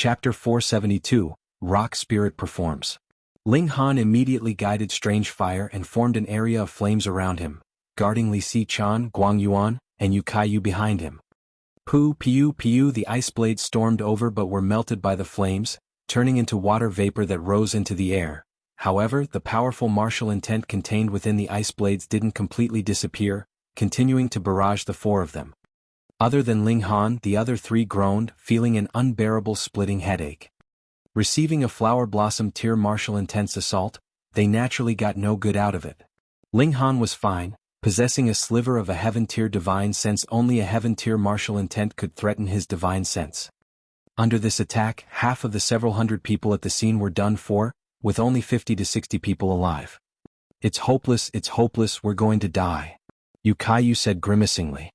Chapter 472, Rock Spirit Performs. Ling Han immediately guided strange fire and formed an area of flames around him, guarding Li Si-chan, Guang Yuan, and Yu Kaiyu behind him. Pu Piu Piu, the ice blades stormed over but were melted by the flames, turning into water vapor that rose into the air. However, the powerful martial intent contained within the ice blades didn't completely disappear, continuing to barrage the four of them. Other than Ling Han, the other three groaned, feeling an unbearable splitting headache. Receiving a flower blossom tier martial intense assault, they naturally got no good out of it. Ling Han was fine, possessing a sliver of a heaven tier divine sense. Only a heaven tier martial intent could threaten his divine sense. Under this attack, half of the several hundred people at the scene were done for, with only 50 to 60 people alive. It's hopeless, we're going to die. Yu Kaiyu said grimacingly.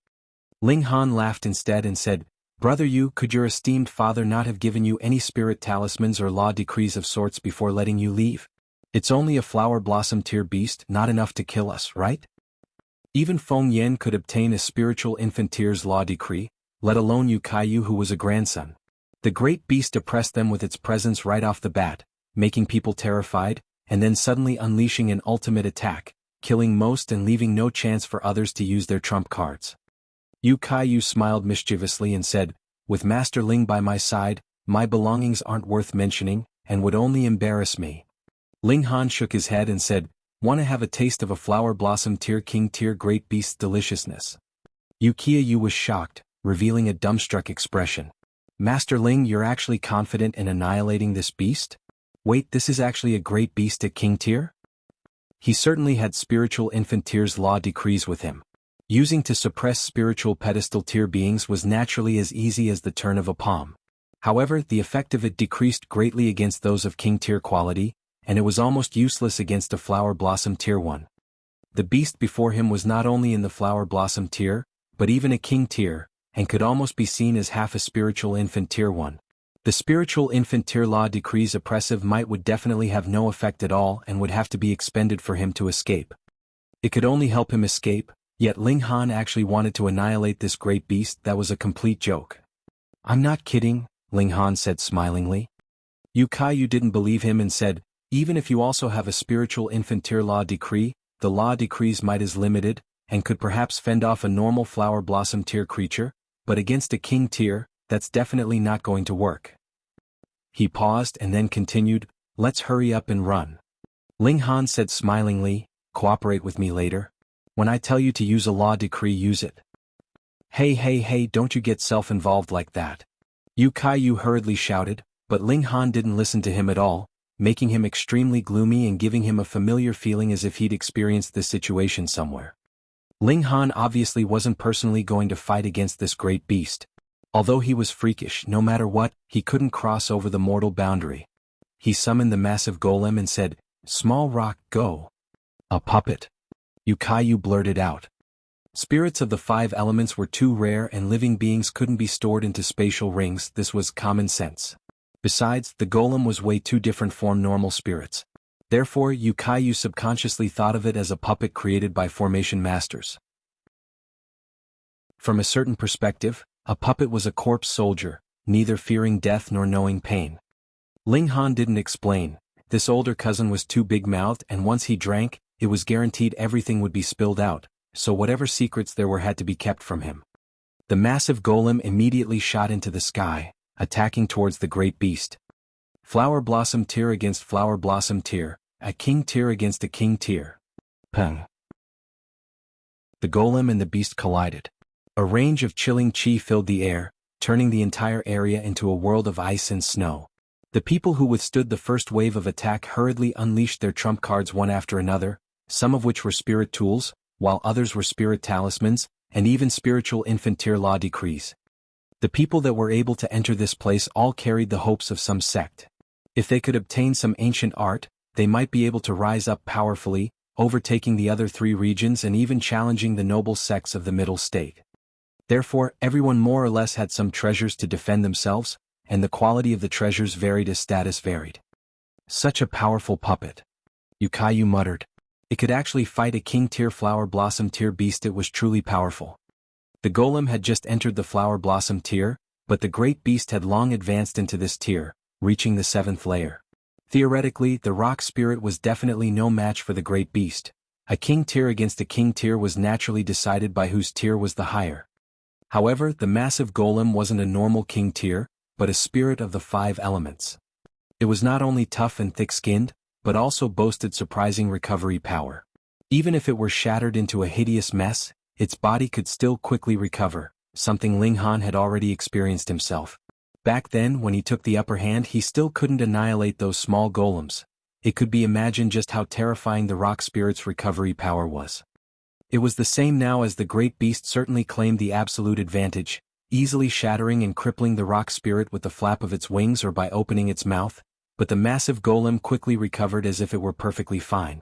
Ling Han laughed instead and said, Brother Yu, could your esteemed father not have given you any spirit talismans or law decrees of sorts before letting you leave? It's only a flower blossom tier beast, not enough to kill us, right? Even Feng Yen could obtain a spiritual infant tier's law decree, let alone Yu Kaiyu, who was a grandson. The great beast oppressed them with its presence right off the bat, making people terrified, and then suddenly unleashing an ultimate attack, killing most and leaving no chance for others to use their trump cards. Yu Kaiyu smiled mischievously and said, With Master Ling by my side, my belongings aren't worth mentioning, and would only embarrass me. Ling Han shook his head and said, Want to have a taste of a flower blossom tier king tier great beast's deliciousness? Yu Kaiyu was shocked, revealing a dumbstruck expression. Master Ling, you're actually confident in annihilating this beast? Wait, this is actually a great beast at king tier? He certainly had spiritual infant tier's law decrees with him. Using to suppress spiritual pedestal tier beings was naturally as easy as the turn of a palm. However, the effect of it decreased greatly against those of king tier quality, and it was almost useless against a flower blossom tier 1. The beast before him was not only in the flower blossom tier, but even a king tier, and could almost be seen as half a spiritual infant tier 1. The spiritual infant tier law decrees oppressive might would definitely have no effect at all and would have to be expended for him to escape. It could only help him escape, yet Ling Han actually wanted to annihilate this great beast. That was a complete joke. I'm not kidding, Ling Han said smilingly. Yu Kaiyu didn't believe him and said, Even if you also have a spiritual infant tier law decree, the law decrees might is limited, and could perhaps fend off a normal flower blossom tier creature, but against a king tier, that's definitely not going to work. He paused and then continued, Let's hurry up and run. Ling Han said smilingly, Cooperate with me later. When I tell you to use a law decree, use it. Hey, don't you get self-involved like that. Yu Kaiyu hurriedly shouted, but Ling Han didn't listen to him at all, making him extremely gloomy and giving him a familiar feeling as if he'd experienced this situation somewhere. Ling Han obviously wasn't personally going to fight against this great beast. Although he was freakish, no matter what, he couldn't cross over the mortal boundary. He summoned the massive golem and said, Small rock, go. A puppet. Yu Kaiyu blurted out. Spirits of the 5 elements were too rare and living beings couldn't be stored into spatial rings. This was common sense. Besides, the golem was way too different from normal spirits. Therefore, Yu Kaiyu subconsciously thought of it as a puppet created by formation masters. From a certain perspective, a puppet was a corpse soldier, neither fearing death nor knowing pain. Ling Han didn't explain. This older cousin was too big-mouthed, and once he drank, it was guaranteed everything would be spilled out, so whatever secrets there were had to be kept from him. The massive golem immediately shot into the sky, attacking towards the great beast. Flower blossom tier against flower blossom tier, a king tier against a king tier. Peng. The golem and the beast collided. A range of chilling chi filled the air, turning the entire area into a world of ice and snow. The people who withstood the first wave of attack hurriedly unleashed their trump cards one after another, some of which were spirit tools, while others were spirit talismans, and even spiritual infant tier law decrees. The people that were able to enter this place all carried the hopes of some sect. If they could obtain some ancient art, they might be able to rise up powerfully, overtaking the other 3 regions and even challenging the noble sects of the middle state. Therefore, everyone more or less had some treasures to defend themselves, and the quality of the treasures varied as status varied. Such a powerful puppet. Yu Kaiyu muttered. It could actually fight a king tier flower blossom tier beast. It was truly powerful. The golem had just entered the flower blossom tier, but the great beast had long advanced into this tier, reaching the 7th layer. Theoretically, the rock spirit was definitely no match for the great beast. A king tier against a king tier was naturally decided by whose tier was the higher. However, the massive golem wasn't a normal king tier, but a spirit of the 5 elements. It was not only tough and thick-skinned, but also boasted surprising recovery power. Even if it were shattered into a hideous mess, its body could still quickly recover, something Ling Han had already experienced himself. Back then, when he took the upper hand, he still couldn't annihilate those small golems. It could be imagined just how terrifying the rock spirit's recovery power was. It was the same now, as the great beast certainly claimed the absolute advantage, easily shattering and crippling the rock spirit with the flap of its wings or by opening its mouth, but the massive golem quickly recovered as if it were perfectly fine.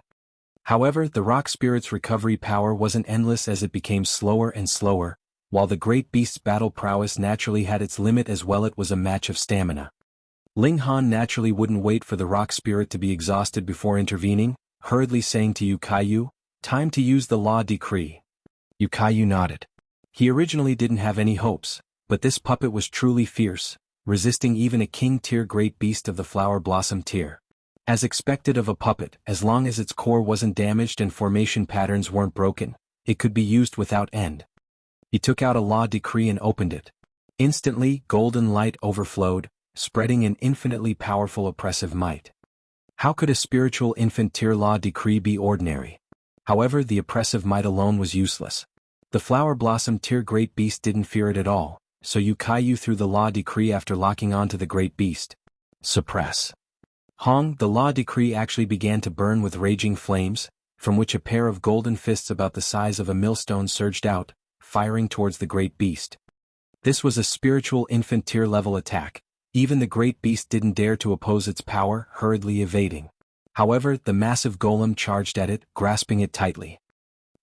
However, the rock spirit's recovery power wasn't endless, as it became slower and slower, while the great beast's battle prowess naturally had its limit as well. It was a match of stamina. Ling Han naturally wouldn't wait for the rock spirit to be exhausted before intervening, hurriedly saying to Yu Kaiyu, "Time to use the law decree." Yu Kaiyu nodded. He originally didn't have any hopes, but this puppet was truly fierce, resisting even a king-tier great beast of the flower blossom tier. As expected of a puppet, as long as its core wasn't damaged and formation patterns weren't broken, it could be used without end. He took out a law decree and opened it. Instantly, golden light overflowed, spreading an infinitely powerful oppressive might. How could a spiritual infant tier law decree be ordinary? However, the oppressive might alone was useless. The flower blossom tier great beast didn't fear it at all, so Yu Kaiyu threw the law decree after locking onto the great beast. Suppress. Hong, the law decree actually began to burn with raging flames, from which a pair of golden fists about the size of a millstone surged out, firing towards the great beast. This was a spiritual infant tier level attack. Even the great beast didn't dare to oppose its power, hurriedly evading. However, the massive golem charged at it, grasping it tightly.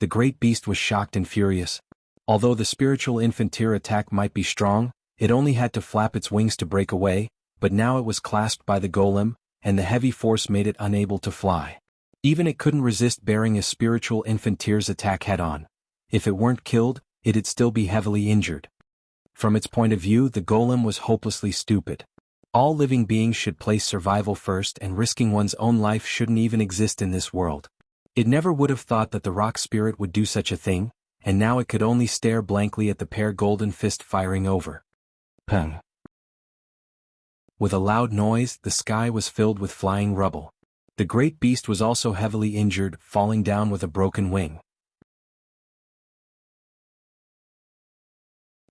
The great beast was shocked and furious. Although the spiritual infant tier attack might be strong, it only had to flap its wings to break away, but now it was clasped by the golem, and the heavy force made it unable to fly. Even it couldn't resist bearing a spiritual infant tier's attack head-on. If it weren't killed, it'd still be heavily injured. From its point of view, the golem was hopelessly stupid. All living beings should place survival first, and risking one's own life shouldn't even exist in this world. It never would have thought that the rock spirit would do such a thing, and now it could only stare blankly at the pair golden fist firing over. Peng. With a loud noise, the sky was filled with flying rubble. The great beast was also heavily injured, falling down with a broken wing.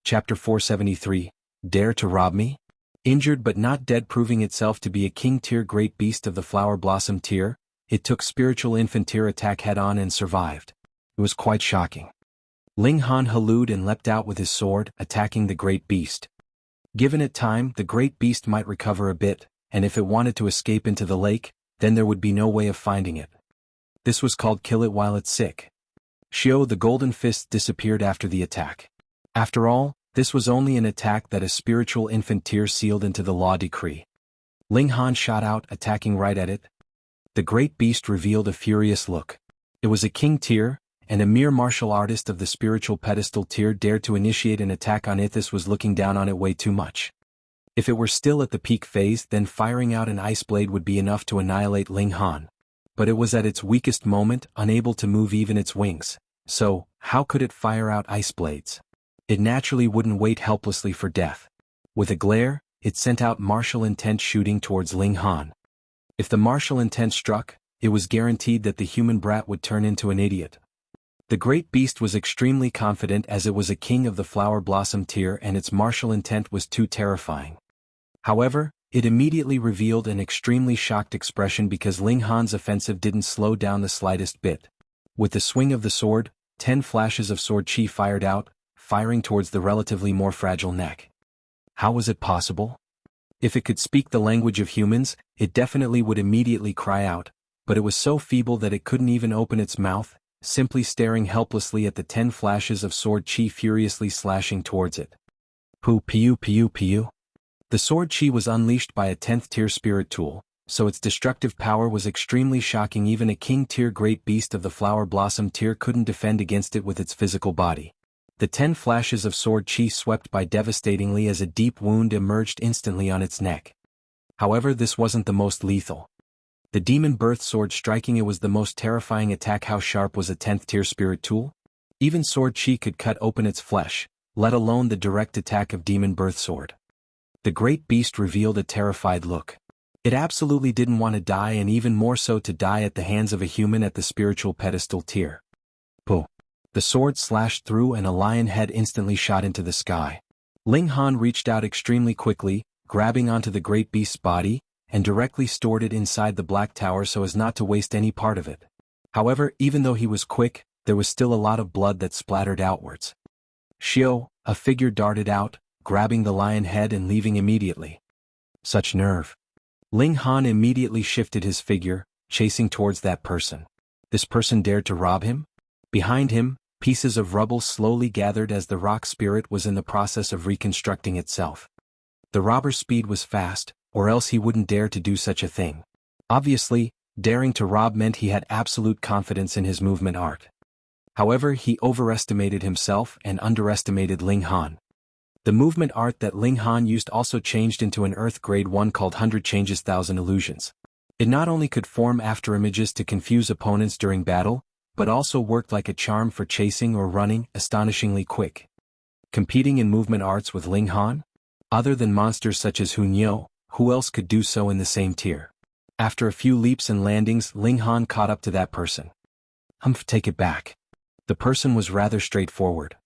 Chapter 473, Dare to Rob Me? Injured but not dead, proving itself to be a king-tier great beast of the flower blossom tier, it took spiritual infant tier attack head-on and survived. It was quite shocking. Ling Han hallooed and leapt out with his sword, attacking the great beast. Given it time, the great beast might recover a bit, and if it wanted to escape into the lake, then there would be no way of finding it. This was called kill it while it's sick. Xiao, the golden fist, disappeared after the attack. After all, this was only an attack that a spiritual infant tier sealed into the law decree. Ling Han shot out, attacking right at it. The great beast revealed a furious look. It was a king tier, and a mere martial artist of the spiritual pedestal tier dared to initiate an attack on it. This was looking down on it way too much. If it were still at the peak phase, then firing out an ice blade would be enough to annihilate Ling Han. But it was at its weakest moment, unable to move even its wings. So, how could it fire out ice blades? It naturally wouldn't wait helplessly for death. With a glare, it sent out martial intent, shooting towards Ling Han. If the martial intent struck, it was guaranteed that the human brat would turn into an idiot. The great beast was extremely confident, as it was a king of the flower blossom tier and its martial intent was too terrifying. However, it immediately revealed an extremely shocked expression because Ling Han's offensive didn't slow down the slightest bit. With the swing of the sword, 10 flashes of sword chi fired out, firing towards the relatively more fragile neck. How was it possible? If it could speak the language of humans, it definitely would immediately cry out, but it was so feeble that it couldn't even open its mouth, simply staring helplessly at the 10 flashes of sword chi furiously slashing towards it. Pu piu piu piu. The sword chi was unleashed by a 10th tier spirit tool, so its destructive power was extremely shocking. Even a king tier great beast of the flower blossom tier couldn't defend against it with its physical body. The 10 flashes of sword chi swept by devastatingly as a deep wound emerged instantly on its neck. However, this wasn't the most lethal. The demon birth sword striking it was the most terrifying attack. How sharp was a 10th tier spirit tool? Even sword chi could cut open its flesh, let alone the direct attack of demon birth sword. The great beast revealed a terrified look. It absolutely didn't want to die, and even more so to die at the hands of a human at the spiritual pedestal tier. Puh. The sword slashed through and a lion head instantly shot into the sky. Ling Han reached out extremely quickly, grabbing onto the great beast's body, and directly stored it inside the black tower so as not to waste any part of it. However, even though he was quick, there was still a lot of blood that splattered outwards. Xiao, a figure darted out, grabbing the lion head and leaving immediately. Such nerve. Ling Han immediately shifted his figure, chasing towards that person. This person dared to rob him? Behind him, pieces of rubble slowly gathered as the rock spirit was in the process of reconstructing itself. The robber's speed was fast, or else he wouldn't dare to do such a thing. Obviously, daring to rob meant he had absolute confidence in his movement art. However, he overestimated himself and underestimated Ling Han. The movement art that Ling Han used also changed into an Earth Grade 1 called 100 Changes 1000 Illusions. It not only could form afterimages to confuse opponents during battle, but also worked like a charm for chasing or running, astonishingly quick. Competing in movement arts with Ling Han? Other than monsters such as Hunyo, who else could do so in the same tier? After a few leaps and landings, Ling Han caught up to that person. Take it back. The person was rather straightforward.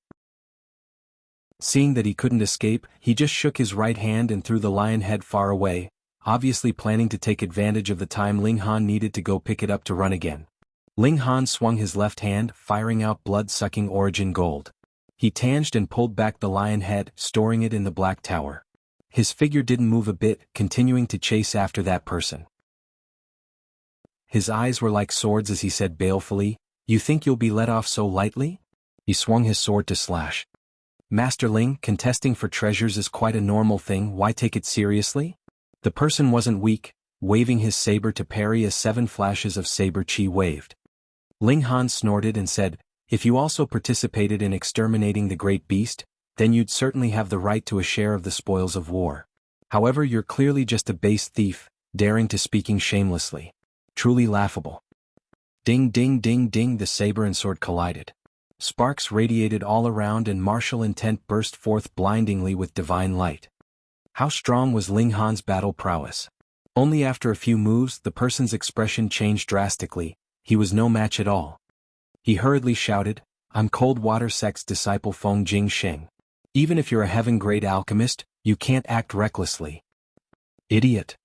Seeing that he couldn't escape, he just shook his right hand and threw the lion head far away, obviously planning to take advantage of the time Ling Han needed to go pick it up to run again. Ling Han swung his left hand, firing out blood-sucking origin gold. He tanged and pulled back the lion head, storing it in the black tower. His figure didn't move a bit, continuing to chase after that person. His eyes were like swords as he said balefully, "You think you'll be let off so lightly?" He swung his sword to slash. "Master Ling, contesting for treasures is quite a normal thing, why take it seriously?" The person wasn't weak, waving his saber to parry as 7 flashes of saber chi waved. Ling Han snorted and said, "If you also participated in exterminating the great beast, then you'd certainly have the right to a share of the spoils of war. However, you're clearly just a base thief, daring to speaking shamelessly. Truly laughable." Ding ding ding ding, the saber and sword collided. Sparks radiated all around and martial intent burst forth blindingly with divine light. How strong was Ling Han's battle prowess? Only after a few moves the person's expression changed drastically. He was no match at all. He hurriedly shouted, "I'm Cold Water Sect's disciple Feng Jing Sheng. Even if you're a heaven-grade alchemist, you can't act recklessly." "Idiot."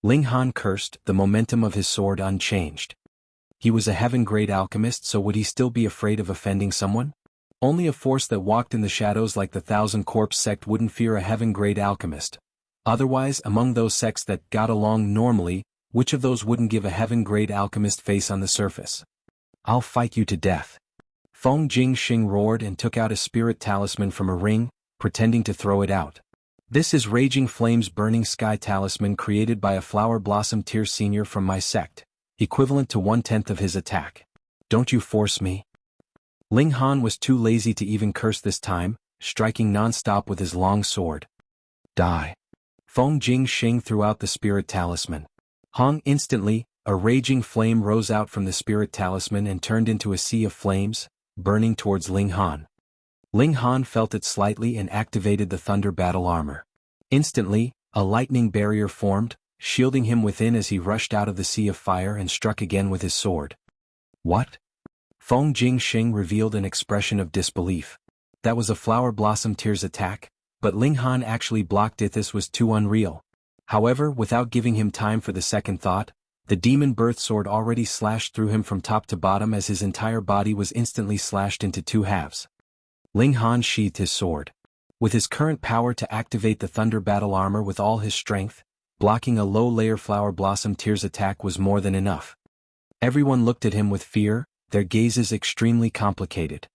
Ling Han cursed, the momentum of his sword unchanged. He was a heaven-grade alchemist, so would he still be afraid of offending someone? Only a force that walked in the shadows like the Thousand Corpse Sect wouldn't fear a heaven-grade alchemist. Otherwise, among those sects that got along normally, which of those wouldn't give a heaven-grade alchemist face on the surface? "I'll fight you to death." Feng Jing Xing roared and took out a spirit talisman from a ring, pretending to throw it out. "This is Raging Flame's Burning Sky talisman created by a Flower Blossom tier senior from my sect, equivalent to 1/10 of his attack. Don't you force me." Ling Han was too lazy to even curse this time, striking non-stop with his long sword. "Die." Feng Jing Xing threw out the spirit talisman. Hong instantly, a raging flame rose out from the spirit talisman and turned into a sea of flames, burning towards Ling Han. Ling Han felt it slightly and activated the thunder battle armor. Instantly, a lightning barrier formed, shielding him within as he rushed out of the sea of fire and struck again with his sword. "What?" Feng Jing Xing revealed an expression of disbelief. That was a Flower Blossom tier's attack, but Ling Han actually blocked it. This was too unreal. However, without giving him time for the second thought, the demon birth sword already slashed through him from top to bottom as his entire body was instantly slashed into 2 halves. Ling Han sheathed his sword. With his current power to activate the thunder battle armor with all his strength, blocking a low-layer Flower Blossom tier's attack was more than enough. Everyone looked at him with fear, their gazes extremely complicated.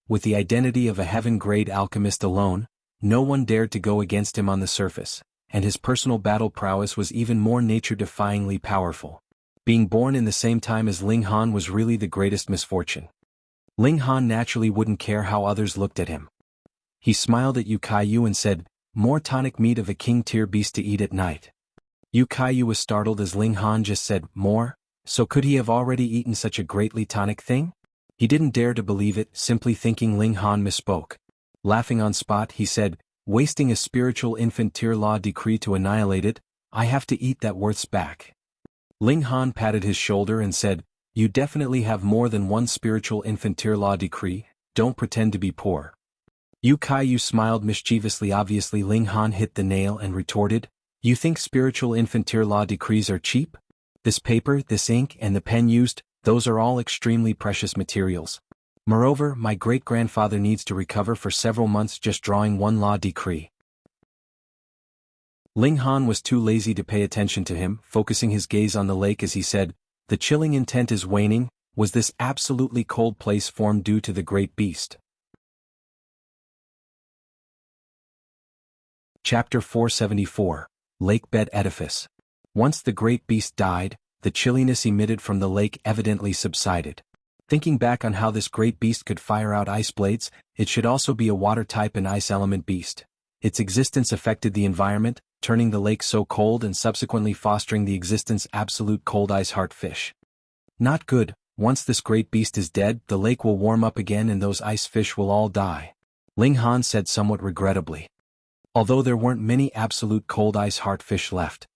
With the identity of a heaven-grade alchemist alone, no one dared to go against him on the surface, and his personal battle prowess was even more nature-defyingly powerful. Being born in the same time as Ling Han was really the greatest misfortune. Ling Han naturally wouldn't care how others looked at him. He smiled at Yu Kaiyu and said, "More tonic meat of a king-tier beast to eat at night." Yu Kaiyu was startled as Ling Han just said, "More? So could he have already eaten such a greatly tonic thing?" He didn't dare to believe it, simply thinking Ling Han misspoke. Laughing on spot, he said, "Wasting a spiritual infant tier law decree to annihilate it, I have to eat that worth's back." Ling Han patted his shoulder and said, "You definitely have more than one spiritual infant tier law decree, don't pretend to be poor." Yu Kaiyu smiled mischievously. Obviously Ling Han hit the nail and retorted, "You think spiritual infant tier law decrees are cheap? This paper, this ink, and the pen used, those are all extremely precious materials. Moreover, my great-grandfather needs to recover for several months just drawing one law decree." Ling Han was too lazy to pay attention to him, focusing his gaze on the lake as he said, "The chilling intent is waning. Was this absolutely cold place formed due to the great beast?" Chapter 474, Lakebed Edifice. Once the great beast died, the chilliness emitted from the lake evidently subsided. Thinking back on how this great beast could fire out ice blades, it should also be a water-type and ice element beast. Its existence affected the environment, turning the lake so cold and subsequently fostering the existence absolute cold ice heart fish. Not good. Once this great beast is dead, the lake will warm up again and those ice fish will all die. Ling Han said somewhat regrettably. Although there weren't many absolute cold ice heart fish left.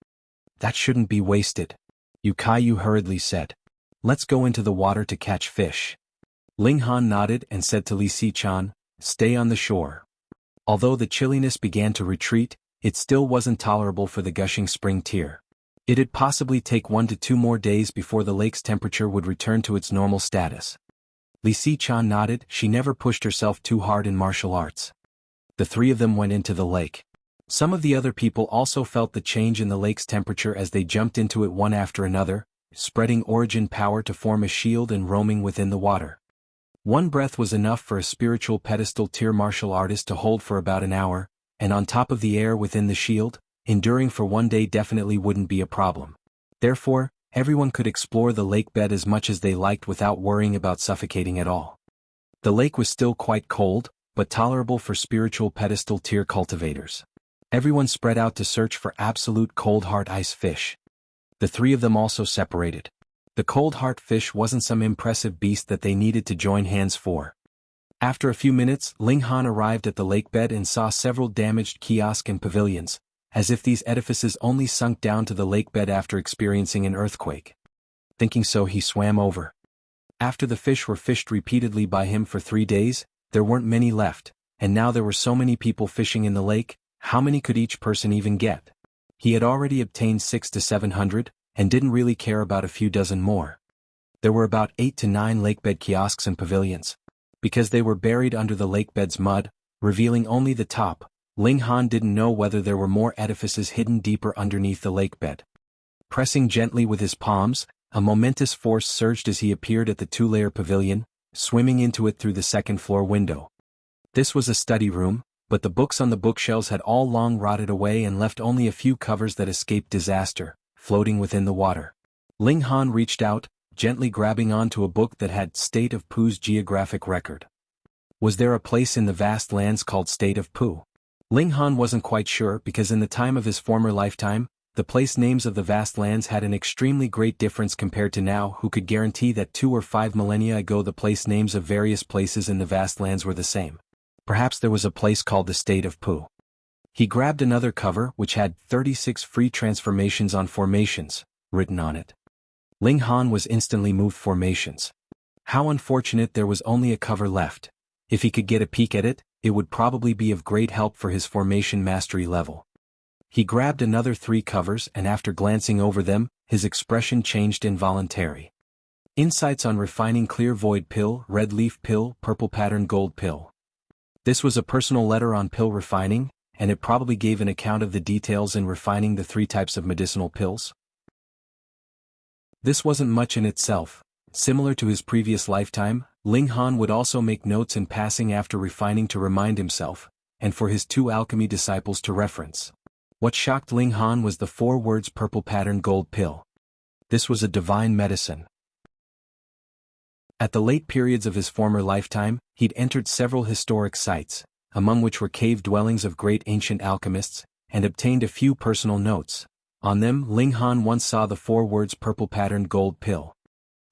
That shouldn't be wasted. Yu Kaiyu hurriedly said. "Let's go into the water to catch fish." Ling Han nodded and said to Li Si-chan, "Stay on the shore." Although the chilliness began to retreat, it still wasn't tolerable for the gushing spring tier. It'd possibly take 1 to 2 more days before the lake's temperature would return to its normal status. Li Si-chan nodded. She never pushed herself too hard in martial arts. The three of them went into the lake. Some of the other people also felt the change in the lake's temperature as they jumped into it one after another, spreading origin power to form a shield and roaming within the water. One breath was enough for a spiritual pedestal tier martial artist to hold for about an hour, and on top of the air within the shield, enduring for 1 day definitely wouldn't be a problem. Therefore, everyone could explore the lake bed as much as they liked without worrying about suffocating at all. The lake was still quite cold, but tolerable for spiritual pedestal tier cultivators. Everyone spread out to search for absolute cold heart ice fish. The three of them also separated. The cold heart fish wasn't some impressive beast that they needed to join hands for. After a few minutes, Ling Han arrived at the lakebed and saw several damaged kiosks and pavilions, as if these edifices only sunk down to the lakebed after experiencing an earthquake. Thinking so, he swam over. After the fish were fished repeatedly by him for 3 days, there weren't many left, and now there were so many people fishing in the lake, how many could each person even get? He had already obtained 600 to 700, and didn't really care about a few dozen more. There were about 8 to 9 lakebed kiosks and pavilions. Because they were buried under the lakebed's mud, revealing only the top, Ling Han didn't know whether there were more edifices hidden deeper underneath the lakebed. Pressing gently with his palms, a momentous force surged as he appeared at the 2-layer pavilion, swimming into it through the second-floor window. This was a study room, but the books on the bookshelves had all long rotted away and left only a few covers that escaped disaster, floating within the water. Ling Han reached out, gently grabbing onto a book that had State of Pu's geographic record. Was there a place in the vast lands called State of Pu? Ling Han wasn't quite sure because in the time of his former lifetime, the place names of the vast lands had an extremely great difference compared to now. Who could guarantee that 2 or 5 millennia ago the place names of various places in the vast lands were the same? Perhaps there was a place called the State of Pu. He grabbed another cover which had 36 free transformations on formations, written on it. Ling Han was instantly moved. Formations. How unfortunate there was only a cover left. If he could get a peek at it, it would probably be of great help for his formation mastery level. He grabbed another 3 covers and after glancing over them, his expression changed involuntarily. Insights on refining clear void pill, red leaf pill, purple pattern gold pill. This was a personal letter on pill refining, and it probably gave an account of the details in refining the 3 types of medicinal pills. This wasn't much in itself. Similar to his previous lifetime, Ling Han would also make notes in passing after refining to remind himself, and for his 2 alchemy disciples to reference. What shocked Ling Han was the 4 words purple pattern gold pill. This was a divine medicine. At the late periods of his former lifetime, he'd entered several historic sites, among which were cave dwellings of great ancient alchemists, and obtained a few personal notes. On them, Ling Han once saw the 4 words purple-patterned gold pill.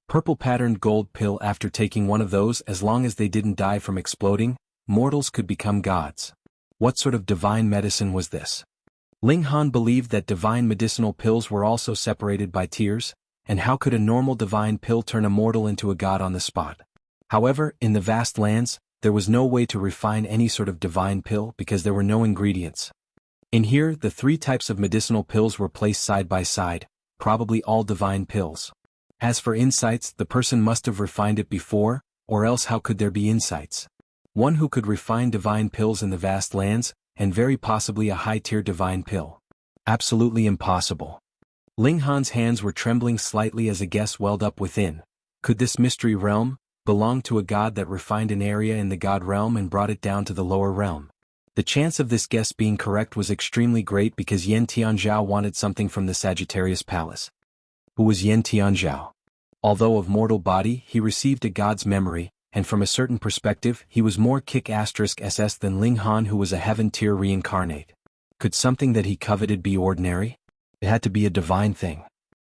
Purple-patterned gold pill. After taking one of those, as long as they didn't die from exploding, mortals could become gods. What sort of divine medicine was this? Ling Han believed that divine medicinal pills were also separated by tiers, and how could a normal divine pill turn a mortal into a god on the spot? However, in the vast lands, there was no way to refine any sort of divine pill because there were no ingredients. In here, the 3 types of medicinal pills were placed side by side, probably all divine pills. As for insights, the person must have refined it before, or else how could there be insights? One who could refine divine pills in the vast lands, and very possibly a high-tier divine pill. Absolutely impossible. Ling Han's hands were trembling slightly as a guess welled up within. Could this mystery realm belong to a god that refined an area in the god realm and brought it down to the lower realm? The chance of this guess being correct was extremely great because Yen Tianzhao wanted something from the Sagittarius Palace. Who was Yen Tianzhao? Although of mortal body, he received a god's memory, and from a certain perspective, he was more kick*ss than Ling Han, who was a heaven-tier reincarnate. Could something that he coveted be ordinary? It had to be a divine thing.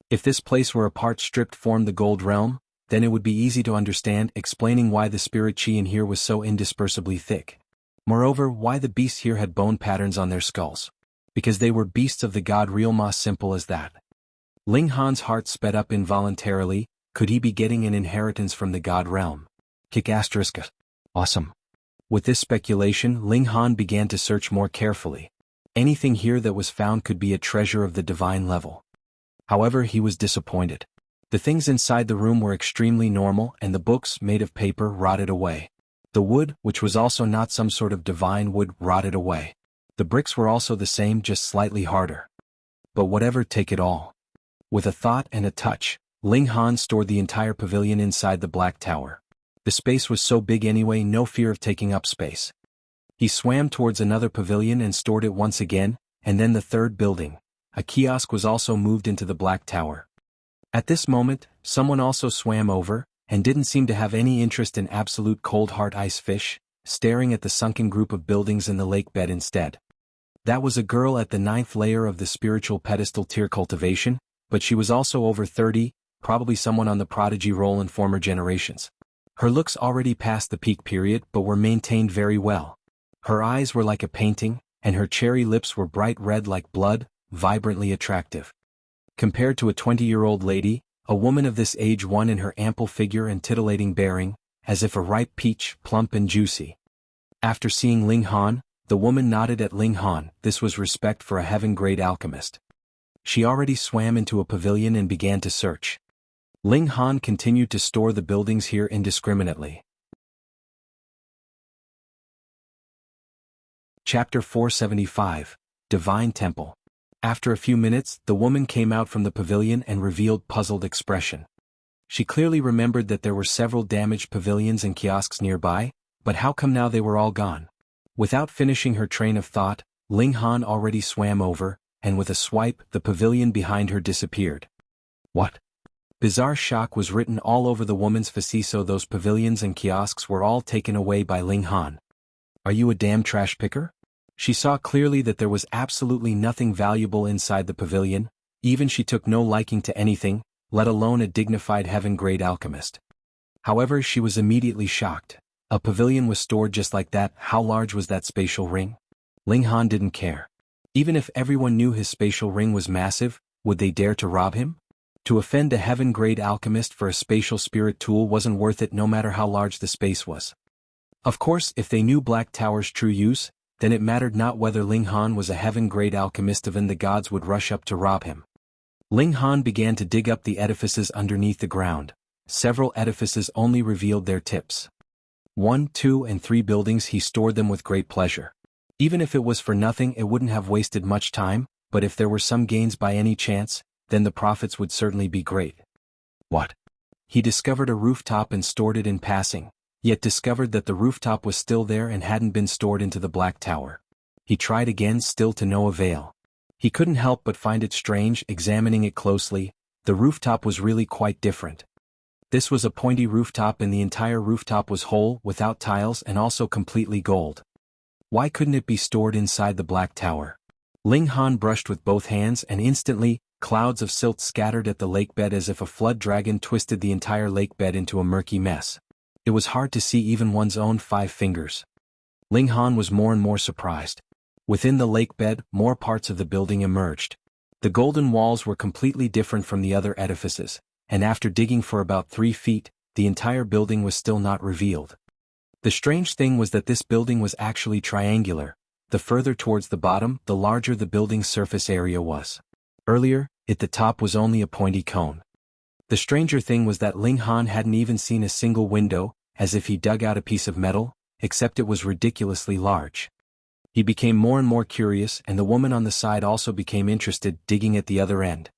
If this place where a part stripped formed the gold realm, then it would be easy to understand, explaining why the spirit chi in here was so indispersably thick. Moreover, why the beasts here had bone patterns on their skulls. Because they were beasts of the god realm, as simple as that. Ling Han's heart sped up involuntarily. Could he be getting an inheritance from the god realm? Awesome. With this speculation, Ling Han began to search more carefully. Anything here that was found could be a treasure of the divine level. However, he was disappointed. The things inside the room were extremely normal, and the books, made of paper, rotted away. The wood, which was also not some sort of divine wood, rotted away. The bricks were also the same, just slightly harder. But whatever, take it all. With a thought and a touch, Ling Han stored the entire pavilion inside the Black Tower. The space was so big anyway, no fear of taking up space. He swam towards another pavilion and stored it once again, and then the 3rd building. A kiosk was also moved into the Black Tower. At this moment, someone also swam over, and didn't seem to have any interest in absolute cold heart ice fish, staring at the sunken group of buildings in the lakebed instead. That was a girl at the 9th layer of the spiritual pedestal tier cultivation, but she was also over 30, probably someone on the prodigy roll in former generations. Her looks already past the peak period but were maintained very well. Her eyes were like a painting, and her cherry lips were bright red like blood, vibrantly attractive. Compared to a 20-year-old lady, a woman of this age won in her ample figure and titillating bearing, as if a ripe peach, plump and juicy. After seeing Ling Han, the woman nodded at Ling Han. This was respect for a heaven-grade alchemist. She already swam into a pavilion and began to search. Ling Han continued to store the buildings here indiscriminately. Chapter 475, Divine Temple. After a few minutes, the woman came out from the pavilion and revealed puzzled expression. She clearly remembered that there were several damaged pavilions and kiosks nearby, but how come now they were all gone? Without finishing her train of thought, Ling Han already swam over, and with a swipe, the pavilion behind her disappeared. What? Bizarre shock was written all over the woman's face. So those pavilions and kiosks were all taken away by Ling Han. Are you a damn trash picker? She saw clearly that there was absolutely nothing valuable inside the pavilion. Even she took no liking to anything, let alone a dignified heaven-grade alchemist. However, she was immediately shocked. A pavilion was stored just like that. How large was that spatial ring? Ling Han didn't care. Even if everyone knew his spatial ring was massive, would they dare to rob him? To offend a heaven-grade alchemist for a spatial spirit tool wasn't worth it, no matter how large the space was. Of course, if they knew Black Tower's true use, then it mattered not whether Ling Han was a heaven-grade alchemist. Even the gods would rush up to rob him. Ling Han began to dig up the edifices underneath the ground. Several edifices only revealed their tips. 1, 2, and 3 buildings. He stored them with great pleasure. Even if it was for nothing, it wouldn't have wasted much time, but if there were some gains by any chance, then the profits would certainly be great. What? He discovered a rooftop and stored it in passing, yet discovered that the rooftop was still there and hadn't been stored into the Black Tower. He tried again, still to no avail. He couldn't help but find it strange. Examining it closely, the rooftop was really quite different. This was a pointy rooftop and the entire rooftop was whole, without tiles and also completely gold. Why couldn't it be stored inside the Black Tower? Ling Han brushed with both hands and instantly, clouds of silt scattered at the lakebed as if a flood dragon twisted the entire lakebed into a murky mess. It was hard to see even one's own 5 fingers. Ling Han was more and more surprised. Within the lakebed, more parts of the building emerged. The golden walls were completely different from the other edifices, and after digging for about 3 feet, the entire building was still not revealed. The strange thing was that this building was actually triangular. The further towards the bottom, the larger the building's surface area was. Earlier, at the top was only a pointy cone. The stranger thing was that Ling Han hadn't even seen a single window, as if he dug out a piece of metal, except it was ridiculously large. He became more and more curious, and the woman on the side also became interested, digging at the other end.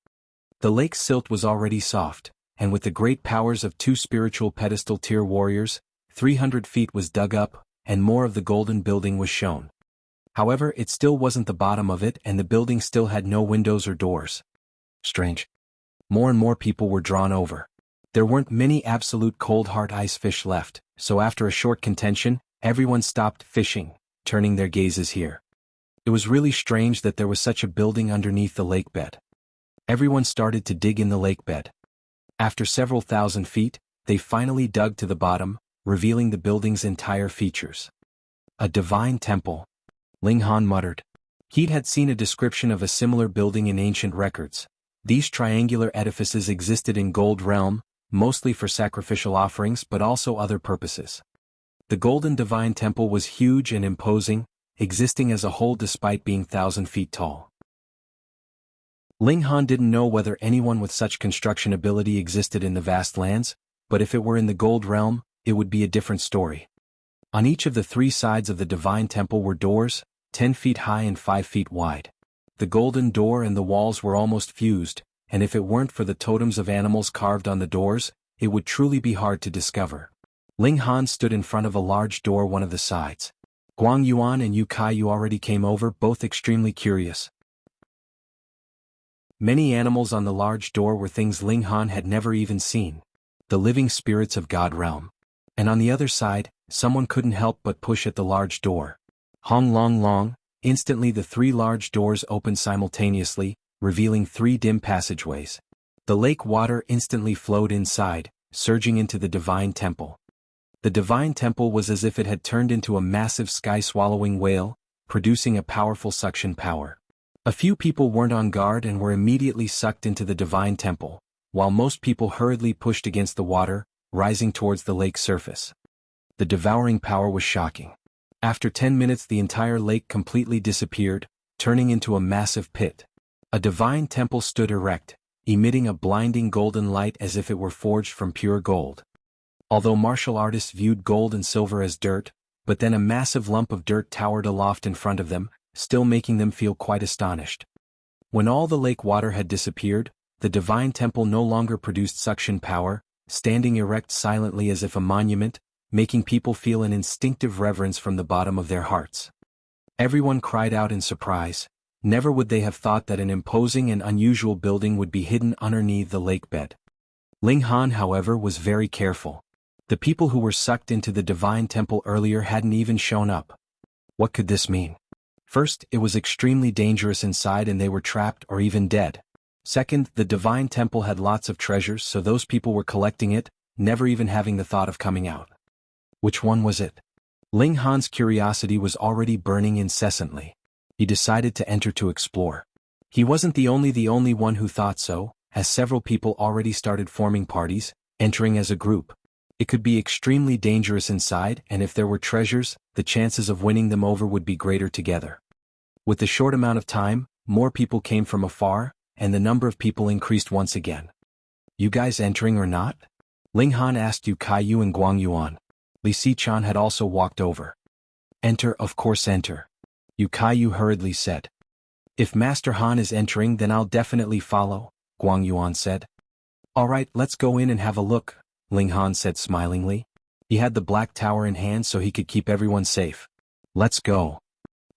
The lake's silt was already soft, and with the great powers of 2 spiritual pedestal tier warriors, 300 feet was dug up, and more of the golden building was shown. However, it still wasn't the bottom of it, and the building still had no windows or doors. Strange. More and more people were drawn over. There weren't many absolute cold hard ice fish left, so after a short contention, everyone stopped fishing, turning their gazes here. It was really strange that there was such a building underneath the lakebed. Everyone started to dig in the lakebed. After several thousand feet, they finally dug to the bottom, revealing the building's entire features. A divine temple. Ling Han muttered. He'd had seen a description of a similar building in ancient records. These triangular edifices existed in Gold Realm, mostly for sacrificial offerings but also other purposes. The Golden Divine Temple was huge and imposing, existing as a whole despite being 1,000 feet tall. Ling Han didn't know whether anyone with such construction ability existed in the vast lands, but if it were in the Gold Realm, it would be a different story. On each of the 3 sides of the Divine Temple were doors, 10 feet high and 5 feet wide. The golden door and the walls were almost fused, and if it weren't for the totems of animals carved on the doors, it would truly be hard to discover. Ling Han stood in front of a large door one of the sides. Guang Yuan and Yu Kaiyu already came over, both extremely curious. Many animals on the large door were things Ling Han had never even seen. The living spirits of God Realm. And on the other side, someone couldn't help but push at the large door. Hong long long, instantly the 3 large doors opened simultaneously, revealing 3 dim passageways. The lake water instantly flowed inside, surging into the Divine Temple. The Divine Temple was as if it had turned into a massive sky-swallowing whale, producing a powerful suction power. A few people weren't on guard and were immediately sucked into the Divine Temple, while most people hurriedly pushed against the water, rising towards the lake's surface. The devouring power was shocking. After 10 minutes the entire lake completely disappeared, turning into a massive pit. A divine temple stood erect, emitting a blinding golden light as if it were forged from pure gold. Although martial artists viewed gold and silver as dirt, but then a massive lump of dirt towered aloft in front of them, still making them feel quite astonished. When all the lake water had disappeared, the divine temple no longer produced suction power, standing erect silently as if a monument, making people feel an instinctive reverence from the bottom of their hearts. Everyone cried out in surprise. Never would they have thought that an imposing and unusual building would be hidden underneath the lakebed. Ling Han, however, was very careful. The people who were sucked into the divine temple earlier hadn't even shown up. What could this mean? First, it was extremely dangerous inside and they were trapped or even dead. Second, the divine temple had lots of treasures, so those people were collecting it, never even having the thought of coming out. Which one was it? Ling Han's curiosity was already burning incessantly. He decided to enter to explore. He wasn't the only one who thought so, as several people already started forming parties, entering as a group. It could be extremely dangerous inside, and if there were treasures, the chances of winning them over would be greater together. With the short amount of time, more people came from afar, and the number of people increased once again. You guys entering or not? Ling Han asked Yu Kaiyu and Guang Yuan. Li Sichan had also walked over. Enter, of course enter. Yu Kaiyu hurriedly said. If Master Han is entering then I'll definitely follow, Guang Yuan said. Alright, let's go in and have a look, Ling Han said smilingly. He had the Black Tower in hand so he could keep everyone safe. Let's go.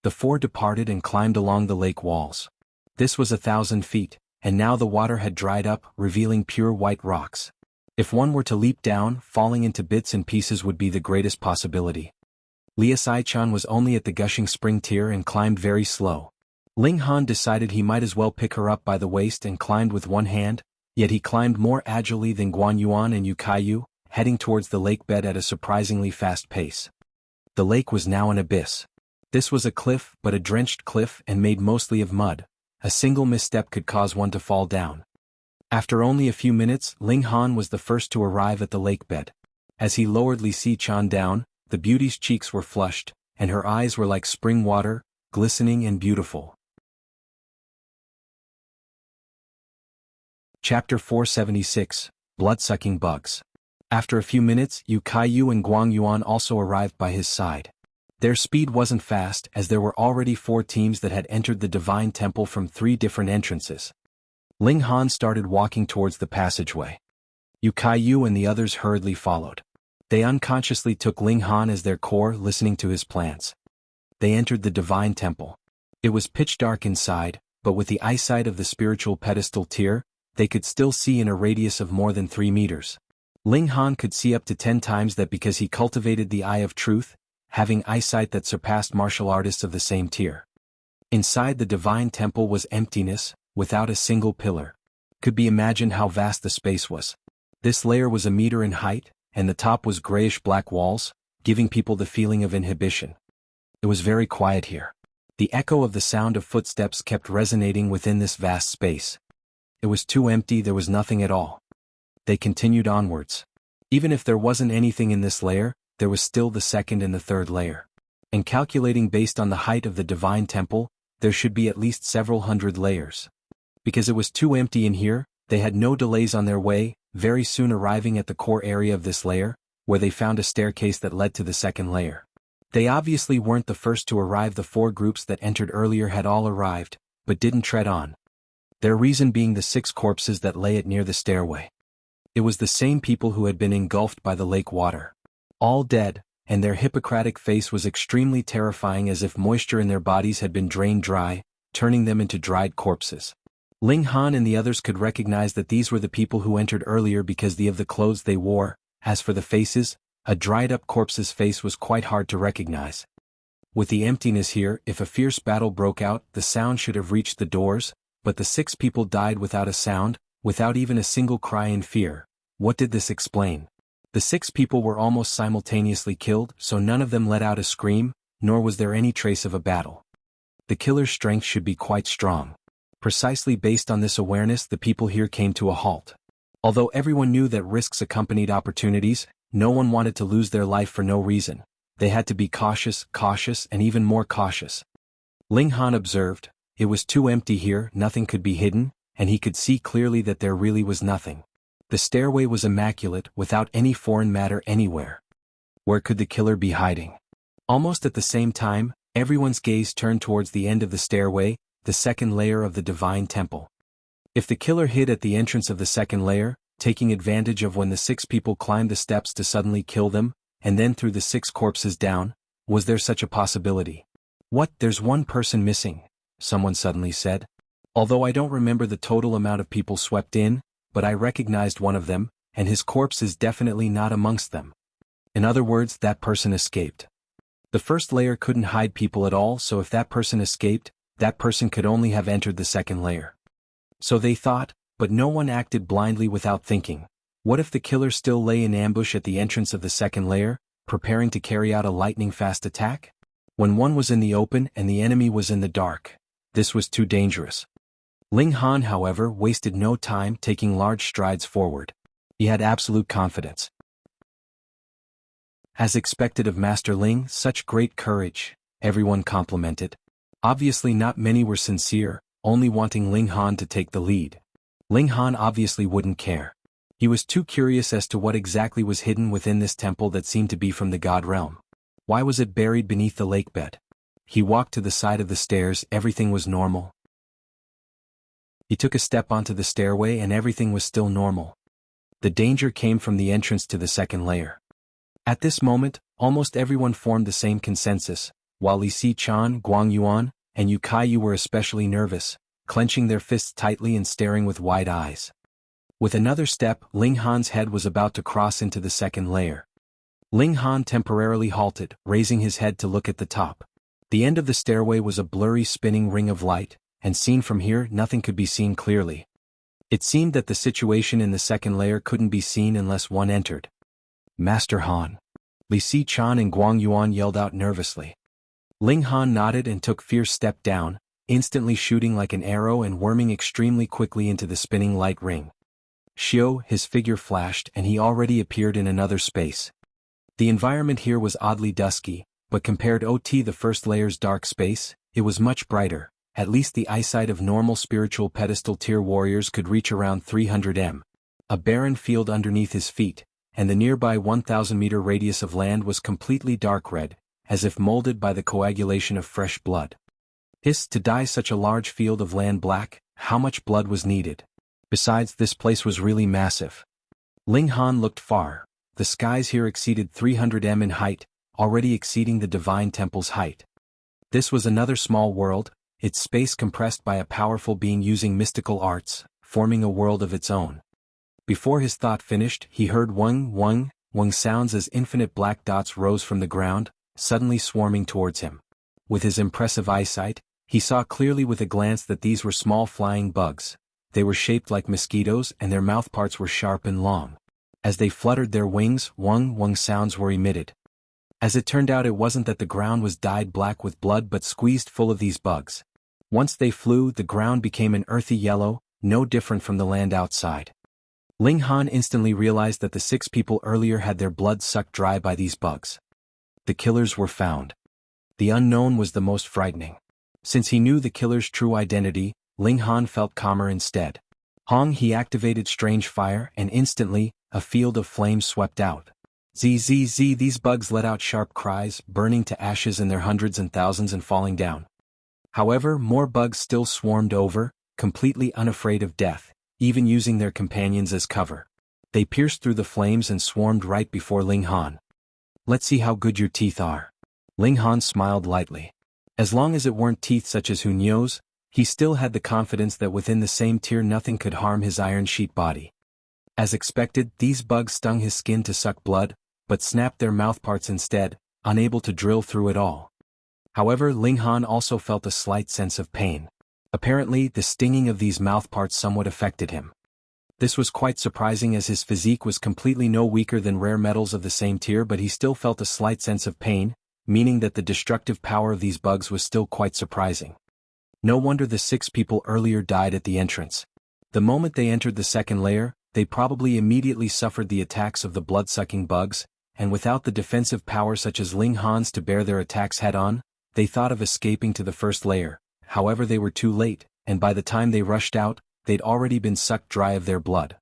The 4 departed and climbed along the lake walls. This was 1,000 feet, and now the water had dried up, revealing pure white rocks. If one were to leap down, falling into bits and pieces would be the greatest possibility. Lia Sai-chan was only at the gushing spring tier and climbed very slow. Ling Han decided he might as well pick her up by the waist and climbed with one hand, yet he climbed more agilely than Guan Yuan and Yu Kaiyu, heading towards the lakebed at a surprisingly fast pace. The lake was now an abyss. This was a cliff, but a drenched cliff and made mostly of mud. A single misstep could cause one to fall down. After only a few minutes, Ling Han was the first to arrive at the lakebed. As he lowered Li Si-chan down, the beauty's cheeks were flushed, and her eyes were like spring water, glistening and beautiful. Chapter 476, Blood-Sucking Bugs. After a few minutes, Yu Kaiyu and Guang Yuan also arrived by his side. Their speed wasn't fast as there were already 4 teams that had entered the Divine Temple from 3 different entrances. Ling Han started walking towards the passageway. Yu Kaiyu and the others hurriedly followed. They unconsciously took Ling Han as their core, listening to his plans. They entered the Divine Temple. It was pitch dark inside, but with the eyesight of the spiritual pedestal tier, they could still see in a radius of more than 3 meters. Ling Han could see up to 10 times that because he cultivated the Eye of Truth, having eyesight that surpassed martial artists of the same tier. Inside the Divine Temple was emptiness, without a single pillar. Could be imagined how vast the space was. This layer was a meter in height, and the top was grayish-black walls, giving people the feeling of inhibition. It was very quiet here. The echo of the sound of footsteps kept resonating within this vast space. It was too empty, there was nothing at all. They continued onwards. Even if there wasn't anything in this layer, there was still the second and the third layer. And calculating based on the height of the Divine Temple, there should be at least several hundred layers. Because it was too empty in here, they had no delays on their way, very soon arriving at the core area of this layer, where they found a staircase that led to the second layer. They obviously weren't the first to arrive. The 4 groups that entered earlier had all arrived, but didn't tread on. Their reason being the 6 corpses that lay near the stairway. It was the same people who had been engulfed by the lake water. All dead, and their Hippocratic face was extremely terrifying, as if moisture in their bodies had been drained dry, turning them into dried corpses. Ling Han and the others could recognize that these were the people who entered earlier because of the clothes they wore. As for the faces, a dried-up corpse's face was quite hard to recognize. With the emptiness here, if a fierce battle broke out, the sound should have reached the doors, but the 6 people died without a sound, without even a single cry in fear. What did this explain? The 6 people were almost simultaneously killed, so none of them let out a scream, nor was there any trace of a battle. The killer's strength should be quite strong. Precisely based on this awareness, the people here came to a halt. Although everyone knew that risks accompanied opportunities, no one wanted to lose their life for no reason. They had to be cautious, and even more cautious. Ling Han observed, it was too empty here, nothing could be hidden, and he could see clearly that there really was nothing. The stairway was immaculate, without any foreign matter anywhere. Where could the killer be hiding? Almost at the same time, everyone's gaze turned towards the end of the stairway, the second layer of the Divine Temple. If the killer hid at the entrance of the second layer, taking advantage of when the 6 people climbed the steps to suddenly kill them, and then threw the 6 corpses down, was there such a possibility? What, there's one person missing, someone suddenly said. Although I don't remember the total amount of people swept in, but I recognized one of them, and his corpse is definitely not amongst them. In other words, that person escaped. The first layer couldn't hide people at all, so if that person escaped, that person could only have entered the second layer. So they thought, but no one acted blindly without thinking. What if the killer still lay in ambush at the entrance of the second layer, preparing to carry out a lightning-fast attack? When one was in the open and the enemy was in the dark, this was too dangerous. Ling Han, however, wasted no time, taking large strides forward. He had absolute confidence. As expected of Master Ling, such great courage, everyone complimented. Obviously not many were sincere, only wanting Ling Han to take the lead. Ling Han obviously wouldn't care. He was too curious as to what exactly was hidden within this temple that seemed to be from the God realm. Why was it buried beneath the lakebed? He walked to the side of the stairs, everything was normal. He took a step onto the stairway and everything was still normal. The danger came from the entrance to the second layer. At this moment, almost everyone formed the same consensus, while Li Si-chan, Guang Yuan, and Yu Kaiyu were especially nervous, clenching their fists tightly and staring with wide eyes. With another step, Ling Han's head was about to cross into the second layer. Ling Han temporarily halted, raising his head to look at the top. The end of the stairway was a blurry spinning ring of light, and seen from here nothing could be seen clearly. It seemed that the situation in the second layer couldn't be seen unless one entered. Master Han. Li Si-chan and Guang Yuan yelled out nervously. Ling Han nodded and took fierce step down, instantly shooting like an arrow and worming extremely quickly into the spinning light ring. Xiao, his figure flashed and he already appeared in another space. The environment here was oddly dusky, but compared to the first layer's dark space, it was much brighter. At least the eyesight of normal spiritual pedestal tier warriors could reach around 300 m. A barren field underneath his feet, and the nearby 1,000-meter radius of land was completely dark red, as if molded by the coagulation of fresh blood. To dye such a large field of land black, how much blood was needed? Besides, this place was really massive. Ling Han looked far. The skies here exceeded 300 m in height, already exceeding the divine temple's height. This was another small world, its space compressed by a powerful being using mystical arts, forming a world of its own. Before his thought finished, he heard wung sounds as infinite black dots rose from the ground, suddenly swarming towards him. With his impressive eyesight, he saw clearly with a glance that these were small flying bugs. They were shaped like mosquitoes and their mouthparts were sharp and long. As they fluttered their wings, wung sounds were emitted. As it turned out, it wasn't that the ground was dyed black with blood but squeezed full of these bugs. Once they flew, the ground became an earthy yellow, no different from the land outside. Ling Han instantly realized that the 6 people earlier had their blood sucked dry by these bugs. The killers were found. The unknown was the most frightening. Since he knew the killer's true identity, Ling Han felt calmer instead. He activated strange fire and instantly, a field of flames swept out. Zzz, these bugs let out sharp cries, burning to ashes in their hundreds and thousands and falling down. However, more bugs still swarmed over, completely unafraid of death, even using their companions as cover. They pierced through the flames and swarmed right before Ling Han. Let's see how good your teeth are. Ling Han smiled lightly. As long as it weren't teeth such as Hunyo's, he still had the confidence that within the same tier nothing could harm his iron sheet body. As expected, these bugs stung his skin to suck blood, but snapped their mouthparts instead, unable to drill through it all. However, Ling Han also felt a slight sense of pain. Apparently, the stinging of these mouthparts somewhat affected him. This was quite surprising as his physique was completely no weaker than rare metals of the same tier, but he still felt a slight sense of pain, meaning that the destructive power of these bugs was still quite surprising. No wonder the 6 people earlier died at the entrance. The moment they entered the second layer, they probably immediately suffered the attacks of the blood-sucking bugs, and without the defensive power such as Ling Han's to bear their attacks head-on, they thought of escaping to the first layer. However, they were too late, and by the time they rushed out, they'd already been sucked dry of their blood.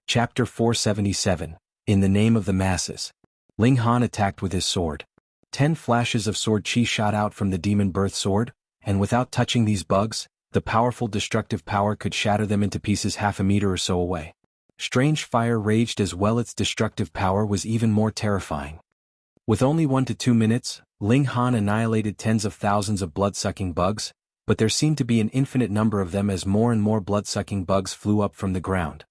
Chapter 477. In the Name of the Masses. Ling Han attacked with his sword. 10 flashes of sword chi shot out from the demon birth sword, and without touching these bugs, the powerful destructive power could shatter them into pieces half a meter or so away. Strange fire raged as well. Its destructive power was even more terrifying. With only 1 to 2 minutes, Ling Han annihilated tens of thousands of blood-sucking bugs, but there seemed to be an infinite number of them as more and more blood-sucking bugs flew up from the ground.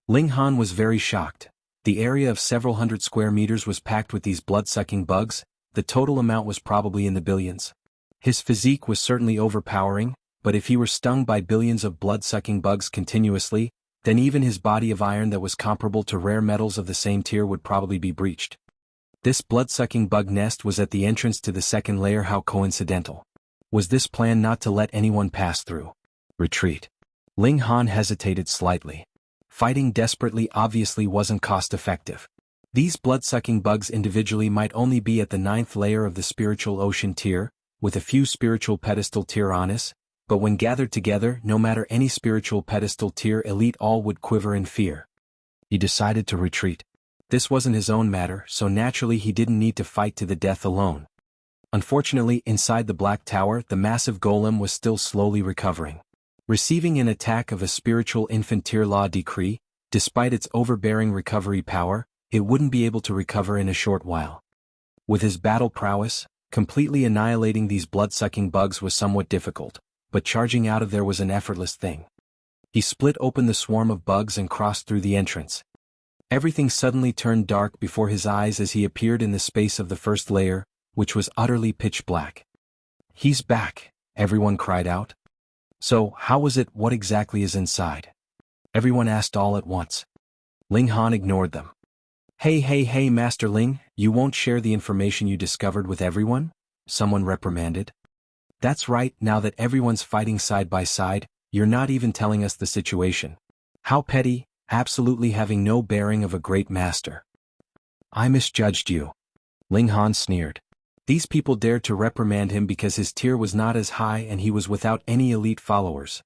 Ling Han was very shocked. The area of several hundred square meters was packed with these blood-sucking bugs. The total amount was probably in the billions. His physique was certainly overpowering, but if he were stung by billions of blood-sucking bugs continuously, then even his body of iron that was comparable to rare metals of the same tier would probably be breached. This blood-sucking bug nest was at the entrance to the second layer. How coincidental. Was this plan not to let anyone pass through? Retreat. Ling Han hesitated slightly. Fighting desperately obviously wasn't cost-effective. These blood-sucking bugs individually might only be at the 9th layer of the spiritual ocean tier, with a few spiritual pedestal tier honest, but when gathered together, no matter any spiritual pedestal tier elite, all would quiver in fear. He decided to retreat. This wasn't his own matter, so naturally he didn't need to fight to the death alone. Unfortunately, inside the Black Tower, the massive golem was still slowly recovering. Receiving an attack of a spiritual infant tier law decree, despite its overbearing recovery power, it wouldn't be able to recover in a short while. With his battle prowess, completely annihilating these blood-sucking bugs was somewhat difficult. but charging out of there was an effortless thing. He split open the swarm of bugs and crossed through the entrance. Everything suddenly turned dark before his eyes as he appeared in the space of the first layer, which was utterly pitch black. "He's back," everyone cried out. "So, how was it? What exactly is inside?" everyone asked all at once. Ling Han ignored them. Hey, Master Ling, you won't share the information you discovered with everyone?" someone reprimanded. "That's right, now that everyone's fighting side by side, you're not even telling us the situation. How petty, absolutely having no bearing of a great master." "I misjudged you," Ling Han sneered. These people dared to reprimand him because his tier was not as high and he was without any elite followers.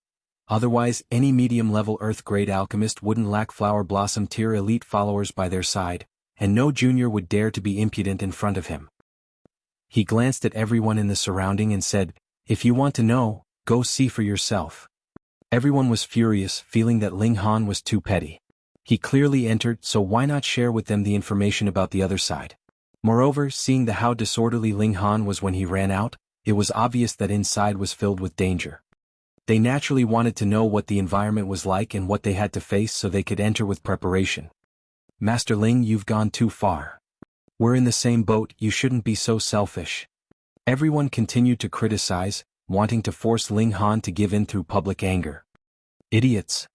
Otherwise, any medium-level Earth-grade alchemist wouldn't lack Flower Blossom tier elite followers by their side, and no junior would dare to be impudent in front of him. He glanced at everyone in the surrounding and said, "If you want to know, go see for yourself." Everyone was furious, feeling that Ling Han was too petty. He clearly entered, so why not share with them the information about the other side? Moreover, seeing how disorderly Ling Han was when he ran out, it was obvious that inside was filled with danger. They naturally wanted to know what the environment was like and what they had to face so they could enter with preparation. "Master Ling, you've gone too far. We're in the same boat, you shouldn't be so selfish." Everyone continued to criticize, wanting to force Ling Han to give in through public anger. Idiots.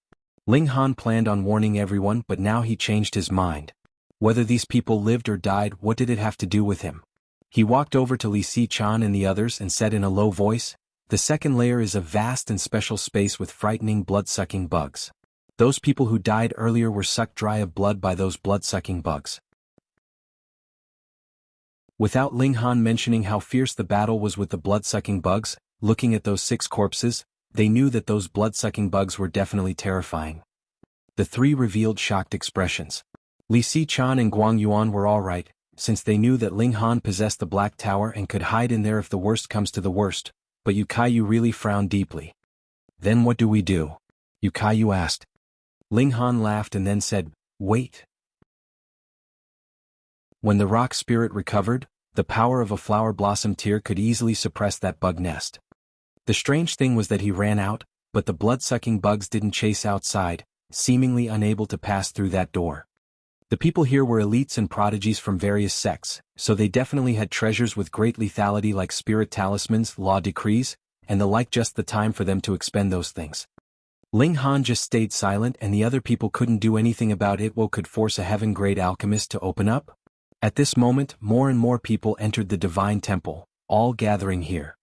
Ling Han planned on warning everyone, but now he changed his mind. Whether these people lived or died, what did it have to do with him? He walked over to Li Si-chan and the others and said in a low voice, "The second layer is a vast and special space with frightening blood-sucking bugs. Those people who died earlier were sucked dry of blood by those blood-sucking bugs." Without Ling Han mentioning how fierce the battle was with the blood-sucking bugs, looking at those 6 corpses, they knew that those blood-sucking bugs were definitely terrifying. The 3 revealed shocked expressions. Li Si-chan and Guang Yuan were alright, since they knew that Ling Han possessed the Black Tower and could hide in there if the worst comes to the worst, but Yukayu really frowned deeply. "Then what do we do?" Yukayu asked. Ling Han laughed and then said, "Wait." When the rock spirit recovered, the power of a flower blossom tier could easily suppress that bug nest. The strange thing was that he ran out, but the blood-sucking bugs didn't chase outside, seemingly unable to pass through that door. The people here were elites and prodigies from various sects, so they definitely had treasures with great lethality like spirit talismans, law decrees, and the like, just the time for them to expend those things. Ling Han just stayed silent and the other people couldn't do anything about it. What could force a heaven-grade alchemist to open up? At this moment, more and more people entered the divine temple, all gathering here.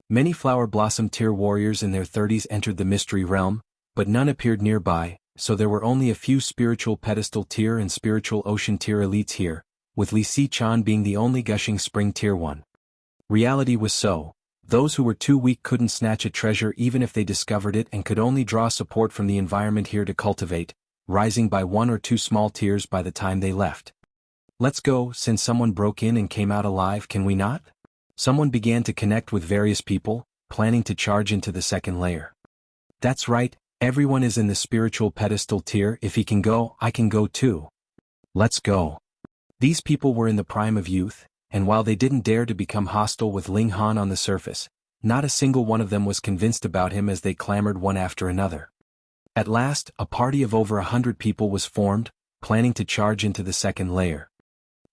Many flower blossom tier warriors in their 30s entered the mystery realm, but none appeared nearby, so there were only a few spiritual pedestal tier and spiritual ocean tier elites here, with Li Si-chan being the only gushing spring tier 1. Reality was so. Those who were too weak couldn't snatch a treasure even if they discovered it and could only draw support from the environment here to cultivate, rising by 1 or 2 small tiers by the time they left. "Let's go, since someone broke in and came out alive, can we not?" Someone began to connect with various people, planning to charge into the second layer. "That's right, everyone is in the spiritual pedestal tier. If he can go, I can go too. Let's go." These people were in the prime of youth, and while they didn't dare to become hostile with Ling Han on the surface, not a single one of them was convinced about him as they clamored one after another. At last, a party of over 100 people was formed, planning to charge into the second layer.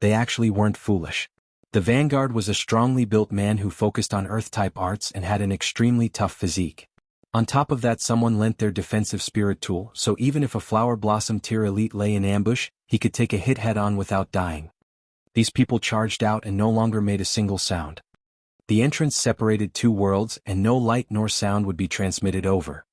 They actually weren't foolish. The vanguard was a strongly built man who focused on Earth-type arts and had an extremely tough physique. On top of that, someone lent their defensive spirit tool, so even if a flower blossom tier elite lay in ambush, he could take a hit head-on without dying. These people charged out and no longer made a single sound. The entrance separated 2 worlds and no light nor sound would be transmitted over.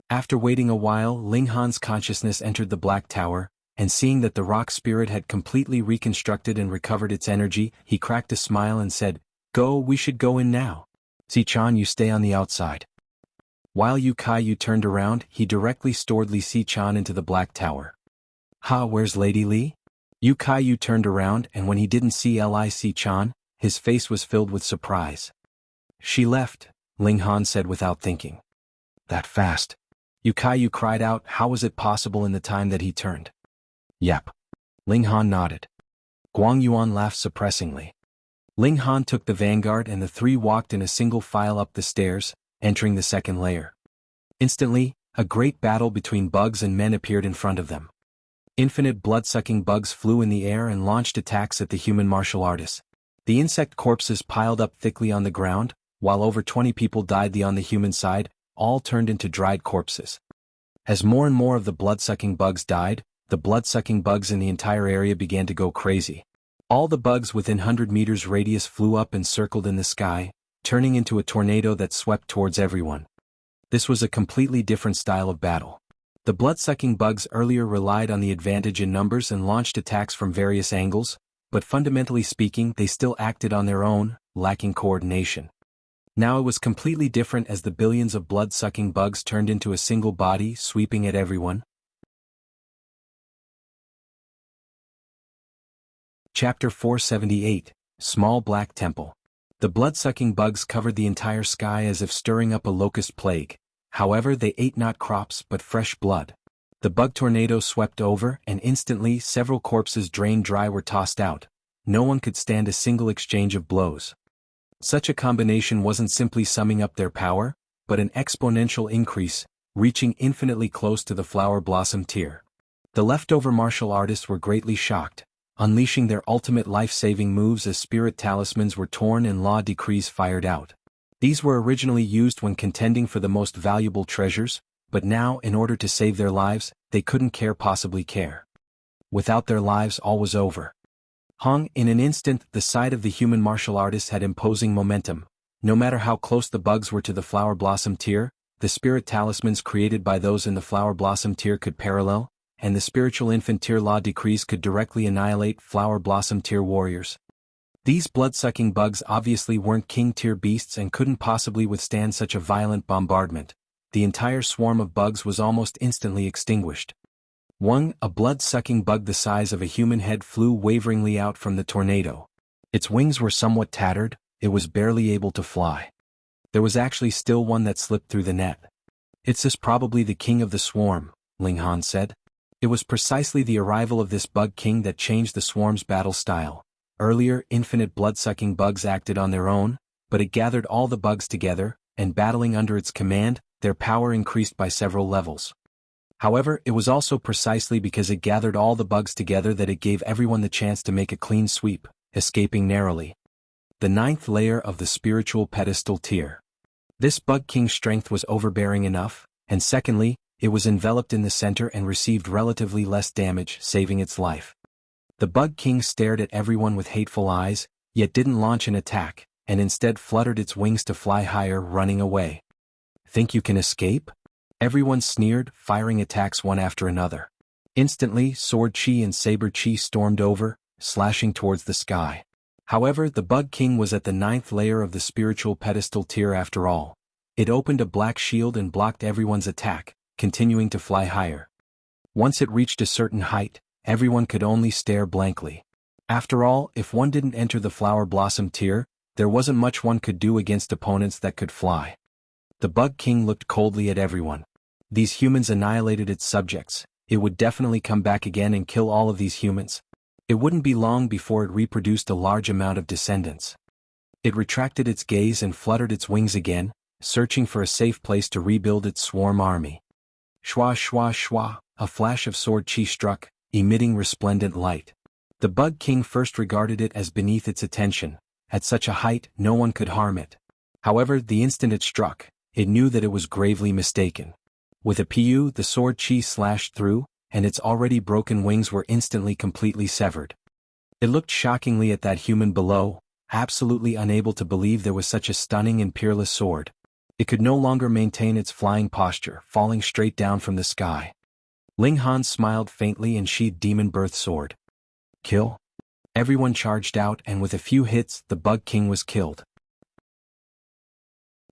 After waiting a while, Ling Han's consciousness entered the Black Tower, and seeing that the rock spirit had completely reconstructed and recovered its energy, he cracked a smile and said, "Go, we should go in now. Si-chan, you stay on the outside." While Yukayu turned around, he directly stored Li Si-chan into the Black Tower. "Ha, where's Lady Li?" Yukayu turned around and when he didn't see Li Si-chan, his face was filled with surprise. "She left," Ling Han said without thinking. "That fast?" Yukayu cried out. How was it possible in the time that he turned? "Yep." Ling Han nodded. Guang Yuan laughed suppressingly. Ling Han took the vanguard and the 3 walked in a single file up the stairs, entering the second layer. Instantly, a great battle between bugs and men appeared in front of them. Infinite blood-sucking bugs flew in the air and launched attacks at the human martial artists. The insect corpses piled up thickly on the ground, while over 20 people died on the human side, all turned into dried corpses. As more and more of the blood-sucking bugs died, the blood-sucking bugs in the entire area began to go crazy. All the bugs within 100 meters radius flew up and circled in the sky, turning into a tornado that swept towards everyone. This was a completely different style of battle. The blood-sucking bugs earlier relied on the advantage in numbers and launched attacks from various angles, but fundamentally speaking they still acted on their own, lacking coordination. Now it was completely different as the billions of blood-sucking bugs turned into a single body sweeping at everyone. Chapter 478, Small Black Temple. The blood-sucking bugs covered the entire sky as if stirring up a locust plague. However, they ate not crops but fresh blood. The bug tornado swept over, and instantly several corpses drained dry were tossed out. No one could stand a single exchange of blows. Such a combination wasn't simply summing up their power, but an exponential increase, reaching infinitely close to the flower blossom tier. The leftover martial artists were greatly shocked, unleashing their ultimate life-saving moves as spirit talismans were torn and law decrees fired out. These were originally used when contending for the most valuable treasures, but now in order to save their lives, they couldn't possibly care. Without their lives all was over. In an instant, the side of the human martial artist had imposing momentum. No matter how close the bugs were to the flower blossom tier, the spirit talismans created by those in the flower blossom tier could parallel, and the spiritual infant tier law decrees could directly annihilate flower blossom tier warriors. These blood-sucking bugs obviously weren't king-tier beasts and couldn't possibly withstand such a violent bombardment. The entire swarm of bugs was almost instantly extinguished. A blood-sucking bug the size of a human head flew waveringly out from the tornado. Its wings were somewhat tattered, it was barely able to fly. There was actually still one that slipped through the net. "It's this probably the king of the swarm," Ling Han said. It was precisely the arrival of this bug king that changed the swarm's battle style. Earlier, infinite blood-sucking bugs acted on their own, but it gathered all the bugs together, and battling under its command, their power increased by several levels. However, it was also precisely because it gathered all the bugs together that it gave everyone the chance to make a clean sweep, escaping narrowly. The 9th layer of the spiritual pedestal tier. This bug king's strength was overbearing enough, and secondly, it was enveloped in the center and received relatively less damage, saving its life. The bug king stared at everyone with hateful eyes, yet didn't launch an attack, and instead fluttered its wings to fly higher, running away. "Think you can escape?" Everyone sneered, firing attacks one after another. Instantly, sword chi and saber chi stormed over, slashing towards the sky. However, the bug king was at the 9th layer of the spiritual pedestal tier after all. It opened a black shield and blocked everyone's attack, continuing to fly higher. Once it reached a certain height, everyone could only stare blankly. After all, if one didn't enter the flower blossom tier, there wasn't much one could do against opponents that could fly. The bug king looked coldly at everyone. These humans annihilated its subjects. It would definitely come back again and kill all of these humans. It wouldn't be long before it reproduced a large amount of descendants. It retracted its gaze and fluttered its wings again, searching for a safe place to rebuild its swarm army. Shwa shwa shwa, a flash of sword chi struck, emitting resplendent light. The bug king first regarded it as beneath its attention. At such a height, no one could harm it. However, the instant it struck, it knew that it was gravely mistaken. With a pu, the sword chi slashed through, and its already broken wings were instantly completely severed. It looked shockingly at that human below, absolutely unable to believe there was such a stunning and peerless sword. It could no longer maintain its flying posture, falling straight down from the sky. Ling Han smiled faintly and sheathed Demon Birth Sword. "Kill?" Everyone charged out, and with a few hits, the bug king was killed.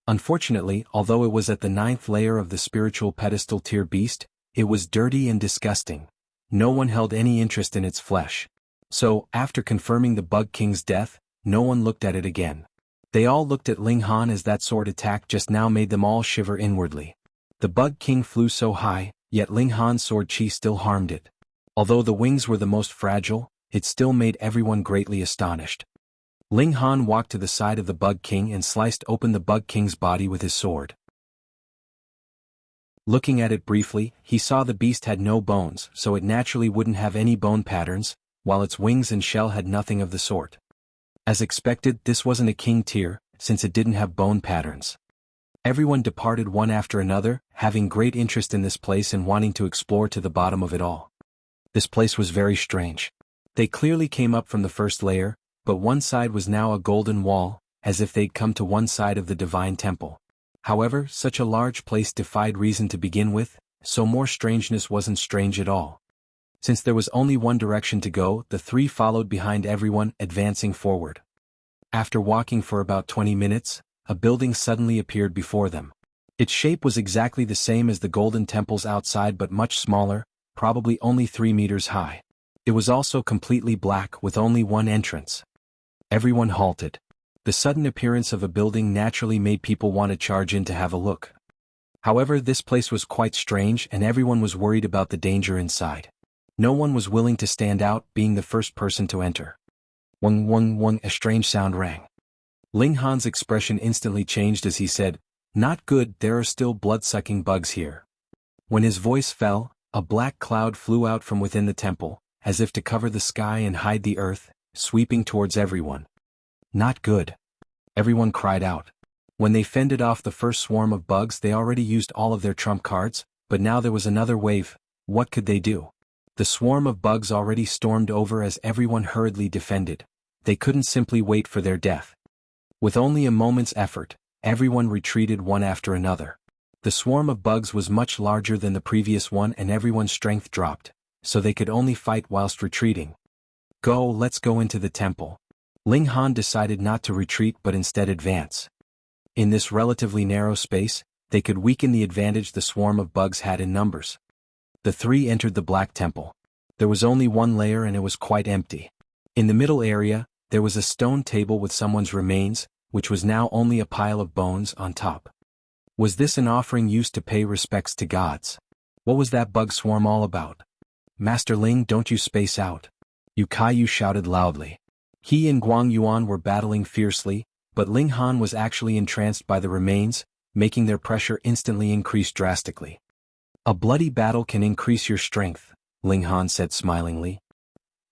Unfortunately, although it was at the 9th layer of the spiritual pedestal tier beast, it was dirty and disgusting. No one held any interest in its flesh. So, after confirming the bug king's death, no one looked at it again. They all looked at Ling Han as that sword attack just now made them all shiver inwardly. The bug king flew so high, yet Ling Han's sword chi still harmed it. Although the wings were the most fragile, it still made everyone greatly astonished. Ling Han walked to the side of the bug king and sliced open the bug king's body with his sword. Looking at it briefly, he saw the beast had no bones, so it naturally wouldn't have any bone patterns, while its wings and shell had nothing of the sort. As expected, this wasn't a king tier, since it didn't have bone patterns. Everyone departed one after another, having great interest in this place and wanting to explore to the bottom of it all. This place was very strange. They clearly came up from the first layer, but one side was now a golden wall, as if they'd come to one side of the divine temple. However, such a large place defied reason to begin with, so more strangeness wasn't strange at all. Since there was only one direction to go, the three followed behind everyone, advancing forward. After walking for about 20 minutes, a building suddenly appeared before them. Its shape was exactly the same as the golden temples outside but much smaller, probably only 3 meters high. It was also completely black with only one entrance. Everyone halted. The sudden appearance of a building naturally made people want to charge in to have a look. However, this place was quite strange and everyone was worried about the danger inside. No one was willing to stand out, being the first person to enter. Wung wung wung, a strange sound rang. Ling Han's expression instantly changed as he said, "Not good, there are still blood-sucking bugs here." When his voice fell, a black cloud flew out from within the temple, as if to cover the sky and hide the earth, sweeping towards everyone. "Not good." Everyone cried out. When they fended off the first swarm of bugs, they already used all of their trump cards, but now there was another wave. What could they do? The swarm of bugs already stormed over as everyone hurriedly defended. They couldn't simply wait for their death. With only a moment's effort, everyone retreated one after another. The swarm of bugs was much larger than the previous one and everyone's strength dropped, so they could only fight whilst retreating. Let's go into the temple." Ling Han decided not to retreat but instead advance. In this relatively narrow space, they could weaken the advantage the swarm of bugs had in numbers. The three entered the Black Temple. There was only one layer and it was quite empty. In the middle area, there was a stone table with someone's remains, which was now only a pile of bones on top. Was this an offering used to pay respects to gods? What was that bug swarm all about? "Master Ling, don't you space out!" Yu shouted loudly. He and Guang Yuan were battling fiercely, but Ling Han was actually entranced by the remains, making their pressure instantly increase drastically. "A bloody battle can increase your strength," Ling Han said smilingly.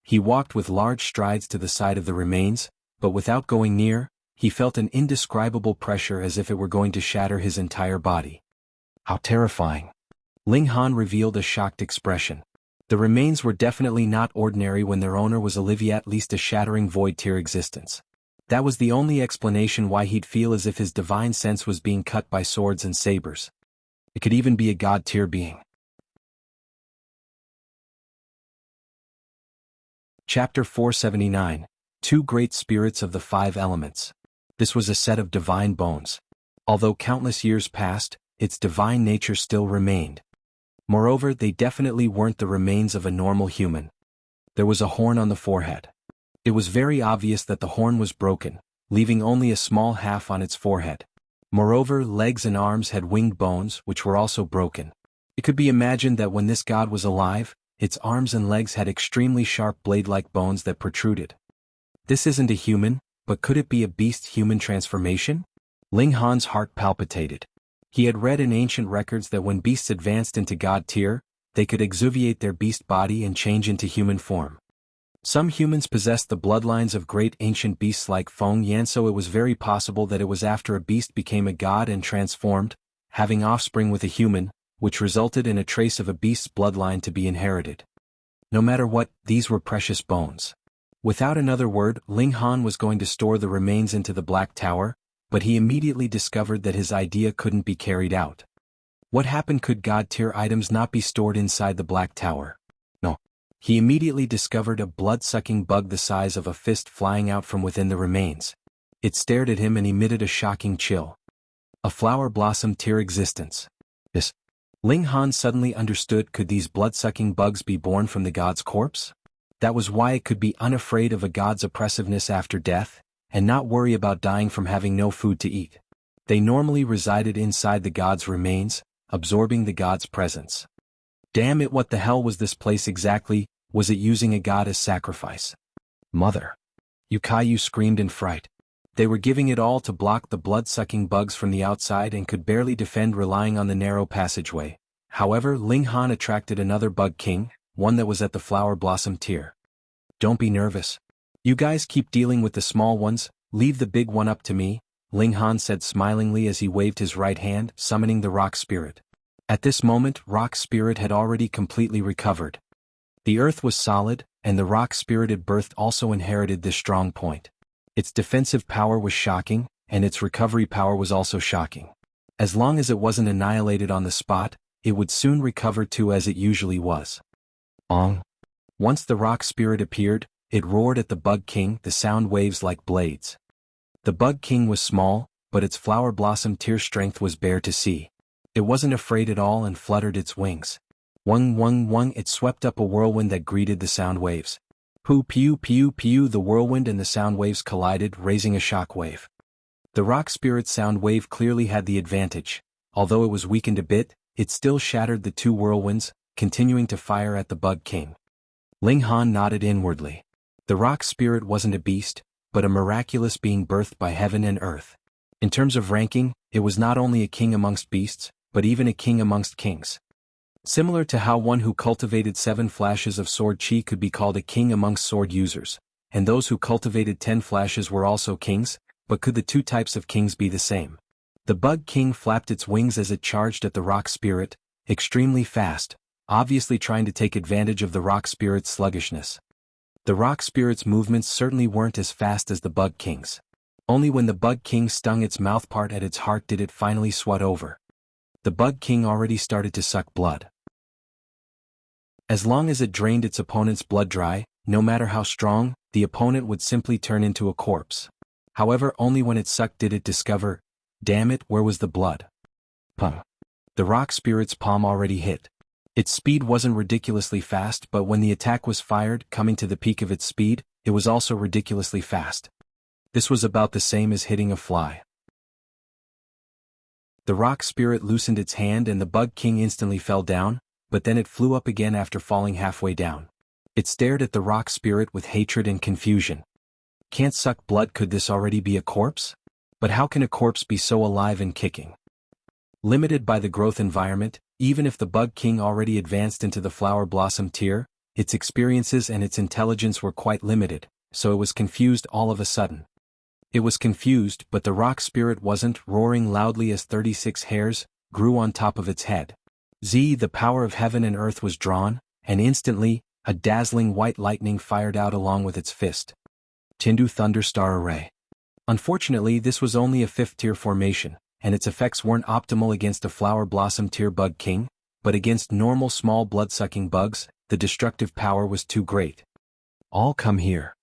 He walked with large strides to the side of the remains, but without going near, he felt an indescribable pressure as if it were going to shatter his entire body. "How terrifying!" Ling Han revealed a shocked expression. The remains were definitely not ordinary when their owner was at least a shattering void-tier existence. That was the only explanation why he'd feel as if his divine sense was being cut by swords and sabers. It could even be a god-tier being. Chapter 479, Two Great Spirits of the Five Elements. This was a set of divine bones. Although countless years passed, its divine nature still remained. Moreover, they definitely weren't the remains of a normal human. There was a horn on the forehead. It was very obvious that the horn was broken, leaving only a small half on its forehead. Moreover, legs and arms had winged bones, which were also broken. It could be imagined that when this god was alive, its arms and legs had extremely sharp blade-like bones that protruded. This isn't a human, but could it be a beast-human transformation? Ling Han's heart palpitated. He had read in ancient records that when beasts advanced into god tier, they could exuviate their beast body and change into human form. Some humans possessed the bloodlines of great ancient beasts like Feng Yan, so it was very possible that it was after a beast became a god and transformed, having offspring with a human, which resulted in a trace of a beast's bloodline to be inherited. No matter what, these were precious bones. Without another word, Ling Han was going to store the remains into the Black Tower, but he immediately discovered that his idea couldn't be carried out. What happened? Could god-tier items not be stored inside the Black Tower? No. He immediately discovered a blood-sucking bug the size of a fist flying out from within the remains. It stared at him and emitted a shocking chill. A flower blossom tier existence. This. Ling Han suddenly understood, could these blood-sucking bugs be born from the god's corpse? That was why it could be unafraid of a god's oppressiveness after death, and not worry about dying from having no food to eat. They normally resided inside the god's remains, absorbing the god's presence. Damn it, what the hell was this place exactly? Was it using a god as sacrifice? Mother! Yu screamed in fright. They were giving it all to block the blood-sucking bugs from the outside and could barely defend, relying on the narrow passageway, However, Ling Han attracted another bug king, one that was at the flower blossom tier. Don't be nervous. You guys keep dealing with the small ones, leave the big one up to me, Ling Han said smilingly as he waved his right hand, summoning the rock spirit. At this moment, rock spirit had already completely recovered. The earth was solid, and the rock-spirited birth also inherited this strong point. Its defensive power was shocking, and its recovery power was also shocking. As long as it wasn't annihilated on the spot, it would soon recover too as it usually was. Ong. Once the rock spirit appeared, it roared at the bug king, the sound waves like blades. The bug king was small, but its flower blossom tear strength was bare to see. It wasn't afraid at all and fluttered its wings. Wung wung wung, it swept up a whirlwind that greeted the sound waves. Poo pew pew pew, the whirlwind and the sound waves collided, raising a shock wave. The rock spirit sound wave clearly had the advantage. Although it was weakened a bit, it still shattered the two whirlwinds, continuing to fire at the bug king. Ling Han nodded inwardly. The rock spirit wasn't a beast, but a miraculous being birthed by heaven and earth. In terms of ranking, it was not only a king amongst beasts, but even a king amongst kings. Similar to how one who cultivated 7 flashes of sword chi could be called a king amongst sword users, and those who cultivated 10 flashes were also kings, but could the two types of kings be the same? The bug king flapped its wings as it charged at the rock spirit, extremely fast, obviously trying to take advantage of the rock spirit's sluggishness. The rock spirit's movements certainly weren't as fast as the bug king's. Only when the bug king stung its mouthpart at its heart did it finally swat over. The bug king already started to suck blood. As long as it drained its opponent's blood dry, no matter how strong, the opponent would simply turn into a corpse. However, only when it sucked did it discover, damn it, where was the blood? Puh. The rock spirit's palm already hit. Its speed wasn't ridiculously fast, but when the attack was fired, coming to the peak of its speed, it was also ridiculously fast. This was about the same as hitting a fly. The rock spirit loosened its hand and the bug king instantly fell down, but then it flew up again after falling halfway down. It stared at the rock spirit with hatred and confusion. Can't suck blood, could this already be a corpse? But how can a corpse be so alive and kicking? Limited by the growth environment, even if the bug king already advanced into the flower blossom tier, its experiences and its intelligence were quite limited, so it was confused all of a sudden. It was confused, but the rock spirit wasn't, roaring loudly as 36 hairs grew on top of its head. The power of heaven and earth was drawn, and instantly, a dazzling white lightning fired out along with its fist. Tindu Thunderstar Array. Unfortunately, this was only a 5th tier formation, and its effects weren't optimal against a flower blossom tier bug king, but against normal small blood-sucking bugs, the destructive power was too great. All come here.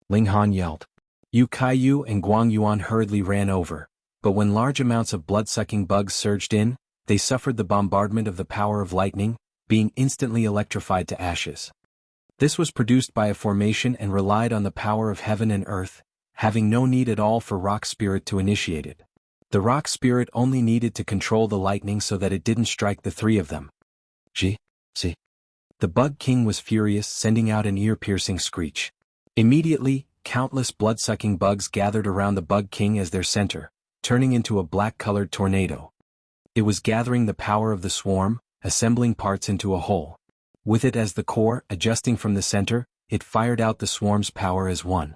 Ling Han yelled. Yu Kaiyu and Guang Yuan hurriedly ran over, but when large amounts of blood-sucking bugs surged in, they suffered the bombardment of the power of lightning, being instantly electrified to ashes. This was produced by a formation and relied on the power of heaven and earth, having no need at all for rock spirit to initiate it. The rock spirit only needed to control the lightning so that it didn't strike the 3 of them. See. The bug king was furious, sending out an ear-piercing screech. Immediately, countless blood-sucking bugs gathered around the bug king as their center, turning into a black-colored tornado. It was gathering the power of the swarm, assembling parts into a whole. With it as the core, adjusting from the center, it fired out the swarm's power as one.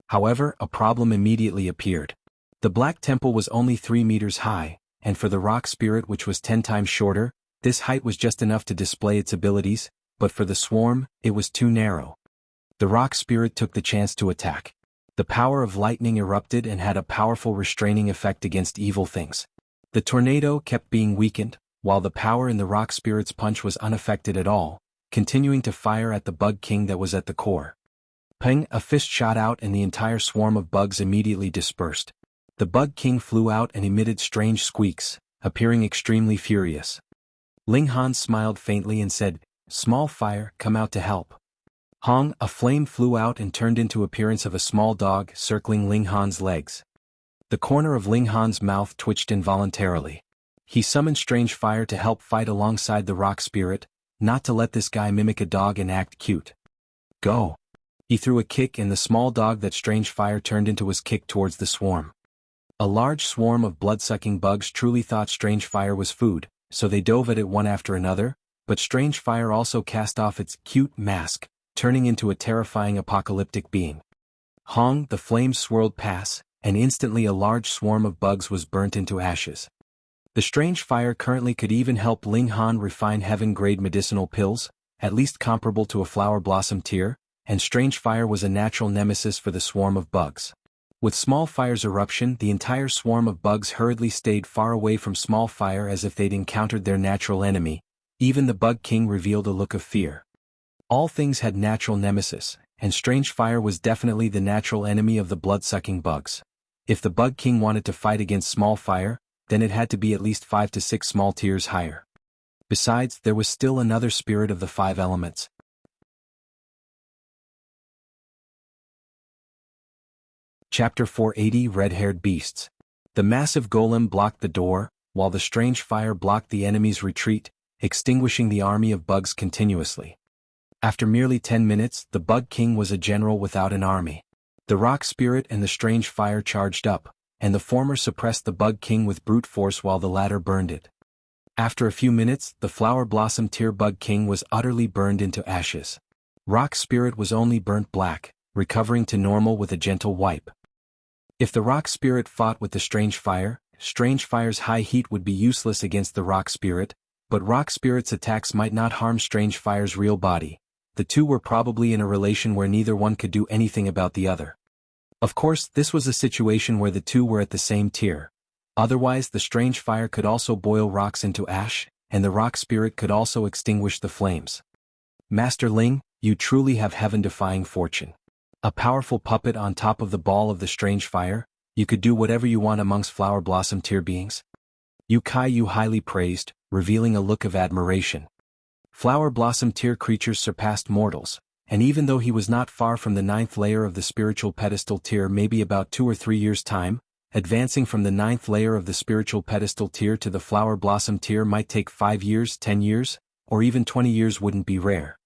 However, a problem immediately appeared. The Black Temple was only 3 meters high, and for the rock spirit, which was 10 times shorter, this height was just enough to display its abilities, but for the swarm, it was too narrow. The rock spirit took the chance to attack. The power of lightning erupted and had a powerful restraining effect against evil things. The tornado kept being weakened, while the power in the rock spirit's punch was unaffected at all, continuing to fire at the bug king that was at the core. Peng, a fist shot out and the entire swarm of bugs immediately dispersed. The bug king flew out and emitted strange squeaks, appearing extremely furious. Ling Han smiled faintly and said, "Small fire, come out to help." Hong, a flame flew out and turned into appearance of a small dog circling Ling Han's legs. The corner of Ling Han's mouth twitched involuntarily. He summoned strange fire to help fight alongside the rock spirit, not to let this guy mimic a dog and act cute. Go. He threw a kick and the small dog that strange fire turned into was kicked towards the swarm. A large swarm of blood-sucking bugs truly thought strange fire was food, so they dove at it one after another, but strange fire also cast off its cute mask, turning into a terrifying apocalyptic being. Hong, the flames swirled past, and instantly a large swarm of bugs was burnt into ashes. The strange fire currently could even help Ling Han refine heaven-grade medicinal pills, at least comparable to a flower blossom tear, and strange fire was a natural nemesis for the swarm of bugs. With small fire's eruption, the entire swarm of bugs hurriedly stayed far away from small fire as if they'd encountered their natural enemy. Even the Bug King revealed a look of fear. All things had natural nemesis, and strange fire was definitely the natural enemy of the blood-sucking bugs. If the Bug King wanted to fight against small fire, then it had to be at least 5 to 6 small tiers higher. Besides, there was still another spirit of the 5 elements. Chapter 480 Red-Haired Beasts. The massive golem blocked the door, while the strange fire blocked the enemy's retreat, extinguishing the army of bugs continuously. After merely 10 minutes, the Bug King was a general without an army. The rock spirit and the strange fire charged up, and the former suppressed the Bug King with brute force while the latter burned it. After a few minutes, the flower blossom tear Bug King was utterly burned into ashes. Rock spirit was only burnt black, recovering to normal with a gentle wipe. If the rock spirit fought with the strange fire's high heat would be useless against the rock spirit, but rock spirit's attacks might not harm strange fire's real body. The two were probably in a relation where neither one could do anything about the other. Of course, this was a situation where the two were at the same tier. Otherwise, the strange fire could also boil rocks into ash, and the rock spirit could also extinguish the flames. Master Ling, you truly have heaven-defying fortune. A powerful puppet on top of the ball of the strange fire, you could do whatever you want amongst flower blossom tier beings. Yu highly praised, revealing a look of admiration. Flower blossom tier creatures surpassed mortals, and even though he was not far from the 9th layer of the spiritual pedestal tier, maybe about 2 or 3 years' time, advancing from the 9th layer of the spiritual pedestal tier to the flower blossom tier might take 5 years, 10 years, or even 20 years wouldn't be rare.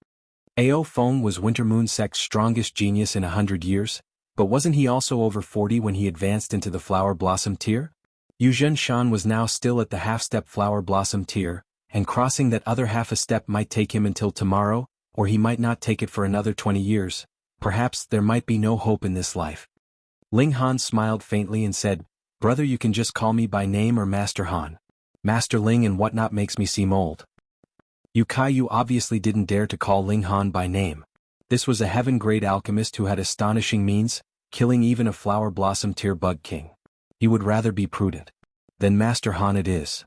Ao Feng was Wintermoon Sect's strongest genius in 100 years, but wasn't he also over 40 when he advanced into the flower blossom tier? Yuzhen Shan was now still at the half-step flower blossom tier, and crossing that other half a step might take him until tomorrow, or he might not take it for another 20 years. Perhaps there might be no hope in this life. Ling Han smiled faintly and said, "Brother, you can just call me by name or Master Han. Master Ling and whatnot makes me seem old." Yu obviously didn't dare to call Ling Han by name. This was a heaven-grade alchemist who had astonishing means, killing even a flower blossom tier Bug King. He would rather be prudent. Then Master Han it is.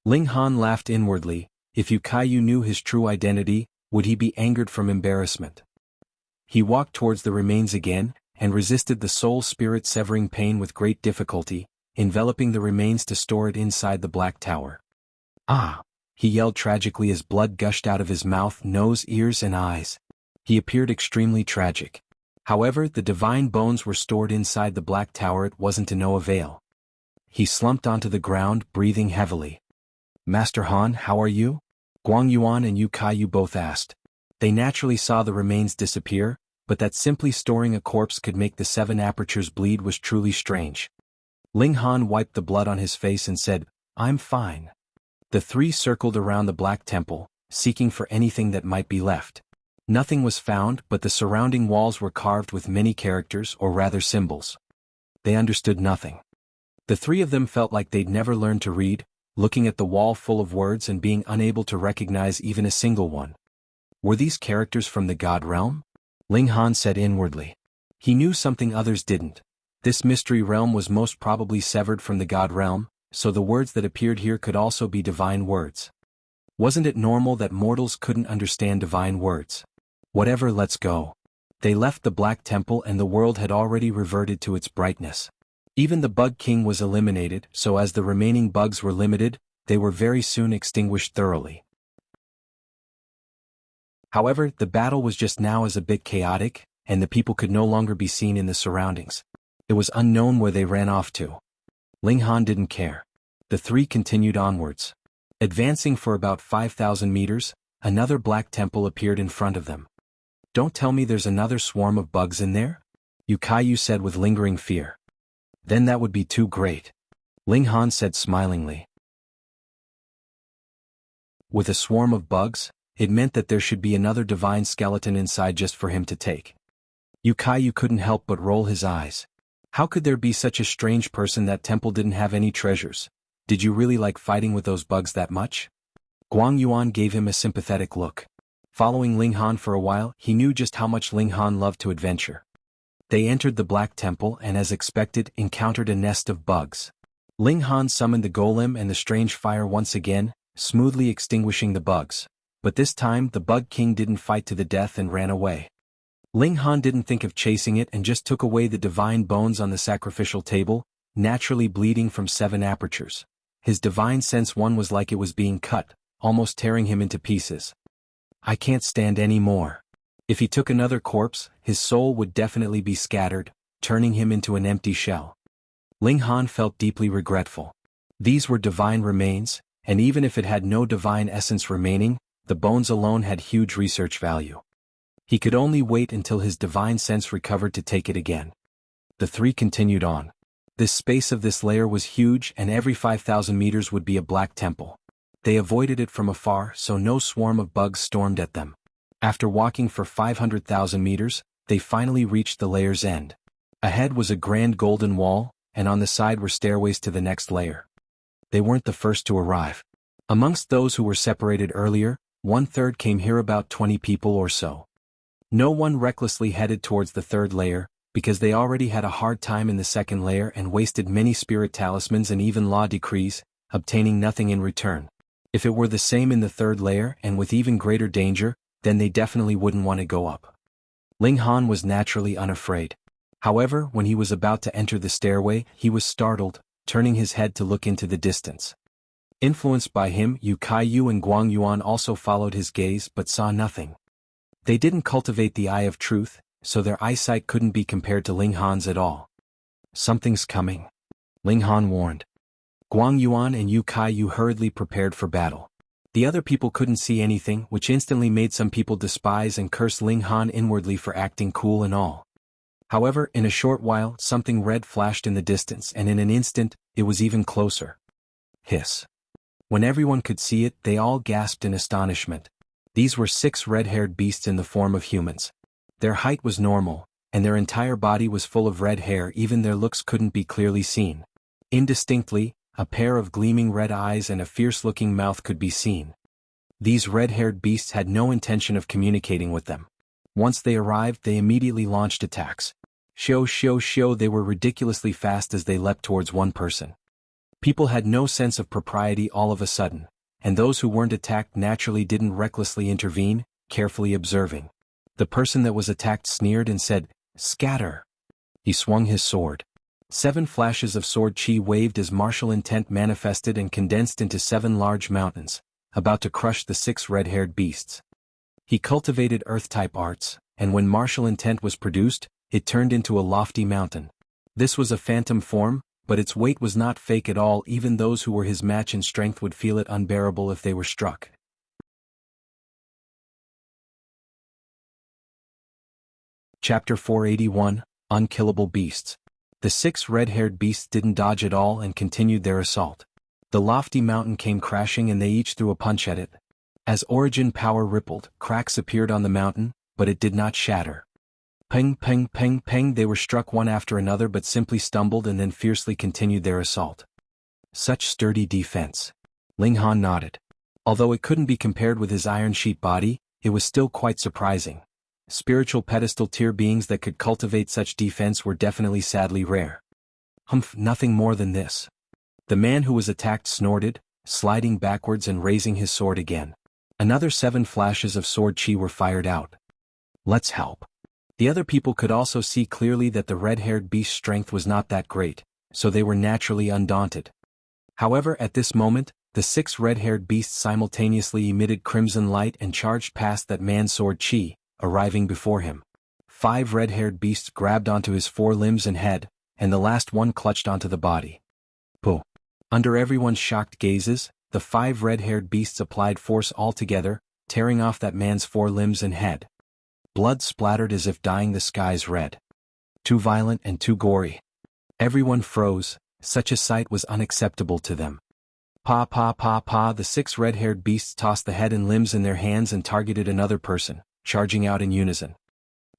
Ling Han laughed inwardly. If Yu knew his true identity, would he be angered from embarrassment? He walked towards the remains again, and resisted the soul spirit severing pain with great difficulty, enveloping the remains to store it inside the black tower. "Ah!" he yelled tragically as blood gushed out of his mouth, nose, ears and eyes. He appeared extremely tragic. However, the divine bones were stored inside the black tower. It wasn't to no avail. He slumped onto the ground, breathing heavily. "Master Han, how are you?" Guang Yuan and Yu both asked. They naturally saw the remains disappear, but that simply storing a corpse could make the 7 apertures bleed was truly strange. Ling Han wiped the blood on his face and said, "I'm fine." The 3 circled around the Black Temple, seeking for anything that might be left. Nothing was found, but the surrounding walls were carved with many characters, or rather symbols. They understood nothing. The 3 of them felt like they'd never learned to read, looking at the wall full of words and being unable to recognize even a single one. Were these characters from the God realm? Ling Han said inwardly. He knew something others didn't. This mystery realm was most probably severed from the God realm, so the words that appeared here could also be divine words. Wasn't it normal that mortals couldn't understand divine words? Whatever, let's go. They left the Black Temple and the world had already reverted to its brightness. Even the Bug King was eliminated, so as the remaining bugs were limited, they were very soon extinguished thoroughly. However, the battle was just now as a bit chaotic, and the people could no longer be seen in the surroundings. It was unknown where they ran off to. Ling Han didn't care. The 3 continued onwards. Advancing for about 5,000 meters, another Black Temple appeared in front of them. "Don't tell me there's another swarm of bugs in there?" Yu said with lingering fear. "Then that would be too great," Ling Han said smilingly. With a swarm of bugs, it meant that there should be another divine skeleton inside just for him to take. Yukayu couldn't help but roll his eyes. How could there be such a strange person? That temple didn't have any treasures. Did you really like fighting with those bugs that much? Guang Yuan gave him a sympathetic look. Following Ling Han for a while, he knew just how much Ling Han loved to adventure. They entered the Black Temple and, as expected, encountered a nest of bugs. Ling Han summoned the golem and the strange fire once again, smoothly extinguishing the bugs. But this time the Bug King didn't fight to the death and ran away. Ling Han didn't think of chasing it and just took away the divine bones on the sacrificial table, naturally bleeding from 7 apertures. His divine sense one was like it was being cut, almost tearing him into pieces. I can't stand any more. If he took another corpse, his soul would definitely be scattered, turning him into an empty shell. Ling Han felt deeply regretful. These were divine remains, and even if it had no divine essence remaining, the bones alone had huge research value. He could only wait until his divine sense recovered to take it again. The 3 continued on. The space of this layer was huge, and every 5,000 meters would be a black temple. They avoided it from afar so no swarm of bugs stormed at them. After walking for 500,000 meters, they finally reached the layer's end. Ahead was a grand golden wall, and on the side were stairways to the next layer. They weren't the first to arrive. Amongst those who were separated earlier, 1/3 came here, about 20 people or so. No one recklessly headed towards the 3rd layer, because they already had a hard time in the 2nd layer and wasted many spirit talismans and even law decrees, obtaining nothing in return. If it were the same in the 3rd layer and with even greater danger, then they definitely wouldn't want to go up. Ling Han was naturally unafraid. However, when he was about to enter the stairway, he was startled, turning his head to look into the distance. Influenced by him, Yukayu and Guang Yuan also followed his gaze but saw nothing. They didn't cultivate the eye of truth, so their eyesight couldn't be compared to Ling Han's at all. Something's coming, Ling Han warned. Guang Yuan and Yukayu hurriedly prepared for battle. The other people couldn't see anything, which instantly made some people despise and curse Ling Han inwardly for acting cool and all. However, in a short while, something red flashed in the distance, and in an instant, it was even closer. Hiss. When everyone could see it, they all gasped in astonishment. These were 6 red-haired beasts in the form of humans. Their height was normal, and their entire body was full of red hair. Even their looks couldn't be clearly seen. Indistinctly, a pair of gleaming red eyes and a fierce-looking mouth could be seen. These red-haired beasts had no intention of communicating with them. Once they arrived, they immediately launched attacks. Shoo, they were ridiculously fast as they leapt towards one person. People had no sense of propriety all of a sudden, and those who weren't attacked naturally didn't recklessly intervene, carefully observing. The person that was attacked sneered and said, "Scatter." He swung his sword. 7 flashes of sword chi waved as martial intent manifested and condensed into 7 large mountains, about to crush the 6 red-haired beasts. He cultivated earth-type arts, and when martial intent was produced, it turned into a lofty mountain. This was a phantom form, but its weight was not fake at all. Even those who were his match in strength would feel it unbearable if they were struck. Chapter 481, Un-killable Beasts. The 6 red-haired beasts didn't dodge at all and continued their assault. The lofty mountain came crashing and they each threw a punch at it. As origin power rippled, cracks appeared on the mountain, but it did not shatter. Peng, peng, peng, peng, they were struck one after another but simply stumbled and then fiercely continued their assault. Such sturdy defense. Ling Han nodded. Although it couldn't be compared with his iron sheet body, it was still quite surprising. Spiritual pedestal tier beings that could cultivate such defense were definitely sadly rare. Nothing more than this. The man who was attacked snorted, sliding backwards and raising his sword again. Another 7 flashes of sword chi were fired out. Let's help. The other people could also see clearly that the red-haired beast's strength was not that great, so they were naturally undaunted. However, at this moment, the 6 red-haired beasts simultaneously emitted crimson light and charged past that man's sword chi, arriving before him. 5 red-haired beasts grabbed onto his 4 limbs and head, and the last one clutched onto the body. Puh! Under everyone's shocked gazes, the 5 red-haired beasts applied force altogether, tearing off that man's 4 limbs and head. Blood splattered as if dyeing the skies red. Too violent and too gory. Everyone froze. Such a sight was unacceptable to them. Pa pa pa pa, the 6 red-haired beasts tossed the head and limbs in their hands and targeted another person, charging out in unison.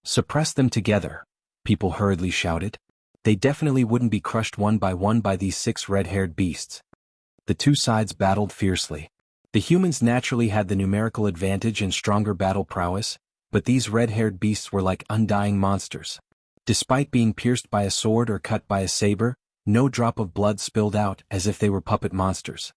Suppress them together, people hurriedly shouted. They definitely wouldn't be crushed one by these 6 red-haired beasts. The two sides battled fiercely. The humans naturally had the numerical advantage and stronger battle prowess, but these red-haired beasts were like undying monsters. Despite being pierced by a sword or cut by a saber, no drop of blood spilled out as if they were puppet monsters.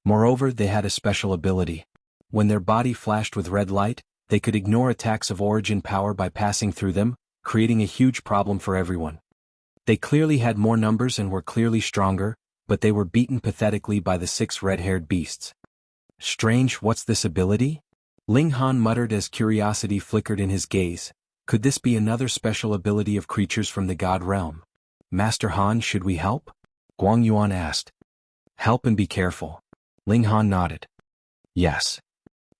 Moreover, they had a special ability. When their body flashed with red light, they could ignore attacks of origin power by passing through them, creating a huge problem for everyone. They clearly had more numbers and were clearly stronger, but they were beaten pathetically by the 6 red-haired beasts. Strange, what's this ability? Ling Han muttered as curiosity flickered in his gaze. Could this be another special ability of creatures from the God realm? Master Han, should we help? Guang Yuan asked. Help and be careful. Ling Han nodded. Yes.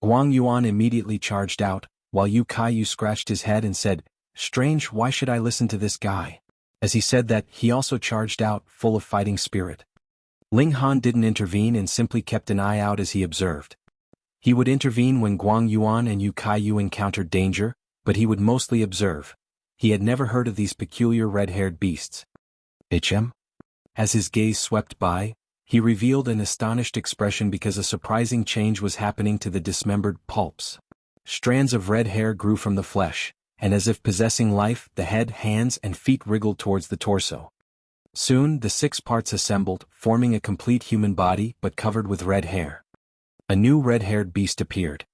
Guang Yuan immediately charged out, while Yu Kaiyu scratched his head and said, Strange, why should I listen to this guy? As he said that, he also charged out, full of fighting spirit. Ling Han didn't intervene and simply kept an eye out as he observed. He would intervene when Guang Yuan and Yu Kaiyu encountered danger, but he would mostly observe. He had never heard of these peculiar red-haired beasts. HM? As his gaze swept by, he revealed an astonished expression because a surprising change was happening to the dismembered pulps. Strands of red hair grew from the flesh, and as if possessing life, the head, hands, and feet wriggled towards the torso. Soon, the 6 parts assembled, forming a complete human body but covered with red hair. A new red-haired beast appeared.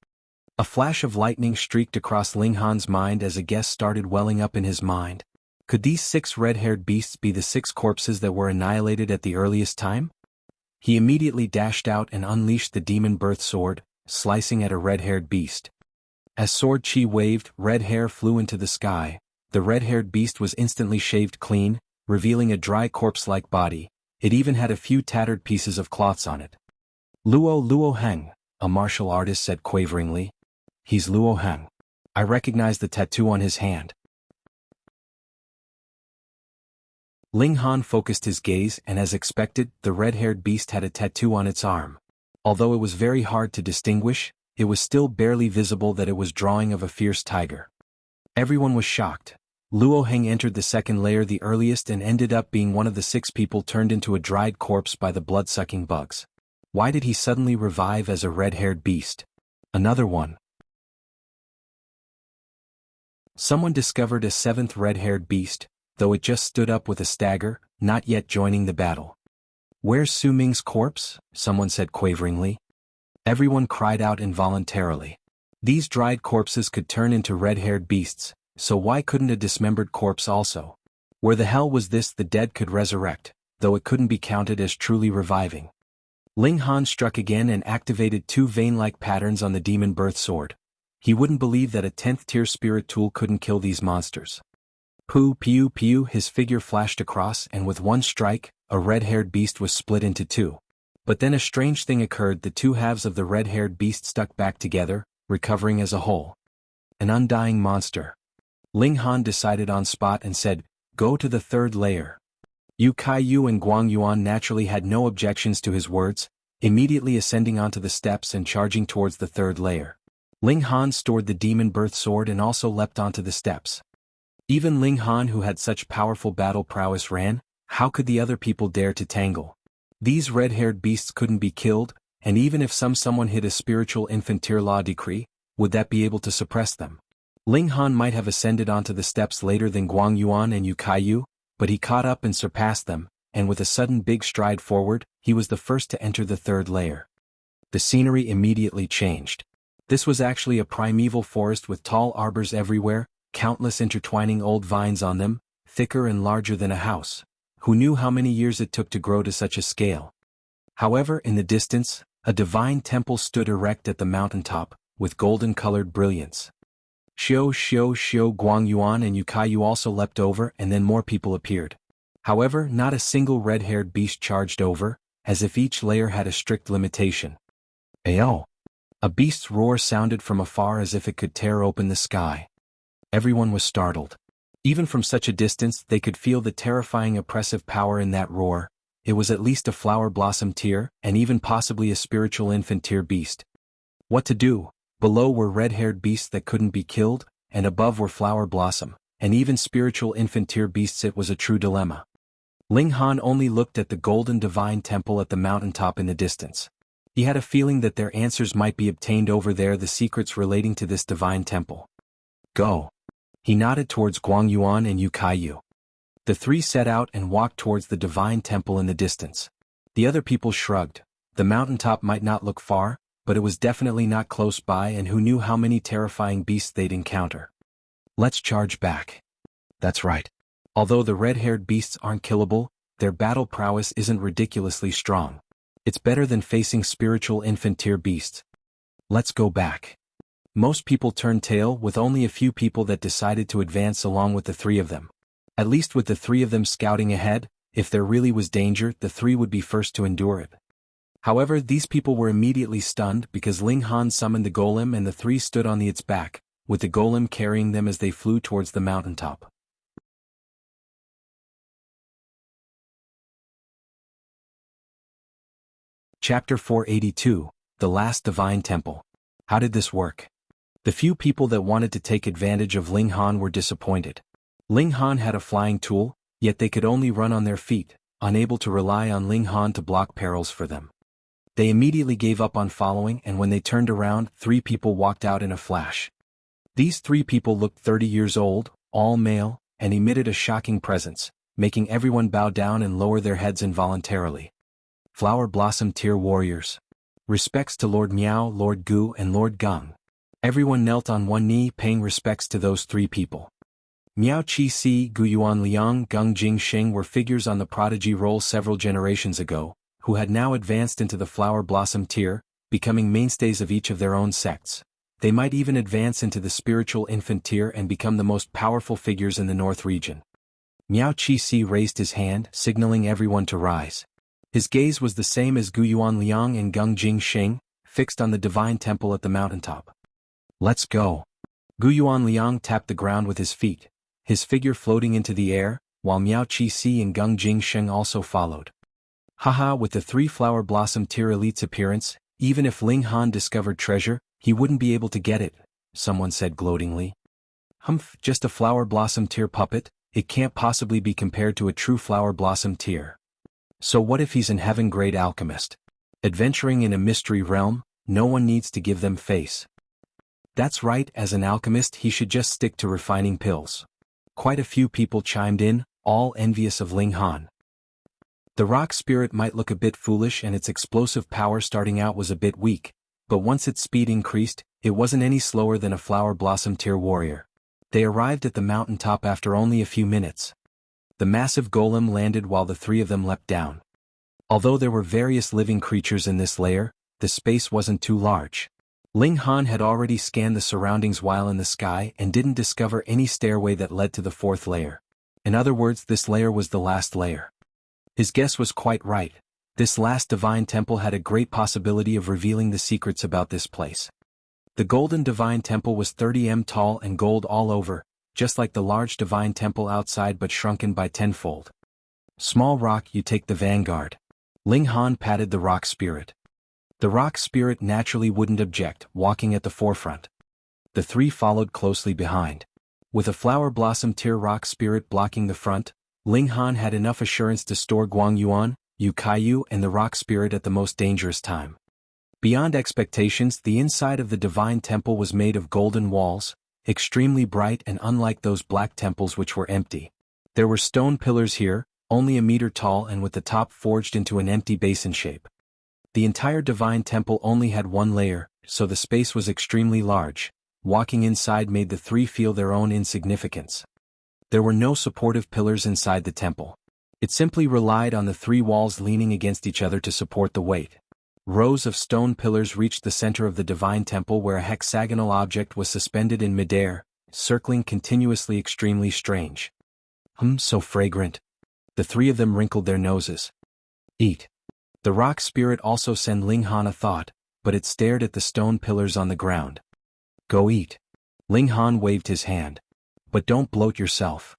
A flash of lightning streaked across Ling Han's mind as a guess started welling up in his mind. Could these 6 red-haired beasts be the 6 corpses that were annihilated at the earliest time? He immediately dashed out and unleashed the demon birth sword, slicing at a red-haired beast. As sword chi waved, red hair flew into the sky. The red-haired beast was instantly shaved clean, revealing a dry corpse-like body. It even had a few tattered pieces of cloths on it. Luo Heng, a martial artist said quaveringly. He's Luo Heng. I recognize the tattoo on his hand. Ling Han focused his gaze and as expected, the red-haired beast had a tattoo on its arm. Although it was very hard to distinguish, it was still barely visible that it was drawing of a fierce tiger. Everyone was shocked. Luo Heng entered the second layer the earliest and ended up being one of the 6 people turned into a dried corpse by the blood-sucking bugs. Why did he suddenly revive as a red-haired beast? Another one. Someone discovered a 7th red-haired beast, though it just stood up with a stagger, not yet joining the battle. Where's Su Ming's corpse? Someone said quaveringly. Everyone cried out involuntarily. These dried corpses could turn into red-haired beasts, so why couldn't a dismembered corpse also? Where the hell was this? The dead could resurrect, though it couldn't be counted as truly reviving. Ling Han struck again and activated 2 vein-like patterns on the demon birth sword. He wouldn't believe that a 10th tier spirit tool couldn't kill these monsters. Poo pew pew, his figure flashed across and with one strike, a red-haired beast was split into 2. But then a strange thing occurred. The 2 halves of the red-haired beast stuck back together, recovering as a whole. An undying monster. Ling Han decided on spot and said, go to the 3rd layer. Yu Kaiyu and Guang Yuan naturally had no objections to his words, immediately ascending onto the steps and charging towards the 3rd layer. Ling Han stored the demon birth sword and also leapt onto the steps. Even Ling Han, who had such powerful battle prowess, ran. How could the other people dare to tangle? These red-haired beasts couldn't be killed, and even if someone hit a spiritual infant tier law decree, would that be able to suppress them? Ling Han might have ascended onto the steps later than Guang Yuan and Yu Kaiyu, but he caught up and surpassed them, and with a sudden big stride forward, he was the first to enter the 3rd layer. The scenery immediately changed. This was actually a primeval forest with tall arbors everywhere, countless intertwining old vines on them, thicker and larger than a house. Who knew how many years it took to grow to such a scale? However, in the distance, a divine temple stood erect at the mountaintop, with golden-colored brilliance. Xiao Guang Yuan and Yu Kaiyu also leapt over, and then more people appeared. However, not a single red-haired beast charged over, as if each layer had a strict limitation. Ayo! A beast's roar sounded from afar as if it could tear open the sky. Everyone was startled. Even from such a distance, they could feel the terrifying oppressive power in that roar. it was at least a flower blossom tier, and even possibly a spiritual infant tier beast. What to do? Below were red-haired beasts that couldn't be killed, and above were flower blossom, and even spiritual infant tier beasts. It was a true dilemma. Ling Han only looked at the golden divine temple at the mountaintop in the distance. He had a feeling that their answers might be obtained over there, the secrets relating to this divine temple. Go. He nodded towards Guangyuan and Yukayu. The three set out and walked towards the divine temple in the distance. The other people shrugged. The mountaintop might not look far, but it was definitely not close by, and who knew how many terrifying beasts they'd encounter. Let's charge back. That's right. Although the red-haired beasts aren't killable, their battle prowess isn't ridiculously strong. It's better than facing spiritual infant tier beasts. Let's go back. Most people turned tail, with only a few people that decided to advance along with the three of them. At least with the three of them scouting ahead, if there really was danger, the three would be first to endure it. However, these people were immediately stunned because Ling Han summoned the golem and the three stood on its back, with the golem carrying them as they flew towards the mountaintop. Chapter 482, The Last Divine Temple. How did this work? The few people that wanted to take advantage of Ling Han were disappointed. Ling Han had a flying tool, yet they could only run on their feet, unable to rely on Ling Han to block perils for them. They immediately gave up on following, and when they turned around, three people walked out in a flash. These three people looked 30 years old, all male, and emitted a shocking presence, making everyone bow down and lower their heads involuntarily. Flower Blossom Tier Warriors. Respects to Lord Miao, Lord Gu, and Lord Gang. Everyone knelt on one knee, paying respects to those three people. Miao Qi Si, Gu Yuan Liang, Gang Jing Sheng were figures on the prodigy roll several generations ago, who had now advanced into the Flower Blossom tier, becoming mainstays of each of their own sects. They might even advance into the spiritual infant tier and become the most powerful figures in the North region. Miao Qi Si raised his hand, signaling everyone to rise. His gaze was the same as Gu Yuan Liang and Gang Jing Sheng, fixed on the divine temple at the mountaintop. Let's go. Gu Yuan Liang tapped the ground with his feet, his figure floating into the air, while Miao Qi Si and Gang Jing Sheng also followed. Haha, with the three Flower Blossom tier elites' appearance, even if Ling Han discovered treasure, he wouldn't be able to get it, someone said gloatingly. Humph, just a Flower Blossom tier puppet, it can't possibly be compared to a true Flower Blossom tier. So what if he's an heaven-grade alchemist? Adventuring in a mystery realm, no one needs to give them face. That's right, as an alchemist he should just stick to refining pills. Quite a few people chimed in, all envious of Ling Han. The rock spirit might look a bit foolish and its explosive power starting out was a bit weak, but once its speed increased, it wasn't any slower than a Flower Blossom tier warrior. They arrived at the mountaintop after only a few minutes. The massive golem landed while the three of them leapt down. Although there were various living creatures in this layer, the space wasn't too large. Ling Han had already scanned the surroundings while in the sky and didn't discover any stairway that led to the fourth layer. In other words, this layer was the last layer. His guess was quite right. This last divine temple had a great possibility of revealing the secrets about this place. The golden divine temple was 30 m tall and gold all over, just like the large divine temple outside but shrunken by tenfold. Small rock, you take the vanguard. Ling Han patted the rock spirit. The rock spirit naturally wouldn't object, walking at the forefront. The three followed closely behind. With a Flower Blossom tier rock spirit blocking the front, Ling Han had enough assurance to store Guangyuan, Yukayu and the rock spirit at the most dangerous time. Beyond expectations, the inside of the divine temple was made of golden walls, extremely bright and unlike those black temples which were empty. There were stone pillars here, only a meter tall and with the top forged into an empty basin shape. The entire divine temple only had one layer, so the space was extremely large. Walking inside made the three feel their own insignificance. There were no supportive pillars inside the temple. It simply relied on the three walls leaning against each other to support the weight. Rows of stone pillars reached the center of the divine temple where a hexagonal object was suspended in midair, circling continuously, extremely strange. So fragrant. The three of them wrinkled their noses. Eat. The rock spirit also sent Ling Han a thought, but it stared at the stone pillars on the ground. Go eat. Ling Han waved his hand. But don't bloat yourself.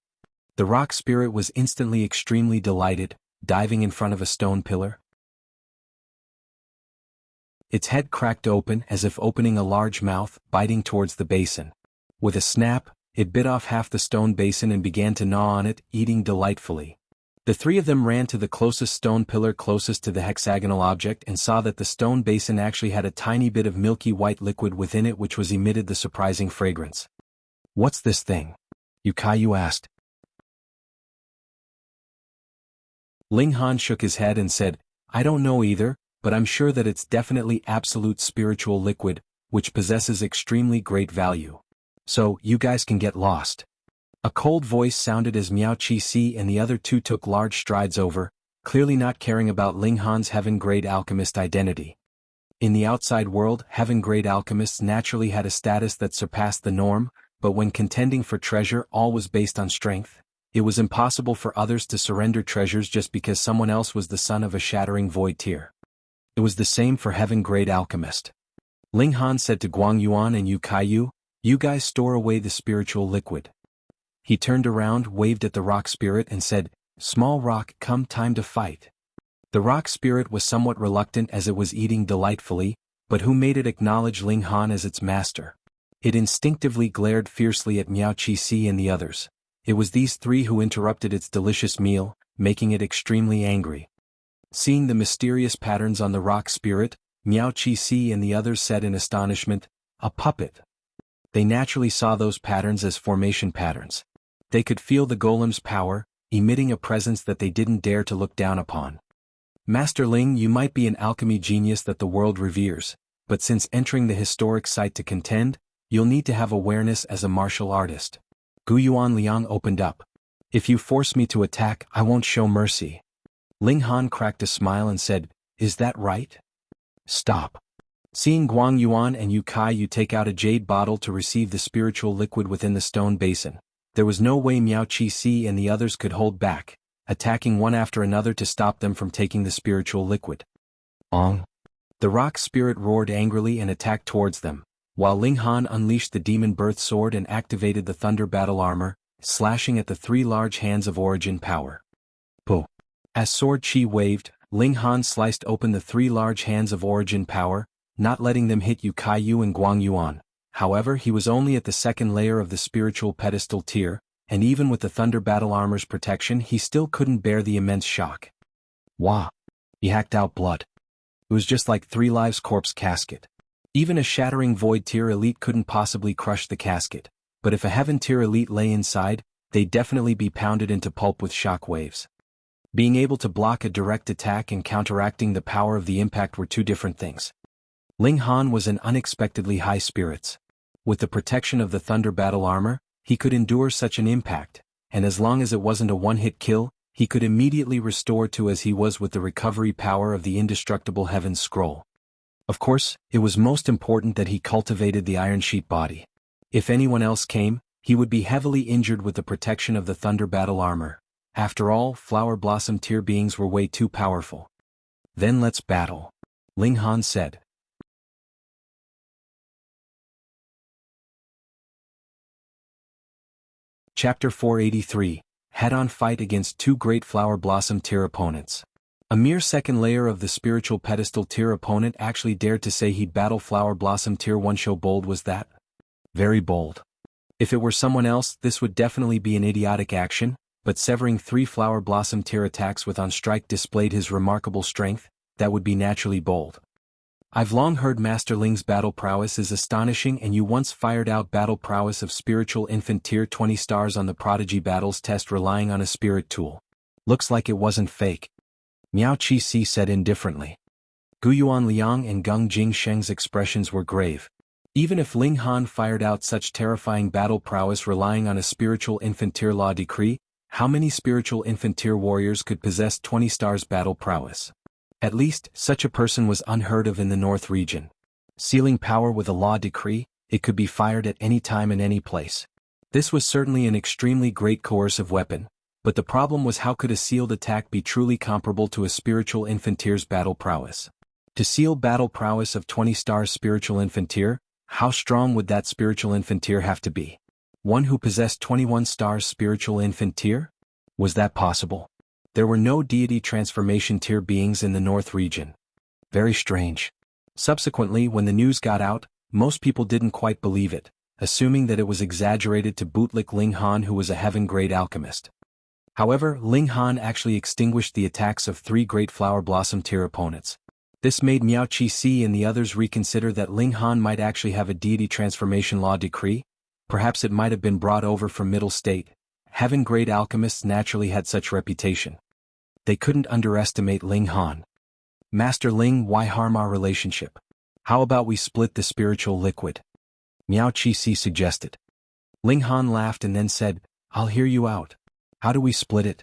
The rock spirit was instantly extremely delighted, diving in front of a stone pillar. Its head cracked open as if opening a large mouth, biting towards the basin. With a snap, it bit off half the stone basin and began to gnaw on it, eating delightfully. The three of them ran to the closest stone pillar closest to the hexagonal object and saw that the stone basin actually had a tiny bit of milky white liquid within it which was emitted the surprising fragrance. "What's this thing?" Yukayu asked. Ling Han shook his head and said, "I don't know either, but I'm sure that it's definitely absolute spiritual liquid, which possesses extremely great value. So, you guys can get lost." A cold voice sounded as Miao Qi and the other two took large strides over, clearly not caring about Ling Han's heaven-grade alchemist identity. In the outside world, heaven-grade alchemists naturally had a status that surpassed the norm, but when contending for treasure all was based on strength. It was impossible for others to surrender treasures just because someone else was the son of a shattering void tier. It was the same for heaven-grade alchemist. Ling Han said to Guang Yuan and Yu Kaiyu, "You guys store away the spiritual liquid." He turned around, waved at the rock spirit and said, "Small rock, come time to fight." The rock spirit was somewhat reluctant as it was eating delightfully, but who made it acknowledge Ling Han as its master? It instinctively glared fiercely at Miao Qi and the others. It was these three who interrupted its delicious meal, making it extremely angry. Seeing the mysterious patterns on the rock spirit, Miao Qi and the others said in astonishment, "A puppet." They naturally saw those patterns as formation patterns. They could feel the golem's power, emitting a presence that they didn't dare to look down upon. "Master Ling, you might be an alchemy genius that the world reveres, but since entering the historic site to contend, you'll need to have awareness as a martial artist." Gu Yuan Liang opened up. "If you force me to attack, I won't show mercy." Ling Han cracked a smile and said, "Is that right?" "Stop." Seeing Guang Yuan and Yu Kaiyu take out a jade bottle to receive the spiritual liquid within the stone basin, there was no way Miao Qi and the others could hold back, attacking one after another to stop them from taking the spiritual liquid. "Ong!" The rock spirit roared angrily and attacked towards them, while Ling Han unleashed the demon birth sword and activated the thunder battle armor, slashing at the three large hands of origin power. Puh! As sword chi waved, Ling Han sliced open the three large hands of origin power, not letting them hit Yu Kaiyu and Guang Yuan. However, he was only at the second layer of the spiritual pedestal tier, and even with the thunder battle armor's protection he still couldn't bear the immense shock. Wah! He hacked out blood. It was just like Three Lives' corpse casket. Even a shattering void tier elite couldn't possibly crush the casket, but if a heaven tier elite lay inside, they'd definitely be pounded into pulp with shock waves. Being able to block a direct attack and counteracting the power of the impact were two different things. Ling Han was in unexpectedly high spirits. With the protection of the thunder battle armor, he could endure such an impact, and as long as it wasn't a one-hit kill, he could immediately restore to as he was with the recovery power of the indestructible Heaven's Scroll. Of course, it was most important that he cultivated the Iron Sheet body. If anyone else came, he would be heavily injured with the protection of the thunder battle armor. After all, flower blossom tier beings were way too powerful. "Then let's battle," Ling Han said. Chapter 483, Head-on Fight Against Two Great Flower Blossom Tier Opponents. A mere second layer of the spiritual pedestal tier opponent actually dared to say he'd battle Flower Blossom Tier 1. Show bold was that? Very bold. If it were someone else, this would definitely be an idiotic action, but severing 3 Flower Blossom Tier attacks with on strike displayed his remarkable strength, that would be naturally bold. "I've long heard Master Ling's battle prowess is astonishing, and you once fired out battle prowess of spiritual infant tier 20 stars on the Prodigy Battles test relying on a spirit tool. Looks like it wasn't fake," Miao Qi said indifferently. Gu Yuan Liang and Gung Jingsheng's expressions were grave. Even if Ling Han fired out such terrifying battle prowess relying on a spiritual infant tier law decree, how many spiritual infant tier warriors could possess 20 stars battle prowess? At least, such a person was unheard of in the North region. Sealing power with a law decree, it could be fired at any time and any place. This was certainly an extremely great coercive weapon, but the problem was how could a sealed attack be truly comparable to a spiritual infant tier's battle prowess? To seal battle prowess of 20 stars spiritual infant tier, how strong would that spiritual infant tier have to be? One who possessed 21 stars spiritual infant tier? Was that possible? There were no deity transformation tier beings in the North region. Very strange. Subsequently, when the news got out, most people didn't quite believe it, assuming that it was exaggerated to bootlick Ling Han, who was a heaven-grade alchemist. However, Ling Han actually extinguished the attacks of 3 great Flower Blossom tier opponents. This made Miao Qi and the others reconsider that Ling Han might actually have a deity transformation law decree. Perhaps it might have been brought over from Middle State. Heaven-grade alchemists naturally had such reputation. They couldn't underestimate Ling Han. Master Ling, why harm our relationship? How about we split the spiritual liquid? Miao Qi suggested. Ling Han laughed and then said, I'll hear you out. How do we split it?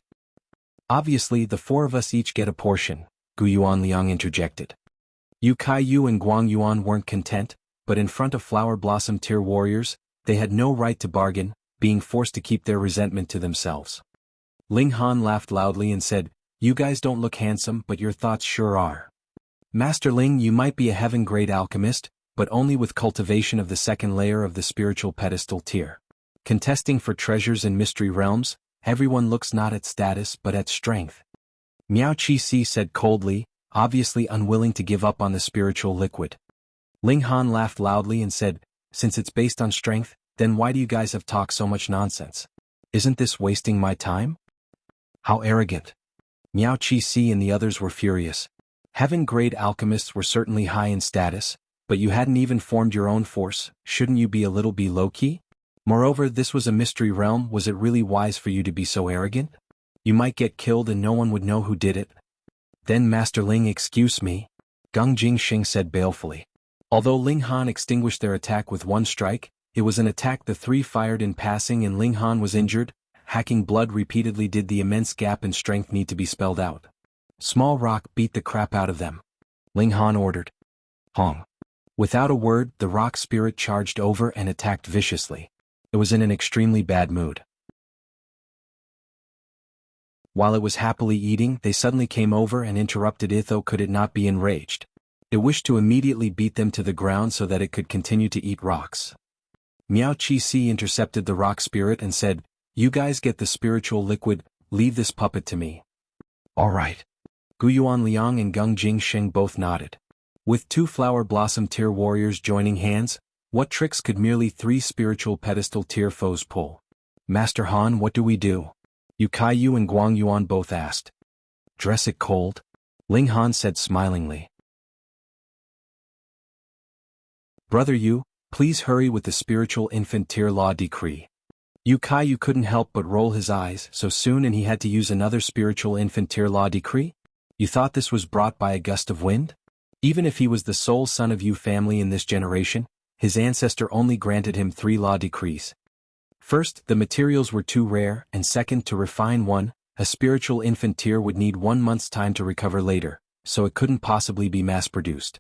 Obviously, the 4 of us each get a portion, Gu Yuanliang interjected. Yu Kaiyu and Guang Yuan weren't content, but in front of Flower Blossom tier warriors, they had no right to bargain, being forced to keep their resentment to themselves. Ling Han laughed loudly and said, You guys don't look handsome, but your thoughts sure are. Master Ling, you might be a heaven-grade alchemist, but only with cultivation of the 2nd layer of the spiritual pedestal tier. Contesting for treasures in mystery realms, everyone looks not at status but at strength. Miao Qi said coldly, obviously unwilling to give up on the spiritual liquid. Ling Han laughed loudly and said, Since it's based on strength, then why do you guys have talked so much nonsense? Isn't this wasting my time? How arrogant. Miao Qi and the others were furious. Heaven-grade alchemists were certainly high in status, but you hadn't even formed your own force, shouldn't you be a little low-key? Moreover, this was a mystery realm, was it really wise for you to be so arrogant? You might get killed and no one would know who did it. Then Master Ling, excuse me, Gung Jingxing said balefully. Although Ling Han extinguished their attack with 1 strike, it was an attack the 3 fired in passing and Ling Han was injured. Hacking blood repeatedly. Did the immense gap in strength need to be spelled out? Small rock, beat the crap out of them, Ling Han ordered. Hong. Without a word, the rock spirit charged over and attacked viciously. It was in an extremely bad mood. While it was happily eating, they suddenly came over and interrupted it. Though could it not be enraged? It wished to immediately beat them to the ground so that it could continue to eat rocks. Miao Qi intercepted the rock spirit and said, You guys get the spiritual liquid, leave this puppet to me. All right. Gu Yuanliang and Gung Jingxing both nodded. With 2 Flower Blossom tier warriors joining hands, what tricks could merely 3 spiritual pedestal tier foes pull? Master Han, what do we do? Yu Kaiyu and Guang Yuan both asked. Dress it cold? Ling Han said smilingly. Brother Yu, please hurry with the spiritual infant tier law decree. Yu Kaiyu couldn't help but roll his eyes. So soon, and he had to use another spiritual infant tier law decree? You thought this was brought by a gust of wind? Even if he was the sole son of Yu family in this generation, his ancestor only granted him 3 law decrees. First, the materials were too rare, and second, to refine one, a spiritual infant tier would need 1 month's time to recover later, so it couldn't possibly be mass-produced.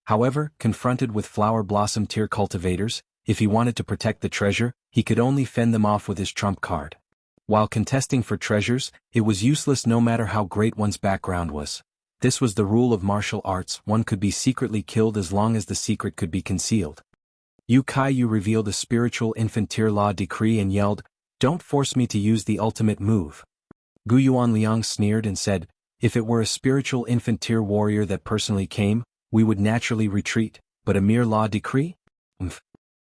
However, confronted with Flower Blossom tier cultivators, if he wanted to protect the treasure, he could only fend them off with his trump card. While contesting for treasures, it was useless no matter how great one's background was. This was the rule of martial arts, one could be secretly killed as long as the secret could be concealed. Yu Kaiyu revealed a spiritual infant tier law decree and yelled, Don't force me to use the ultimate move. Gu Yuanliang sneered and said, If it were a spiritual infant tier warrior that personally came, we would naturally retreat, but a mere law decree?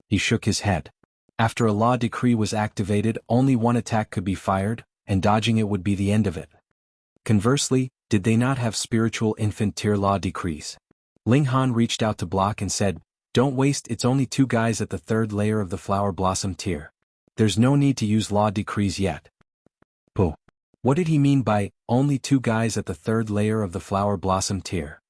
He shook his head. After a law decree was activated, only 1 attack could be fired, and dodging it would be the end of it. Conversely, did they not have spiritual infant tier law decrees? Ling Han reached out to block and said, Don't waste, it's only 2 guys at the 3rd layer of the Flower Blossom tier. There's no need to use law decrees yet. Pooh. What did he mean by, only 2 guys at the 3rd layer of the Flower Blossom tier?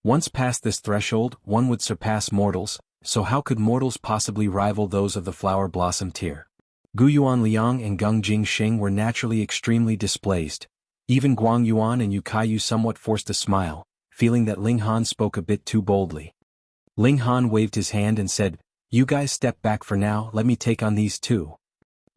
Once past this threshold, one would surpass mortals, so how could mortals possibly rival those of the Flower Blossom tier? Gu Yuanliang and Gung Jingxing were naturally extremely displeased. Even Guang Yuan and Yu Kaiyu somewhat forced a smile, feeling that Ling Han spoke a bit too boldly. Ling Han waved his hand and said, You guys step back for now, let me take on these 2.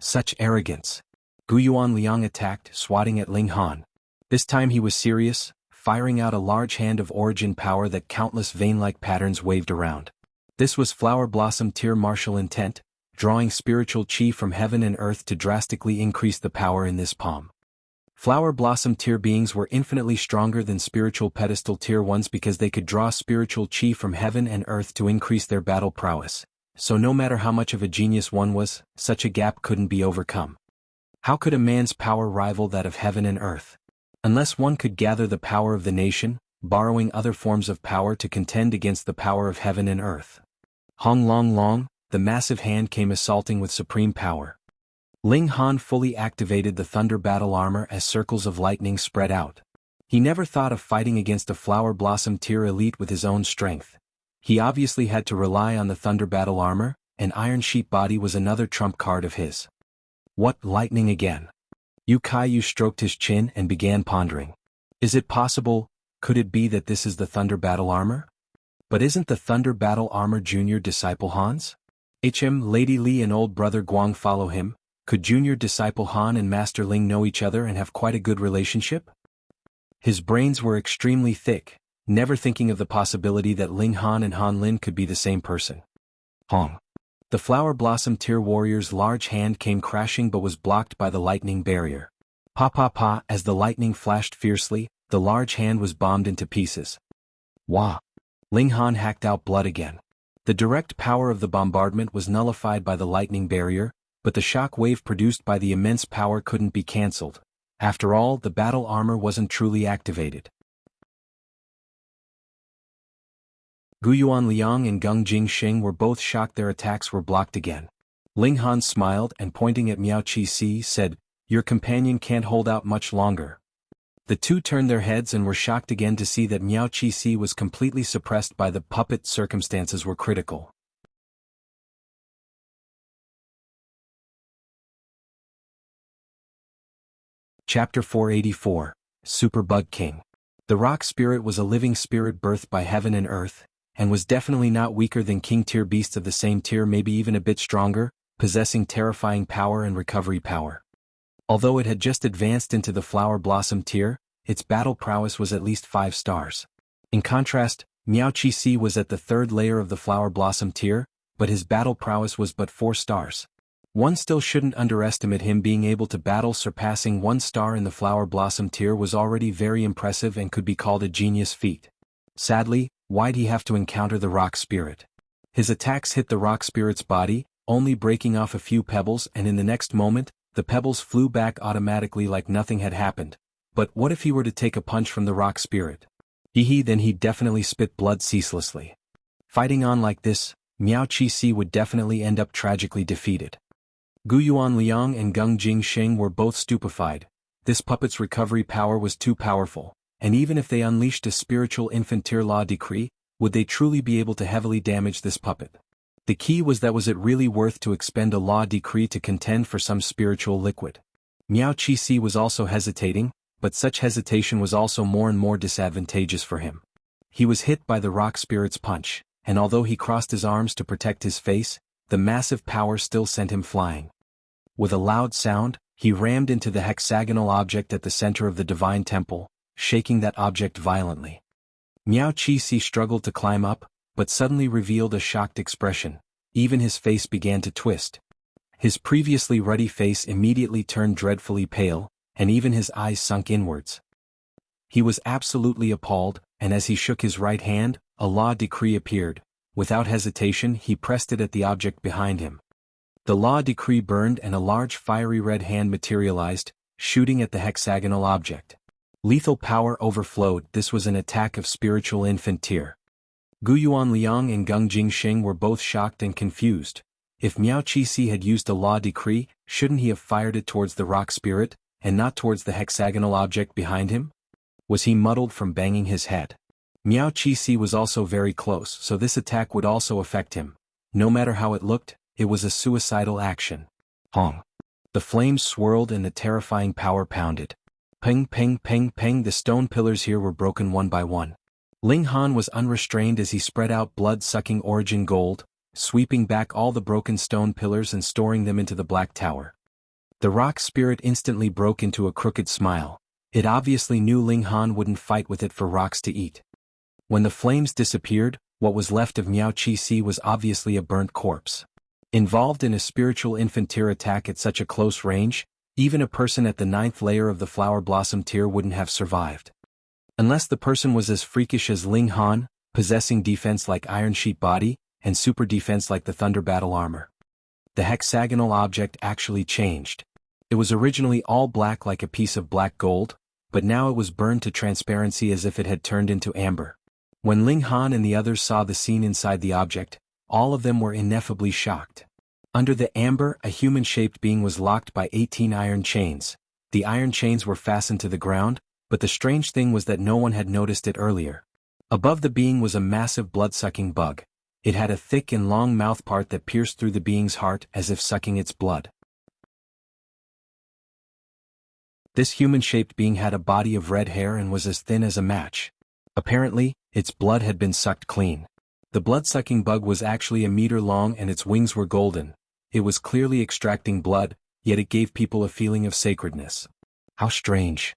Such arrogance. Gu Yuanliang attacked, swatting at Ling Han. This time he was serious, firing out a large hand of origin power that countless vein-like patterns waved around. This was Flower Blossom tier martial intent, drawing spiritual chi from heaven and earth to drastically increase the power in this palm. Flower blossom tier beings were infinitely stronger than spiritual pedestal tier ones because they could draw spiritual chi from heaven and earth to increase their battle prowess, so no matter how much of a genius one was, such a gap couldn't be overcome. How could a man's power rival that of heaven and earth? Unless one could gather the power of the nation, borrowing other forms of power to contend against the power of heaven and earth. Hong Long Long, the massive hand came assaulting with supreme power. Ling Han fully activated the thunder battle armor as circles of lightning spread out. He never thought of fighting against a flower blossom tier elite with his own strength. He obviously had to rely on the thunder battle armor, and iron sheep body was another trump card of his. What, lightning again? Yu Kaiyu stroked his chin and began pondering. Is it possible, could it be that this is the thunder battle armor? But isn't the thunder battle armor junior disciple Han's? Lady Li and old brother Guang follow him. Could junior disciple Han and Master Ling know each other and have quite a good relationship? His brains were extremely thick, never thinking of the possibility that Ling Han and Han Lin could be the same person. Hong. The flower blossom tier warrior's large hand came crashing but was blocked by the lightning barrier. Pa pa pa, as the lightning flashed fiercely, the large hand was bombed into pieces. Wah! Ling Han hacked out blood again. The direct power of the bombardment was nullified by the lightning barrier, but the shock wave produced by the immense power couldn't be cancelled. After all, the battle armor wasn't truly activated. Guyuan Liang and Gung Jingxing were both shocked their attacks were blocked again. Ling Han smiled and pointing at Miao Qi said, "Your companion can't hold out much longer." The two turned their heads and were shocked again to see that Miao Qi was completely suppressed by the puppet. Circumstances were critical. Chapter 484, Superbug King. The rock spirit was a living spirit birthed by heaven and earth, and was definitely not weaker than king tier beasts of the same tier, maybe even a bit stronger, possessing terrifying power and recovery power. Although it had just advanced into the flower blossom tier, its battle prowess was at least 5 stars. In contrast, Miao Qi was at the 3rd layer of the flower blossom tier, but his battle prowess was but 4 stars. One still shouldn't underestimate him. Being able to battle surpassing 1 star in the flower blossom tier was already very impressive and could be called a genius feat. Sadly, why'd he have to encounter the rock spirit? His attacks hit the rock spirit's body, only breaking off a few pebbles, and in the next moment, the pebbles flew back automatically like nothing had happened. But what if he were to take a punch from the rock spirit? Then he'd definitely spit blood ceaselessly. Fighting on like this, Miao Qi would definitely end up tragically defeated. Guyuan Liang and Gung Jingxing were both stupefied. This puppet's recovery power was too powerful, and even if they unleashed a spiritual infant tier law decree, would they truly be able to heavily damage this puppet? The key was it really worth to expend a law decree to contend for some spiritual liquid? Miao Qi was also hesitating, but such hesitation was also more and more disadvantageous for him. He was hit by the rock spirit's punch, and although he crossed his arms to protect his face, the massive power still sent him flying. With a loud sound, he rammed into the hexagonal object at the center of the divine temple, shaking that object violently. Miao Qi struggled to climb up, but suddenly revealed a shocked expression. Even his face began to twist. His previously ruddy face immediately turned dreadfully pale, and even his eyes sunk inwards. He was absolutely appalled, and as he shook his right hand, a law decree appeared. Without hesitation, he pressed it at the object behind him. The law decree burned and a large fiery red hand materialized, shooting at the hexagonal object. Lethal power overflowed. This was an attack of spiritual infant tier. Guyuan Liang and Gung Jingxing were both shocked and confused. If Miao Qi had used a law decree, shouldn't he have fired it towards the rock spirit, and not towards the hexagonal object behind him? Was he muddled from banging his head? Miao Qi was also very close, so this attack would also affect him. No matter how it looked, it was a suicidal action. Hong. The flames swirled and the terrifying power pounded. Ping ping ping ping, the stone pillars here were broken one by one. Ling Han was unrestrained as he spread out blood-sucking origin gold, sweeping back all the broken stone pillars and storing them into the Black Tower. The rock spirit instantly broke into a crooked smile. It obviously knew Ling Han wouldn't fight with it for rocks to eat. When the flames disappeared, what was left of Miao Qi was obviously a burnt corpse. Involved in a spiritual infant tier attack at such a close range, Even a person at the 9th layer of the Flower Blossom tier wouldn't have survived. Unless the person was as freakish as Ling Han, possessing defense like Iron Sheet body, and super defense like the Thunder Battle armor. The hexagonal object actually changed. It was originally all black like a piece of black gold, but now it was burned to transparency as if it had turned into amber. When Ling Han and the others saw the scene inside the object, all of them were ineffably shocked. Under the amber, a human-shaped being was locked by 18 iron chains. The iron chains were fastened to the ground, but the strange thing was that no one had noticed it earlier. Above the being was a massive blood-sucking bug. It had a thick and long mouthpart that pierced through the being's heart as if sucking its blood. This human-shaped being had a body of red hair and was as thin as a match. Apparently, its blood had been sucked clean. The blood-sucking bug was actually a meter long and its wings were golden. It was clearly extracting blood, yet it gave people a feeling of sacredness. How strange.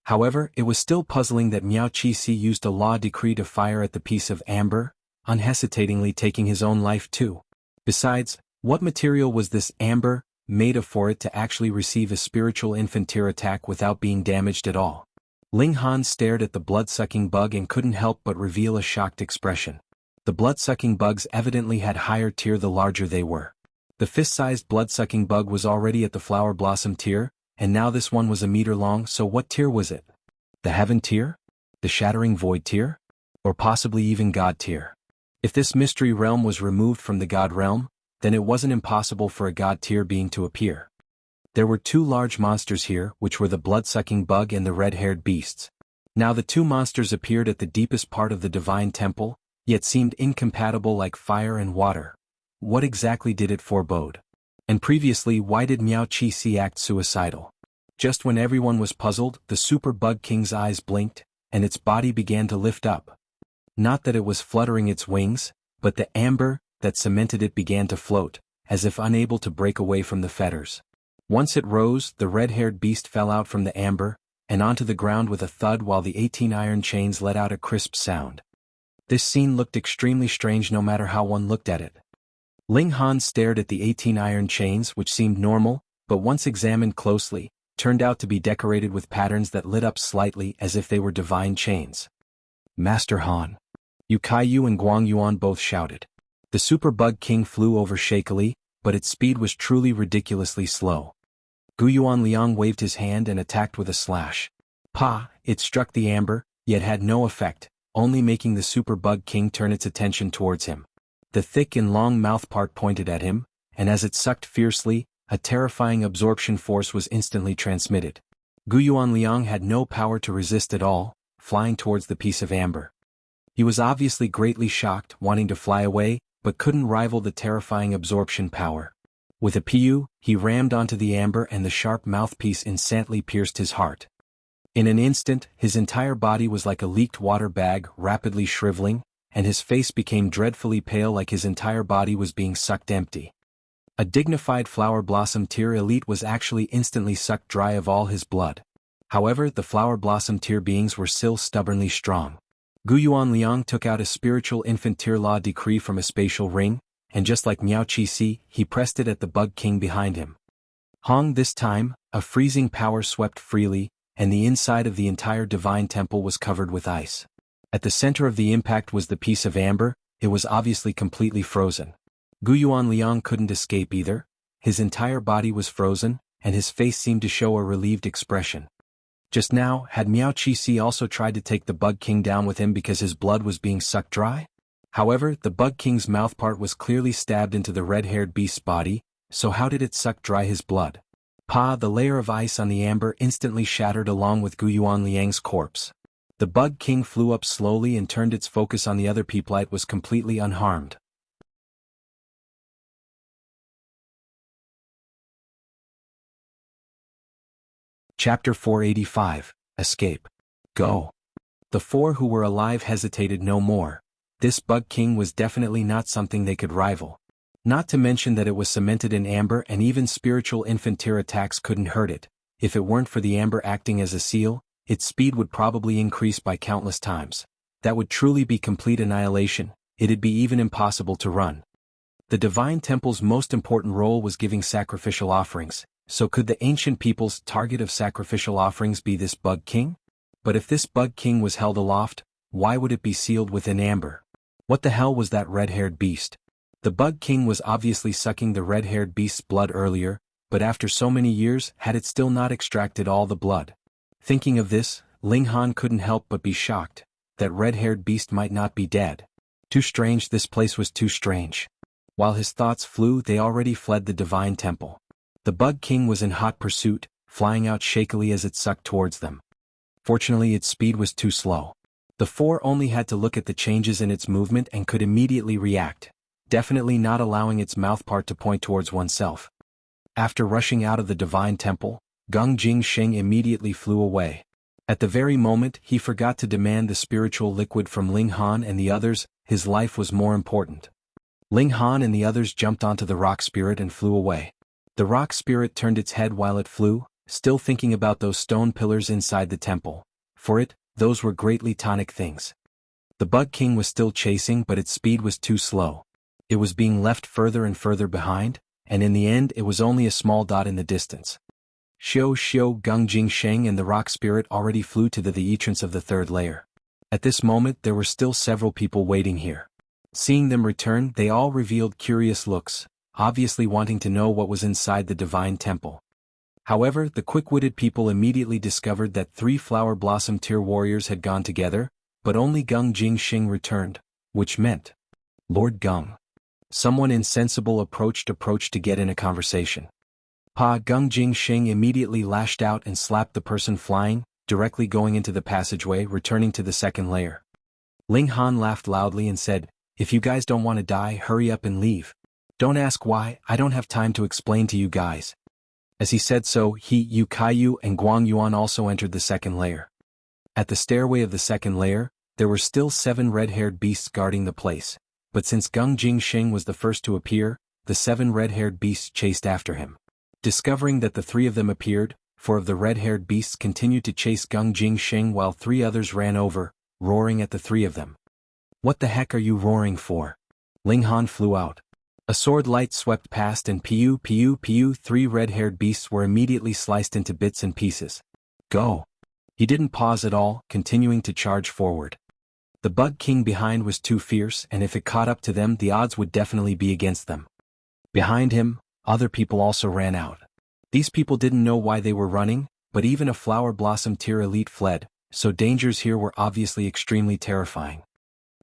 However, it was still puzzling that Miao Qi-si used a law decree to fire at the piece of amber, unhesitatingly taking his own life too. Besides, what material was this amber made of for it to actually receive a spiritual infantile attack without being damaged at all? Ling Han stared at the blood-sucking bug and couldn't help but reveal a shocked expression. The blood-sucking bugs evidently had higher tier the larger they were. The fist-sized blood-sucking bug was already at the Flower Blossom tier, and now this one was a meter long, so what tier was it? The Heaven tier? The Shattering Void tier? Or possibly even God tier? If this mystery realm was removed from the God realm, then it wasn't impossible for a God tier being to appear. There were two large monsters here, which were the blood-sucking bug and the red-haired beasts. Now the two monsters appeared at the deepest part of the divine temple, yet seemed incompatible like fire and water. What exactly did it forebode? And previously, why did Miao Qi-si act suicidal? Just when everyone was puzzled, the Super Bug King's eyes blinked, and its body began to lift up. Not that it was fluttering its wings, but the amber that cemented it began to float, as if unable to break away from the fetters. Once it rose, the red-haired beast fell out from the amber, and onto the ground with a thud while the 18 iron chains let out a crisp sound. This scene looked extremely strange no matter how one looked at it. Ling Han stared at the 18 iron chains, which seemed normal, but once examined closely, turned out to be decorated with patterns that lit up slightly as if they were divine chains. Master Han. Yu Kaiyu and Guang Yuan both shouted. The Super Bug King flew over shakily, but its speed was truly ridiculously slow. Gu Yuan Liang waved his hand and attacked with a slash. Pa! It struck the amber, yet had no effect, only making the Super Bug King turn its attention towards him. The thick and long mouthpart pointed at him, and as it sucked fiercely, a terrifying absorption force was instantly transmitted. Gu Yuan Liang had no power to resist at all, flying towards the piece of amber. He was obviously greatly shocked, wanting to fly away, but couldn't rival the terrifying absorption power. With a piu, he rammed onto the amber and the sharp mouthpiece instantly pierced his heart. In an instant, his entire body was like a leaked water bag rapidly shriveling, and his face became dreadfully pale like his entire body was being sucked empty. A dignified Flower Blossom tier elite was actually instantly sucked dry of all his blood. However, the Flower Blossom tier beings were still stubbornly strong. Gu Yuan Liang took out a spiritual infant tier law decree from a spatial ring, and just like Miao Qi-si, he pressed it at the Bug King behind him. Hong this time, a freezing power swept freely, and the inside of the entire divine temple was covered with ice. At the center of the impact was the piece of amber. It was obviously completely frozen. Gu Yuan Liang couldn't escape either. His entire body was frozen, and his face seemed to show a relieved expression. Just now, had Miao Qi-si also tried to take the Bug King down with him because his blood was being sucked dry? However, the Bug King's mouthpart was clearly stabbed into the red-haired beast's body, so how did it suck dry his blood? Pa! The layer of ice on the amber instantly shattered along with Gu Yuan Liang's corpse. The Bug King flew up slowly and turned its focus on the other people. It was completely unharmed. Chapter 485, Escape. Go. The four who were alive hesitated no more. This Bug King was definitely not something they could rival. Not to mention that it was cemented in amber and even spiritual infantile attacks couldn't hurt it. If it weren't for the amber acting as a seal, its speed would probably increase by countless times. That would truly be complete annihilation. It'd be even impossible to run. The divine temple's most important role was giving sacrificial offerings, so could the ancient people's target of sacrificial offerings be this bug king? But if this bug king was held aloft, why would it be sealed within amber? What the hell was that red-haired beast? The bug king was obviously sucking the red-haired beast's blood earlier, but after so many years had it still not extracted all the blood. Thinking of this, Ling Han couldn't help but be shocked. That red-haired beast might not be dead. Too strange, this place was too strange. While his thoughts flew, they already fled the divine temple. The bug king was in hot pursuit, flying out shakily as it sucked towards them. Fortunately, its speed was too slow. The four only had to look at the changes in its movement and could immediately react, definitely not allowing its mouthpart to point towards oneself. After rushing out of the divine temple, Gung Jingsheng immediately flew away. At the very moment he forgot to demand the spiritual liquid from Ling Han and the others, his life was more important. Ling Han and the others jumped onto the rock spirit and flew away. The rock spirit turned its head while it flew, still thinking about those stone pillars inside the temple. For it, those were greatly tonic things. The bug king was still chasing, but its speed was too slow. It was being left further and further behind, and in the end it was only a small dot in the distance. Xiao Gung Jingsheng and the rock spirit already flew to the entrance of the third layer. At this moment there were still several people waiting here. Seeing them return, they all revealed curious looks, obviously wanting to know what was inside the divine temple. However, the quick-witted people immediately discovered that 3 flower blossom tier warriors had gone together, but only Gung Jingsheng returned, which meant, Lord Gung. Someone insensible approached to get in a conversation. Gung Jingsheng immediately lashed out and slapped the person flying, directly going into the passageway, returning to the second layer. Ling Han laughed loudly and said, "If you guys don't want to die, hurry up and leave. Don't ask why, I don't have time to explain to you guys." As he said so, Yu Kaiyu and Guang Yuan also entered the second layer. At the stairway of the second layer, there were still 7 red-haired beasts guarding the place, but since Gung Jingsheng was the first to appear, the 7 red-haired beasts chased after him. Discovering that the 3 of them appeared, 4 of the red-haired beasts continued to chase Gung Jingsheng while 3 others ran over, roaring at the 3 of them. "What the heck are you roaring for?" Ling Han flew out. A sword light swept past and 3 red-haired beasts were immediately sliced into bits and pieces. "Go!" He didn't pause at all, continuing to charge forward. The bug king behind was too fierce, and if it caught up to them the odds would definitely be against them. Behind him, other people also ran out. These people didn't know why they were running, but even a flower blossom tier elite fled, so dangers here were obviously extremely terrifying.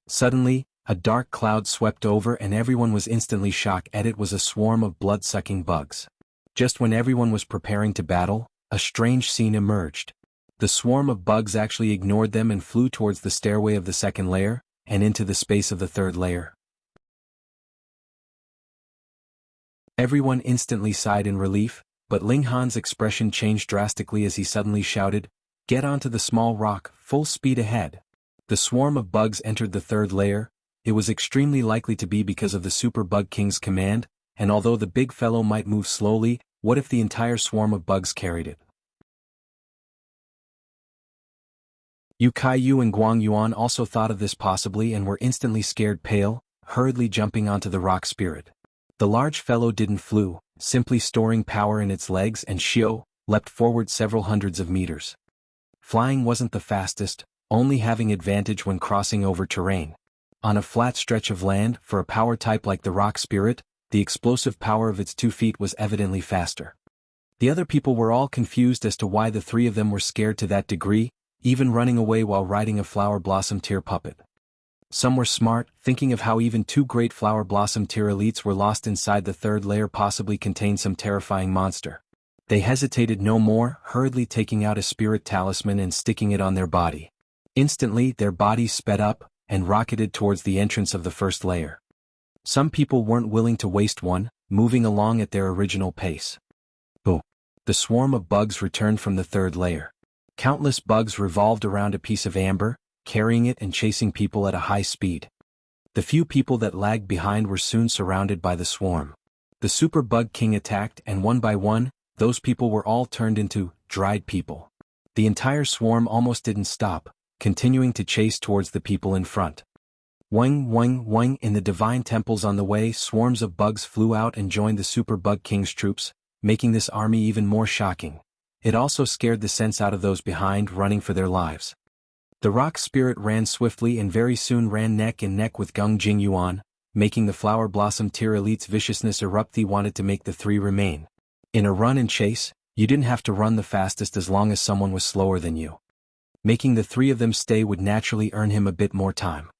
Suddenly, a dark cloud swept over and everyone was instantly shocked at it was a swarm of blood-sucking bugs. Just when everyone was preparing to battle, a strange scene emerged. The swarm of bugs actually ignored them and flew towards the stairway of the second layer, and into the space of the third layer. Everyone instantly sighed in relief, but Ling Han's expression changed drastically as he suddenly shouted, "Get onto the small rock, full speed ahead." The swarm of bugs entered the third layer. It was extremely likely to be because of the Super Bug King's command, and although the big fellow might move slowly, what if the entire swarm of bugs carried it? Yu Kaiyu and Guang Yuan also thought of this possibly and were instantly scared pale, hurriedly jumping onto the rock spirit. The large fellow didn't flew, simply storing power in its legs, and Xiao leapt forward several hundreds of meters. Flying wasn't the fastest, only having advantage when crossing over terrain. On a flat stretch of land, for a power type like the rock spirit, the explosive power of its 2 feet was evidently faster. The other people were all confused as to why the 3 of them were scared to that degree, even running away while riding a flower blossom tier puppet. Some were smart, thinking of how even 2 great flower blossom tier elites were lost inside the third layer, possibly contained some terrifying monster. They hesitated no more, hurriedly taking out a spirit talisman and sticking it on their body. Instantly their bodies sped up, and rocketed towards the entrance of the first layer. Some people weren't willing to waste one, moving along at their original pace. Boom! The swarm of bugs returned from the third layer. Countless bugs revolved around a piece of amber, carrying it and chasing people at a high speed. The few people that lagged behind were soon surrounded by the swarm. The Super Bug King attacked, and one by one, those people were all turned into dried people. The entire swarm almost didn't stop, continuing to chase towards the people in front. Wang, wang, wang. In the divine temples on the way, swarms of bugs flew out and joined the Super Bug King's troops, making this army even more shocking. It also scared the sense out of those behind, running for their lives. The rock spirit ran swiftly and very soon ran neck and neck with Gung Jingyuan, making the flower blossom tier elite's viciousness erupt. They wanted to make the three remain. In a run and chase, you didn't have to run the fastest as long as someone was slower than you. Making the three of them stay would naturally earn him a bit more time.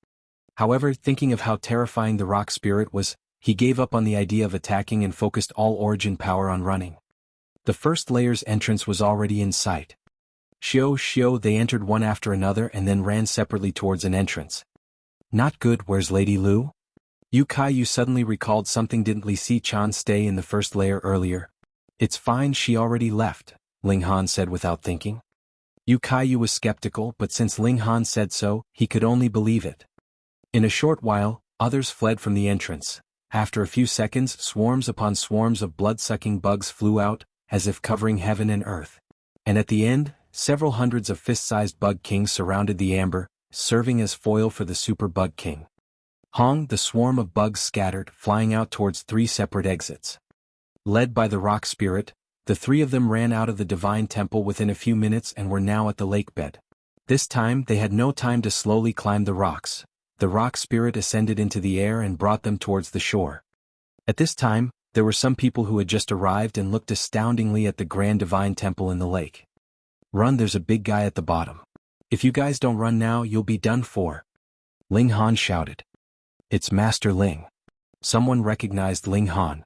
However, thinking of how terrifying the rock spirit was, he gave up on the idea of attacking and focused all origin power on running. The first layer's entrance was already in sight. Shio, they entered one after another and then ran separately towards an entrance. Not good. Where's Lady Lu? You suddenly recalled something. Didn't Li Si-chan stay in the first layer earlier? It's fine, she already left, Ling Han said without thinking. Yu was skeptical, but since Ling Han said so, he could only believe it. In a short while, others fled from the entrance. After a few seconds, swarms upon swarms of blood-sucking bugs flew out, as if covering heaven and earth. And at the end, several hundreds of fist-sized bug kings surrounded the amber, serving as foil for the Super Bug King. Hong, the swarm of bugs scattered, flying out towards three separate exits. Led by the rock spirit, the three of them ran out of the divine temple within a few minutes and were now at the lakebed. This time they had no time to slowly climb the rocks. The rock spirit ascended into the air and brought them towards the shore. At this time, there were some people who had just arrived and looked astoundingly at the grand divine temple in the lake. Run, there's a big guy at the bottom. If you guys don't run now, you'll be done for. Ling Han shouted. It's Master Ling. Someone recognized Ling Han.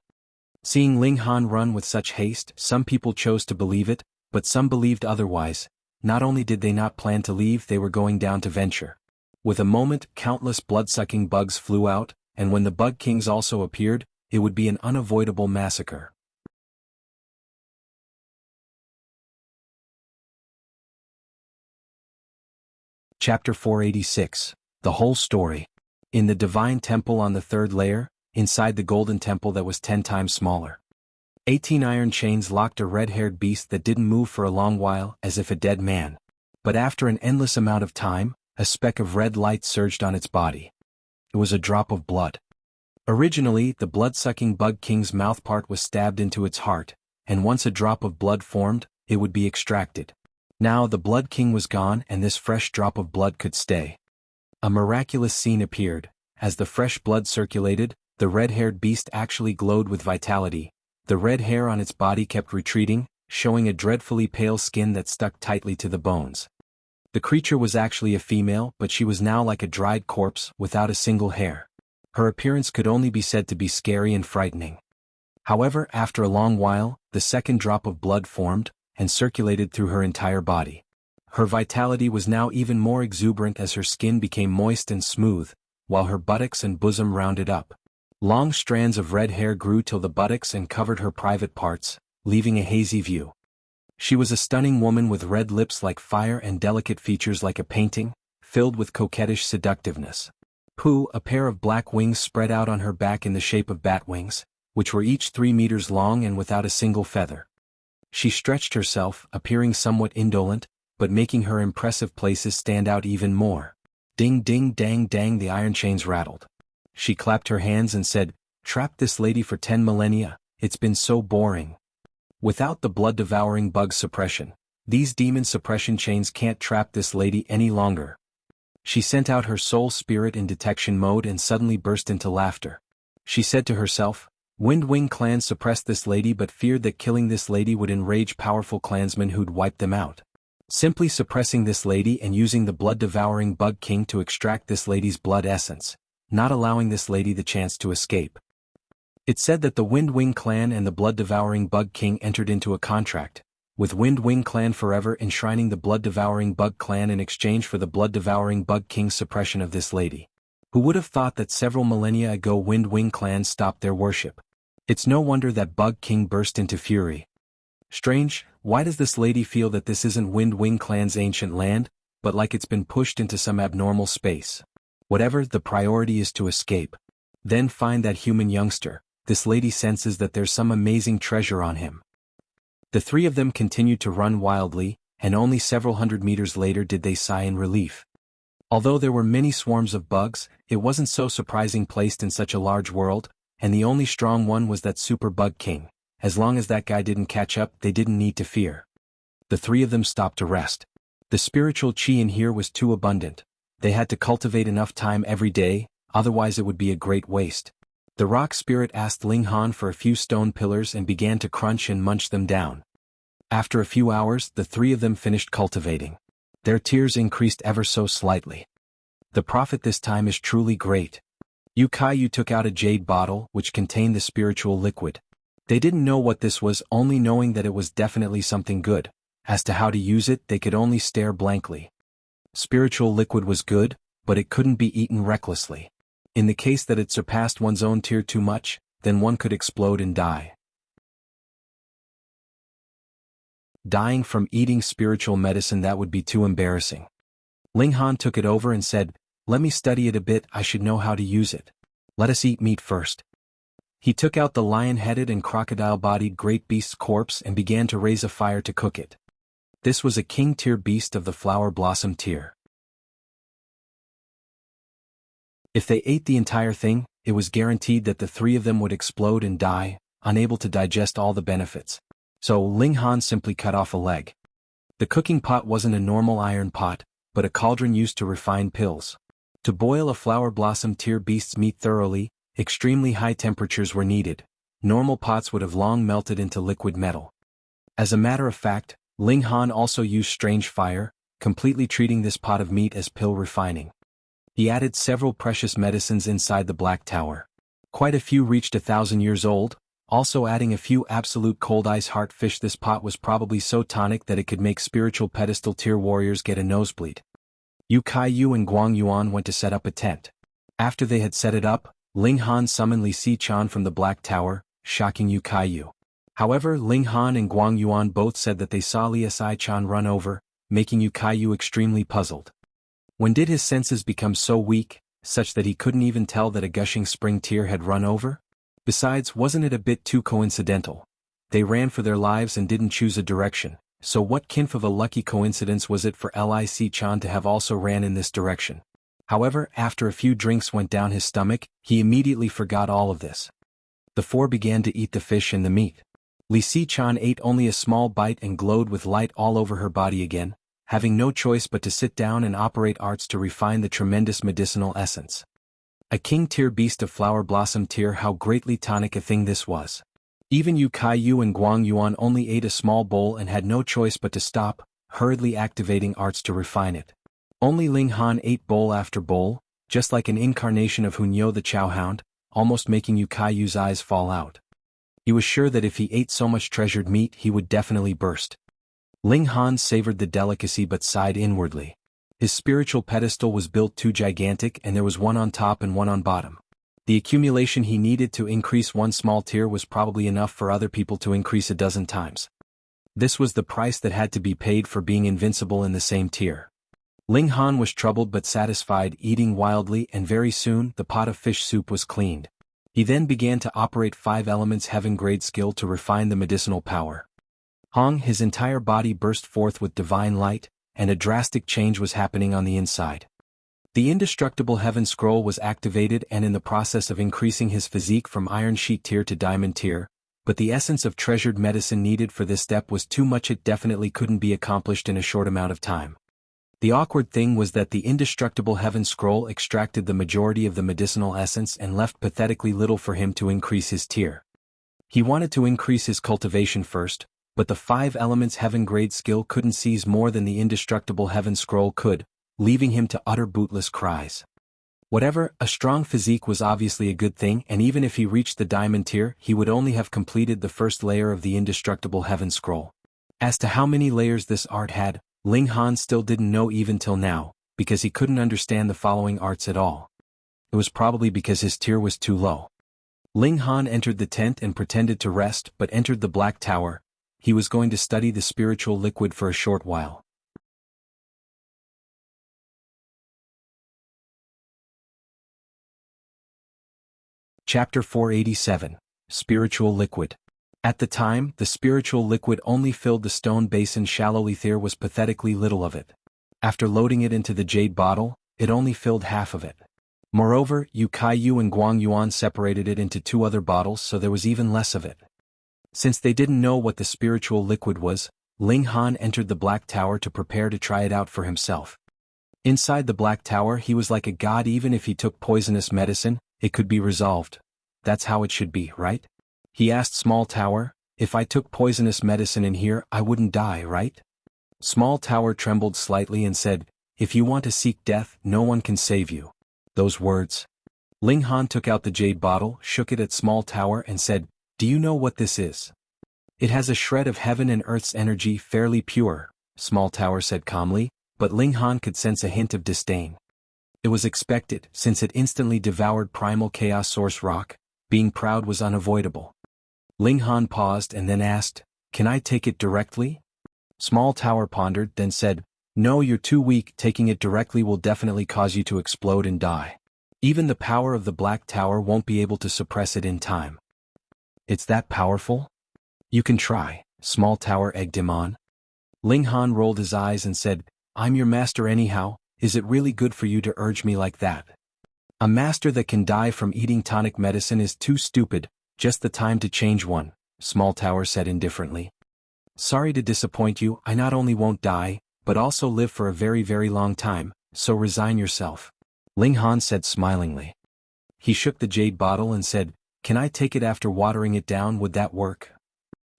Seeing Ling Han run with such haste, some people chose to believe it, but some believed otherwise. Not only did they not plan to leave, they were going down to venture. With a moment, countless blood-sucking bugs flew out, and when the Bug Kings also appeared, it would be an unavoidable massacre. Chapter 486. The Whole Story. In the Divine Temple on the third layer, inside the Golden Temple that was 10 times smaller. 18 iron chains locked a red-haired beast that didn't move for a long while, as if a dead man. But after an endless amount of time, a speck of red light surged on its body. It was a drop of blood. Originally, the blood-sucking Bug King's mouthpart was stabbed into its heart, and once a drop of blood formed, it would be extracted. Now the Blood King was gone and this fresh drop of blood could stay. A miraculous scene appeared. As the fresh blood circulated, the red-haired beast actually glowed with vitality. The red hair on its body kept retreating, showing a dreadfully pale skin that stuck tightly to the bones. The creature was actually a female, but she was now like a dried corpse, without a single hair. Her appearance could only be said to be scary and frightening. However, after a long while, the second drop of blood formed, and circulated through her entire body. Her vitality was now even more exuberant as her skin became moist and smooth, while her buttocks and bosom rounded up. Long strands of red hair grew till the buttocks and covered her private parts, leaving a hazy view. She was a stunning woman with red lips like fire and delicate features like a painting, filled with coquettish seductiveness. A pair of black wings spread out on her back in the shape of bat wings, which were each 3 meters long and without a single feather. She stretched herself, appearing somewhat indolent, but making her impressive places stand out even more. Ding ding dang dang, the iron chains rattled. She clapped her hands and said, "Trapped this lady for 10 millennia, it's been so boring. Without the blood-devouring bug suppression, these demon suppression chains can't trap this lady any longer." She sent out her soul spirit in detection mode and suddenly burst into laughter. She said to herself, Wind Wing clan suppressed this lady but feared that killing this lady would enrage powerful clansmen who'd wipe them out. Simply suppressing this lady and using the blood-devouring Bug King to extract this lady's blood essence, not allowing this lady the chance to escape. It said that the Wind Wing clan and the blood-devouring Bug King entered into a contract, with Wind Wing clan forever enshrining the blood-devouring Bug clan in exchange for the blood-devouring Bug King's suppression of this lady. Who would have thought that several millennia ago Wind Wing clan stopped their worship? It's no wonder that Bug King burst into fury. Strange, why does this lady feel that this isn't Wind Wing clan's ancient land, but like it's been pushed into some abnormal space? Whatever, the priority is to escape. Then find that human youngster. This lady senses that there's some amazing treasure on him. The three of them continued to run wildly, and only several hundred meters later did they sigh in relief. Although there were many swarms of bugs, it wasn't so surprising placed in such a large world, and the only strong one was that super bug king. As long as that guy didn't catch up, they didn't need to fear. The three of them stopped to rest. The spiritual qi in here was too abundant. They had to cultivate enough time every day, otherwise it would be a great waste. The rock spirit asked Ling Han for a few stone pillars and began to crunch and munch them down. After a few hours, the three of them finished cultivating. Their tears increased ever so slightly. The profit this time is truly great. Yu took out a jade bottle which contained the spiritual liquid. They didn't know what this was, only knowing that it was definitely something good. As to how to use it, they could only stare blankly. Spiritual liquid was good, but it couldn't be eaten recklessly. In the case that it surpassed one's own tier too much, then one could explode and die. Dying from eating spiritual medicine, that would be too embarrassing. Ling Han took it over and said, "Let me study it a bit, I should know how to use it. Let us eat meat first." He took out the lion-headed and crocodile-bodied great beast's corpse and began to raise a fire to cook it. This was a king-tier beast of the flower blossom tier. If they ate the entire thing, it was guaranteed that the three of them would explode and die, unable to digest all the benefits. So Ling Han simply cut off a leg. The cooking pot wasn't a normal iron pot, but a cauldron used to refine pills. To boil a flower blossom tier beast's meat thoroughly, extremely high temperatures were needed. Normal pots would have long melted into liquid metal. As a matter of fact, Ling Han also used strange fire, completely treating this pot of meat as pill refining. He added several precious medicines inside the Black Tower. Quite a few reached 1,000 years old, also adding a few absolute cold ice heart fish. This pot was probably so tonic that it could make spiritual pedestal tier warriors get a nosebleed. Yu and Guang Yuan went to set up a tent. After they had set it up, Ling Han summoned Li Si-chan from the Black Tower, shocking Yu. However, Ling Han and Guang Yuan both said that they saw Li Si-chan run over, making Yu extremely puzzled. When did his senses become so weak, such that he couldn't even tell that a gushing spring tear had run over? Besides, wasn't it a bit too coincidental? They ran for their lives and didn't choose a direction, so what kind of a lucky coincidence was it for Li Si-chan to have also ran in this direction? However, after a few drinks went down his stomach, he immediately forgot all of this. The four began to eat the fish and the meat. Li Si-chan ate only a small bite and glowed with light all over her body again, having no choice but to sit down and operate arts to refine the tremendous medicinal essence. A king-tier beast of flower blossom tier, how greatly tonic a thing this was. Even Yu and Guang Yuan only ate a small bowl and had no choice but to stop, hurriedly activating arts to refine it. Only Ling Han ate bowl after bowl, just like an incarnation of Hunyo the Chowhound, almost making Yu's eyes fall out. He was sure that if he ate so much treasured meat he would definitely burst. Ling Han savored the delicacy but sighed inwardly. His spiritual pedestal was built too gigantic and there was one on top and one on bottom. The accumulation he needed to increase one small tier was probably enough for other people to increase 12 times. This was the price that had to be paid for being invincible in the same tier. Ling Han was troubled but satisfied, eating wildly, and very soon the pot of fish soup was cleaned. He then began to operate 5 elements heaven-grade skill to refine the medicinal power. His entire body burst forth with divine light, and a drastic change was happening on the inside. The indestructible heaven scroll was activated and in the process of increasing his physique from iron sheet tier to diamond tier, but the essence of treasured medicine needed for this step was too much. It definitely couldn't be accomplished in a short amount of time. The awkward thing was that the indestructible heaven scroll extracted the majority of the medicinal essence and left pathetically little for him to increase his tier. He wanted to increase his cultivation first, but the 5 elements heaven-grade skill couldn't seize more than the indestructible heaven scroll could, leaving him to utter bootless cries. Whatever, a strong physique was obviously a good thing, and even if he reached the diamond tier, he would only have completed the first layer of the indestructible heaven scroll. As to how many layers this art had, Ling Han still didn't know even till now, because he couldn't understand the following arts at all. It was probably because his tier was too low. Ling Han entered the tent and pretended to rest but entered the Black Tower. He was going to study the spiritual liquid for a short while. Chapter 487, Spiritual Liquid. At the time, the spiritual liquid only filled the stone basin shallowly. There was pathetically little of it. After loading it into the jade bottle, it only filled half of it. Moreover, Yu Kaiyu and Guang Yuan separated it into 2 other bottles, so there was even less of it. Since they didn't know what the spiritual liquid was, Ling Han entered the Black Tower to prepare to try it out for himself. Inside the Black Tower he was like a god. Even if he took poisonous medicine, it could be resolved. That's how it should be, right? He asked Small Tower, if I took poisonous medicine in here I wouldn't die, right? Small Tower trembled slightly and said, if you want to seek death, no one can save you. Those words. Ling Han took out the jade bottle, shook it at Small Tower and said, do you know what this is? It has a shred of heaven and earth's energy, fairly pure, Small Tower said calmly, but Ling Han could sense a hint of disdain. It was expected, since it instantly devoured primal chaos source rock. Being proud was unavoidable. Ling Han paused and then asked, can I take it directly? Small Tower pondered, then said, no, you're too weak. Taking it directly will definitely cause you to explode and die. Even the power of the Black Tower won't be able to suppress it in time. It's that powerful? You can try, Small Tower egged him on. Ling Han rolled his eyes and said, I'm your master anyhow, is it really good for you to urge me like that? A master that can die from eating tonic medicine is too stupid, just the time to change one, Small Tower said indifferently. Sorry to disappoint you, I not only won't die, but also live for a very very long time, so resign yourself. Ling Han said smilingly. He shook the jade bottle and said, can I take it after watering it down? Would that work?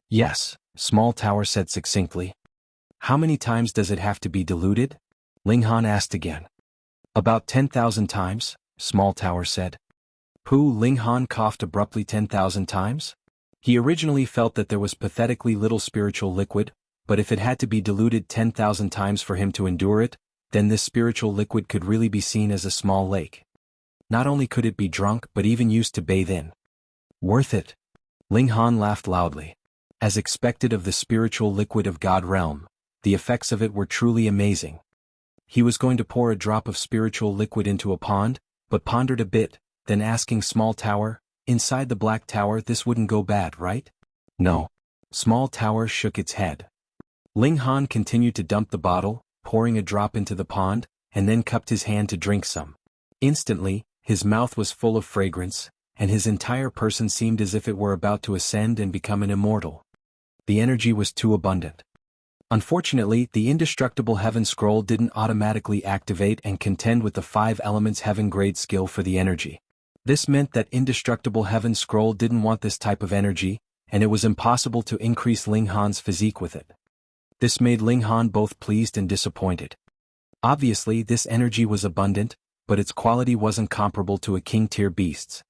Yes, Small Tower said succinctly. How many times does it have to be diluted? Ling Han asked again. About 10,000 times, Small Tower said. Pooh, Ling Han coughed abruptly. 10,000 times? He originally felt that there was pathetically little spiritual liquid, but if it had to be diluted 10,000 times for him to endure it, then this spiritual liquid could really be seen as a small lake. Not only could it be drunk but even used to bathe in. Worth it? Ling Han laughed loudly. As expected of the spiritual liquid of God Realm, the effects of it were truly amazing. He was going to pour a drop of spiritual liquid into a pond, but pondered a bit, then asking Small Tower, inside the Black Tower this wouldn't go bad, right? No. Small Tower shook its head. Ling Han continued to dump the bottle, pouring a drop into the pond, and then cupped his hand to drink some. Instantly, his mouth was full of fragrance, and his entire person seemed as if it were about to ascend and become an immortal. The energy was too abundant. Unfortunately, the indestructible heaven scroll didn't automatically activate and contend with the 5 elements heaven grade skill for the energy. This meant that indestructible heaven scroll didn't want this type of energy, and it was impossible to increase Ling Han's physique with it. This made Ling Han both pleased and disappointed. Obviously, this energy was abundant, but its quality wasn't comparable to a king-tier beast's.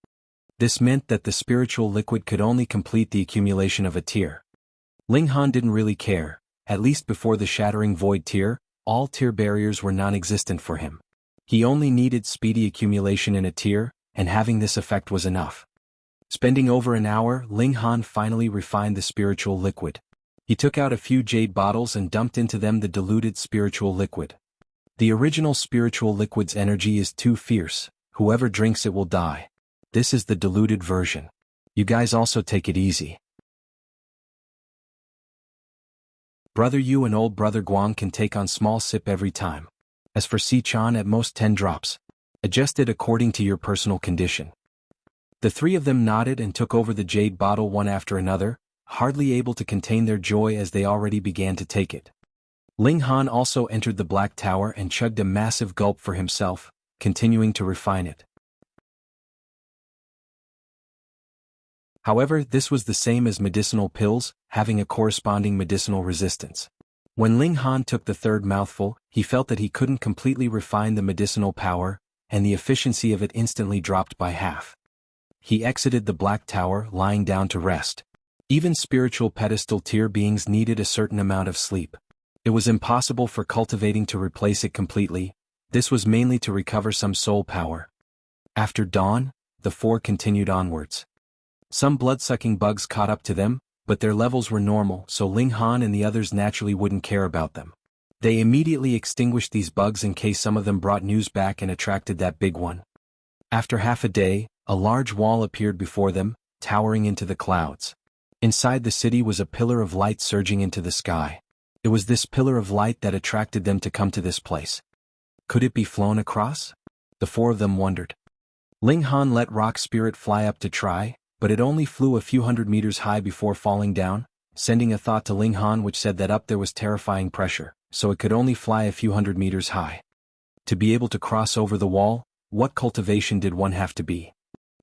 This meant that the spiritual liquid could only complete the accumulation of a tier. Ling Han didn't really care, at least before the shattering void tier, all tier barriers were non-existent for him. He only needed speedy accumulation in a tier, and having this effect was enough. Spending over an hour, Ling Han finally refined the spiritual liquid. He took out a few jade bottles and dumped into them the diluted spiritual liquid. The original spiritual liquid's energy is too fierce, whoever drinks it will die. This is the diluted version. You guys also take it easy. Brother Yu and old brother Guang can take on small sip every time. As for Si-chan, at most 10 drops. Adjusted according to your personal condition. The 3 of them nodded and took over the jade bottle one after another, hardly able to contain their joy as they already began to take it. Ling Han also entered the Black Tower and chugged a massive gulp for himself, continuing to refine it. However, this was the same as medicinal pills, having a corresponding medicinal resistance. When Ling Han took the 3rd mouthful, he felt that he couldn't completely refine the medicinal power, and the efficiency of it instantly dropped by half. He exited the Black Tower, lying down to rest. Even spiritual pedestal tier beings needed a certain amount of sleep. It was impossible for cultivating to replace it completely. This was mainly to recover some soul power. After dawn, the 4 continued onwards. Some blood-sucking bugs caught up to them, but their levels were normal, so Ling Han and the others naturally wouldn't care about them. They immediately extinguished these bugs in case some of them brought news back and attracted that big one. After half a day, a large wall appeared before them, towering into the clouds. Inside the city was a pillar of light surging into the sky. It was this pillar of light that attracted them to come to this place. Could it be flown across? The four of them wondered. Ling Han let Rock Spirit fly up to try, but it only flew a few hundred meters high before falling down, sending a thought to Ling Han which said that up there was terrifying pressure, so it could only fly a few hundred meters high. To be able to cross over the wall, what cultivation did one have to be?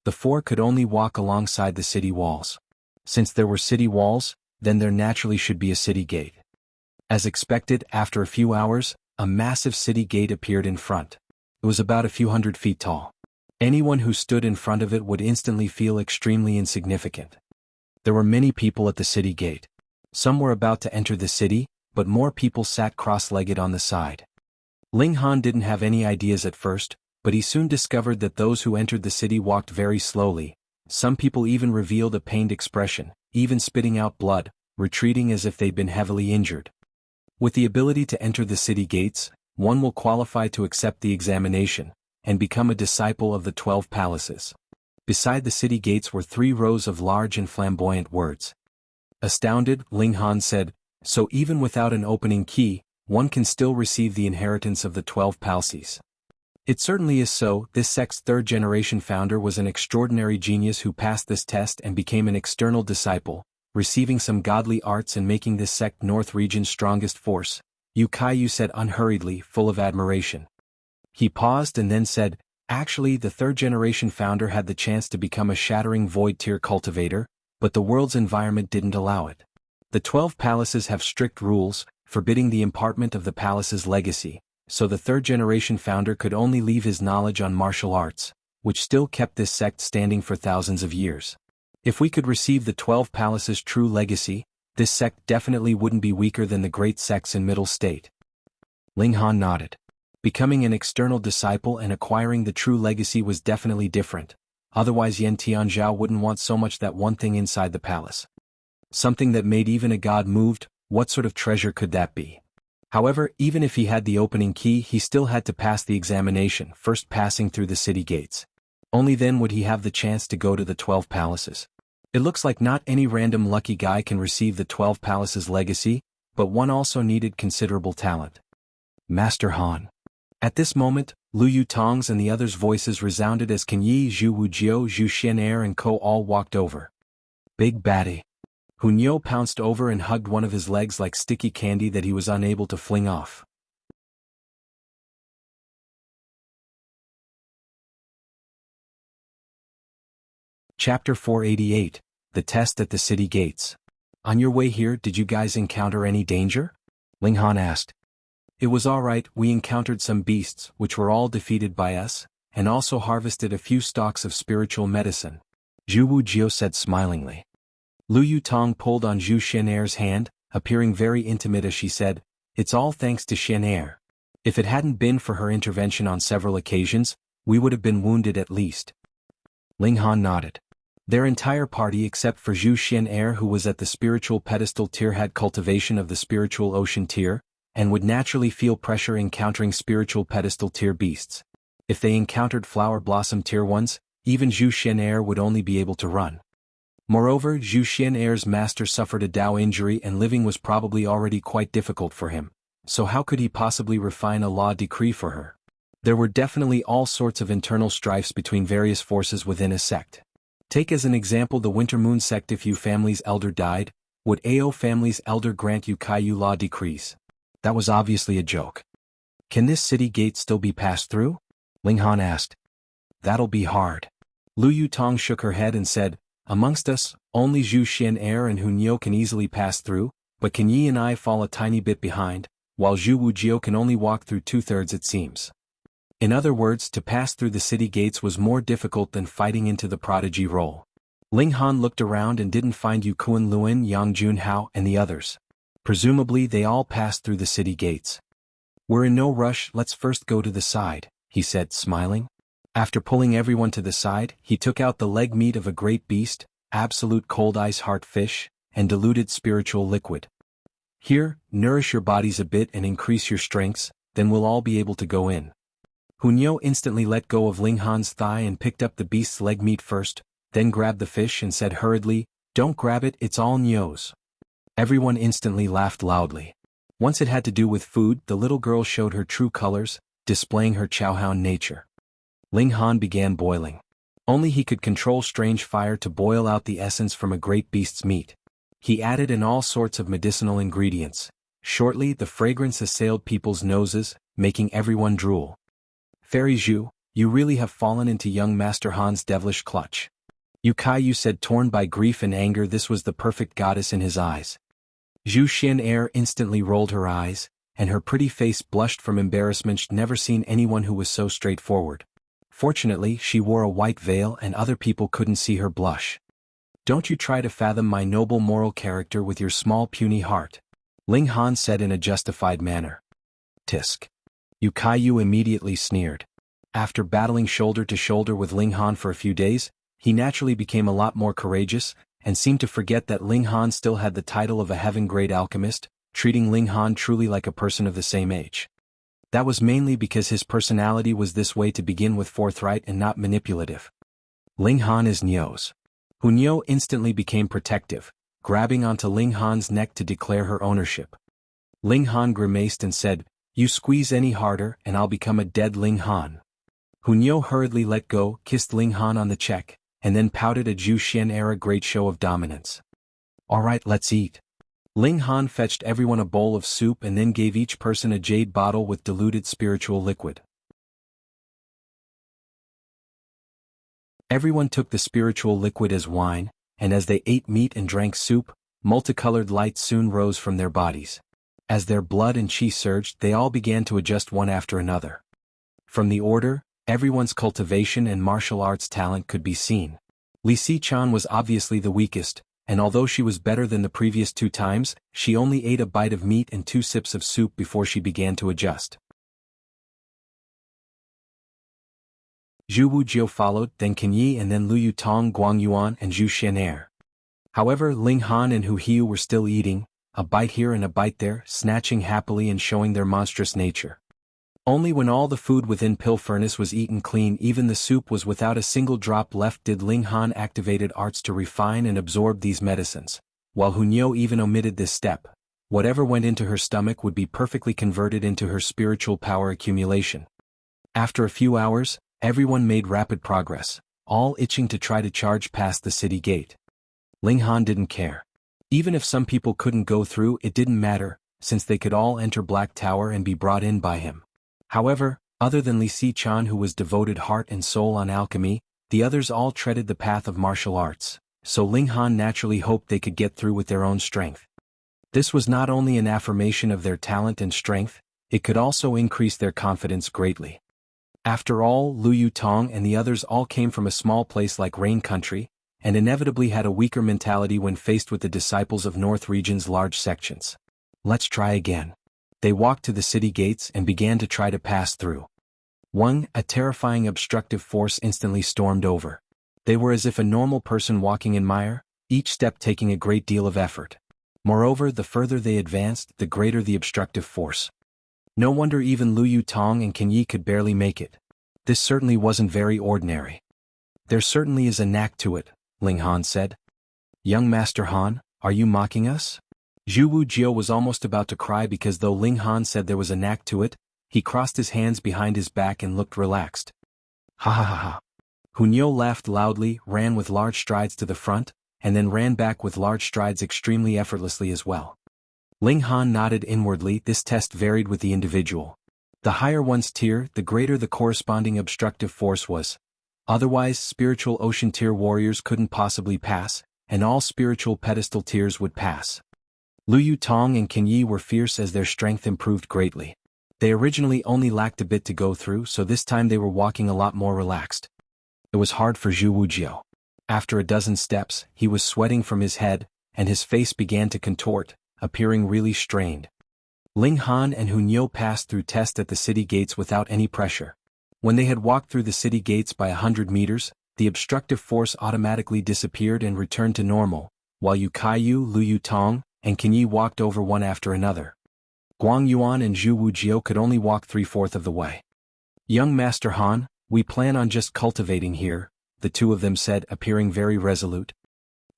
The four could only walk alongside the city walls. Since there were city walls, then there naturally should be a city gate. As expected, after a few hours, a massive city gate appeared in front. It was about a few hundred feet tall. Anyone who stood in front of it would instantly feel extremely insignificant. There were many people at the city gate. Some were about to enter the city, but more people sat cross-legged on the side. Ling Han didn't have any ideas at first, but he soon discovered that those who entered the city walked very slowly. Some people even revealed a pained expression, even spitting out blood, retreating as if they'd been heavily injured. With the ability to enter the city gates, one will qualify to accept the examination and become a disciple of the 12 palaces. Beside the city gates were 3 rows of large and flamboyant words. Astounded, Ling Han said, "So even without an opening key, one can still receive the inheritance of the 12 palaces." It certainly is so. This sect's 3rd-generation founder was an extraordinary genius who passed this test and became an external disciple, receiving some godly arts and making this sect North region's strongest force, Yu said unhurriedly, full of admiration. He paused and then said, "Actually, the 3rd-generation founder had the chance to become a shattering void-tier cultivator, but the world's environment didn't allow it. The 12 palaces have strict rules, forbidding the impartment of the palace's legacy, so the 3rd-generation founder could only leave his knowledge on martial arts, which still kept this sect standing for thousands of years. If we could receive the 12 palaces' true legacy, this sect definitely wouldn't be weaker than the great sects in Middle State." Ling Han nodded. Becoming an external disciple and acquiring the true legacy was definitely different, otherwise Tian Zhao wouldn't want so much that one thing inside the palace. Something that made even a god moved. What sort of treasure could that be? However, even if he had the opening key, he still had to pass the examination, first passing through the city gates. Only then would he have the chance to go to the 12 palaces. It looks like not any random lucky guy can receive the 12 palaces legacy, but one also needed considerable talent. Master Han. At this moment, Lu Yutong's and the others' voices resounded as Kan Yi, Zhu Wujiao, Zhu Xianair and Co. all walked over. Big baddie. Hunyo pounced over and hugged one of his legs like sticky candy that he was unable to fling off. Chapter 488, The Test at the City Gates. On your way here, did you guys encounter any danger? Ling Han asked. It was alright, we encountered some beasts, which were all defeated by us, and also harvested a few stalks of spiritual medicine. Zhu Wujiao said smilingly. Lu Yutong pulled on Zhu Xianair's hand, appearing very intimate as she said, "It's all thanks to Xianair. If it hadn't been for her intervention on several occasions, we would have been wounded at least." Ling Han nodded. Their entire party except for Zhu Xianair, who was at the spiritual pedestal tier, had cultivation of the spiritual ocean tier, and would naturally feel pressure encountering spiritual pedestal tier beasts. If they encountered flower blossom tier ones, even Zhu Xianair would only be able to run. Moreover, Zhu Xianair's master suffered a Dao injury and living was probably already quite difficult for him, so how could he possibly refine a law decree for her? There were definitely all sorts of internal strifes between various forces within a sect. Take as an example the Winter Moon sect. If Yu family's elder died, would Ao family's elder grant Yu law decrees? That was obviously a joke. Can this city gate still be passed through? Ling Han asked. That'll be hard. Lu Yutong shook her head and said, amongst us, only Zhu Xianair and Hunyo can easily pass through, but Kan Yi and I fall a tiny bit behind, while Zhu Wujiao can only walk through 2/3 it seems. In other words, to pass through the city gates was more difficult than fighting into the prodigy role. Ling Han looked around and didn't find Yu Kuan Luan, Yang Junhao and the others. Presumably they all passed through the city gates. We're in no rush, let's first go to the side, he said, smiling. After pulling everyone to the side, he took out the leg meat of a great beast, absolute cold ice heart fish, and diluted spiritual liquid. Here, nourish your bodies a bit and increase your strengths, then we'll all be able to go in. Hunyo instantly let go of Ling Han's thigh and picked up the beast's leg meat first, then grabbed the fish and said hurriedly, "Don't grab it, it's all Nyo's." Everyone instantly laughed loudly. Once it had to do with food, the little girl showed her true colors, displaying her Chowhound nature. Ling Han began boiling. Only he could control strange fire to boil out the essence from a great beast's meat. He added in all sorts of medicinal ingredients. Shortly the fragrance assailed people's noses, making everyone drool. Fairy Zhu, you really have fallen into young Master Han's devilish clutch. Yu said, torn by grief and anger. This was the perfect goddess in his eyes. Zhu Xian'er instantly rolled her eyes, and her pretty face blushed from embarrassment. She'd never seen anyone who was so straightforward. Fortunately, she wore a white veil and other people couldn't see her blush. Don't you try to fathom my noble moral character with your small puny heart, Ling Han said in a justified manner. Tisk. Yu immediately sneered. After battling shoulder to shoulder with Ling Han for a few days, he naturally became a lot more courageous, and seemed to forget that Ling Han still had the title of a heaven-grade alchemist, treating Ling Han truly like a person of the same age. That was mainly because his personality was this way to begin with, forthright and not manipulative. Ling Han is Niu's. Niu instantly became protective, grabbing onto Ling Han's neck to declare her ownership. Ling Han grimaced and said, "You squeeze any harder and I'll become a dead Ling Han." Niu hurriedly let go, kissed Ling Han on the cheek, and then pouted a Zhu Xian'er great show of dominance. "Alright, let's eat." Ling Han fetched everyone a bowl of soup and then gave each person a jade bottle with diluted spiritual liquid. Everyone took the spiritual liquid as wine, and as they ate meat and drank soup, multicolored lights soon rose from their bodies. As their blood and qi surged, they all began to adjust one after another. From the order, everyone's cultivation and martial arts talent could be seen. Li Si-chan was obviously the weakest, and although she was better than the previous 2 times, she only ate a bite of meat and 2 sips of soup before she began to adjust. Zhu Wujiao followed, then Qin Yi, and then Lu Yutong, Guang Yuan, and Zhu Xian'er. However, Ling Han and Hu Hiu were still eating, a bite here and a bite there, snatching happily and showing their monstrous nature. Only when all the food within Pill Furnace was eaten clean, even the soup was without a single drop left, did Ling Han activated arts to refine and absorb these medicines. While Hu Niu even omitted this step, whatever went into her stomach would be perfectly converted into her spiritual power accumulation. After a few hours, everyone made rapid progress, all itching to try to charge past the city gate. Ling Han didn't care. Even if some people couldn't go through, it didn't matter, since they could all enter Black Tower and be brought in by him. However, other than Li Si-chan, who was devoted heart and soul on alchemy, the others all treaded the path of martial arts, so Ling Han naturally hoped they could get through with their own strength. This was not only an affirmation of their talent and strength, it could also increase their confidence greatly. After all, Lu Yutong and the others all came from a small place like Rain Country, and inevitably had a weaker mentality when faced with the disciples of North Region's large sections. Let's try again. They walked to the city gates and began to try to pass through. A terrifying obstructive force instantly stormed over. They were as if a normal person walking in mire, each step taking a great deal of effort. Moreover, the further they advanced, the greater the obstructive force. No wonder even Lu Yutong and Qin Yi could barely make it. This certainly wasn't very ordinary. There certainly is a knack to it, Ling Han said. Young Master Han, are you mocking us? Zhu Wujiao was almost about to cry because though Ling Han said there was a knack to it, he crossed his hands behind his back and looked relaxed. Ha ha ha ha. Hu Niu laughed loudly, ran with large strides to the front, and then ran back with large strides extremely effortlessly as well. Ling Han nodded inwardly. This test varied with the individual. The higher one's tier, the greater the corresponding obstructive force was. Otherwise, spiritual ocean tier warriors couldn't possibly pass, and all spiritual pedestal tiers would pass. Lu Yutong and Qin Yi were fierce as their strength improved greatly. They originally only lacked a bit to go through, so this time they were walking a lot more relaxed. It was hard for Zhu Wujiao. After a dozen steps, he was sweating from his head, and his face began to contort, appearing really strained. Ling Han and Hu Niu passed through test at the city gates without any pressure. When they had walked through the city gates by 100 meters, the obstructive force automatically disappeared and returned to normal, while Yu, Lu Yutong, and Qin Yi walked over one after another. Guang Yuan and Zhu Wujiao could only walk 3/4 of the way. Young Master Han, we plan on just cultivating here, the two of them said, appearing very resolute.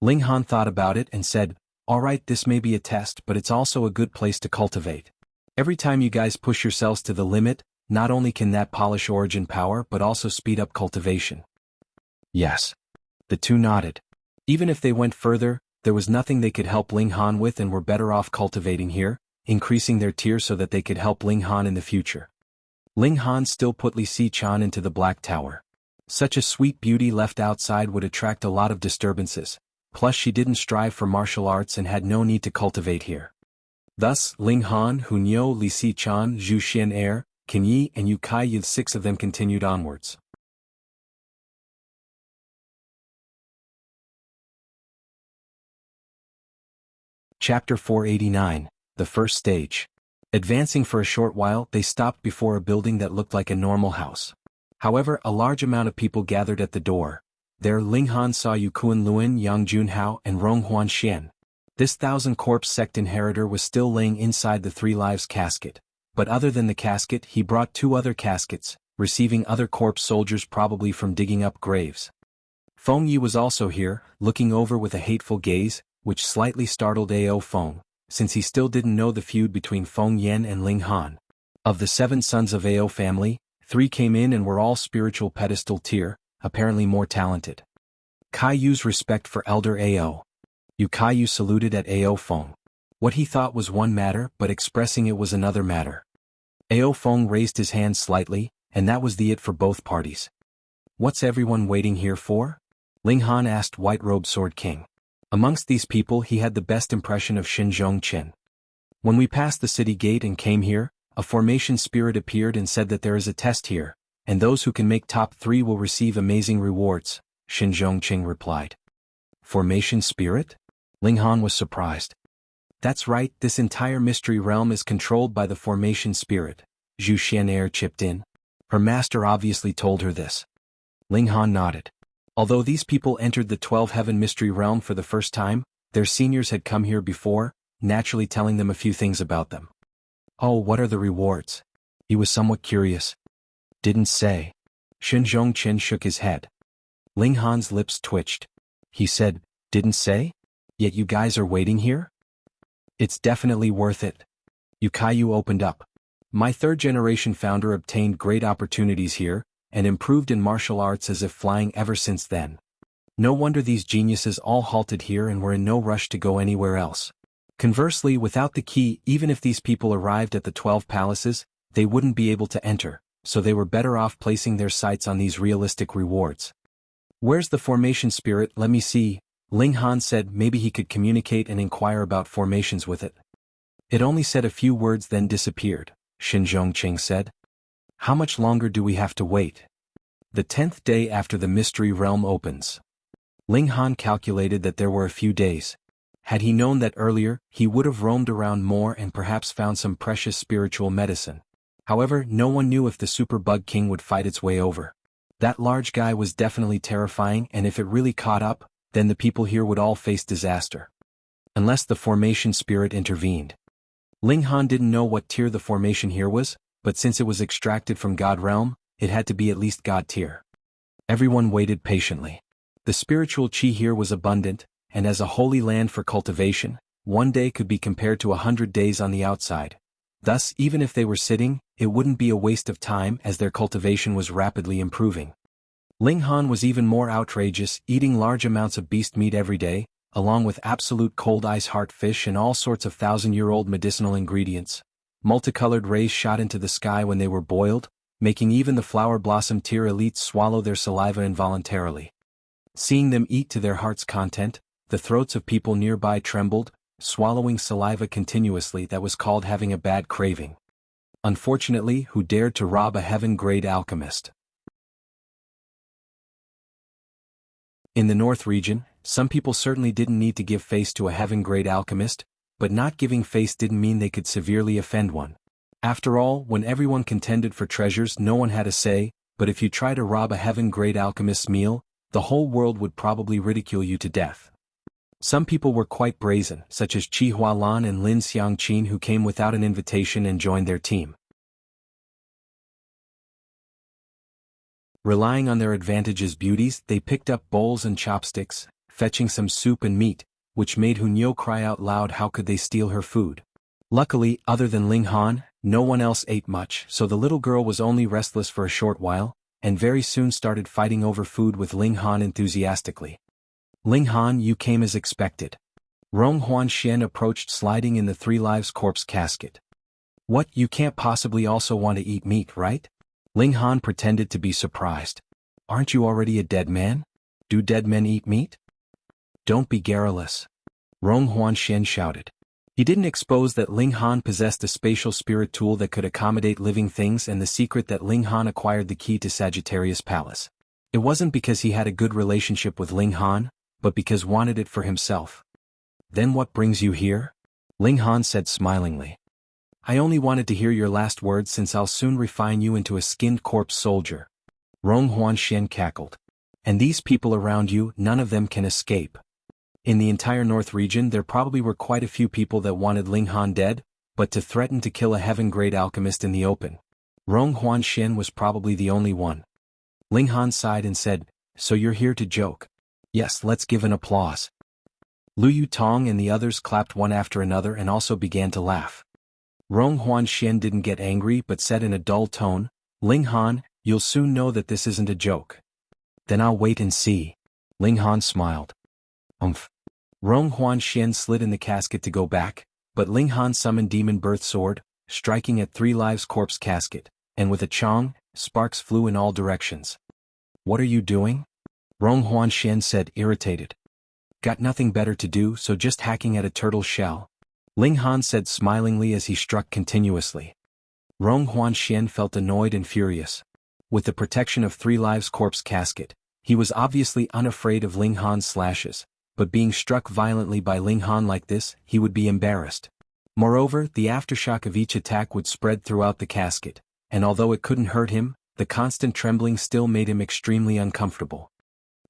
Ling Han thought about it and said, alright, this may be a test, but it's also a good place to cultivate. Every time you guys push yourselves to the limit, Not only can that polish origin power but also speed up cultivation. Yes. The two nodded. Even if they went further, there was nothing they could help Ling Han with and were better off cultivating here, increasing their tier so that they could help Ling Han in the future. Ling Han still put Li Si-chan into the Black Tower. Such a sweet beauty left outside would attract a lot of disturbances, plus she didn't strive for martial arts and had no need to cultivate here. Thus, Ling Han, Hunyo, Li Si-chan, Zhu Xian-er, Qin Yi and Yu Kai-yu, 6 of them continued onwards. Chapter 489, The First Stage. Advancing for a short while, they stopped before a building that looked like a normal house. However, a large amount of people gathered at the door. There Ling Han saw Yu Kuan Luan, Yang Junhao and Rong Huan Xian. This 1,000-corpse sect inheritor was still laying inside the 3 lives casket. But other than the casket, he brought 2 other caskets, receiving other corpse soldiers probably from digging up graves. Feng Yi was also here, looking over with a hateful gaze, which slightly startled Ao Feng, since he still didn't know the feud between Feng Yan and Ling Han. Of the 7 sons of Ao family, 3 came in and were all spiritual pedestal tier, apparently more talented. Kai Yu's respect for Elder Ao. Yu Kai Yu saluted at Ao Feng. What he thought was one matter but expressing it was another matter. Ao Feng raised his hand slightly, and that was the it for both parties. What's everyone waiting here for? Ling Han asked White-Robed Sword King. Amongst these people he had the best impression of Xinzhong Qin. When we passed the city gate and came here, a formation spirit appeared and said that there is a test here, and those who can make top 3 will receive amazing rewards, Xinzhong Qing replied. Formation spirit? Ling Han was surprised. That's right, this entire mystery realm is controlled by the formation spirit, Zhu Xian-er chipped in. Her master obviously told her this. Ling Han nodded. Although these people entered the 12-heaven mystery realm for the first time, their seniors had come here before, naturally telling them a few things about them. Oh, what are the rewards? He was somewhat curious. Didn't say. Xinzhong Qin shook his head. Ling Han's lips twitched. He said, didn't say? Yet you guys are waiting here? It's definitely worth it. Yu Kai Yu opened up. My 3rd-generation founder obtained great opportunities here, and improved in martial arts as if flying ever since then. No wonder these geniuses all halted here and were in no rush to go anywhere else. Conversely, without the key, even if these people arrived at the 12 palaces, they wouldn't be able to enter, so they were better off placing their sights on these realistic rewards. Where's the formation spirit? Let me see. Ling Han said maybe he could communicate and inquire about formations with it. It only said a few words then disappeared, Xinzhong Qing said. How much longer do we have to wait? The 10th day after the mystery realm opens. Ling Han calculated that there were a few days. Had he known that earlier, he would have roamed around more and perhaps found some precious spiritual medicine. However, no one knew if the Super Bug King would fight its way over. That large guy was definitely terrifying, and if it really caught up, then the people here would all face disaster. Unless the formation spirit intervened. Ling Han didn't know what tier the formation here was, but since it was extracted from God Realm, it had to be at least God tier. Everyone waited patiently. The spiritual chi here was abundant, and as a holy land for cultivation, 1 day could be compared to 100 days on the outside. Thus, even if they were sitting, it wouldn't be a waste of time as their cultivation was rapidly improving. Ling Han was even more outrageous, eating large amounts of beast meat every day, along with absolute cold ice heart fish and all sorts of 1,000-year-old medicinal ingredients. Multicolored rays shot into the sky when they were boiled, making even the flower blossom tier elites swallow their saliva involuntarily. Seeing them eat to their heart's content, the throats of people nearby trembled, swallowing saliva continuously that was called having a bad craving. Unfortunately, who dared to rob a heaven-grade alchemist? In the North region, some people certainly didn't need to give face to a heaven-grade alchemist, but not giving face didn't mean they could severely offend one. After all, when everyone contended for treasures no one had a say, but if you try to rob a heaven-grade alchemist's meal, the whole world would probably ridicule you to death. Some people were quite brazen, such as Chi Hualan and Lin Xiangqin, who came without an invitation and joined their team. Relying on their advantage as beauties, they picked up bowls and chopsticks, fetching some soup and meat, which made Hunyo cry out loud how could they steal her food. Luckily, other than Ling Han, No one else ate much, so the little girl was only restless for a short while, and very soon started fighting over food with Ling Han enthusiastically. Ling Han, you came as expected. Rong Huanxian approached sliding in the Three Lives corpse casket. What, you can't possibly also want to eat meat, right? Ling Han pretended to be surprised. Aren't you already a dead man? Do dead men eat meat? Don't be garrulous. Rong Huanxian shouted. He didn't expose that Ling Han possessed a spatial spirit tool that could accommodate living things and the secret that Ling Han acquired the key to Sagittarius Palace. It wasn't because he had a good relationship with Ling Han, but because wanted it for himself. Then what brings you here? Ling Han said smilingly. I only wanted to hear your last words since I'll soon refine you into a skinned corpse soldier. Rong Huanxian cackled. And these people around you, none of them can escape. In the entire North region there probably were quite a few people that wanted Ling Han dead, but to threaten to kill a heaven-grade alchemist in the open. Rong Huanxian was probably the only one. Ling Han sighed and said, so you're here to joke. Yes, let's give an applause. Lu Yutong and the others clapped one after another and also began to laugh. Rong Huanxian didn't get angry but said in a dull tone, Ling Han, you'll soon know that this isn't a joke. Then I'll wait and see. Ling Han smiled. Rong Huanxian slid in the casket to go back, but Ling Han summoned Demon Birth Sword, striking at Three Lives corpse casket, and with a chong, sparks flew in all directions. What are you doing? Rong Huanxian said, irritated. Got nothing better to do, so just hacking at a turtle shell. Ling Han said smilingly as he struck continuously. Rong Huanxian felt annoyed and furious. With the protection of Three Lives corpse casket, he was obviously unafraid of Ling Han's slashes, but being struck violently by Ling Han like this, he would be embarrassed. Moreover, the aftershock of each attack would spread throughout the casket, and although it couldn't hurt him, the constant trembling still made him extremely uncomfortable.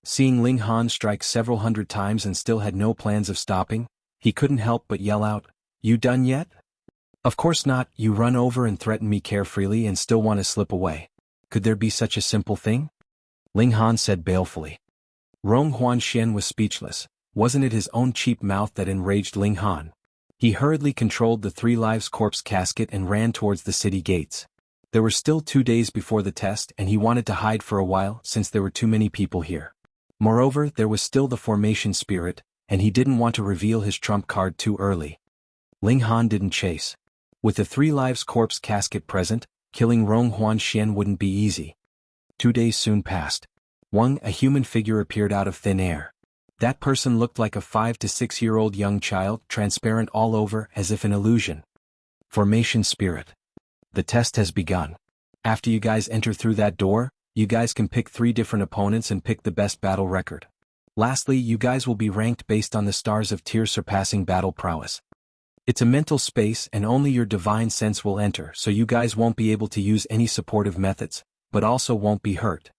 Seeing Ling Han strike several hundred times and still had no plans of stopping, he couldn't help but yell out, You done yet? Of course not, you run over and threaten me carefreely and still want to slip away. Could there be such a simple thing? Ling Han said balefully. Rong Huanxian was speechless. Wasn't it his own cheap mouth that enraged Ling Han? He hurriedly controlled the Three Lives corpse casket and ran towards the city gates. There were still 2 days before the test and he wanted to hide for a while since there were too many people here. Moreover, there was still the formation spirit, and he didn't want to reveal his trump card too early. Ling Han didn't chase. With the Three Lives corpse casket present, killing Rong Huanxian wouldn't be easy. 2 days soon passed. A human figure appeared out of thin air. That person looked like a 5 to 6 year old young child, transparent all over as if an illusion. Formation spirit. The test has begun. After you guys enter through that door, you guys can pick 3 different opponents and pick the best battle record. Lastly, you guys will be ranked based on the stars of tier surpassing battle prowess. It's a mental space and only your divine sense will enter, so you guys won't be able to use any supportive methods, but also won't be hurt.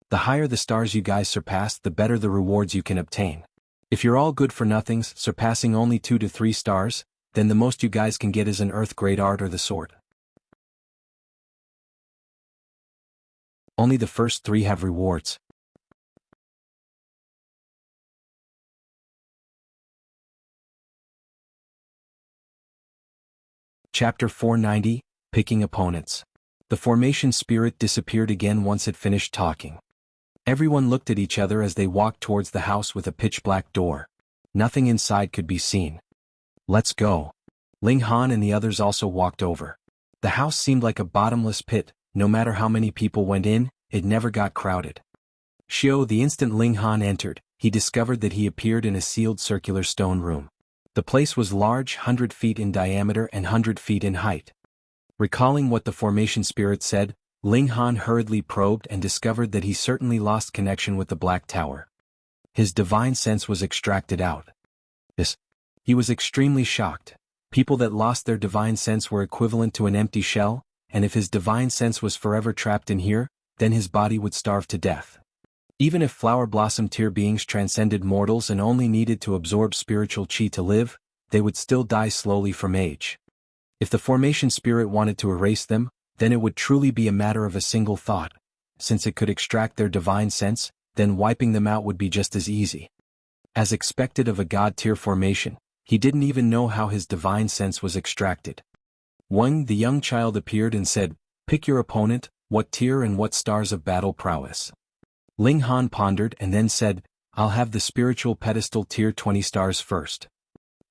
The higher the stars you guys surpass, the better the rewards you can obtain. If you're all good for nothings, surpassing only 2 to 3 stars, then the most you guys can get is an Earth Great Art or the Sword. Only the first 3 have rewards. Chapter 490, Picking Opponents. The formation spirit disappeared again once it finished talking. Everyone looked at each other as they walked towards the house with a pitch-black door. Nothing inside could be seen. Let's go. Ling Han and the others also walked over. The house seemed like a bottomless pit. No matter how many people went in, it never got crowded. Xiao, the instant Ling Han entered, he discovered that he appeared in a sealed circular stone room. The place was large, 100 feet in diameter and 100 feet in height. Recalling what the formation spirit said, Ling Han hurriedly probed and discovered that he certainly lost connection with the Black Tower. His divine sense was extracted out. He was extremely shocked. People that lost their divine sense were equivalent to an empty shell, and if his divine sense was forever trapped in here, then his body would starve to death. Even if flower blossom tier beings transcended mortals and only needed to absorb spiritual chi to live, they would still die slowly from age. If the formation spirit wanted to erase them, then it would truly be a matter of a single thought. Since it could extract their divine sense, then wiping them out would be just as easy. As expected of a god tier formation, he didn't even know how his divine sense was extracted. Wang, the young child, appeared and said, "Pick your opponent, what tier and what stars of battle prowess." Ling Han pondered and then said, "I'll have the spiritual pedestal tier 20 stars first."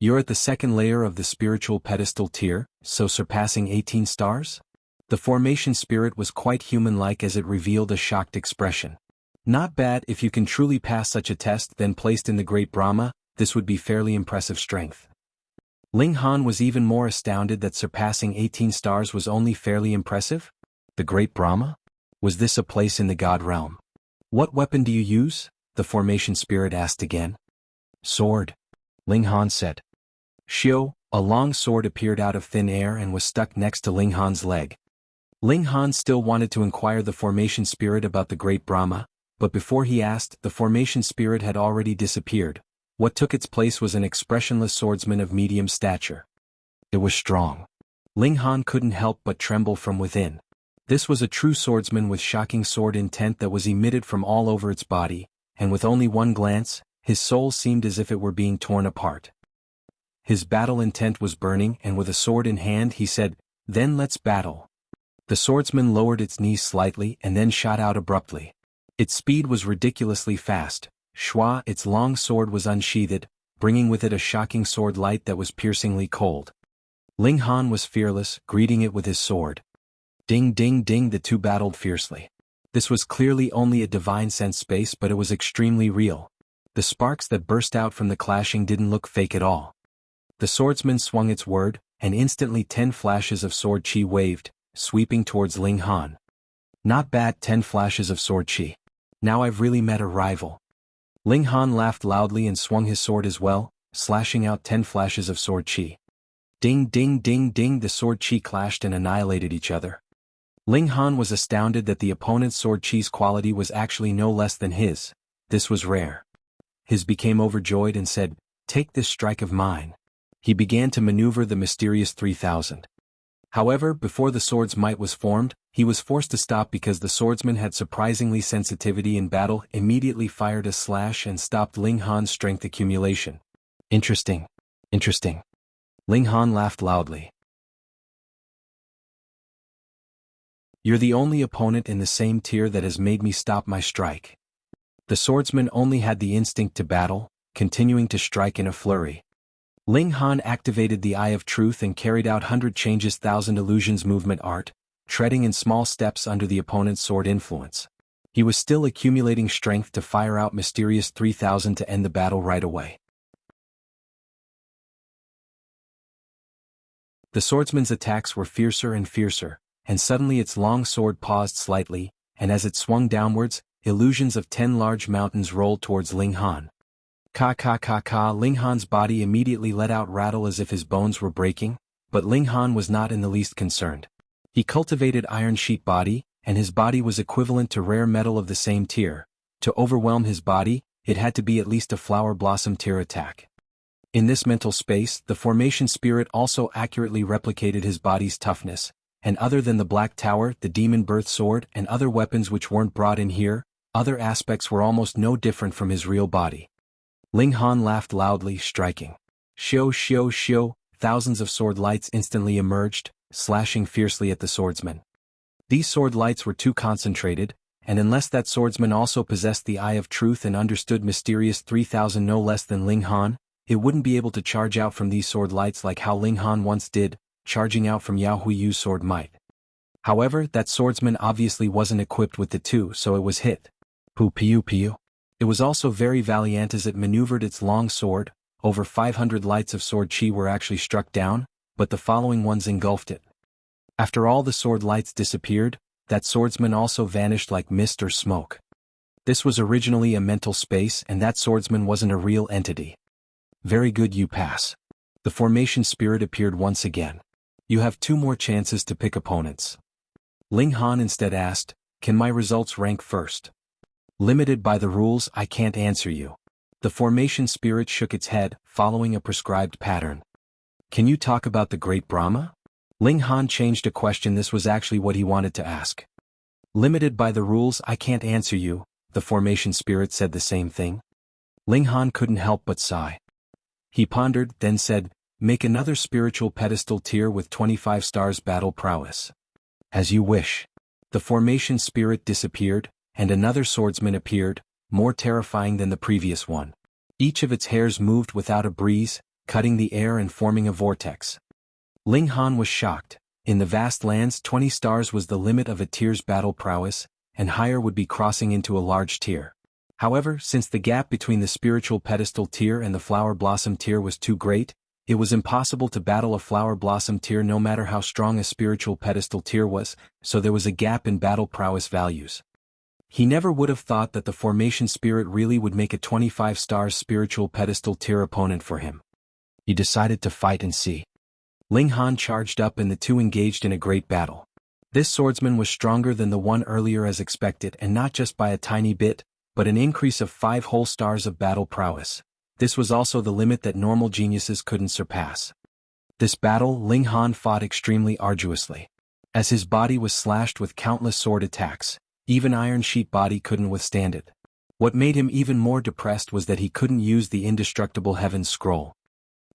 "You're at the second layer of the spiritual pedestal tier, so surpassing 18 stars? The formation spirit was quite human-like as it revealed a shocked expression. "Not bad. If you can truly pass such a test, then placed in the Great Brahma, this would be fairly impressive strength." Ling Han was even more astounded that surpassing 18 stars was only fairly impressive. The Great Brahma? Was this a place in the God realm? "What weapon do you use?" the formation spirit asked again. "Sword," Ling Han said. "Shio," a long sword appeared out of thin air and was stuck next to Ling Han's leg. Ling Han still wanted to inquire the formation spirit about the Great Brahma, but before he asked, the formation spirit had already disappeared. What took its place was an expressionless swordsman of medium stature. It was strong. Ling Han couldn't help but tremble from within. This was a true swordsman with shocking sword intent that was emitted from all over its body, and with only one glance, his soul seemed as if it were being torn apart. His battle intent was burning, and with a sword in hand he said, "Then let's battle." The swordsman lowered its knees slightly and then shot out abruptly. Its speed was ridiculously fast. Shua, its long sword was unsheathed, bringing with it a shocking sword light that was piercingly cold. Ling Han was fearless, greeting it with his sword. Ding ding ding, the two battled fiercely. This was clearly only a divine sense space, but it was extremely real. The sparks that burst out from the clashing didn't look fake at all. The swordsman swung its word, and instantly 10 flashes of sword chi waved, sweeping towards Ling Han. "Not bad, 10 flashes of sword chi. Now I've really met a rival." Ling Han laughed loudly and swung his sword as well, slashing out 10 flashes of sword chi. Ding ding ding ding, the sword chi clashed and annihilated each other. Ling Han was astounded that the opponent's sword chi's quality was actually no less than his. This was rare. His became overjoyed and said, "Take this strike of mine." He began to maneuver the mysterious 3000. However, before the sword's might was formed, he was forced to stop because the swordsman had surprisingly sensitivity in battle, immediately fired a slash and stopped Ling Han's strength accumulation. Interesting. Interesting. Ling Han laughed loudly. "You're the only opponent in the same tier that has made me stop my strike." The swordsman only had the instinct to battle, continuing to strike in a flurry. Ling Han activated the Eye of Truth and carried out 100 Changes 1000 Illusions movement art, treading in small steps under the opponent's sword influence. He was still accumulating strength to fire out mysterious 3000 to end the battle right away. The swordsman's attacks were fiercer and fiercer, and suddenly its long sword paused slightly, and as it swung downwards, illusions of 10 large mountains rolled towards Ling Han. Ka ka ka ka, Ling Han's body immediately let out rattle as if his bones were breaking, but Ling Han was not in the least concerned. He cultivated iron sheet body, and his body was equivalent to rare metal of the same tier. To overwhelm his body, it had to be at least a flower blossom tier attack. In this mental space, the formation spirit also accurately replicated his body's toughness, and other than the Black Tower, the Demon Birth Sword, and other weapons which weren't brought in here, other aspects were almost no different from his real body. Ling Han laughed loudly, striking. Shio shio shio, thousands of sword lights instantly emerged, slashing fiercely at the swordsman. These sword lights were too concentrated, and unless that swordsman also possessed the Eye of Truth and understood mysterious 3000 no less than Ling Han, it wouldn't be able to charge out from these sword lights like how Ling Han once did, charging out from Yao Huiyu's sword might. However, that swordsman obviously wasn't equipped with the two, so it was hit. Pu piu piu. It was also very valiant as it maneuvered its long sword. Over 500 lights of sword chi were actually struck down, but the following ones engulfed it. After all the sword lights disappeared, that swordsman also vanished like mist or smoke. This was originally a mental space, and that swordsman wasn't a real entity. Very good, you pass. The formation spirit appeared once again. You have 2 more chances to pick opponents. Ling Han instead asked, "Can my results rank first?" "Limited by the rules, I can't answer you." The formation spirit shook its head, following a prescribed pattern. "Can you talk about the Great Brahma?" Ling Han changed a question. This was actually what he wanted to ask. "Limited by the rules, I can't answer you," the formation spirit said the same thing. Ling Han couldn't help but sigh. He pondered, then said, Make another spiritual pedestal tier with 25 stars battle prowess. As you wish. The formation spirit disappeared, and another swordsman appeared, more terrifying than the previous one. Each of its hairs moved without a breeze, cutting the air and forming a vortex. Ling Han was shocked. In the vast lands 20 stars was the limit of a tier's battle prowess, and higher would be crossing into a large tier. However, since the gap between the spiritual pedestal tier and the flower blossom tier was too great, it was impossible to battle a flower blossom tier no matter how strong a spiritual pedestal tier was, so there was a gap in battle prowess values. He never would have thought that the formation spirit really would make a 25 stars spiritual pedestal tier opponent for him. He decided to fight and see. Ling Han charged up and the two engaged in a great battle. This swordsman was stronger than the one earlier as expected, and not just by a tiny bit, but an increase of 5 whole stars of battle prowess. This was also the limit that normal geniuses couldn't surpass. This battle Ling Han fought extremely arduously. As his body was slashed with countless sword attacks, even Iron Sheet body couldn't withstand it. What made him even more depressed was that he couldn't use the indestructible Heaven's Scroll.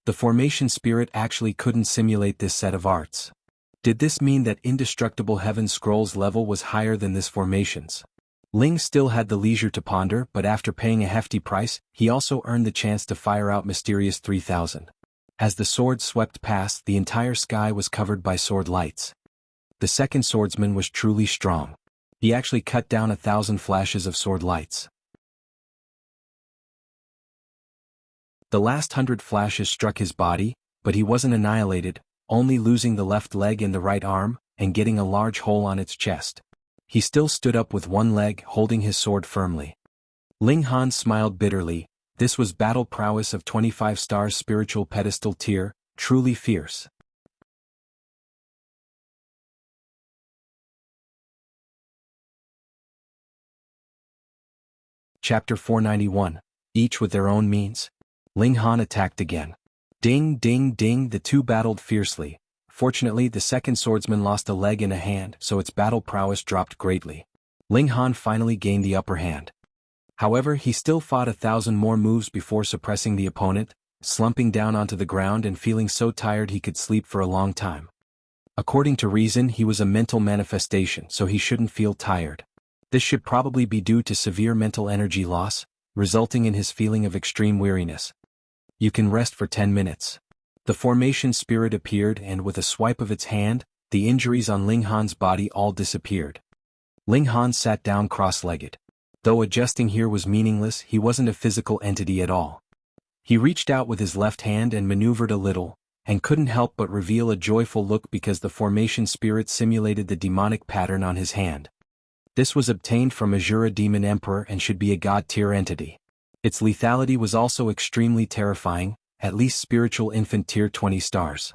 The formation spirit actually couldn't simulate this set of arts. Did this mean that indestructible Heaven's Scroll's level was higher than this formation's? Ling still had the leisure to ponder, but after paying a hefty price, he also earned the chance to fire out Mysterious 3000. As the sword swept past, the entire sky was covered by sword lights. The second swordsman was truly strong. He actually cut down 1,000 flashes of sword lights. The last 100 flashes struck his body, but he wasn't annihilated, only losing the left leg and the right arm, and getting a large hole on its chest. He still stood up with one leg, holding his sword firmly. Ling Han smiled bitterly. This was battle prowess of 25 stars spiritual pedestal tier, truly fierce. Chapter 491. Each with their own means. Ling Han attacked again. Ding ding ding, the two battled fiercely. Fortunately, the second swordsman lost a leg and a hand, so its battle prowess dropped greatly. Ling Han finally gained the upper hand. However, he still fought 1,000 more moves before suppressing the opponent, slumping down onto the ground and feeling so tired he could sleep for a long time. According to reason, he was a mental manifestation, so he shouldn't feel tired. This should probably be due to severe mental energy loss, resulting in his feeling of extreme weariness. You can rest for 10 minutes. The formation spirit appeared and with a swipe of its hand, the injuries on Ling Han's body all disappeared. Ling Han sat down cross-legged. Though adjusting here was meaningless, he wasn't a physical entity at all. He reached out with his left hand and maneuvered a little, and couldn't help but reveal a joyful look because the formation spirit simulated the demonic pattern on his hand. This was obtained from Azura Demon Emperor and should be a god-tier entity. Its lethality was also extremely terrifying, at least spiritual infant tier 20 stars.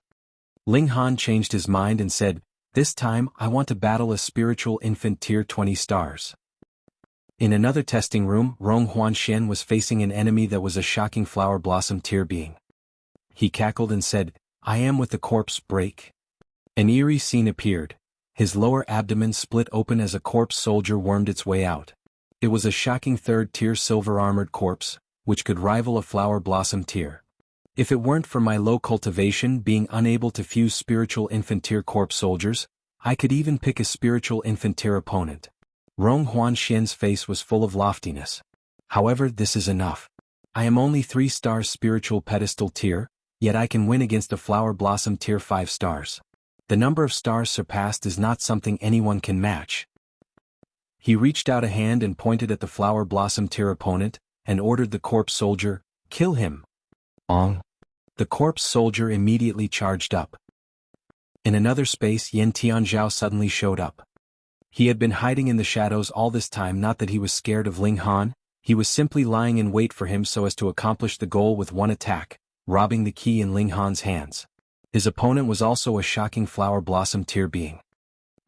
Ling Han changed his mind and said, "This time I want to battle a spiritual infant tier 20 stars." In another testing room, Rong Huanxian was facing an enemy that was a shocking flower blossom tier being. He cackled and said, "I am with the corpse break." An eerie scene appeared. His lower abdomen split open as a corpse soldier wormed its way out. It was a shocking third-tier silver-armored corpse, which could rival a flower blossom tier. If it weren't for my low cultivation being unable to fuse spiritual infant tier corpse soldiers, I could even pick a spiritual infant tier opponent. Rong Huanxian's face was full of loftiness. However, this is enough. I am only 3 stars spiritual pedestal tier, yet I can win against a flower blossom tier 5 stars. The number of stars surpassed is not something anyone can match. He reached out a hand and pointed at the flower blossom tier opponent, and ordered the corpse soldier, "Kill him." The corpse soldier immediately charged up. In another space, Yen Tianzhao suddenly showed up. He had been hiding in the shadows all this time, not that he was scared of Ling Han, he was simply lying in wait for him so as to accomplish the goal with one attack, robbing the key in Ling Han's hands. His opponent was also a shocking flower blossom tier being.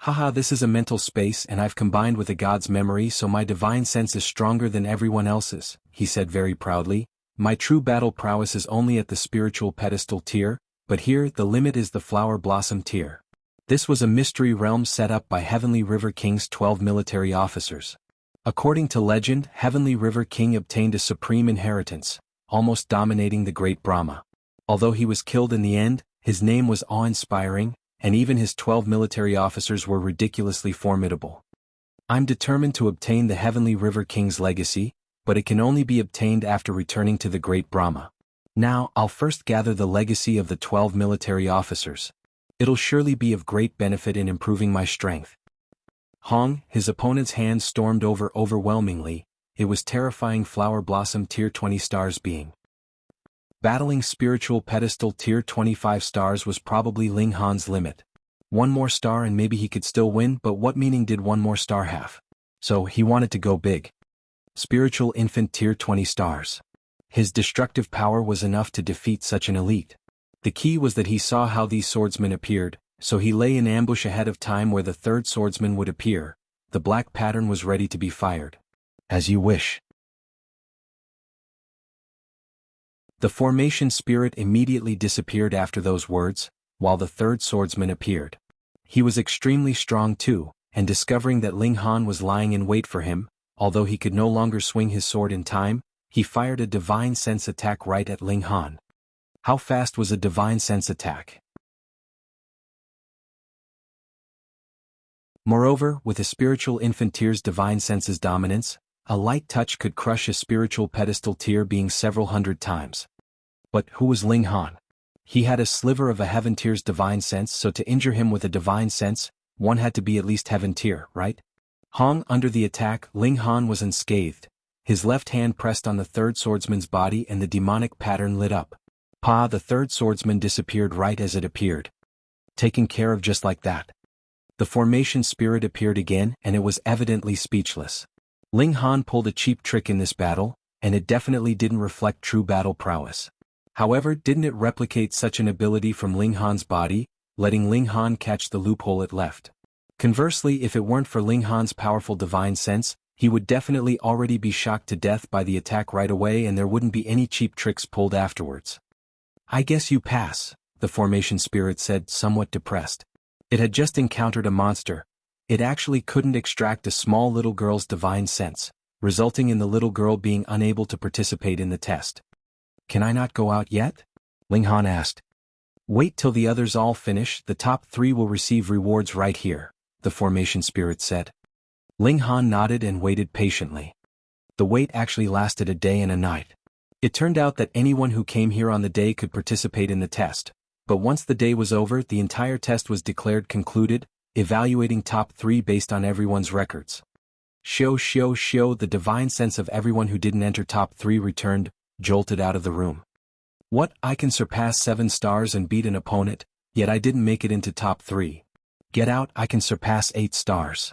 "Haha, this is a mental space and I've combined with a god's memory so my divine sense is stronger than everyone else's," he said very proudly. "My true battle prowess is only at the spiritual pedestal tier, but here the limit is the flower blossom tier." This was a mystery realm set up by Heavenly River King's 12 military officers. According to legend, Heavenly River King obtained a supreme inheritance, almost dominating the great Brahma. Although he was killed in the end, his name was awe-inspiring, and even his 12 military officers were ridiculously formidable. I'm determined to obtain the Heavenly River King's legacy, but it can only be obtained after returning to the Great Brahma. Now, I'll first gather the legacy of the 12 military officers. It'll surely be of great benefit in improving my strength. Hong, his opponent's hand stormed over overwhelmingly. It was terrifying. Flower Blossom Tier 20 stars being. Battling Spiritual Pedestal Tier 25 stars was probably Ling Han's limit. One more star and maybe he could still win, but what meaning did one more star have? So he wanted to go big. Spiritual Infant Tier 20 stars. His destructive power was enough to defeat such an elite. The key was that he saw how these swordsmen appeared, so he lay in ambush ahead of time where the third swordsman would appear. The black pattern was ready to be fired. As you wish. The formation spirit immediately disappeared after those words, while the third swordsman appeared. He was extremely strong too, and discovering that Ling Han was lying in wait for him, although he could no longer swing his sword in time, he fired a divine sense attack right at Ling Han. How fast was a divine sense attack? Moreover, with a spiritual infant tier's divine sense's dominance, a light touch could crush a spiritual pedestal tier being several hundred times. But who was Ling Han? He had a sliver of a heaven tier's divine sense, so to injure him with a divine sense, one had to be at least heaven tier, right? Hong under the attack, Ling Han was unscathed. His left hand pressed on the third swordsman's body and the demonic pattern lit up. The third swordsman disappeared right as it appeared. Taken care of just like that. The formation spirit appeared again and it was evidently speechless. Ling Han pulled a cheap trick in this battle, and it definitely didn't reflect true battle prowess. However, didn't it replicate such an ability from Ling Han's body, letting Ling Han catch the loophole it left? Conversely, if it weren't for Ling Han's powerful divine sense, he would definitely already be shocked to death by the attack right away and there wouldn't be any cheap tricks pulled afterwards. I guess you pass, the formation spirit said, somewhat depressed. It had just encountered a monster. It actually couldn't extract a small little girl's divine sense, resulting in the little girl being unable to participate in the test. Can I not go out yet? Ling Han asked. Wait till the others all finish, the top 3 will receive rewards right here, the formation spirit said. Ling Han nodded and waited patiently. The wait actually lasted a day and a night. It turned out that anyone who came here on the day could participate in the test, but once the day was over, the entire test was declared concluded, evaluating top 3 based on everyone's records. The divine sense of everyone who didn't enter top 3 returned, jolted out of the room. What, I can surpass 7 stars and beat an opponent, yet I didn't make it into top 3. Get out, I can surpass 8 stars.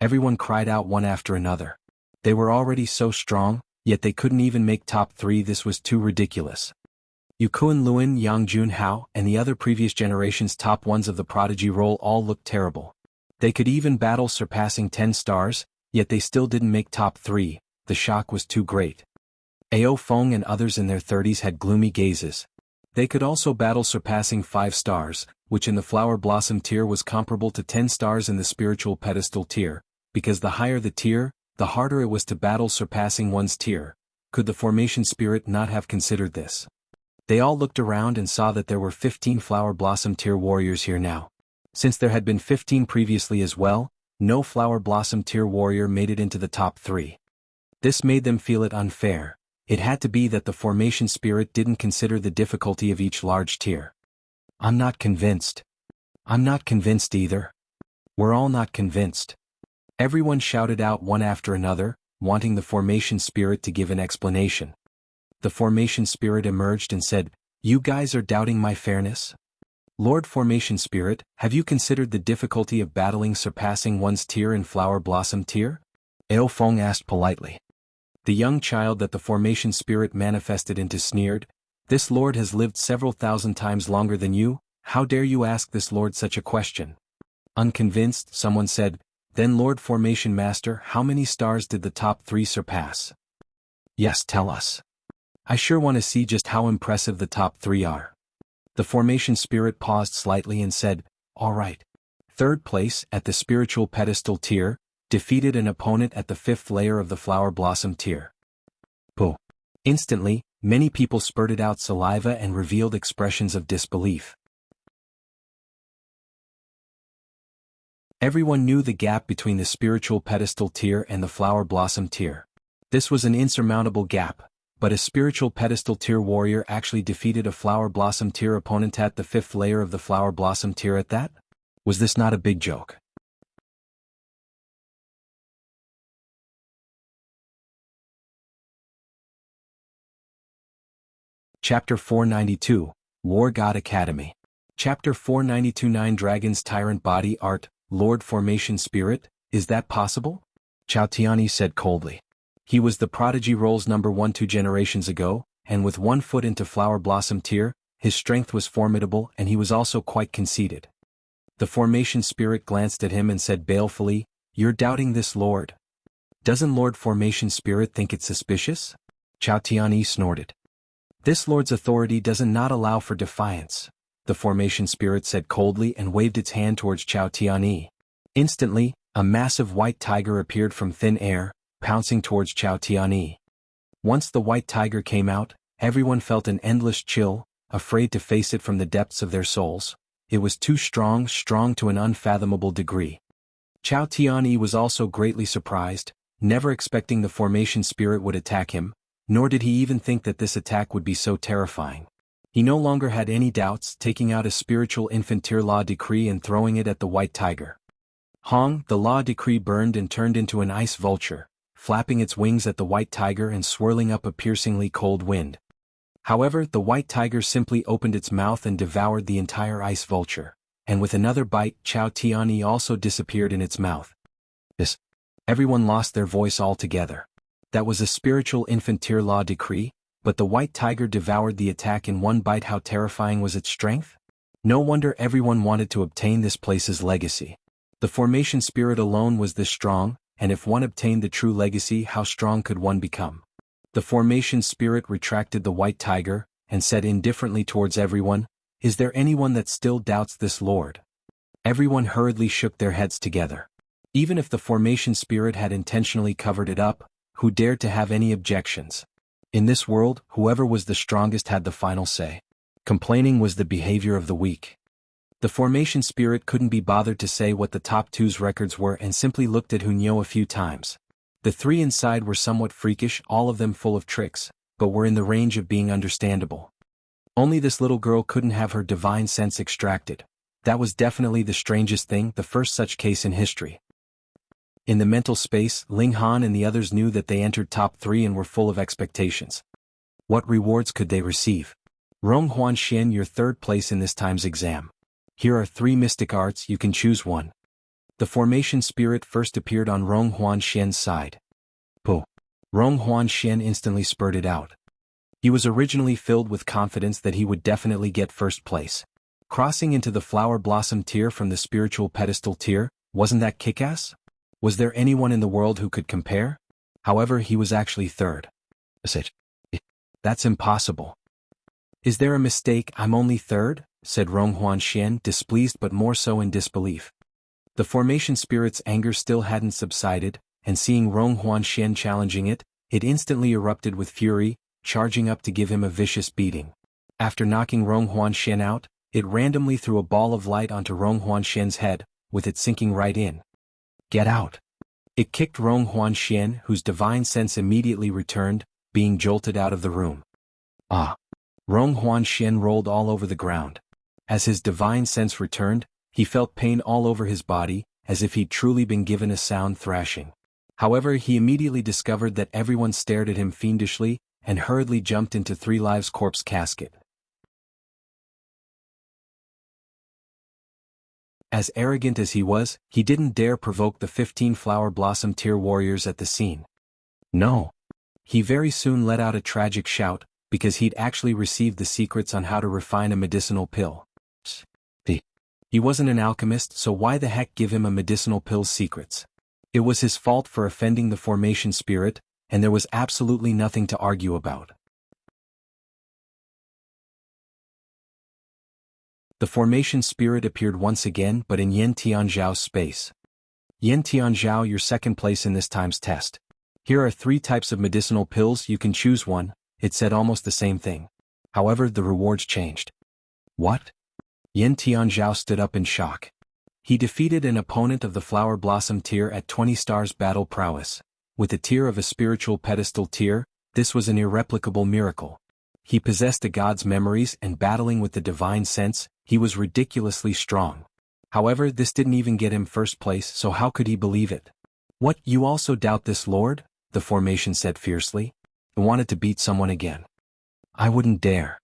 Everyone cried out one after another. They were already so strong, yet they couldn't even make top 3. This was too ridiculous. Yukuan Luan, Yang Junhao, and the other previous generation's top 1s of the prodigy role all looked terrible. They could even battle surpassing 10 stars, yet they still didn't make top 3, the shock was too great. Ao Feng and others in their 30s had gloomy gazes. They could also battle surpassing 5 stars, which in the Flower Blossom tier was comparable to 10 stars in the Spiritual Pedestal tier, because the higher the tier, the harder it was to battle surpassing one's tier. Could the formation spirit not have considered this? They all looked around and saw that there were 15 Flower Blossom tier warriors here now. Since there had been 15 previously as well, no Flower Blossom tier warrior made it into the top 3. This made them feel it unfair. It had to be that the formation spirit didn't consider the difficulty of each large tier. I'm not convinced. I'm not convinced either. We're all not convinced. Everyone shouted out one after another, wanting the formation spirit to give an explanation. The formation spirit emerged and said, "You guys are doubting my fairness? Lord Formation Spirit, have you considered the difficulty of battling surpassing one's tier in Flower Blossom tier?" Ao Feng asked politely. The young child that the formation spirit manifested into sneered, "This lord has lived several thousand times longer than you, how dare you ask this lord such a question?" Unconvinced, someone said, "Then Lord Formation Master, how many stars did the top 3 surpass?" "Yes, tell us. I sure want to see just how impressive the top 3 are." The formation spirit paused slightly and said, "All right. 3rd place, at the Spiritual Pedestal tier, defeated an opponent at the 5th layer of the Flower Blossom tier." Boo. Instantly, Many people spurted out saliva and revealed expressions of disbelief. Everyone knew the gap between the spiritual pedestal tier and the flower blossom tier. This was an insurmountable gap, but a spiritual pedestal tier warrior actually defeated a flower blossom tier opponent at the 5th layer of the flower blossom tier at that? Was this not a big joke? Chapter 492, War God Academy. Chapter 492 9 Dragon's Tyrant Body Art, Lord Formation Spirit, is that possible? Zhao Tian said coldly. He was the prodigy role's number 1 2 generations ago, and with 1 foot into flower blossom tier, his strength was formidable and he was also quite conceited. The Formation Spirit glanced at him and said balefully, "You're doubting this, Lord? Doesn't Lord Formation Spirit think it's suspicious?" Zhao Tian snorted. "This Lord's authority doesn't not allow for defiance," the Formation Spirit said coldly and waved its hand towards Zhao Tian. Instantly, a massive white tiger appeared from thin air, pouncing towards Zhao Tian. Once the white tiger came out, everyone felt an endless chill, afraid to face it from the depths of their souls. It was too strong to an unfathomable degree. Zhao Tian was also greatly surprised, never expecting the Formation Spirit would attack him, nor did he even think that this attack would be so terrifying. He no longer had any doubts, taking out a spiritual infant tier law decree and throwing it at the white tiger. Hong, the law decree burned and turned into an ice vulture, flapping its wings at the white tiger and swirling up a piercingly cold wind. However, the white tiger simply opened its mouth and devoured the entire ice vulture, and with another bite, Zhao Tian also disappeared in its mouth. Everyone lost their voice altogether. That was a spiritual infant tier law decree, but the white tiger devoured the attack in 1 bite. How terrifying was its strength? No wonder everyone wanted to obtain this place's legacy. The Formation Spirit alone was this strong, and if one obtained the true legacy, how strong could one become? The Formation Spirit retracted the white tiger, and said indifferently towards everyone, "Is there anyone that still doubts this Lord?" Everyone hurriedly shook their heads together. Even if the Formation Spirit had intentionally covered it up, who dared to have any objections? In this world, whoever was the strongest had the final say. Complaining was the behavior of the weak. The Formation Spirit couldn't be bothered to say what the top 2's records were and simply looked at Hunyo a few times. The 3 inside were somewhat freakish, all of them full of tricks, but were in the range of being understandable. Only this little girl couldn't have her divine sense extracted. That was definitely the strangest thing, the first such case in history. In the mental space, Ling Han and the others knew that they entered top 3 and were full of expectations. What rewards could they receive? Rong Huanxian, your 3rd place in this time's exam. Here are 3 mystic arts, you can choose one. The Formation Spirit first appeared on Rong Huanxian's side. Puh! Rong Huanxian instantly spurted out. He was originally filled with confidence that he would definitely get 1st place. Crossing into the flower blossom tier from the spiritual pedestal tier, wasn't that kick-ass? Was there anyone in the world who could compare? However, he was actually 3rd. That's impossible. Is there a mistake? I'm only 3rd, said Rong Huanxian, displeased but more so in disbelief. The Formation Spirit's anger still hadn't subsided, and seeing Rong Huanxian challenging it, it instantly erupted with fury, charging up to give him a vicious beating. After knocking Rong Huanxian out, it randomly threw a ball of light onto Rong Huanxian's head, with it sinking right in. Get out! It kicked Rong Huanxian, whose divine sense immediately returned, being jolted out of the room. Ah! Rong Huanxian rolled all over the ground. As his divine sense returned, he felt pain all over his body, as if he'd truly been given a sound thrashing. However, he immediately discovered that everyone stared at him fiendishly, and hurriedly jumped into 3 Lives' corpse casket. As arrogant as he was, he didn't dare provoke the 15 flower blossom tier warriors at the scene. No. He very soon let out a tragic shout, because he'd actually received the secrets on how to refine a medicinal pill. He wasn't an alchemist, so why the heck give him a medicinal pill's secrets? It was his fault for offending the Formation Spirit, and there was absolutely nothing to argue about. The Formation Spirit appeared once again, but in Yen Tianzhao's space. Yen Tianzhao, your 2nd place in this time's test. Here are 3 types of medicinal pills, you can choose one. it said almost the same thing. However, the rewards changed. What? Tian Zhao stood up in shock. He defeated an opponent of the Flower Blossom tier at 20 stars battle prowess. With a tier of a spiritual pedestal tier, this was an irreplicable miracle. He possessed a god's memories and battling with the divine sense, he was ridiculously strong. However, this didn't even get him first place, so how could he believe it? What, you also doubt this, Lord? The formation said fiercely. I wanted to beat someone again. I wouldn't dare.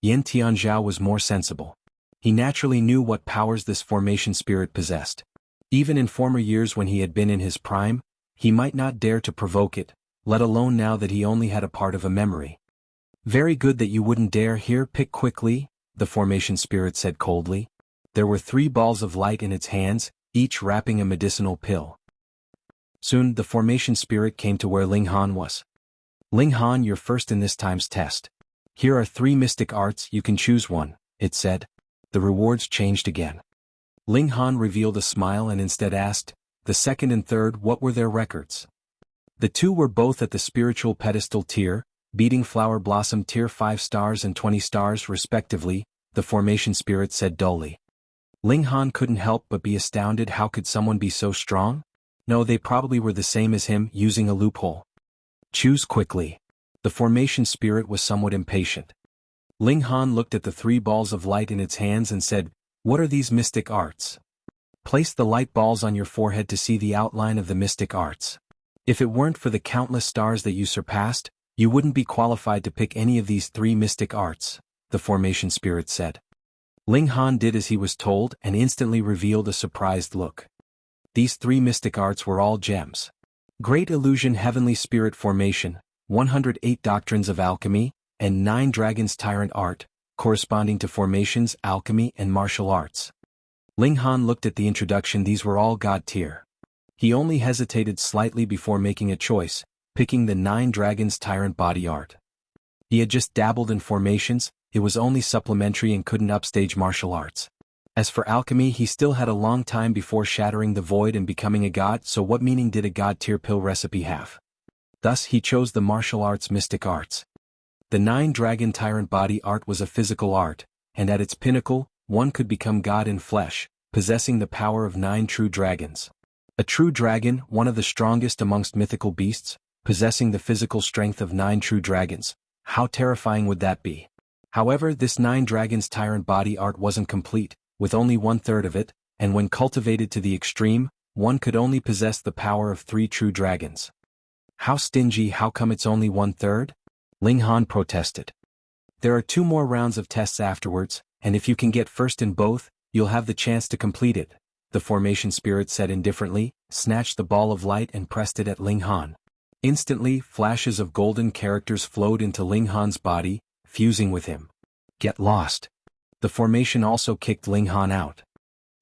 Tian Zhao was more sensible. He naturally knew what powers this formation spirit possessed. Even in former years when he had been in his prime, he might not dare to provoke it, let alone now that he only had a part of a memory. Very good that you wouldn't dare. Here, pick quickly, the formation spirit said coldly. There were 3 balls of light in its hands, each wrapping a medicinal pill. Soon the formation spirit came to where Ling Han was. Ling Han, you're first in this time's test. Here are 3 mystic arts, you can choose one, it said. The rewards changed again. Ling Han revealed a smile and instead asked, the second and third, what were their records? The 2 were both at the spiritual pedestal tier, beating Flower Blossom tier 5 stars and 20 stars respectively, the formation spirit said dully. Ling Han couldn't help but be astounded. How could someone be so strong? No, they probably were the same as him, using a loophole. Choose quickly. The formation spirit was somewhat impatient. Ling Han looked at the 3 balls of light in its hands and said, what are these mystic arts? Place the light balls on your forehead to see the outline of the mystic arts. If it weren't for the countless stars that you surpassed, you wouldn't be qualified to pick any of these 3 mystic arts, the formation spirit said. Ling Han did as he was told and instantly revealed a surprised look. These 3 mystic arts were all gems. Great Illusion, Heavenly Spirit Formation, 108 Doctrines of Alchemy, and 9 Dragons Tyrant Art, corresponding to formations, alchemy, and martial arts. Ling Han looked at the introduction. These were all god tier. He only hesitated slightly before making a choice, picking the 9 Dragons Tyrant Body Art. He had just dabbled in formations, it was only supplementary and couldn't upstage martial arts. As for alchemy, he still had a long time before shattering the void and becoming a god, so what meaning did a god tier pill recipe have? Thus he chose the martial arts mystic arts. The 9 Dragon Tyrant Body Art was a physical art, and at its pinnacle, one could become god in flesh, possessing the power of 9 true dragons. A true dragon, one of the strongest amongst mythical beasts, possessing the physical strength of 9 true dragons. How terrifying would that be? However, this 9 Dragons Tyrant Body Art wasn't complete, with only 1/3 of it, and when cultivated to the extreme, one could only possess the power of 3 true dragons. How stingy, how come it's only 1/3? Ling Han protested. There are 2 more rounds of tests afterwards, and if you can get first in both, you'll have the chance to complete it, the formation spirit said indifferently, snatched the ball of light and pressed it at Ling Han. Instantly, flashes of golden characters flowed into Ling Han's body, fusing with him. Get lost. The formation also kicked Ling Han out.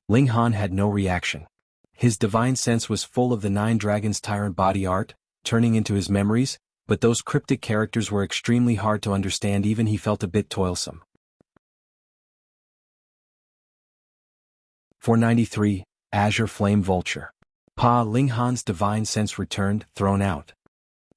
Ling Han had no reaction. His divine sense was full of the 9 Dragons Tyrant Body Art, turning into his memories, but those cryptic characters were extremely hard to understand. Even he felt a bit toilsome. 493, Azure Flame Vulture. Ling Han's divine sense returned, thrown out.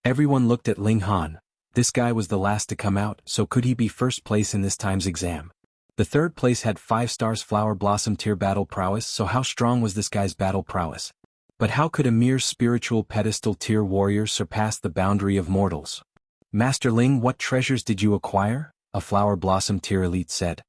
Everyone looked at Ling Han. This guy was the last to come out, so could he be first place in this time's exam? The 3rd place had 5 stars Flower Blossom tier battle prowess, so how strong was this guy's battle prowess? But how could a mere spiritual pedestal tier warrior surpass the boundary of mortals? Master Ling, what treasures did you acquire? A Flower Blossom tier elite said.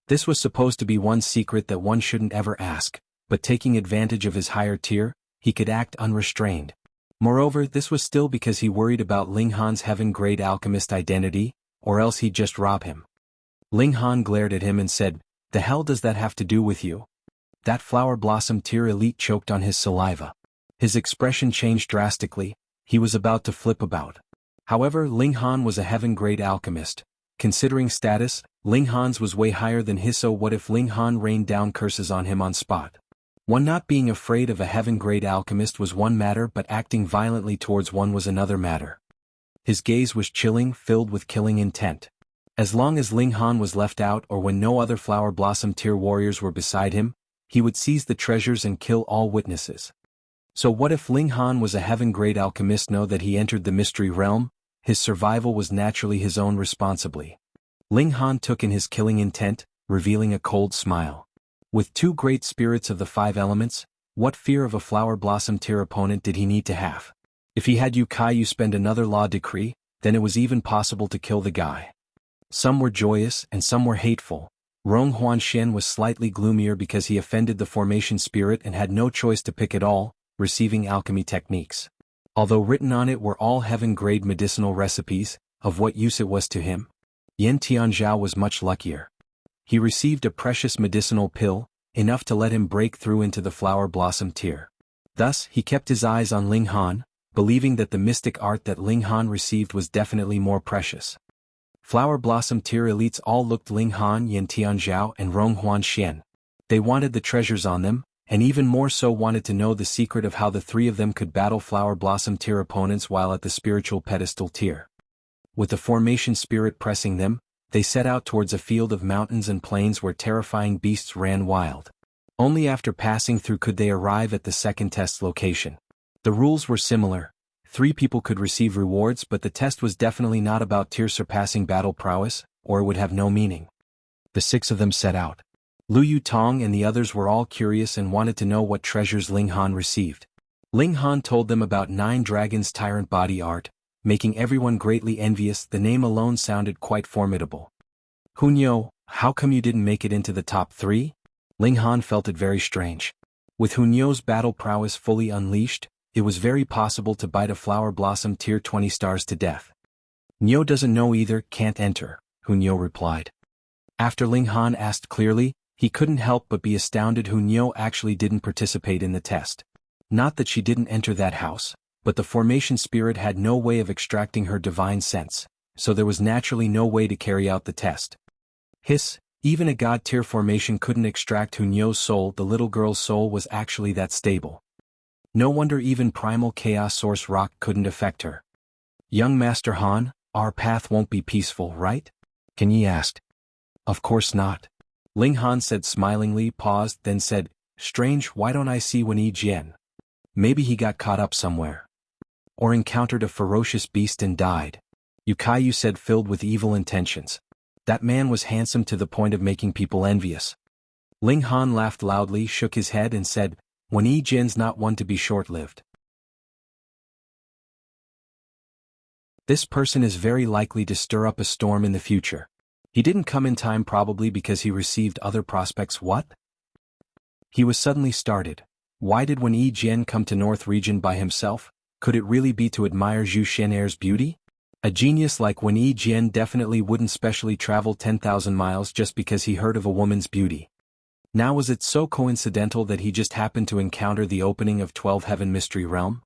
This was supposed to be one secret that one shouldn't ever ask, but taking advantage of his higher tier, he could act unrestrained. Moreover, this was still because he worried about Ling Han's heaven-grade alchemist identity, or else he'd just rob him. Ling Han glared at him and said, the hell does that have to do with you? That Flower Blossom tier elite choked on his saliva. His expression changed drastically, he was about to flip about. However, Ling Han was a heaven-grade alchemist. Considering status, Ling Han's was way higher than his, so what if Ling Han rained down curses on him on spot? One, not being afraid of a heaven-grade alchemist was one matter, but acting violently towards one was another matter. His gaze was chilling, filled with killing intent. As long as Ling Han was left out or when no other Flower Blossom tier warriors were beside him, he would seize the treasures and kill all witnesses. So what if Ling Han was a heaven-grade alchemist? Know that he entered the mystery realm? His survival was naturally his own responsibly. Ling Han took in his killing intent, revealing a cold smile. With 2 great spirits of the 5 elements, what fear of a flower blossom tier opponent did he need to have? If he had Yu Kaiyu spend another law decree, then it was even possible to kill the guy. Some were joyous and some were hateful. Rong Huanxian was slightly gloomier because he offended the formation spirit and had no choice to pick at all, receiving alchemy techniques. Although written on it were all heaven-grade medicinal recipes, of what use it was to him? Yen Tianzhao was much luckier. He received a precious medicinal pill, enough to let him break through into the flower blossom tier. Thus, he kept his eyes on Ling Han, believing that the mystic art that Ling Han received was definitely more precious. Flower blossom tier elites all looked Ling Han, Yen Tianzhao, and Rong Huanxian. They wanted the treasures on them, and even more so wanted to know the secret of how the 3 of them could battle flower blossom tier opponents while at the spiritual pedestal tier. With the formation spirit pressing them, they set out towards a field of mountains and plains where terrifying beasts ran wild. Only after passing through could they arrive at the second test location. The rules were similar. 3 people could receive rewards, but the test was definitely not about tier-surpassing battle prowess, or it would have no meaning. The 6 of them set out. Lu Yutong and the others were all curious and wanted to know what treasures Ling Han received. Ling Han told them about 9 dragons' tyrant body art, making everyone greatly envious. The name alone sounded quite formidable. Hunyo, how come you didn't make it into the top 3? Ling Han felt it very strange. With Hunyo's battle prowess fully unleashed, it was very possible to bite a flower blossom tier 20 stars to death. Nyo doesn't know either, can't enter, Hunyo replied. After Ling Han asked clearly, he couldn't help but be astounded Hunyo actually didn't participate in the test. Not that she didn't enter that house, but the formation spirit had no way of extracting her divine sense, so there was naturally no way to carry out the test. Even a god-tier formation couldn't extract Hunyo's soul. The little girl's soul was actually that stable. No wonder even primal chaos source rock couldn't affect her. Young Master Han, our path won't be peaceful, right? Can ye asked. Of course not. Ling Han said smilingly, paused, then said, strange, why don't I see Wen Yi Jian? Maybe he got caught up somewhere. Or encountered a ferocious beast and died. Yu Kaiyu said, filled with evil intentions. That man was handsome to the point of making people envious. Ling Han laughed loudly, shook his head and said, Wen Yi Jian's not one to be short-lived. This person is very likely to stir up a storm in the future. He didn't come in time probably because he received other prospects. What? He was suddenly started. Why did Wen Yi Jian come to North Region by himself? Could it really be to admire Zhu Shen'er's beauty? A genius like Wen Yi Jian definitely wouldn't specially travel 10,000 miles just because he heard of a woman's beauty. Now was it so coincidental that he just happened to encounter the opening of 12 Heaven Mystery Realm?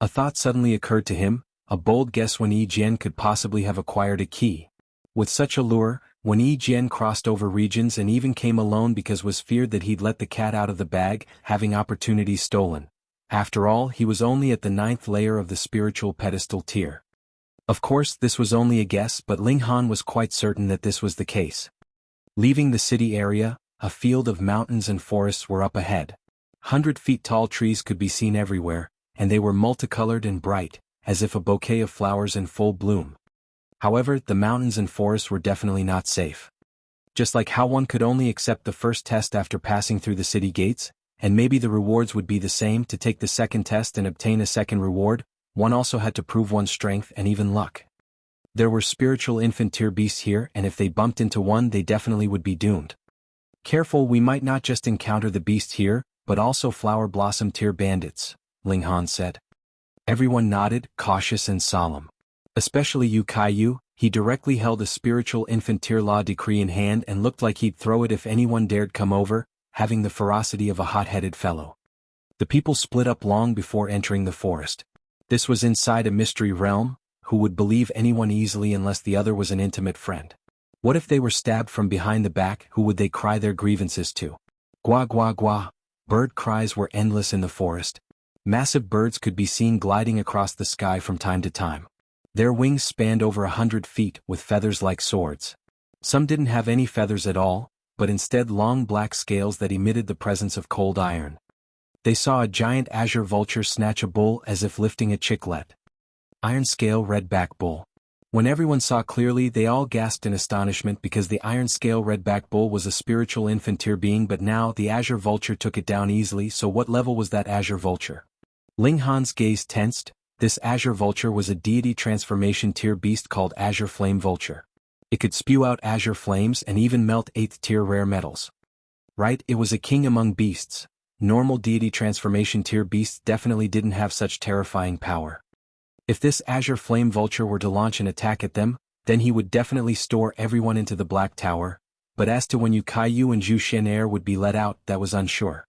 A thought suddenly occurred to him, a bold guess. Wen Yi Jian could possibly have acquired a key. With such a lure, Wen Yi Jian crossed over regions and even came alone because was feared that he'd let the cat out of the bag, having opportunities stolen. After all, he was only at the 9th layer of the spiritual pedestal tier. Of course, this was only a guess, but Ling Han was quite certain that this was the case. Leaving the city area, a field of mountains and forests were up ahead. 100-feet-tall trees could be seen everywhere, and they were multicolored and bright, as if a bouquet of flowers in full bloom. However, the mountains and forests were definitely not safe. Just like how one could only accept the first test after passing through the city gates, and maybe the rewards would be the same. To take the second test and obtain a second reward, one also had to prove one's strength and even luck. There were spiritual infant tier beasts here, and if they bumped into one, they definitely would be doomed. Careful, we might not just encounter the beast here, but also flower blossom tier bandits, Ling Han said. Everyone nodded, cautious and solemn. Especially Yu Kaiyu. He directly held a spiritual infant tier law decree in hand and looked like he'd throw it if anyone dared come over, having the ferocity of a hot-headed fellow. The people split up long before entering the forest. This was inside a mystery realm. Who would believe anyone easily unless the other was an intimate friend? What if they were stabbed from behind the back? Who would they cry their grievances to? Gua gua gua. Bird cries were endless in the forest. Massive birds could be seen gliding across the sky from time to time. Their wings spanned over 100 feet with feathers like swords. Some didn't have any feathers at all, but instead long black scales that emitted the presence of cold iron. They saw a giant azure vulture snatch a bull as if lifting a chicklet. Iron scale redback bull. When everyone saw clearly, they all gasped in astonishment because the iron scale redback bull was a spiritual infant-tier being, but now the azure vulture took it down easily. So what level was that azure vulture? Ling Han's gaze tensed. This azure vulture was a deity transformation tier beast called azure flame vulture. It could spew out azure flames and even melt 8th tier rare metals. Right, it was a king among beasts. Normal deity transformation tier beasts definitely didn't have such terrifying power. If this azure flame vulture were to launch an attack at them, then he would definitely store everyone into the Black Tower, but as to when Yu Kaiyu and Zhu Xian'er would be let out, that was unsure.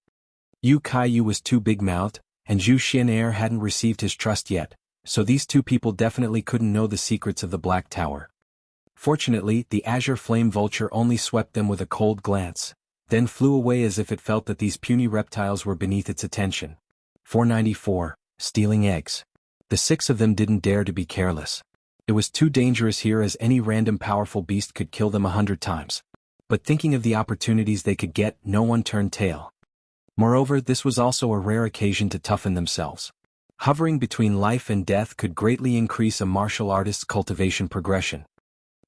Yu Kaiyu was too big-mouthed, and Zhu Xian'er hadn't received his trust yet, so these two people definitely couldn't know the secrets of the Black Tower. Fortunately, the azure flame vulture only swept them with a cold glance, then flew away as if it felt that these puny reptiles were beneath its attention. 494. Stealing eggs. The 6 of them didn't dare to be careless. It was too dangerous here, as any random powerful beast could kill them 100 times. But thinking of the opportunities they could get, no one turned tail. Moreover, this was also a rare occasion to toughen themselves. Hovering between life and death could greatly increase a martial artist's cultivation progression.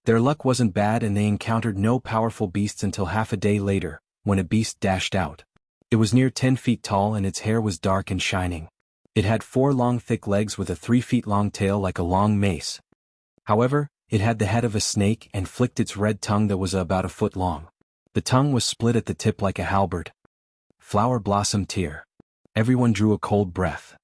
Their luck wasn't bad, and they encountered no powerful beasts until half a day later, when a beast dashed out. It was near 10 feet tall and its hair was dark and shining. It had 4 long thick legs with a 3 feet long tail like a long mace. However, it had the head of a snake and flicked its red tongue that was about a foot long. The tongue was split at the tip like a halberd. Flower blossom tear. Everyone drew a cold breath.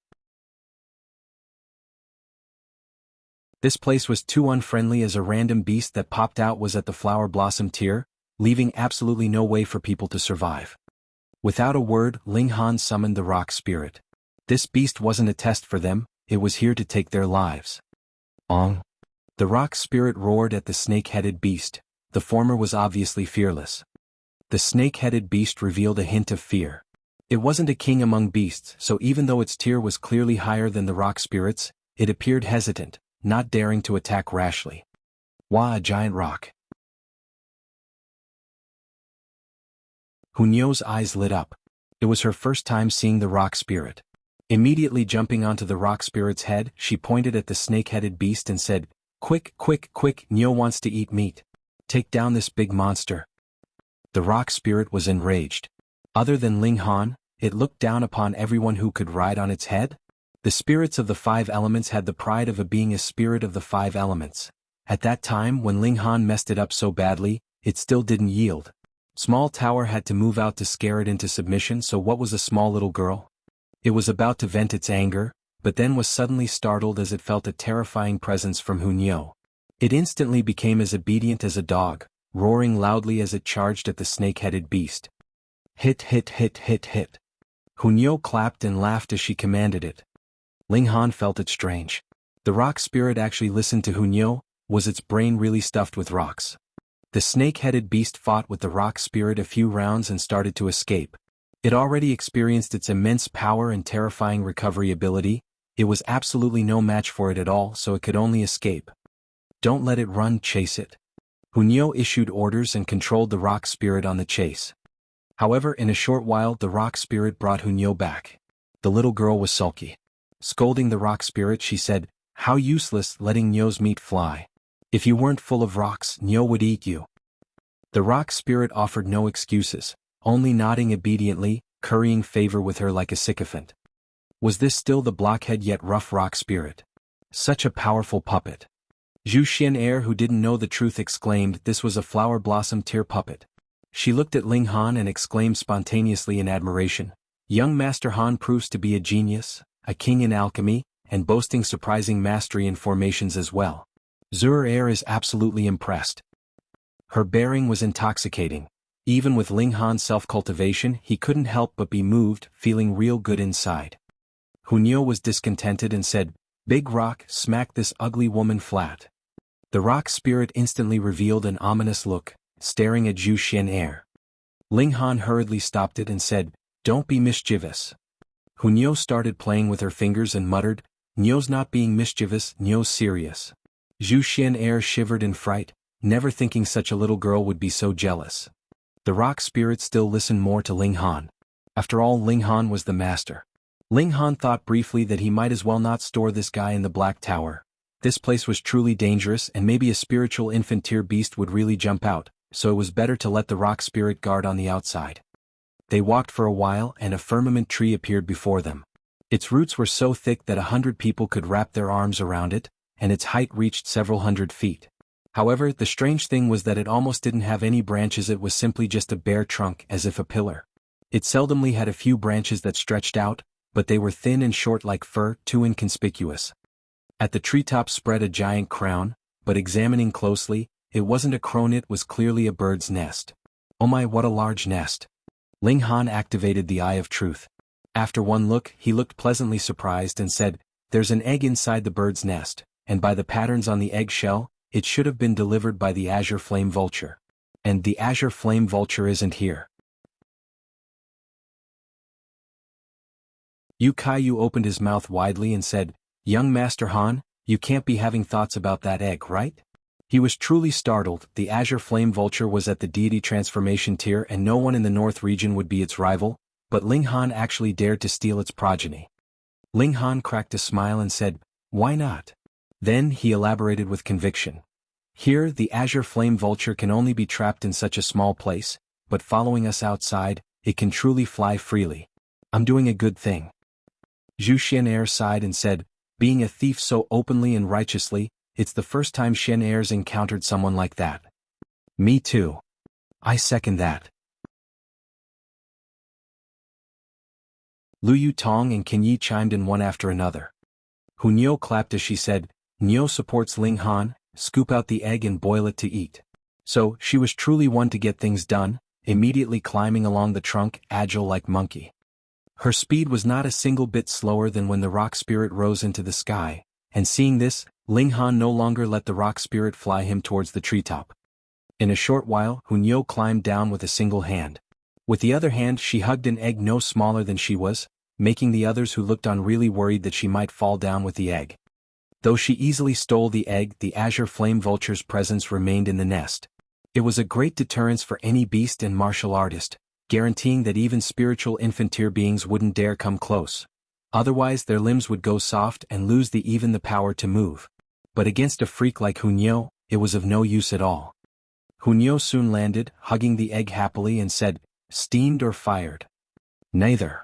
This place was too unfriendly, as a random beast that popped out was at the flower blossom tier, leaving absolutely no way for people to survive. Without a word, Ling Han summoned the rock spirit. This beast wasn't a test for them, it was here to take their lives. Ong. The rock spirit roared at the snake-headed beast. The former was obviously fearless. The snake-headed beast revealed a hint of fear. It wasn't a king among beasts, so even though its tier was clearly higher than the rock spirits, it appeared hesitant, not daring to attack rashly. Wah, a giant rock. Hunyo's eyes lit up. It was her first time seeing the rock spirit. Immediately jumping onto the rock spirit's head, she pointed at the snake-headed beast and said, "Quick, quick, quick, Nyo wants to eat meat. Take down this big monster." The rock spirit was enraged. Other than Ling Han, it looked down upon everyone who could ride on its head. The spirits of the 5 elements had the pride of being a spirit of the 5 elements. At that time, when Ling Han messed it up so badly, it still didn't yield. Small Tower had to move out to scare it into submission, so what was a small little girl? It was about to vent its anger, but then was suddenly startled as it felt a terrifying presence from Hunyo. It instantly became as obedient as a dog, roaring loudly as it charged at the snake-headed beast. Hit, hit, hit, hit, hit. Hunyo clapped and laughed as she commanded it. Ling Han felt it strange. The rock spirit actually listened to Hunyo. Was its brain really stuffed with rocks? The snake-headed beast fought with the rock spirit a few rounds and started to escape. It already experienced its immense power and terrifying recovery ability. It was absolutely no match for it at all, so it could only escape. Don't let it run, chase it. Hunyo issued orders and controlled the rock spirit on the chase. However, in a short while the rock spirit brought Hunyo back. The little girl was sulky. Scolding the rock spirit, she said, "How useless letting Nyo's meat fly. If you weren't full of rocks, Nyo would eat you." The rock spirit offered no excuses, only nodding obediently, currying favor with her like a sycophant. Was this still the blockhead yet rough rock spirit? Such a powerful puppet. Zhu Xian'er, who didn't know the truth, exclaimed this was a flower blossom tier puppet. She looked at Ling Han and exclaimed spontaneously in admiration, "Young Master Han proves to be a genius, a king in alchemy, and boasting surprising mastery in formations as well. Zhao is absolutely impressed." Her bearing was intoxicating. Even with Ling Han's self-cultivation, he couldn't help but be moved, feeling real good inside. Hunyo was discontented and said, "Big rock, smack this ugly woman flat." The rock spirit instantly revealed an ominous look, staring at Zhu Xian'er. Ling Han hurriedly stopped it and said, "Don't be mischievous." Hunyo started playing with her fingers and muttered, "Nyo's not being mischievous, Nyo's serious." Zhu Xian'er shivered in fright, never thinking such a little girl would be so jealous. The rock spirit still listened more to Ling Han. After all, Ling Han was the master. Ling Han thought briefly that he might as well not store this guy in the Black Tower. This place was truly dangerous and maybe a spiritual infant tier beast would really jump out, so it was better to let the rock spirit guard on the outside. They walked for a while and a firmament tree appeared before them. Its roots were so thick that 100 people could wrap their arms around it, and its height reached several hundred feet. However, the strange thing was that it almost didn't have any branches, it was simply just a bare trunk as if a pillar. It seldomly had a few branches that stretched out, but they were thin and short like fur, too inconspicuous. At the treetop spread a giant crown, but examining closely, it wasn't a crown, it was clearly a bird's nest. Oh my, what a large nest! Ling Han activated the Eye of Truth. After one look, he looked pleasantly surprised and said, "There's an egg inside the bird's nest, and by the patterns on the egg shell, it should have been delivered by the Azure Flame Vulture. And the Azure Flame Vulture isn't here." Yu Kaiyu opened his mouth widely and said, "Young Master Han, you can't be having thoughts about that egg, right?" He was truly startled. The Azure Flame Vulture was at the deity transformation tier and no one in the North region would be its rival, but Ling Han actually dared to steal its progeny. Ling Han cracked a smile and said, "Why not?" Then he elaborated with conviction. "Here, the Azure Flame Vulture can only be trapped in such a small place, but following us outside, it can truly fly freely. I'm doing a good thing." Zhu Xian'er sighed and said, "Being a thief so openly and righteously, it's the first time Xian'er's encountered someone like that." "Me too. I second that." Lu Yutong and Qin Yi chimed in one after another. Hu Niu clapped as she said, "Niu supports Ling Han, scoop out the egg and boil it to eat." So, she was truly one to get things done, immediately climbing along the trunk, agile like monkey. Her speed was not a single bit slower than when the rock spirit rose into the sky, and seeing this, Ling Han no longer let the rock spirit fly him towards the treetop. In a short while, Hu Niu climbed down with a single hand. With the other hand she hugged an egg no smaller than she was, making the others who looked on really worried that she might fall down with the egg. Though she easily stole the egg, the Azure Flame Vulture's presence remained in the nest. It was a great deterrence for any beast and martial artist, guaranteeing that even spiritual infant-tier beings wouldn't dare come close. Otherwise their limbs would go soft and lose even the power to move. But against a freak like Hu Niu, it was of no use at all. Hu Niu soon landed, hugging the egg happily and said, "Steamed or fired?" "Neither."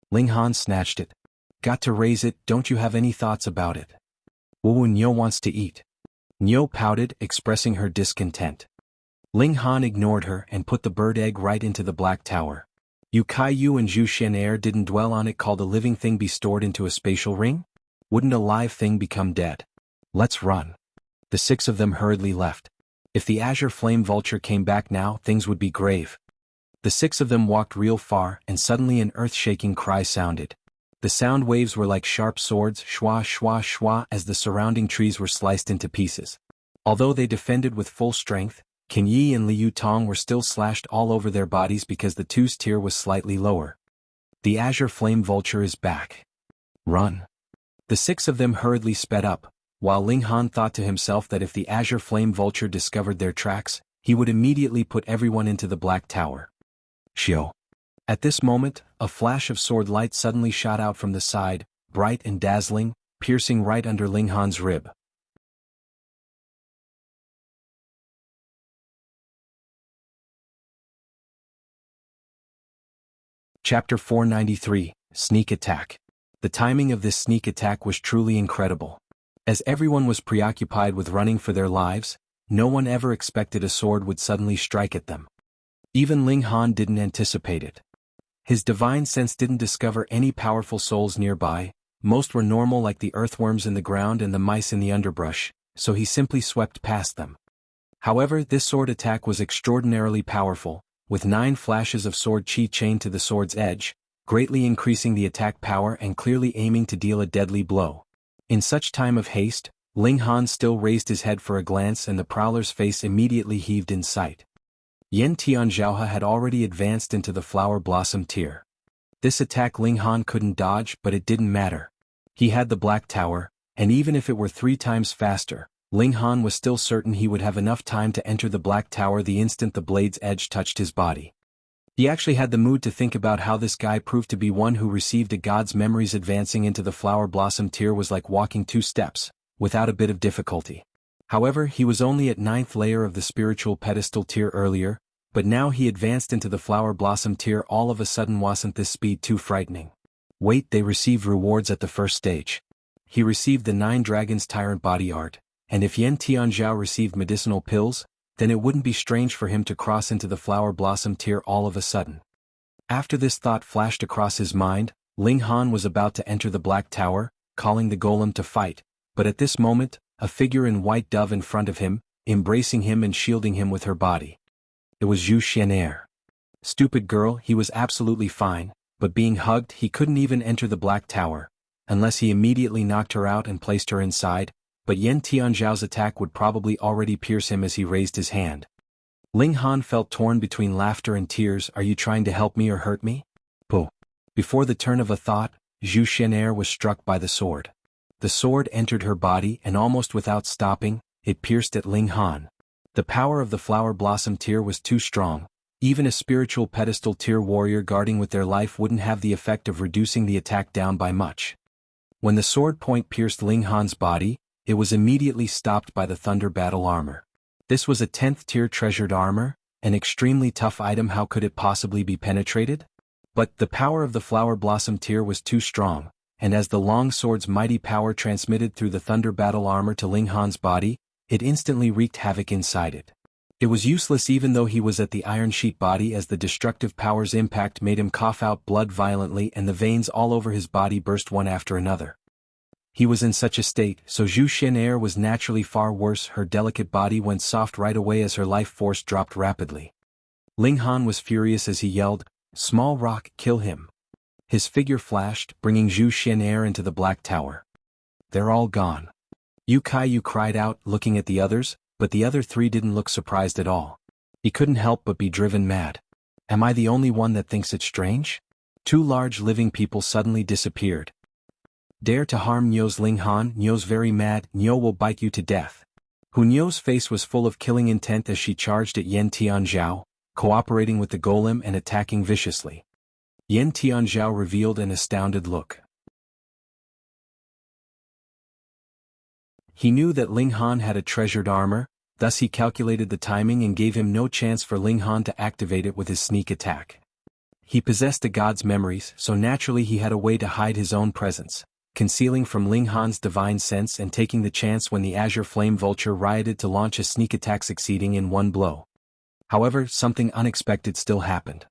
Ling Han snatched it. "Got to raise it, don't you have any thoughts about it?" "Wu Niu wants to eat." Niu pouted, expressing her discontent. Ling Han ignored her and put the bird egg right into the Black Tower. Yu Kaiyu and Zhu Xian'er didn't dwell on it. Called a living thing be stored into a spatial ring? Wouldn't a live thing become dead? Let's run. The 6 of them hurriedly left. If the Azure Flame Vulture came back now, things would be grave. The 6 of them walked real far and suddenly an earth-shaking cry sounded. The sound waves were like sharp swords, shwa shwa shwa, as the surrounding trees were sliced into pieces. Although they defended with full strength, Qin Yi and Liu Tong were still slashed all over their bodies because the 2's tier was slightly lower. The Azure Flame Vulture is back. Run. The 6 of them hurriedly sped up, while Ling Han thought to himself that if the Azure Flame Vulture discovered their tracks, he would immediately put everyone into the Black Tower. Xiao. At this moment, a flash of sword light suddenly shot out from the side, bright and dazzling, piercing right under Ling Han's rib. Chapter 493, Sneak Attack. The timing of this sneak attack was truly incredible. As everyone was preoccupied with running for their lives, no one ever expected a sword would suddenly strike at them. Even Ling Han didn't anticipate it. His divine sense didn't discover any powerful souls nearby, most were normal like the earthworms in the ground and the mice in the underbrush, so he simply swept past them. However, this sword attack was extraordinarily powerful, with 9 flashes of sword chi chained to the sword's edge, greatly increasing the attack power and clearly aiming to deal a deadly blow. In such time of haste, Ling Han still raised his head for a glance and the prowler's face immediately heaved in sight. Yan Tianzhao had already advanced into the flower blossom tier. This attack Ling Han couldn't dodge, but it didn't matter. He had the Black Tower, and even if it were 3 times faster, Ling Han was still certain he would have enough time to enter the Black Tower the instant the blade's edge touched his body. He actually had the mood to think about how this guy proved to be one who received a god's memories. Advancing into the flower blossom tier was like walking 2 steps, without a bit of difficulty. However, he was only at 9th layer of the spiritual pedestal tier earlier, but now he advanced into the flower blossom tier. All of a sudden, wasn't this speed too frightening? Wait, they received rewards at the first stage. He received the 9 Dragons Tyrant Body Art, and if Zhao received medicinal pills, then it wouldn't be strange for him to cross into the flower blossom tier all of a sudden. After this thought flashed across his mind, Ling Han was about to enter the Black Tower, calling the golem to fight, but at this moment, a figure in white dove in front of him, embracing him and shielding him with her body. It was Zhu Xian'er. Stupid girl, he was absolutely fine, but being hugged he couldn't even enter the Black Tower, unless he immediately knocked her out and placed her inside, but Zhao's attack would probably already pierce him as he raised his hand. Ling Han felt torn between laughter and tears. Are you trying to help me or hurt me? Puh. Before the turn of a thought, Zhu Xian'er was struck by the sword. The sword entered her body and almost without stopping, it pierced at Ling Han. The power of the flower blossom tier was too strong. Even a spiritual pedestal tier warrior guarding with their life wouldn't have the effect of reducing the attack down by much. When the sword point pierced Ling Han's body, it was immediately stopped by the Thunder Battle Armor. This was a 10th tier treasured armor, an extremely tough item. How could it possibly be penetrated? But the power of the Flower Blossom tier was too strong, and as the long sword's mighty power transmitted through the Thunder Battle Armor to Ling Han's body, it instantly wreaked havoc inside it. It was useless even though he was at the Iron Sheet body, as the destructive power's impact made him cough out blood violently and the veins all over his body burst one after another. He was in such a state, so Zhu Xian'er was naturally far worse. Her delicate body went soft right away as her life force dropped rapidly. Ling Han was furious as he yelled, "Small rock, kill him." His figure flashed, bringing Zhu Xian'er into the Black Tower. They're all gone. Yu cried out, looking at the others, but the other 3 didn't look surprised at all. He couldn't help but be driven mad. Am I the only one that thinks it strange? 2 large living people suddenly disappeared. Dare to harm Nyo's Ling Han, Nyo's very mad, Nyo will bite you to death. Nyo's face was full of killing intent as she charged at Zhao, cooperating with the golem and attacking viciously. Zhao revealed an astounded look. He knew that Ling Han had a treasured armor, thus he calculated the timing and gave him no chance for Ling Han to activate it with his sneak attack. He possessed a god's memories, so naturally he had a way to hide his own presence, concealing from Ling Han's divine sense and taking the chance when the Azure Flame Vulture rioted to launch a sneak attack, succeeding in one blow. However, something unexpected still happened.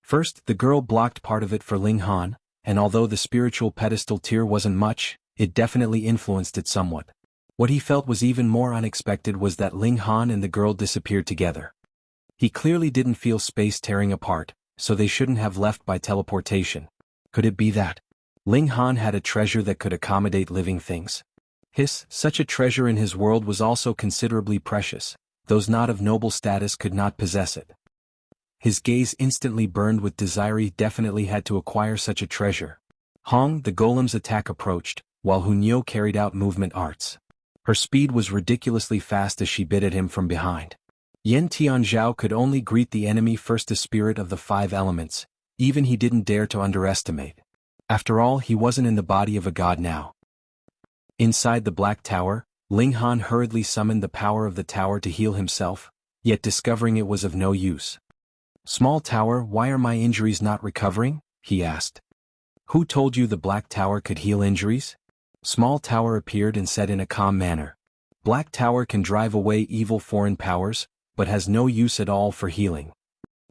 First, the girl blocked part of it for Ling Han, and although the spiritual pedestal tier wasn't much, it definitely influenced it somewhat. What he felt was even more unexpected was that Ling Han and the girl disappeared together. He clearly didn't feel space tearing apart, so they shouldn't have left by teleportation. Could it be that Ling Han had a treasure that could accommodate living things? Such a treasure in his world was also considerably precious. Those not of noble status could not possess it. His gaze instantly burned with desire. He definitely had to acquire such a treasure. Hong, the golem's attack approached, while Nyo carried out movement arts. Her speed was ridiculously fast as she bit at him from behind. Zhao could only greet the enemy first, the spirit of the 5 elements, even he didn't dare to underestimate. After all, he wasn't in the body of a god now. Inside the Black Tower, Ling Han hurriedly summoned the power of the tower to heal himself, yet discovering it was of no use. "Small tower, why are my injuries not recovering?" he asked. "Who told you the Black Tower could heal injuries?" Small tower appeared and said in a calm manner, "Black Tower can drive away evil foreign powers, but has no use at all for healing."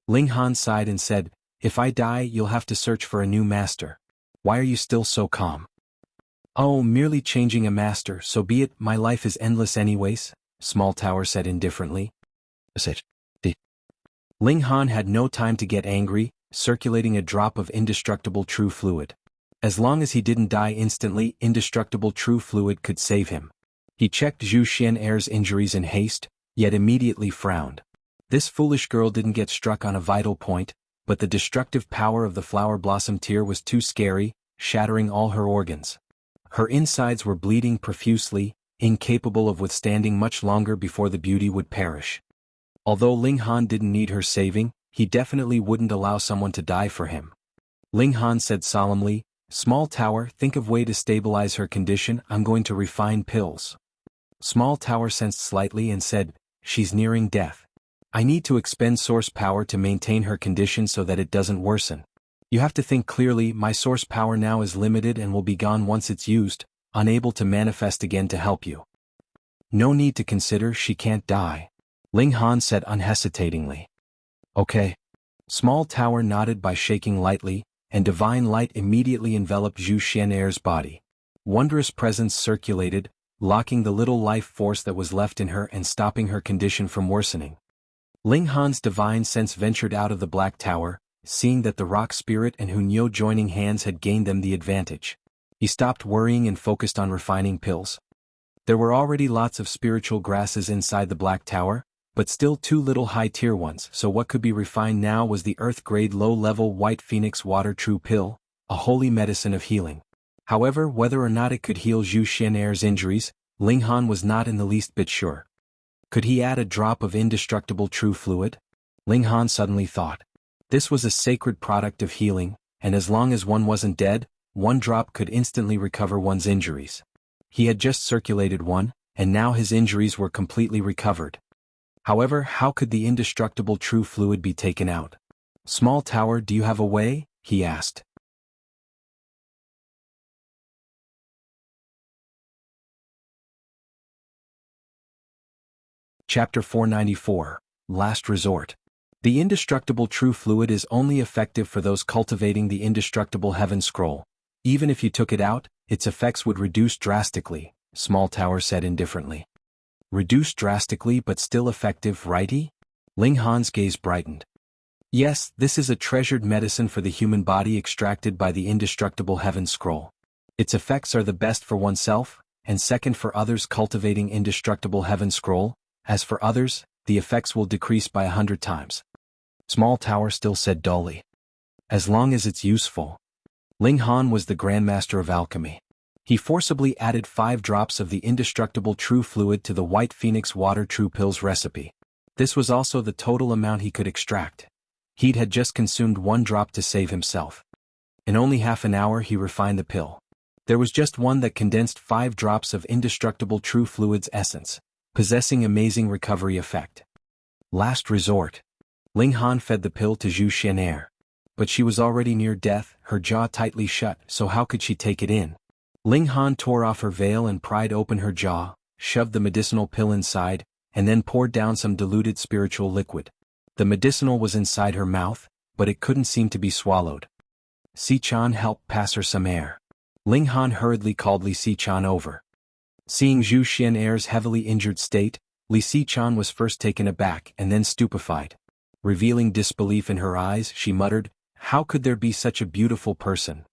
Ling Han sighed and said, "If I die, you'll have to search for a new master. Why are you still so calm?" "Oh, merely changing a master, so be it, my life is endless anyways," Small Tower said indifferently. Ling Han had no time to get angry, circulating a drop of indestructible true fluid. As long as he didn't die instantly, indestructible true fluid could save him. He checked Zhu Xian'er's injuries in haste, yet immediately frowned. This foolish girl didn't get struck on a vital point, but the destructive power of the flower blossom tier was too scary, shattering all her organs. Her insides were bleeding profusely, incapable of withstanding much longer before the beauty would perish. Although Ling Han didn't need her saving, he definitely wouldn't allow someone to die for him. Ling Han said solemnly, "Small Tower, think of way to stabilize her condition. I'm going to refine pills." Small Tower sensed slightly and said, "She's nearing death. I need to expend source power to maintain her condition so that it doesn't worsen. You have to think clearly. My source power now is limited and will be gone once it's used, unable to manifest again to help you." "No need to consider, she can't die," Ling Han said unhesitatingly. "Okay." Small Tower nodded by shaking lightly, and divine light immediately enveloped Zhu Xian'er's body. Wondrous presence circulated, locking the little life force that was left in her and stopping her condition from worsening. Ling Han's divine sense ventured out of the Black Tower, seeing that the rock spirit and Hunyo joining hands had gained them the advantage. He stopped worrying and focused on refining pills. There were already lots of spiritual grasses inside the Black Tower, but still too little high-tier ones, so what could be refined now was the Earth-grade low-level White Phoenix Water True Pill, a holy medicine of healing. However, whether or not it could heal Zhu Xian'er's injuries, Ling Han was not in the least bit sure. Could he add a drop of indestructible true fluid? Ling Han suddenly thought. This was a sacred product of healing, and as long as one wasn't dead, one drop could instantly recover one's injuries. He had just circulated one, and now his injuries were completely recovered. However, how could the indestructible true fluid be taken out? "Small Tower, do you have a way?" he asked. Chapter 494, Last Resort. The indestructible true fluid is only effective for those cultivating the indestructible heaven scroll. Even if you took it out, its effects would reduce drastically, Small Tower said indifferently. Reduce drastically but still effective, righty? Ling Han's gaze brightened. Yes, this is a treasured medicine for the human body extracted by the indestructible heaven scroll. Its effects are the best for oneself, and second for others cultivating indestructible heaven scroll. As for others, the effects will decrease by 100 times. Small Tower still said dully. As long as it's useful. Ling Han was the Grandmaster of Alchemy. He forcibly added 5 drops of the indestructible true fluid to the White Phoenix Water True Pills recipe. This was also the total amount he could extract. He had just consumed 1 drop to save himself. In only half an hour he refined the pill. There was just one that condensed 5 drops of indestructible true fluid's essence, possessing amazing recovery effect. Last resort. Ling Han fed the pill to Zhu Xian'er. But she was already near death, her jaw tightly shut, so how could she take it in? Ling Han tore off her veil and pried open her jaw, shoved the medicinal pill inside, and then poured down some diluted spiritual liquid. The medicinal was inside her mouth, but it couldn't seem to be swallowed. Si-chan helped pass her some air. Ling Han hurriedly called Li Si-chan over. Seeing Zhu Xian'er's heavily injured state, Li Si-chan was first taken aback and then stupefied. Revealing disbelief in her eyes, she muttered, "How could there be such a beautiful person?"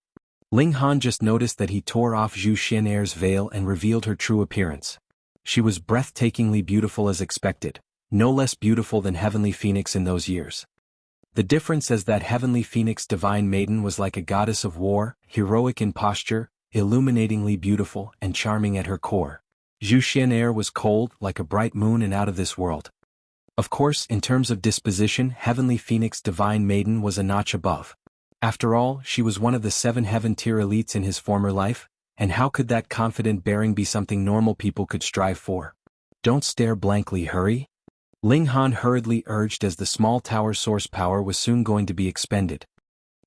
Ling Han just noticed that he tore off Zhu Xian'er's veil and revealed her true appearance. She was breathtakingly beautiful as expected, no less beautiful than Heavenly Phoenix in those years. The difference is that Heavenly Phoenix Divine Maiden was like a goddess of war, heroic in posture, illuminatingly beautiful and charming at her core. Zhu Xian'er was cold, like a bright moon and out of this world. Of course, in terms of disposition, Heavenly Phoenix Divine Maiden was a notch above. After all, she was one of the 7 heaven-tier elites in his former life, and how could that confident bearing be something normal people could strive for? Don't stare blankly, hurry. Ling Han hurriedly urged as the small tower source power was soon going to be expended.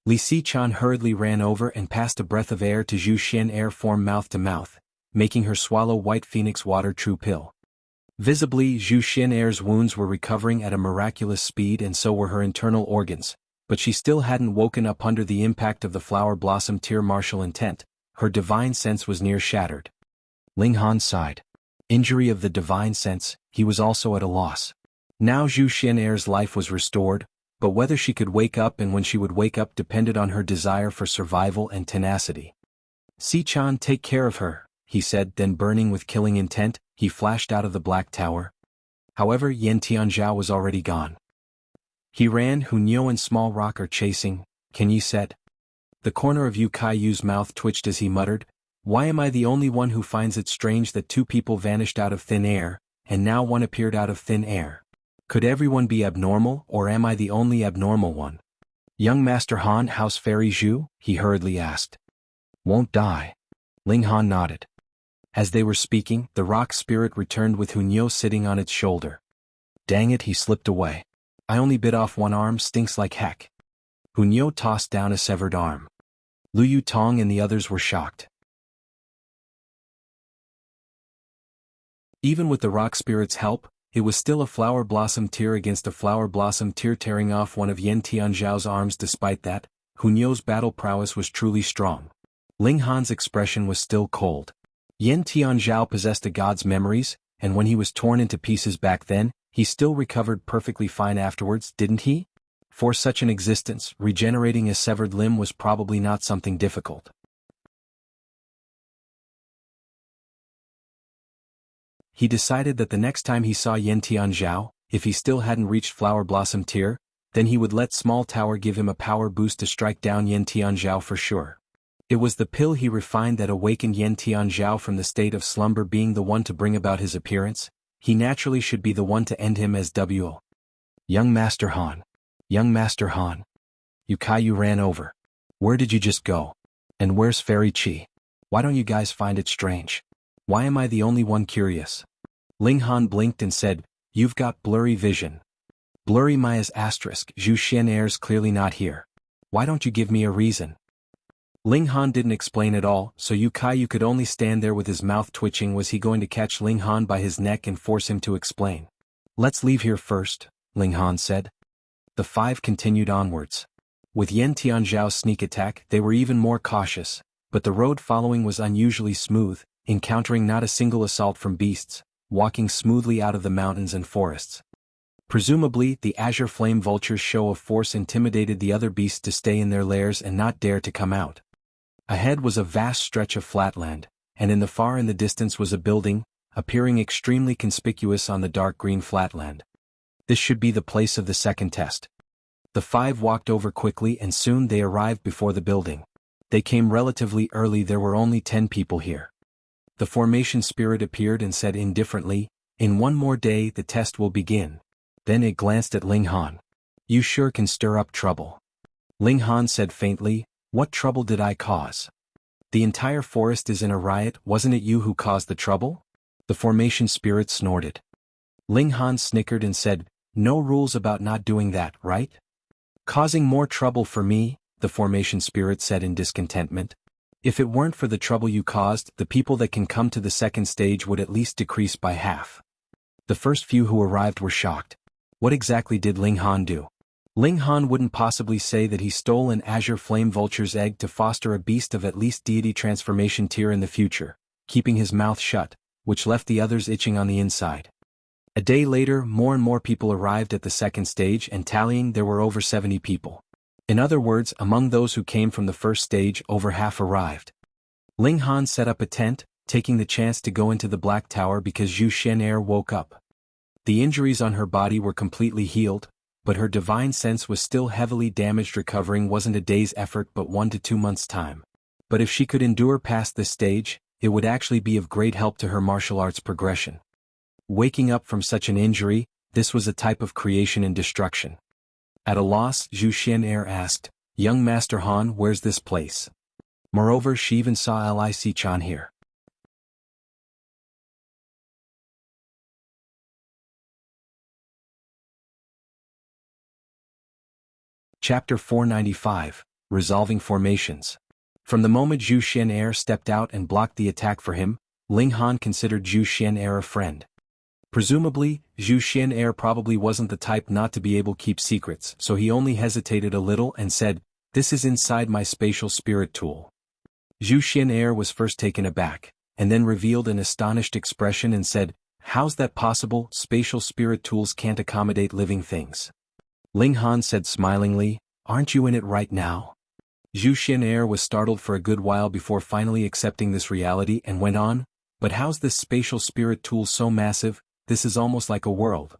Li Si-chan hurriedly ran over and passed a breath of air to Zhu Xian'er form mouth to mouth, making her swallow White Phoenix Water True Pill. Visibly, Zhu Xian'er's wounds were recovering at a miraculous speed and so were her internal organs, but she still hadn't woken up under the impact of the flower blossom tear martial intent. Her divine sense was near shattered. Ling Han sighed. Injury of the divine sense, he was also at a loss. Now Zhu Xian'er's life was restored, but whether she could wake up and when she would wake up depended on her desire for survival and tenacity. Si-chan, take care of her, he said, then burning with killing intent, he flashed out of the Black Tower. However, Yan Tianzhao was already gone. He ran, Hunyo and Small Rock are chasing, can you set? The corner of Yu Kaiyu's mouth twitched as he muttered, Why am I the only one who finds it strange that two people vanished out of thin air, and now one appeared out of thin air? Could everyone be abnormal, or am I the only abnormal one? Young Master Han, House Fairy Zhu? He hurriedly asked. Won't die. Ling Han nodded. As they were speaking, the rock spirit returned with Hunyo sitting on its shoulder. Dang it, he slipped away. I only bit off one arm, stinks like heck. Hunyo tossed down a severed arm. Lu Yutong and the others were shocked. Even with the rock spirit's help, it was still a flower blossom tear against a flower blossom tear, tearing off one of Yen Tianzhao's arms. Despite that, Hunyo's battle prowess was truly strong. Ling Han's expression was still cold. Yen Tianzhao possessed a god's memories, and when he was torn into pieces back then, he still recovered perfectly fine afterwards, didn't he? For such an existence, regenerating a severed limb was probably not something difficult. He decided that the next time he saw Yen Tianzhao, if he still hadn't reached Flower Blossom Tier, then he would let Small Tower give him a power boost to strike down Yen Tianzhao for sure. It was the pill he refined that awakened Yen Tianzhao from the state of slumber. Being the one to bring about his appearance, he naturally should be the one to end him as W. Young Master Han. Young Master Han. Yukayu ran over. Where did you just go? And where's Fairy Chi? Why don't you guys find it strange? Why am I the only one curious? Ling Han blinked and said, You've got blurry vision. Blurry Maya's asterisk. Zhu Xian'er's clearly not here. Why don't you give me a reason? Ling Han didn't explain at all, so Yukayu could only stand there with his mouth twitching. Was he going to catch Ling Han by his neck and force him to explain? Let's leave here first, Ling Han said. The five continued onwards. With Yen Tianzhao's sneak attack, they were even more cautious, but the road following was unusually smooth, encountering not a single assault from beasts, walking smoothly out of the mountains and forests. Presumably, the azure flame vulture's show of force intimidated the other beasts to stay in their lairs and not dare to come out. Ahead was a vast stretch of flatland, and in the distance was a building, appearing extremely conspicuous on the dark green flatland. This should be the place of the second test. The five walked over quickly and soon they arrived before the building. They came relatively early. There were only 10 people here. The formation spirit appeared and said indifferently, In one more day the test will begin. Then it glanced at Ling Han. You sure can stir up trouble. Ling Han said faintly, What trouble did I cause? The entire forest is in a riot. Wasn't it you who caused the trouble? The formation spirit snorted. Ling Han snickered and said, No rules about not doing that, right? Causing more trouble for me, the formation spirit said in discontentment. If it weren't for the trouble you caused, the people that can come to the second stage would at least decrease by half. The first few who arrived were shocked. What exactly did Ling Han do? Ling Han wouldn't possibly say that he stole an azure flame vulture's egg to foster a beast of at least deity transformation tier in the future, keeping his mouth shut, which left the others itching on the inside. A day later, more and more people arrived at the second stage, and tallying, there were over 70 people. In other words, among those who came from the first stage, over half arrived. Ling Han set up a tent, taking the chance to go into the Black Tower because Zhu Xian'er woke up. The injuries on her body were completely healed, but her divine sense was still heavily damaged. Recovering wasn't a day's effort but 1 to 2 months' time. But if she could endure past this stage, it would actually be of great help to her martial arts progression. Waking up from such an injury, this was a type of creation and destruction. At a loss, Zhu Xian'er asked, Young Master Han, where's this place? Moreover, she even saw Lic-chan here. Chapter 495, Resolving Formations. From the moment Zhu Xian'er stepped out and blocked the attack for him, Ling Han considered Zhu Xian'er a friend. Presumably, Zhu Xian'er probably wasn't the type not to be able to keep secrets, so he only hesitated a little and said, This is inside my spatial spirit tool. Zhu Xian'er was first taken aback, and then revealed an astonished expression and said, How's that possible? Spatial spirit tools can't accommodate living things. Ling Han said smilingly, Aren't you in it right now? Zhu Xian'er was startled for a good while before finally accepting this reality and went on, But how's this spatial spirit tool so massive? This is almost like a world.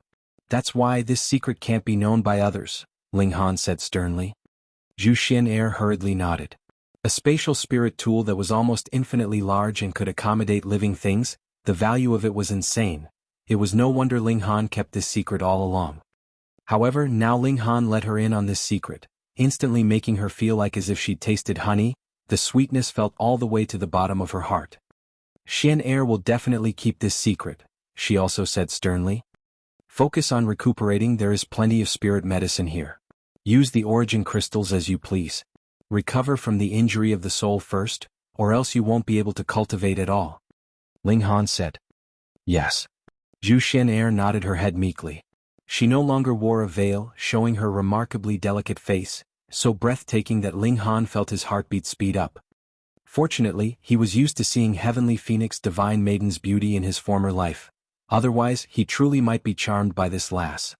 That's why this secret can't be known by others, Ling Han said sternly. Zhu Xian'er hurriedly nodded. A spatial spirit tool that was almost infinitely large and could accommodate living things. The value of it was insane. It was no wonder Ling Han kept this secret all along. However, now Ling Han let her in on this secret, instantly making her feel like as if she'd tasted honey. The sweetness felt all the way to the bottom of her heart. Xian Air will definitely keep this secret, she also said sternly. Focus on recuperating. There is plenty of spirit medicine here. Use the origin crystals as you please. Recover from the injury of the soul first, or else you won't be able to cultivate at all. Ling Han said. Yes. Zhu Xian Air nodded her head meekly. She no longer wore a veil, showing her remarkably delicate face, so breathtaking that Ling Han felt his heartbeat speed up. Fortunately, he was used to seeing heavenly phoenix divine maiden's beauty in his former life. Otherwise, he truly might be charmed by this lass.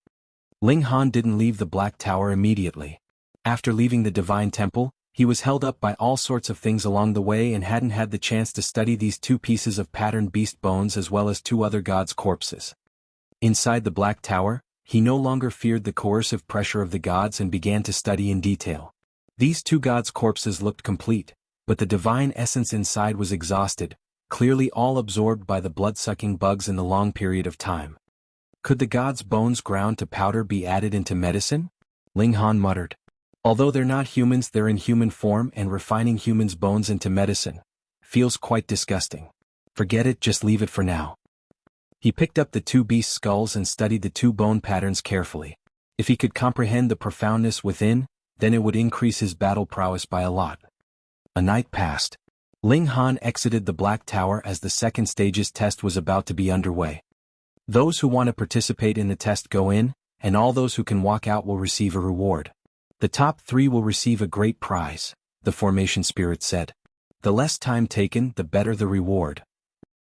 Ling Han didn't leave the Black Tower immediately. After leaving the divine temple, he was held up by all sorts of things along the way and hadn't had the chance to study these 2 pieces of patterned beast bones as well as 2 other gods' corpses. Inside the Black Tower, he no longer feared the coercive pressure of the gods and began to study in detail. These 2 gods' corpses looked complete, but the divine essence inside was exhausted, clearly all absorbed by the blood-sucking bugs in the long period of time. Could the gods' bones ground to powder be added into medicine? Ling Han muttered. Although they're not humans, they're in human form, and refining humans' bones into medicine feels quite disgusting. Forget it, just leave it for now. He picked up the 2 beast skulls and studied the 2 bone patterns carefully. If he could comprehend the profoundness within, then it would increase his battle prowess by a lot. A night passed. Ling Han exited the Black Tower as the second stage's test was about to be underway. Those who want to participate in the test go in, and all those who can walk out will receive a reward. The top 3 will receive a great prize, the formation spirit said. The less time taken, the better the reward.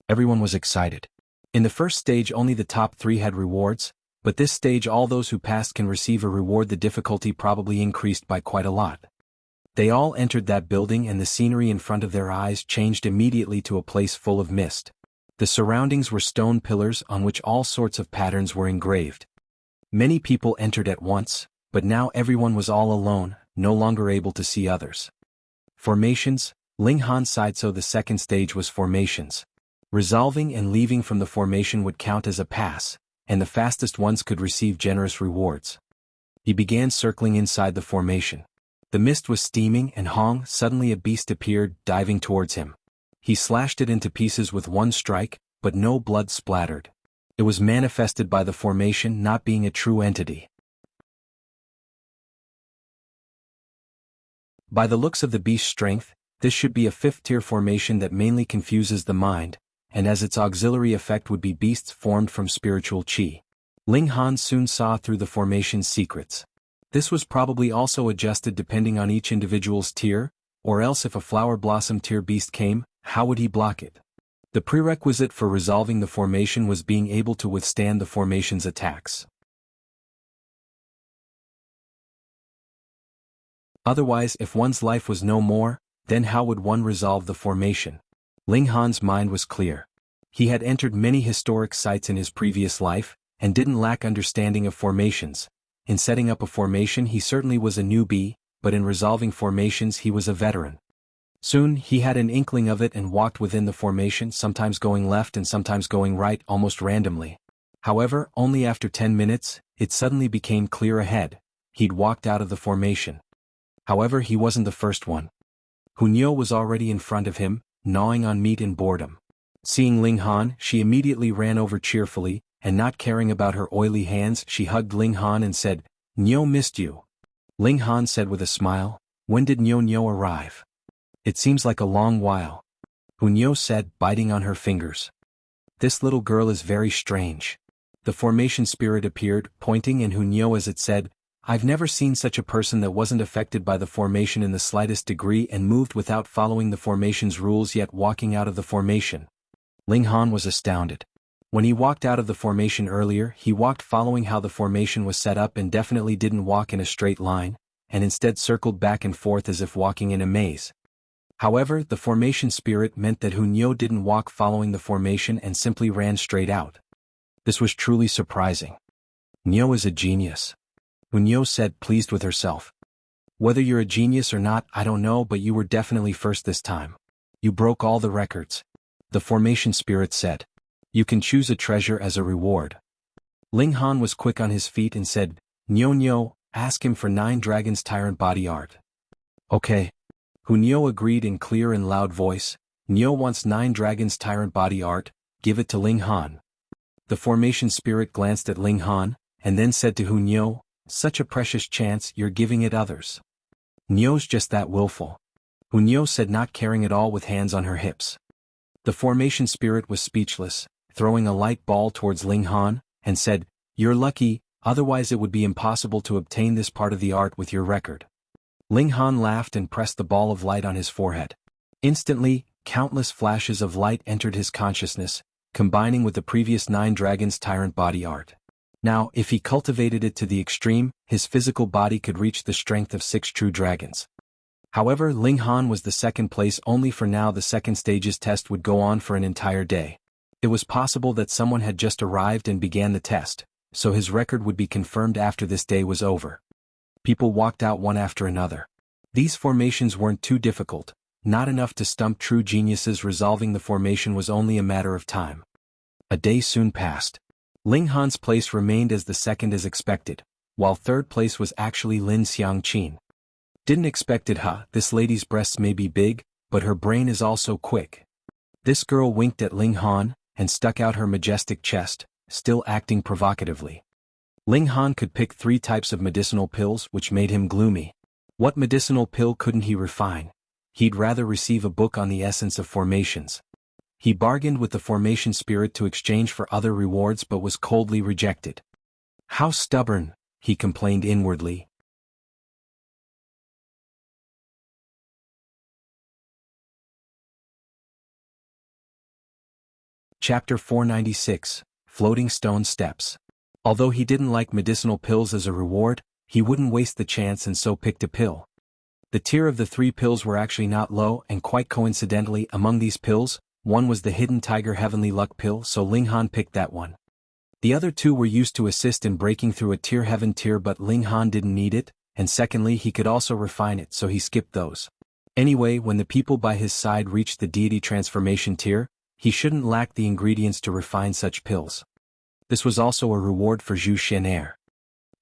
Everyone was excited. In the first stage only the top 3 had rewards, but this stage all those who passed can receive a reward. The difficulty probably increased by quite a lot. They all entered that building and the scenery in front of their eyes changed immediately to a place full of mist. The surroundings were stone pillars on which all sorts of patterns were engraved. Many people entered at once, but now everyone was all alone, no longer able to see others. Formations, Ling Han sighed. So the second stage was formations. Resolving and leaving from the formation would count as a pass, and the fastest ones could receive generous rewards. He began circling inside the formation. The mist was steaming and Hong. Suddenly a beast appeared, diving towards him. He slashed it into pieces with 1 strike, but no blood splattered. It was manifested by the formation not being a true entity. By the looks of the beast's strength, this should be a 5th-tier formation that mainly confuses the mind, and as its auxiliary effect would be beasts formed from spiritual qi. Ling Han soon saw through the formation's secrets. This was probably also adjusted depending on each individual's tier, or else if a flower blossom tier beast came, how would he block it? The prerequisite for resolving the formation was being able to withstand the formation's attacks. Otherwise, if one's life was no more, then how would one resolve the formation? Ling Han's mind was clear. He had entered many historic sites in his previous life, and didn't lack understanding of formations. In setting up a formation he certainly was a newbie, but in resolving formations he was a veteran. Soon he had an inkling of it and walked within the formation, sometimes going left and sometimes going right almost randomly. However, only after 10 minutes, it suddenly became clear ahead. He'd walked out of the formation. However, he wasn't the first one. Hunyo was already in front of him, gnawing on meat in boredom. Seeing Ling Han, she immediately ran over cheerfully, and not caring about her oily hands, she hugged Ling Han and said, "Nyo missed you." Ling Han said with a smile, "When did Nyo arrive?" "It seems like a long while," Hunyo said, biting on her fingers. "This little girl is very strange." The formation spirit appeared, pointing in Hunyo as it said, "I've never seen such a person that wasn't affected by the formation in the slightest degree and moved without following the formation's rules yet walking out of the formation." Ling Han was astounded. When he walked out of the formation earlier, he walked following how the formation was set up and definitely didn't walk in a straight line, and instead circled back and forth as if walking in a maze. However, the formation spirit meant that Hunyo didn't walk following the formation and simply ran straight out. This was truly surprising. "Nyo is a genius," Hunyo said, pleased with herself. Whether you're a genius or not, I don't know, but you were definitely first this time. You broke all the records. The formation spirit said. You can choose a treasure as a reward. Ling Han was quick on his feet and said, Nyo Nyo, ask him for 9 dragons tyrant body art. Okay. Hu Nyo agreed in clear and loud voice. Nyo wants 9 dragons tyrant body art, give it to Ling Han. The formation spirit glanced at Ling Han, and then said to Hu Nyo, such a precious chance, you're giving it others. Nyo's just that willful. Hu Nyo said, not caring at all, with hands on her hips. The formation spirit was speechless, throwing a light ball towards Ling Han, and said, you're lucky, otherwise it would be impossible to obtain this part of the art with your record. Ling Han laughed and pressed the ball of light on his forehead. Instantly, countless flashes of light entered his consciousness, combining with the previous 9 dragons tyrant body art. Now, if he cultivated it to the extreme, his physical body could reach the strength of 6 true dragons. However, Ling Han was the second place only for now. The second stage's test would go on for an entire day. It was possible that someone had just arrived and began the test, so his record would be confirmed after this day was over. People walked out one after another. These formations weren't too difficult, not enough to stump true geniuses. Resolving the formation was only a matter of time. A day soon passed. Ling Han's place remained as the second as expected, while third place was actually Lin Xiangqin. Didn't expect it, huh? This lady's breasts may be big, but her brain is also quick. This girl winked at Ling Han, and stuck out her majestic chest, still acting provocatively. Ling Han could pick 3 types of medicinal pills, which made him gloomy. What medicinal pill couldn't he refine? He'd rather receive a book on the essence of formations. He bargained with the formation spirit to exchange for other rewards, but was coldly rejected. How stubborn, he complained inwardly. Chapter 496, Floating Stone Steps. Although he didn't like medicinal pills as a reward, he wouldn't waste the chance and so picked a pill. The tier of the 3 pills were actually not low, and quite coincidentally, among these pills, one was the Hidden Tiger Heavenly Luck pill, so Ling Han picked that one. The other 2 were used to assist in breaking through a tier heaven tier, but Ling Han didn't need it, and secondly he could also refine it, so he skipped those. Anyway, when the people by his side reached the deity transformation tier, he shouldn't lack the ingredients to refine such pills. This was also a reward for Zhu Xianair.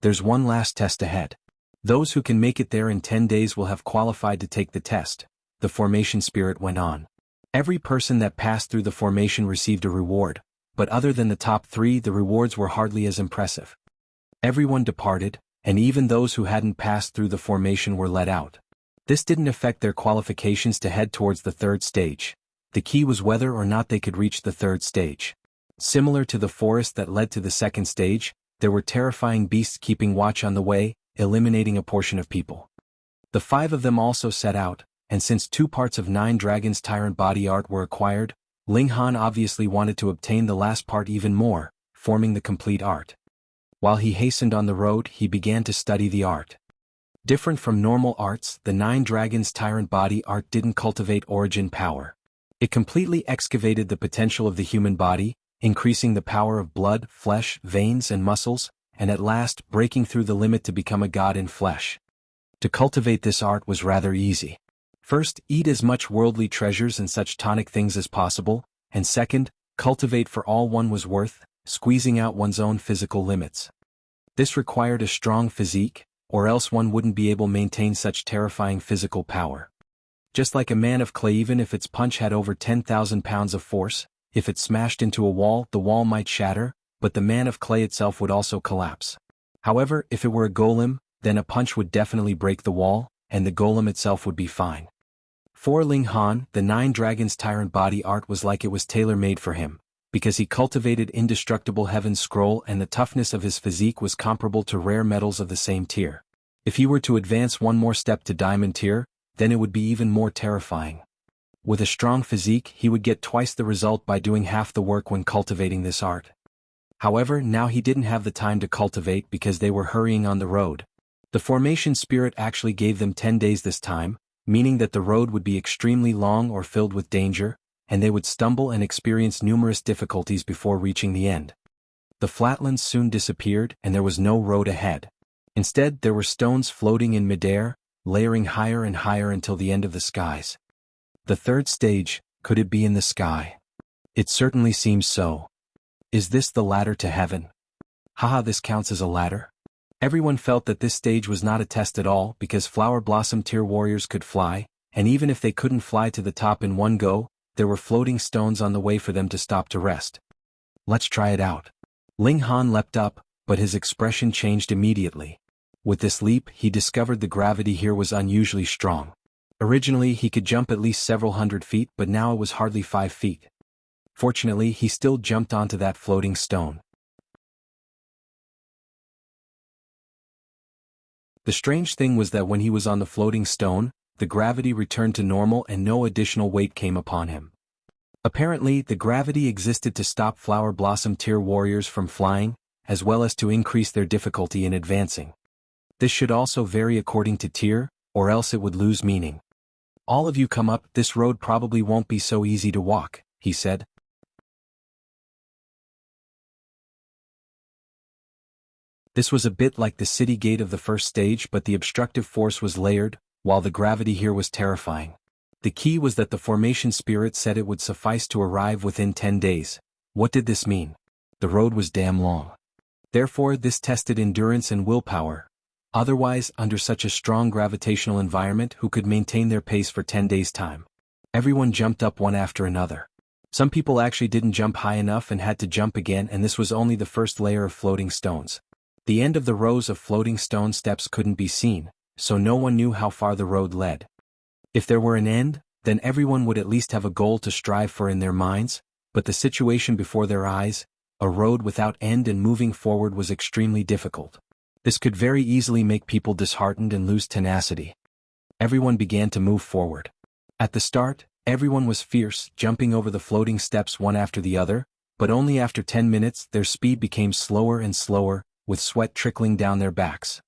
There's one last test ahead. Those who can make it there in 10 days will have qualified to take the test, the formation spirit went on. Every person that passed through the formation received a reward, but other than the top 3, the rewards were hardly as impressive. Everyone departed, and even those who hadn't passed through the formation were let out. This didn't affect their qualifications to head towards the 3rd stage. The key was whether or not they could reach the 3rd stage. Similar to the forest that led to the 2nd stage, there were terrifying beasts keeping watch on the way, eliminating a portion of people. The 5 of them also set out, and since 2 parts of 9 dragons tyrant body art were acquired, Ling Han obviously wanted to obtain the last part even more, forming the complete art. While he hastened on the road, he began to study the art. Different from normal arts, the 9 dragons tyrant body art didn't cultivate origin power. It completely excavated the potential of the human body, increasing the power of blood, flesh, veins and muscles, and at last breaking through the limit to become a god in flesh. To cultivate this art was rather easy. First, eat as much worldly treasures and such tonic things as possible, and second, cultivate for all one was worth, squeezing out one's own physical limits. This required a strong physique, or else one wouldn't be able to maintain such terrifying physical power. Just like a man of clay, even if its punch had over 10,000 pounds of force, if it smashed into a wall, the wall might shatter, but the man of clay itself would also collapse. However, if it were a golem, then a punch would definitely break the wall, and the golem itself would be fine. For Ling Han, the 9 dragons tyrant body art was like it was tailor-made for him, because he cultivated indestructible heaven's scroll and the toughness of his physique was comparable to rare metals of the same tier. If he were to advance one more step to diamond tier, then it would be even more terrifying. With a strong physique, he would get twice the result by doing half the work when cultivating this art. However, now he didn't have the time to cultivate because they were hurrying on the road. The formation spirit actually gave them 10 days this time, meaning that the road would be extremely long or filled with danger, and they would stumble and experience numerous difficulties before reaching the end. The flatlands soon disappeared and there was no road ahead. Instead, there were stones floating in midair, layering higher and higher until the end of the skies. The third stage, could it be in the sky? It certainly seems so. Is this the ladder to heaven? Haha, this counts as a ladder? Everyone felt that this stage was not a test at all because Flower Blossom tier warriors could fly, and even if they couldn't fly to the top in one go, there were floating stones on the way for them to stop to rest. Let's try it out. Ling Han leapt up, but his expression changed immediately. With this leap, he discovered the gravity here was unusually strong. Originally, he could jump at least several hundred feet, but now it was hardly 5 feet. Fortunately, he still jumped onto that floating stone. The strange thing was that when he was on the floating stone, the gravity returned to normal and no additional weight came upon him. Apparently, the gravity existed to stop Flower Blossom tier warriors from flying, as well as to increase their difficulty in advancing. This should also vary according to tier, or else it would lose meaning. All of you come up, this road probably won't be so easy to walk, he said. This was a bit like the city gate of the first stage, but the obstructive force was layered, while the gravity here was terrifying. The key was that the formation spirit said it would suffice to arrive within 10 days. What did this mean? The road was damn long. Therefore, this tested endurance and willpower. Otherwise, under such a strong gravitational environment, who could maintain their pace for 10 days' time? Everyone jumped up one after another. Some people actually didn't jump high enough and had to jump again, and this was only the first layer of floating stones. The end of the rows of floating stone steps couldn't be seen, so no one knew how far the road led. If there were an end, then everyone would at least have a goal to strive for in their minds, but the situation before their eyes, a road without end and moving forward, was extremely difficult. This could very easily make people disheartened and lose tenacity. Everyone began to move forward. At the start, everyone was fierce, jumping over the floating steps one after the other, but only after 10 minutes their speed became slower and slower, with sweat trickling down their backs.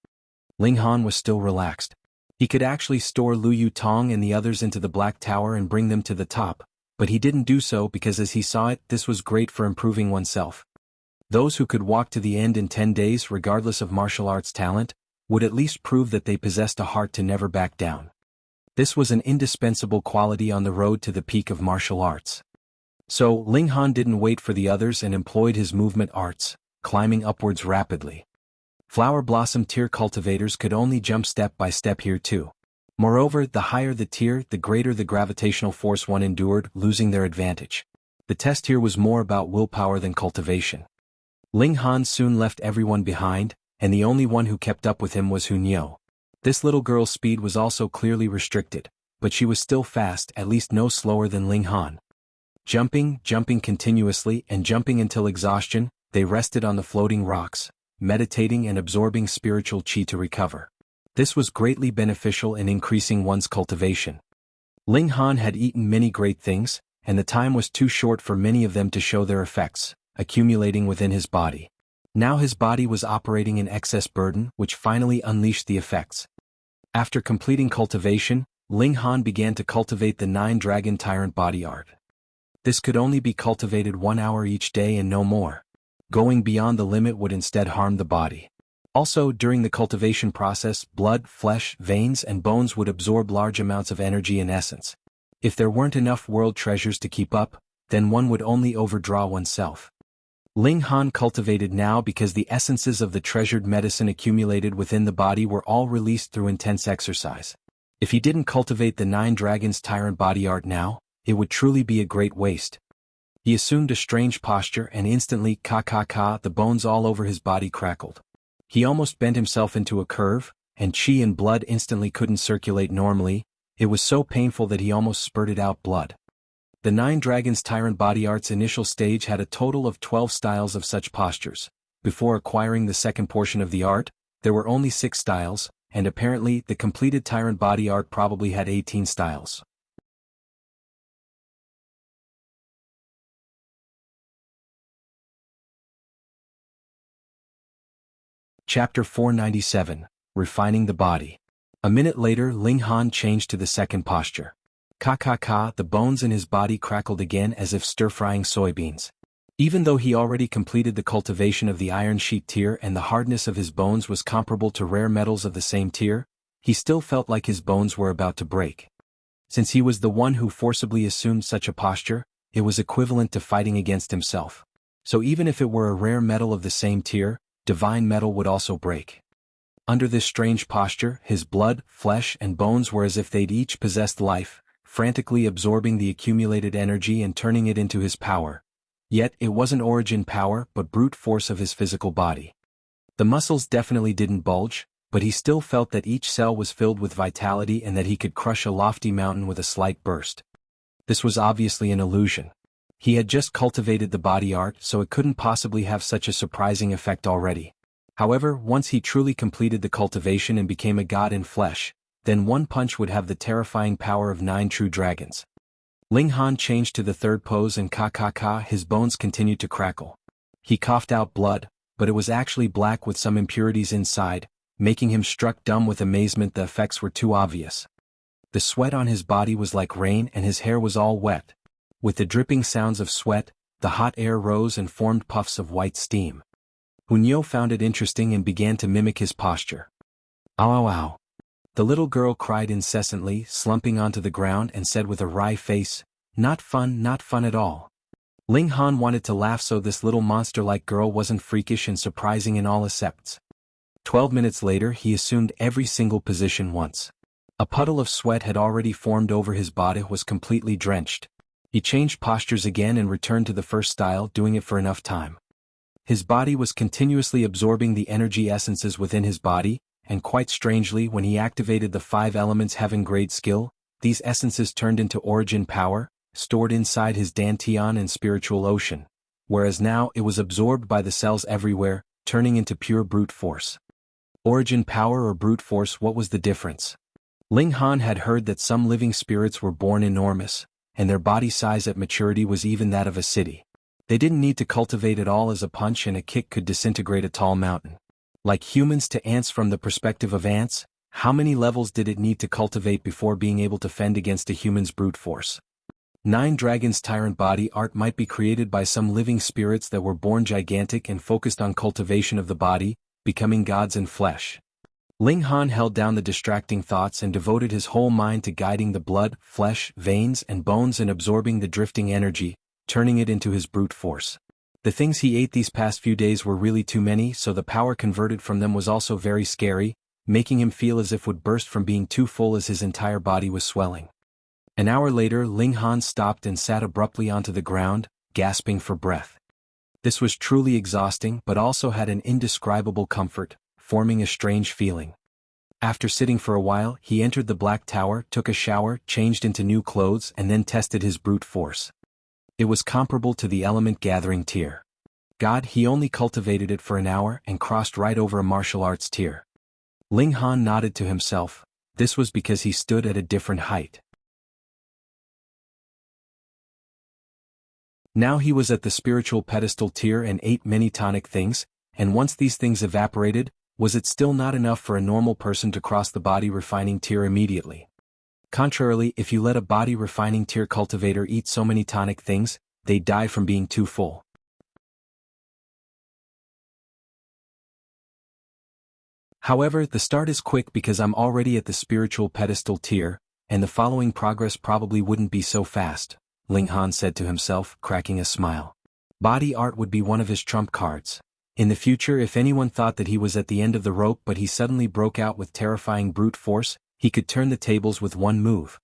Ling Han was still relaxed. He could actually store Lu Yutong and the others into the Black Tower and bring them to the top, but he didn't do so because as he saw it, this was great for improving oneself. Those who could walk to the end in 10 days regardless of martial arts talent, would at least prove that they possessed a heart to never back down. This was an indispensable quality on the road to the peak of martial arts. So, Ling Han didn't wait for the others and employed his movement arts, climbing upwards rapidly. Flower Blossom tier cultivators could only jump step by step here too. Moreover, the higher the tier, the greater the gravitational force one endured, losing their advantage. The test here was more about willpower than cultivation. Ling Han soon left everyone behind, and the only one who kept up with him was Hunyeo. This little girl's speed was also clearly restricted, but she was still fast, at least no slower than Ling Han. Jumping continuously and jumping until exhaustion, they rested on the floating rocks, meditating and absorbing spiritual chi to recover. This was greatly beneficial in increasing one's cultivation. Ling Han had eaten many great things, and the time was too short for many of them to show their effects, accumulating within his body. Now his body was operating in excess burden, which finally unleashed the effects. After completing cultivation, Ling Han began to cultivate the 9-Dragon Tyrant body art. This could only be cultivated 1 hour each day and no more. Going beyond the limit would instead harm the body. Also, during the cultivation process, blood, flesh, veins, and bones would absorb large amounts of energy and essence. If there weren't enough world treasures to keep up, then one would only overdraw oneself. Ling Han cultivated now because the essences of the treasured medicine accumulated within the body were all released through intense exercise. If he didn't cultivate the 9 Dragons Tyrant body art now, it would truly be a great waste. He assumed a strange posture and instantly, the bones all over his body crackled. He almost bent himself into a curve, and chi and blood instantly couldn't circulate normally. It was so painful that he almost spurted out blood. The 9 Dragons Tyrant body art's initial stage had a total of 12 styles of such postures. Before acquiring the second portion of the art, there were only 6 styles, and apparently the completed Tyrant body art probably had 18 styles. Chapter 497, Refining the Body. A minute later, Ling Han changed to the second posture. The bones in his body crackled again as if stir-frying soybeans. Even though he already completed the cultivation of the Iron Sheet tier and the hardness of his bones was comparable to rare metals of the same tier, he still felt like his bones were about to break. Since he was the one who forcibly assumed such a posture, it was equivalent to fighting against himself. So even if it were a rare metal of the same tier, divine metal would also break. Under this strange posture, his blood, flesh, and bones were as if they'd each possessed life, frantically absorbing the accumulated energy and turning it into his power. Yet, it wasn't origin power but brute force of his physical body. The muscles definitely didn't bulge, but he still felt that each cell was filled with vitality and that he could crush a lofty mountain with a slight burst. This was obviously an illusion. He had just cultivated the body art, so it couldn't possibly have such a surprising effect already. However, once he truly completed the cultivation and became a god in flesh, then one punch would have the terrifying power of 9 true dragons. Ling Han changed to the third pose and his bones continued to crackle. He coughed out blood, but it was actually black with some impurities inside, making him struck dumb with amazement. The effects were too obvious. The sweat on his body was like rain and his hair was all wet. With the dripping sounds of sweat, the hot air rose and formed puffs of white steam. Hunyo found it interesting and began to mimic his posture. Ow ow ow. The little girl cried incessantly, slumping onto the ground and said with a wry face, not fun at all. Ling Han wanted to laugh, so this little monster-like girl wasn't freakish and surprising in all aspects. 12 minutes later he assumed every single position once. A puddle of sweat had already formed over his body, was completely drenched. He changed postures again and returned to the first style, doing it for enough time. His body was continuously absorbing the energy essences within his body, and quite strangely, when he activated the 5 elements heaven-grade skill, these essences turned into origin power, stored inside his Dantian and spiritual ocean, whereas now it was absorbed by the cells everywhere, turning into pure brute force. Origin power or brute force, what was the difference? Ling Han had heard that some living spirits were born enormous, and their body size at maturity was even that of a city. They didn't need to cultivate it all, as a punch and a kick could disintegrate a tall mountain. Like humans to ants. From the perspective of ants, how many levels did it need to cultivate before being able to fend against a human's brute force? 9 Dragons Tyrant body art might be created by some living spirits that were born gigantic and focused on cultivation of the body, becoming gods in flesh. Ling Han held down the distracting thoughts and devoted his whole mind to guiding the blood, flesh, veins, and bones and absorbing the drifting energy, turning it into his brute force. The things he ate these past few days were really too many, so the power converted from them was also very scary, making him feel as if would burst from being too full as his entire body was swelling. An hour later Ling Han stopped and sat abruptly onto the ground, gasping for breath. This was truly exhausting but also had an indescribable comfort, forming a strange feeling. After sitting for a while, he entered the Black Tower, took a shower, changed into new clothes and then tested his brute force. It was comparable to the element gathering tier. God, he only cultivated it for an hour and crossed right over a martial arts tier. Ling Han nodded to himself. This was because he stood at a different height. Now he was at the spiritual pedestal tier and ate many tonic things, and once these things evaporated, was it still not enough for a normal person to cross the body refining tier immediately? Contrarily, if you let a body refining tier cultivator eat so many tonic things, they'd die from being too full. However, the start is quick because I'm already at the spiritual pedestal tier, and the following progress probably wouldn't be so fast, Ling Han said to himself, cracking a smile. Body art would be one of his trump cards. In the future, if anyone thought that he was at the end of the rope but he suddenly broke out with terrifying brute force, he could turn the tables with one move.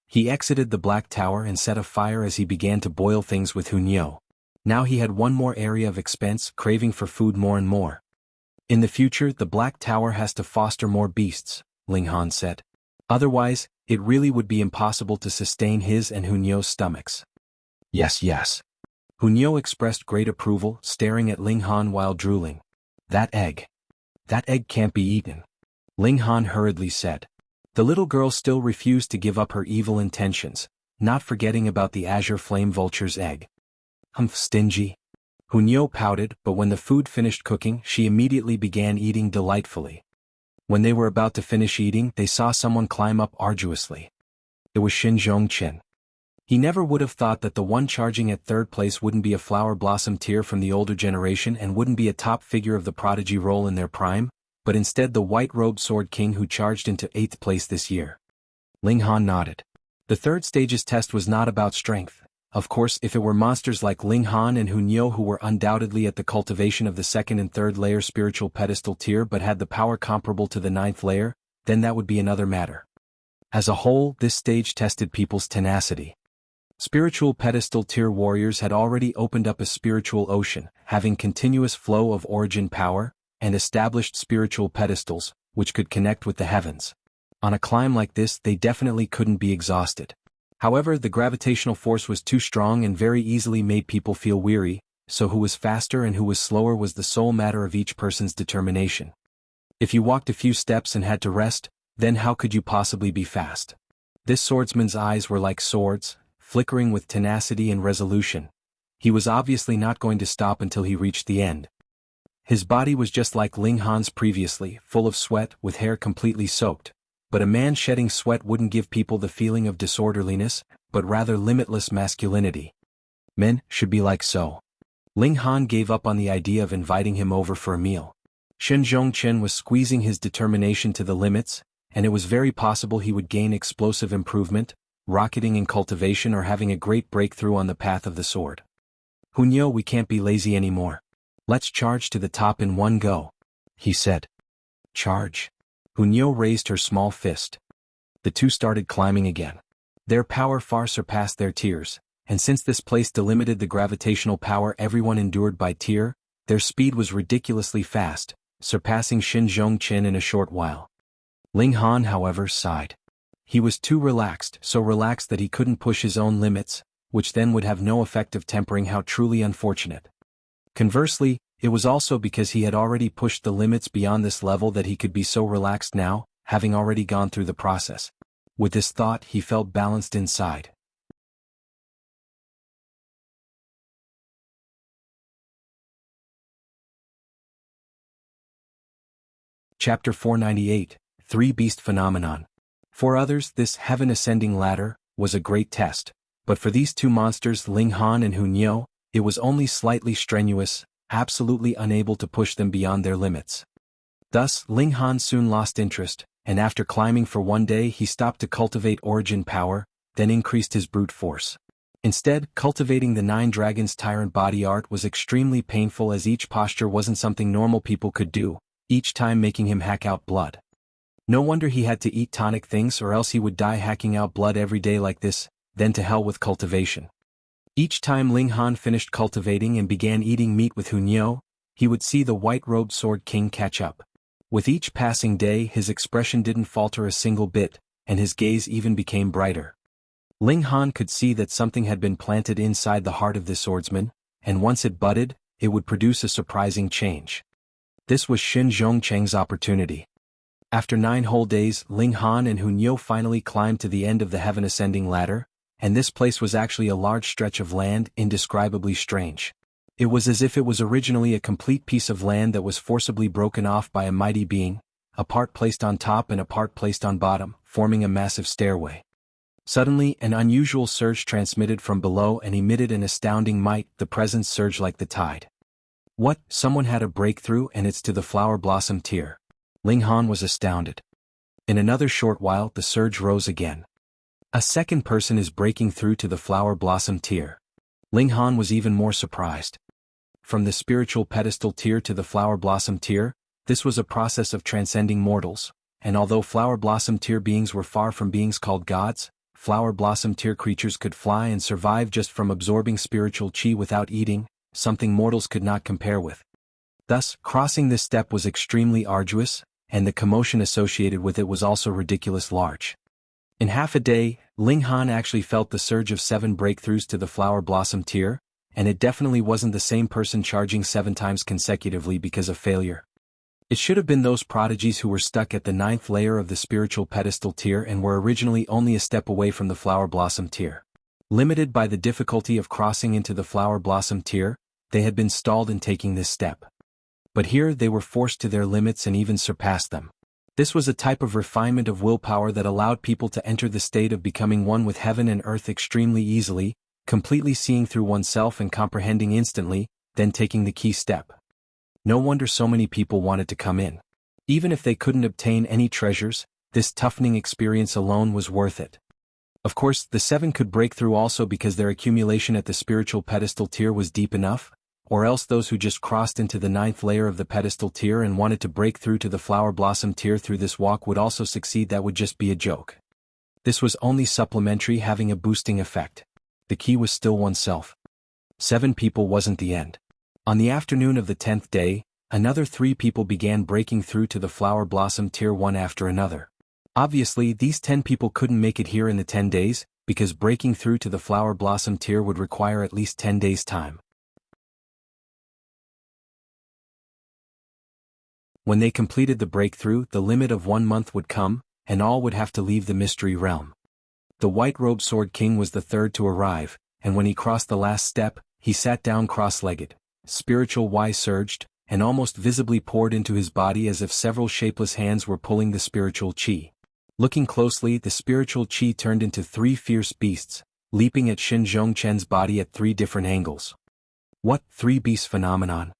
He exited the Black Tower and set a fire as he began to boil things with Hunyo. Now he had one more area of expense, craving for food more and more. In the future, the Black Tower has to foster more beasts, Ling Han said. Otherwise, it really would be impossible to sustain his and Hunyo's stomachs. Yes, yes. Hunyo expressed great approval, staring at Ling Han while drooling. That egg can't be eaten, Ling Han hurriedly said. The little girl still refused to give up her evil intentions, not forgetting about the azure flame vulture's egg. Humph, stingy. Hunyo pouted, but when the food finished cooking, she immediately began eating delightfully. When they were about to finish eating, they saw someone climb up arduously. It was Xin Zhongqin. He never would have thought that the one charging at third place wouldn't be a flower blossom tier from the older generation and wouldn't be a top figure of the prodigy role in their prime, but instead the white-robed Sword King who charged into 8th place this year. Ling Han nodded. The third stage's test was not about strength. Of course, if it were monsters like Ling Han and Hunyo who were undoubtedly at the cultivation of the 2nd and 3rd layer spiritual pedestal tier but had the power comparable to the 9th layer, then that would be another matter. As a whole, this stage tested people's tenacity. Spiritual pedestal tier warriors had already opened up a spiritual ocean, having continuous flow of origin power, and established spiritual pedestals, which could connect with the heavens. On a climb like this, they definitely couldn't be exhausted. However, the gravitational force was too strong and very easily made people feel weary, so who was faster and who was slower was the sole matter of each person's determination. If you walked a few steps and had to rest, then how could you possibly be fast? This swordsman's eyes were like swords, flickering with tenacity and resolution. He was obviously not going to stop until he reached the end. His body was just like Ling Han's previously, full of sweat, with hair completely soaked. But a man shedding sweat wouldn't give people the feeling of disorderliness, but rather limitless masculinity. Men should be like so. Ling Han gave up on the idea of inviting him over for a meal. Shen Zhongchen was squeezing his determination to the limits, and it was very possible he would gain explosive improvement, rocketing in cultivation or having a great breakthrough on the path of the sword. Hunyo, we can't be lazy anymore. Let's charge to the top in one go, he said. Charge. Hunyo raised her small fist. The two started climbing again. Their power far surpassed their tiers, and since this place delimited the gravitational power everyone endured by tier, their speed was ridiculously fast, surpassing Shin Zhongchen in a short while. Ling Han, however, sighed. He was too relaxed, so relaxed that he couldn't push his own limits, which then would have no effect of tempering how truly unfortunate. Conversely, it was also because he had already pushed the limits beyond this level that he could be so relaxed now, having already gone through the process. With this thought, he felt balanced inside. Chapter 498, Three-Beast Phenomenon. For others, this heaven-ascending ladder was a great test, but for these two monsters Ling Han and Hunyo, it was only slightly strenuous, absolutely unable to push them beyond their limits. Thus, Ling Han soon lost interest, and after climbing for one day he stopped to cultivate origin power, then increased his brute force. Instead, cultivating the 9 Dragons Tyrant body art was extremely painful as each posture wasn't something normal people could do, each time making him hack out blood. No wonder he had to eat tonic things or else he would die hacking out blood every day like this, then to hell with cultivation. Each time Ling Han finished cultivating and began eating meat with Hunyo, he would see the white-robed Sword King catch up. With each passing day his expression didn't falter a single bit, and his gaze even became brighter. Ling Han could see that something had been planted inside the heart of this swordsman, and once it budded, it would produce a surprising change. This was Shin Zhongcheng's opportunity. After 9 whole days, Ling Han and Hunyo finally climbed to the end of the heaven-ascending ladder, and this place was actually a large stretch of land, indescribably strange. It was as if it was originally a complete piece of land that was forcibly broken off by a mighty being, a part placed on top and a part placed on bottom, forming a massive stairway. Suddenly, an unusual surge transmitted from below and emitted an astounding might, the presence surged like the tide. What? Someone had a breakthrough and it's to the flower blossom tier. Ling Han was astounded. In another short while, the surge rose again. A second person is breaking through to the flower blossom tier. Ling Han was even more surprised. From the spiritual pedestal tier to the flower blossom tier, this was a process of transcending mortals, and although flower blossom tier beings were far from beings called gods, flower blossom tier creatures could fly and survive just from absorbing spiritual chi without eating, something mortals could not compare with. Thus, crossing this step was extremely arduous, and the commotion associated with it was also ridiculous large. In half a day, Ling Han actually felt the surge of 7 breakthroughs to the flower blossom tier, and it definitely wasn't the same person charging 7 times consecutively because of failure. It should have been those prodigies who were stuck at the 9th layer of the spiritual pedestal tier and were originally only a step away from the flower blossom tier. Limited by the difficulty of crossing into the flower blossom tier, they had been stalled in taking this step. But here they were forced to their limits and even surpassed them. This was a type of refinement of willpower that allowed people to enter the state of becoming one with heaven and earth extremely easily, completely seeing through oneself and comprehending instantly, then taking the key step. No wonder so many people wanted to come in. Even if they couldn't obtain any treasures, this toughening experience alone was worth it. Of course, the 7 could break through also because their accumulation at the spiritual pedestal tier was deep enough, or else those who just crossed into the 9th layer of the pedestal tier and wanted to break through to the flower blossom tier through this walk would also succeed. That would just be a joke. This was only supplementary, having a boosting effect. The key was still oneself. 7 people wasn't the end. On the afternoon of the 10th day, another 3 people began breaking through to the flower blossom tier one after another. Obviously, these 10 people couldn't make it here in the 10 days, because breaking through to the flower blossom tier would require at least 10 days' time. When they completed the breakthrough, the limit of 1 month would come, and all would have to leave the mystery realm. The White-Robed Sword King was the 3rd to arrive, and when he crossed the last step, he sat down cross-legged. Spiritual Y surged, and almost visibly poured into his body as if several shapeless hands were pulling the spiritual chi. Looking closely, the spiritual chi turned into 3 fierce beasts, leaping at Xin Zhongchen's body at 3 different angles. What 3 beast phenomenon?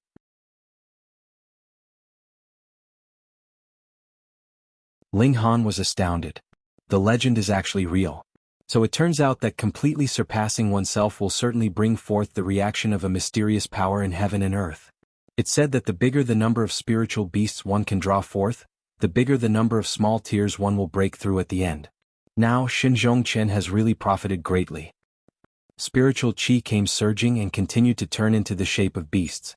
Ling Han was astounded. The legend is actually real. So it turns out that completely surpassing oneself will certainly bring forth the reaction of a mysterious power in heaven and earth. It said that the bigger the number of spiritual beasts one can draw forth, the bigger the number of small tiers one will break through at the end. Now Xin Zhongchen has really profited greatly. Spiritual chi came surging and continued to turn into the shape of beasts.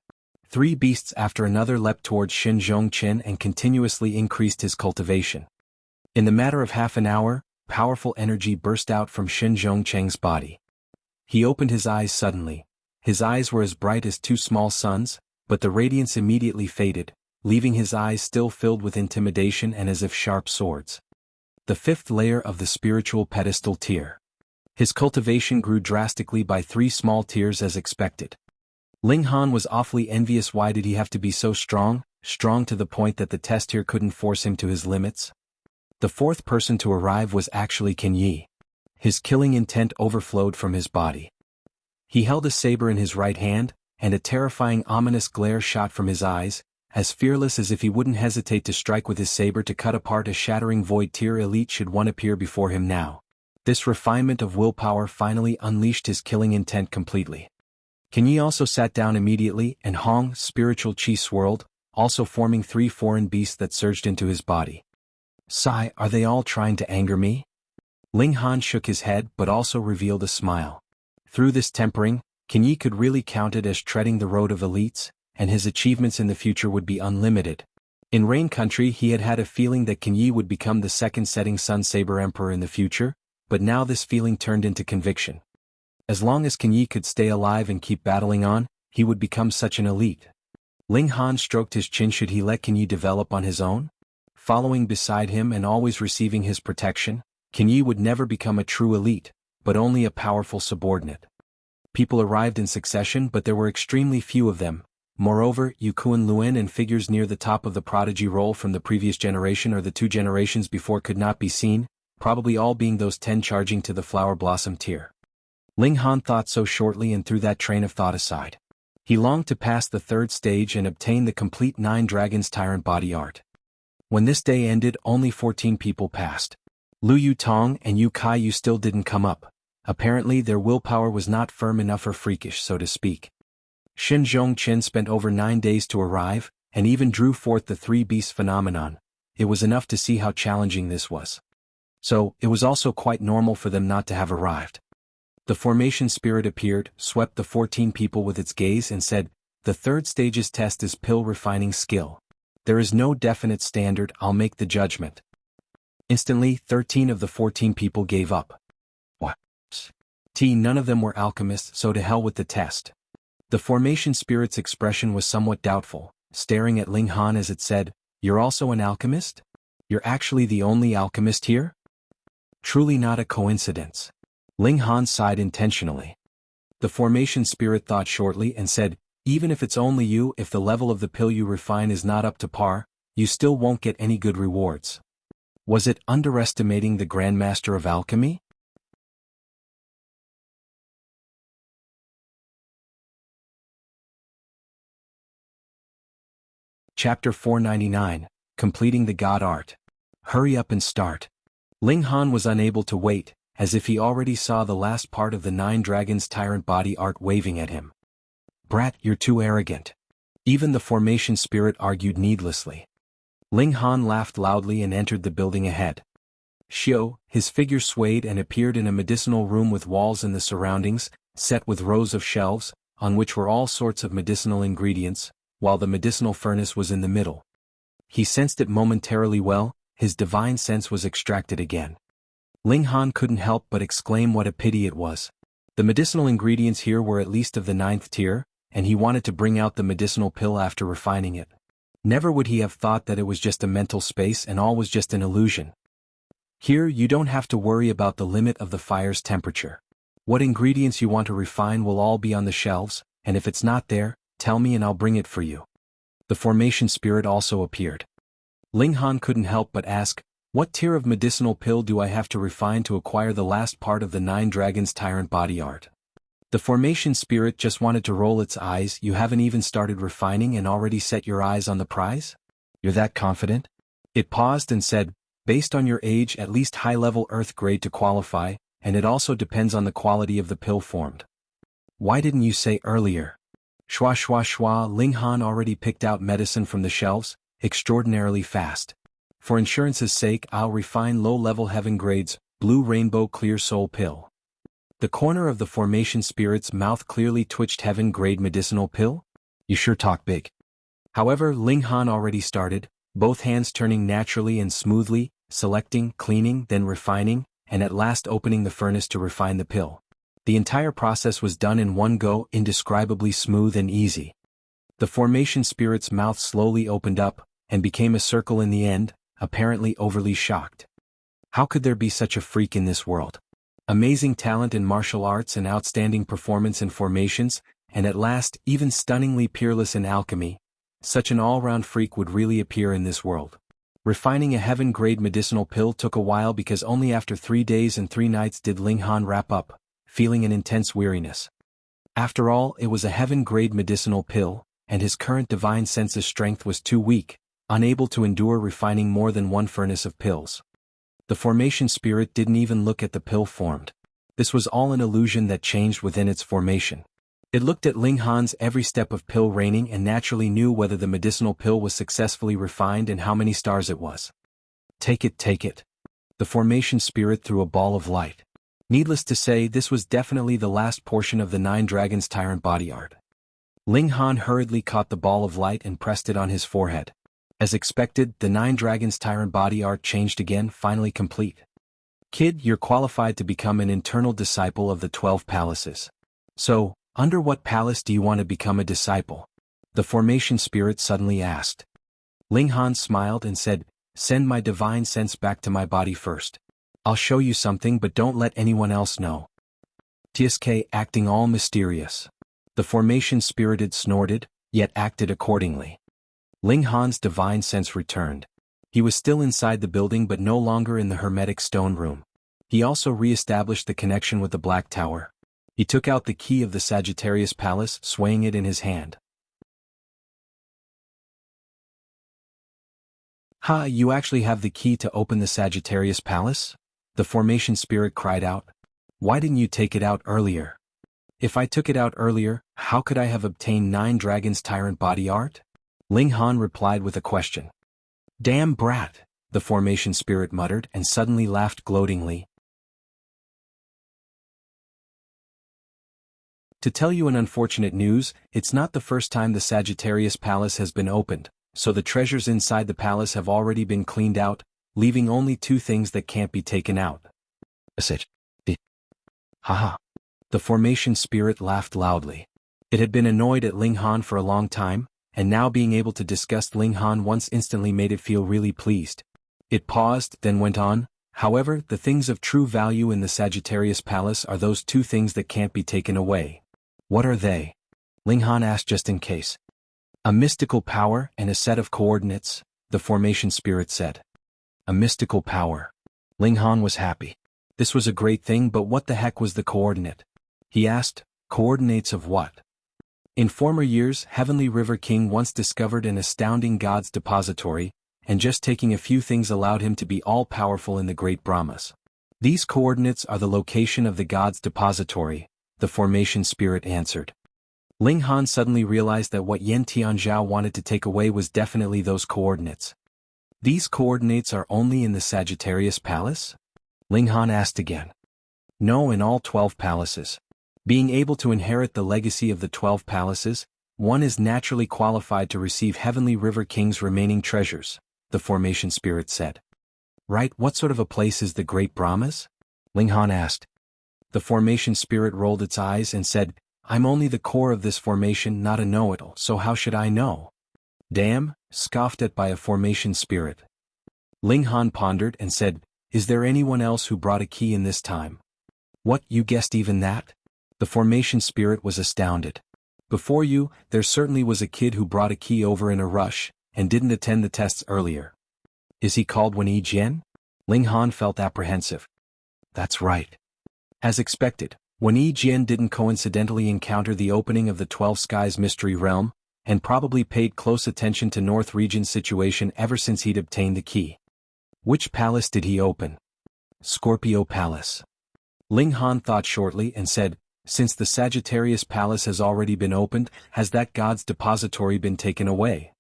3 beasts after another leapt towards Xin Zhongchen and continuously increased his cultivation. In the matter of half an hour, powerful energy burst out from Xin Zhongchen's body. He opened his eyes suddenly. His eyes were as bright as 2 small suns, but the radiance immediately faded, leaving his eyes still filled with intimidation and as if sharp swords. The 5th layer of the spiritual pedestal tier. His cultivation grew drastically by 3 small tiers as expected. Ling Han was awfully envious. Why did he have to be so strong to the point that the test tier couldn't force him to his limits? The 4th person to arrive was actually Qin Yi. His killing intent overflowed from his body. He held a saber in his right hand, and a terrifying ominous glare shot from his eyes, as fearless as if he wouldn't hesitate to strike with his saber to cut apart a shattering void tier elite should one appear before him now. This refinement of willpower finally unleashed his killing intent completely. Qin Yi also sat down immediately, and Hong spiritual chi swirled, also forming 3 foreign beasts that surged into his body. Sigh, are they all trying to anger me? Ling Han shook his head but also revealed a smile. Through this tempering, Qin Yi could really count it as treading the road of elites, and his achievements in the future would be unlimited. In Rain Country he had had a feeling that Qin Yi would become the 2nd setting Sun Saber Emperor in the future, but now this feeling turned into conviction. As long as Qin Yi could stay alive and keep battling on, he would become such an elite. Ling Han stroked his chin. Should he let Qin Yi develop on his own? Following beside him and always receiving his protection, Qin Yi would never become a true elite, but only a powerful subordinate. People arrived in succession, but there were extremely few of them. Moreover, Yukuan Luen and figures near the top of the prodigy roll from the previous generation or the 2 generations before could not be seen, probably all being those 10 charging to the flower blossom tier. Ling Han thought so shortly and threw that train of thought aside. He longed to pass the 3rd stage and obtain the complete 9 Dragons Tyrant body art. When this day ended, only 14 people passed. Lu Yutong and Yu Kaiyu still didn't come up. Apparently their willpower was not firm enough or freakish, so to speak. Xin Zhongchen spent over 9 days to arrive, and even drew forth the 3 beast phenomenon. It was enough to see how challenging this was. So, it was also quite normal for them not to have arrived. The formation spirit appeared, swept the 14 people with its gaze and said, "The 3rd stage's test is pill refining skill. There is no definite standard, I'll make the judgment." Instantly, 13 of the 14 people gave up. What? None of them were alchemists, so to hell with the test. The formation spirit's expression was somewhat doubtful, staring at Ling Han as it said, "You're also an alchemist? You're actually the only alchemist here?" Truly not a coincidence. Ling Han sighed intentionally. The formation spirit thought shortly and said, "Even if it's only you, if the level of the pill you refine is not up to par, you still won't get any good rewards." Was it underestimating the Grandmaster of Alchemy? Chapter 499, completing the god art. Hurry up and start. Ling Han was unable to wait, as if he already saw the last part of the 9 dragons tyrant body art waving at him. Brat, you're too arrogant. Even the formation spirit argued needlessly. Ling Han laughed loudly and entered the building ahead. Xiao, his figure swayed and appeared in a medicinal room with walls in the surroundings, set with rows of shelves, on which were all sorts of medicinal ingredients, while the medicinal furnace was in the middle. He sensed it momentarily well, his divine sense was extracted again. Ling Han couldn't help but exclaim what a pity it was. The medicinal ingredients here were at least of the 9th tier, and he wanted to bring out the medicinal pill after refining it. Never would he have thought that it was just a mental space and all was just an illusion. Here you don't have to worry about the limit of the fire's temperature. What ingredients you want to refine will all be on the shelves, and if it's not there, tell me and I'll bring it for you. The formation spirit also appeared. Ling Han couldn't help but ask, what tier of medicinal pill do I have to refine to acquire the last part of the 9 dragons tyrant body art? The formation spirit just wanted to roll its eyes. You haven't even started refining and already set your eyes on the prize? You're that confident? It paused and said, based on your age at least high-level earth grade to qualify, and it also depends on the quality of the pill formed. Why didn't you say earlier? Shwa shwa shwa. Ling Han already picked out medicine from the shelves, extraordinarily fast. For insurance's sake I'll refine low-level heaven grades, blue rainbow clear soul pill. The corner of the formation spirit's mouth clearly twitched heaven grade medicinal pill? You sure talk big. However, Ling Han already started, both hands turning naturally and smoothly, selecting, cleaning, then refining, and at last opening the furnace to refine the pill. The entire process was done in one go, indescribably smooth and easy. The formation spirit's mouth slowly opened up, and became a circle in the end, apparently overly shocked. How could there be such a freak in this world? Amazing talent in martial arts and outstanding performance in formations, and at last even stunningly peerless in alchemy. Such an all-round freak would really appear in this world. Refining a heaven-grade medicinal pill took a while because only after 3 days and 3 nights did Ling Han wrap up, feeling an intense weariness. After all, it was a heaven-grade medicinal pill, and his current divine sense of strength was too weak, unable to endure refining more than 1 furnace of pills. The formation spirit didn't even look at the pill formed. This was all an illusion that changed within its formation. It looked at Ling Han's every step of pill raining and naturally knew whether the medicinal pill was successfully refined and how many stars it was. Take it, take it. The formation spirit threw a ball of light. Needless to say, this was definitely the last portion of the 9 dragons tyrant body art. Ling Han hurriedly caught the ball of light and pressed it on his forehead. As expected, the 9 dragons tyrant body art changed again, finally complete. Kid, you're qualified to become an internal disciple of the 12 palaces. So, under what palace do you want to become a disciple? The formation spirit suddenly asked. Ling Han smiled and said, send my divine sense back to my body first. I'll show you something, but don't let anyone else know. TSK acting all mysterious. The formation spirited snorted, yet acted accordingly. Ling Han's divine sense returned. He was still inside the building but no longer in the hermetic stone room. He also re-established the connection with the Black Tower. He took out the key of the Sagittarius Palace, swaying it in his hand. Ha, you actually have the key to open the Sagittarius Palace? The formation spirit cried out. Why didn't you take it out earlier? If I took it out earlier, how could I have obtained 9 dragons tyrant body art? Ling Han replied with a question. Damn brat, the formation spirit muttered and suddenly laughed gloatingly. To tell you an unfortunate news, it's not the first time the Sagittarius Palace has been opened, so the treasures inside the palace have already been cleaned out, leaving only 2 things that can't be taken out. Haha. The formation spirit laughed loudly. It had been annoyed at Ling Han for a long time, and now being able to disgust Ling Han once instantly made it feel really pleased. It paused, then went on. However, the things of true value in the Sagittarius Palace are those 2 things that can't be taken away. What are they? Ling Han asked just in case. A mystical power and a set of coordinates, the formation spirit said. A mystical power. Ling Han was happy. This was a great thing, but what the heck was the coordinate? He asked, coordinates of what? In former years, Heavenly River King once discovered an astounding god's depository, and just taking a few things allowed him to be all-powerful in the Great Brahmas. These coordinates are the location of the god's depository, the formation spirit answered. Ling Han suddenly realized that what Yen Tian Zhao wanted to take away was definitely those coordinates. These coordinates are only in the Sagittarius Palace? Ling Han asked again. No, in all 12 palaces. Being able to inherit the legacy of the 12 palaces, one is naturally qualified to receive Heavenly River King's remaining treasures, the formation spirit said. Right, what sort of a place is the Great Brahmas? Ling Han asked. The formation spirit rolled its eyes and said, I'm only the core of this formation, not a know-it-all, so how should I know? Damn, scoffed at by a formation spirit. Ling Han pondered and said, is there anyone else who brought a key in this time? What, you guessed even that? The formation spirit was astounded. Before you, there certainly was a kid who brought a key over in a rush, and didn't attend the tests earlier. Is he called Wen Jian? Ling Han felt apprehensive. That's right. As expected, Wen Jian didn't coincidentally encounter the opening of the 12 Skies Mystery Realm, and probably paid close attention to North Region's situation ever since he'd obtained the key. Which palace did he open? Scorpio Palace. Ling Han thought shortly and said, since the Sagittarius Palace has already been opened, has that god's depository been taken away?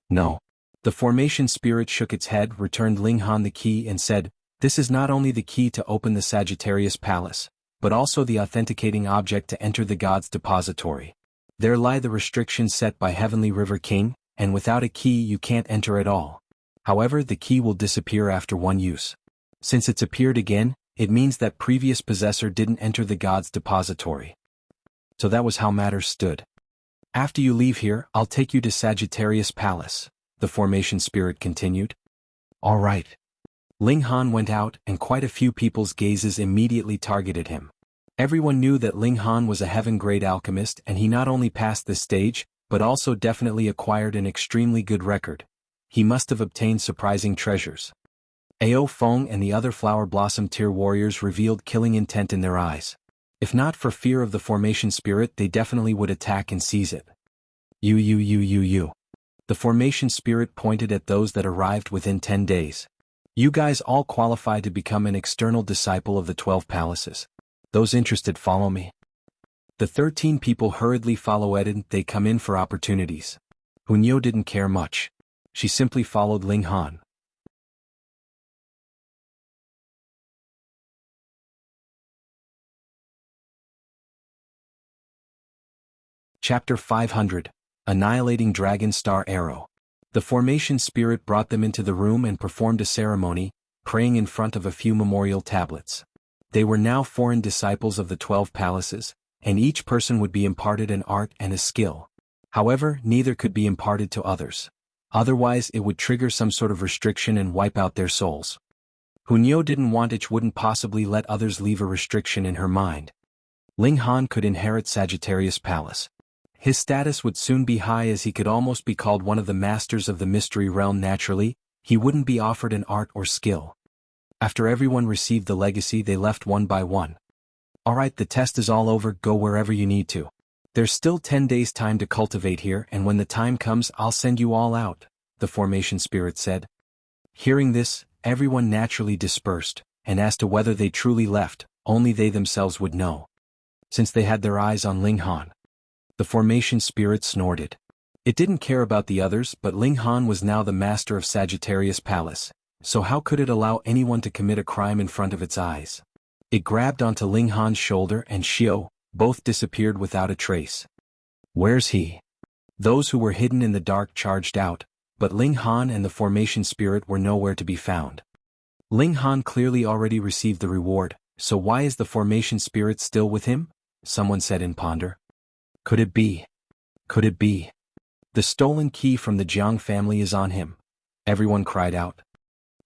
No. The formation spirit shook its head, returned Ling Han the key and said, this is not only the key to open the Sagittarius Palace, but also the authenticating object to enter the god's depository. There lie the restrictions set by Heavenly River King, and without a key you can't enter at all. However, the key will disappear after one use. Since it's appeared again, it means that previous possessor didn't enter the god's depository. So that was how matters stood. After you leave here, I'll take you to Sagittarius Palace, the formation spirit continued. All right. Ling Han went out, and quite a few people's gazes immediately targeted him. Everyone knew that Ling Han was a heaven-grade alchemist, and he not only passed this stage, but also definitely acquired an extremely good record. He must have obtained surprising treasures. Ao Feng and the other Flower Blossom tier warriors revealed killing intent in their eyes. If not for fear of the formation spirit, they definitely would attack and seize it. You. The formation spirit pointed at those that arrived within 10 days. You guys all qualify to become an external disciple of the 12 palaces. Those interested follow me. The 13 people hurriedly followed. They come in for opportunities. Hunyo didn't care much. She simply followed Ling Han. Chapter 500, Annihilating Dragon Star Arrow. The formation spirit brought them into the room and performed a ceremony, praying in front of a few memorial tablets. They were now foreign disciples of the 12 palaces, and each person would be imparted an art and a skill. However, neither could be imparted to others. Otherwise it would trigger some sort of restriction and wipe out their souls. Hunyo didn't want it, wouldn't possibly let others leave a restriction in her mind. Ling Han could inherit Sagittarius Palace. His status would soon be high, as he could almost be called one of the masters of the mystery realm. Naturally, he wouldn't be offered an art or skill. After everyone received the legacy, they left one by one. Alright, the test is all over, go wherever you need to. There's still 10 days time to cultivate here, and when the time comes I'll send you all out, the formation spirit said. Hearing this, everyone naturally dispersed, and as to whether they truly left, only they themselves would know. Since they had their eyes on Ling Han. The formation spirit snorted. It didn't care about the others, but Ling Han was now the master of Sagittarius Palace, so how could it allow anyone to commit a crime in front of its eyes? It grabbed onto Ling Han's shoulder and Xiao, both disappeared without a trace. Where's he? Those who were hidden in the dark charged out, but Ling Han and the formation spirit were nowhere to be found. Ling Han clearly already received the reward, so why is the formation spirit still with him? Someone said in ponder. Could it be? Could it be? The stolen key from the Jiang family is on him. Everyone cried out.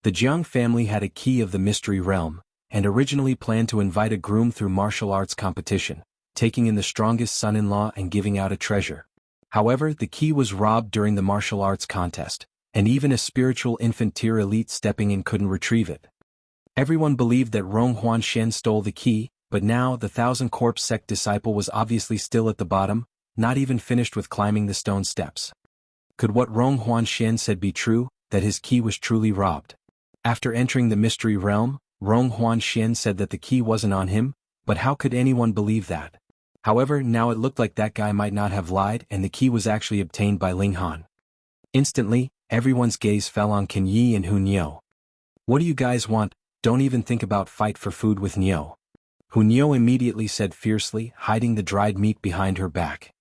The Jiang family had a key of the mystery realm, and originally planned to invite a groom through martial arts competition, taking in the strongest son-in-law and giving out a treasure. However, the key was robbed during the martial arts contest, and even a spiritual infant tier elite stepping in couldn't retrieve it. Everyone believed that Rong Huanshen stole the key, but now the Thousand Corpse Sect disciple was obviously still at the bottom, not even finished with climbing the stone steps. Could what Rong Huanshen said be true, that his key was truly robbed. After entering the mystery realm, Rong Huanxian said that the key wasn't on him, but how could anyone believe that? However, now it looked like that guy might not have lied and the key was actually obtained by Ling Han. Instantly, everyone's gaze fell on Qin Yi and Hu Niu. What do you guys want? Don't even think about fight for food with Niu. Hu Niu immediately said fiercely, hiding the dried meat behind her back.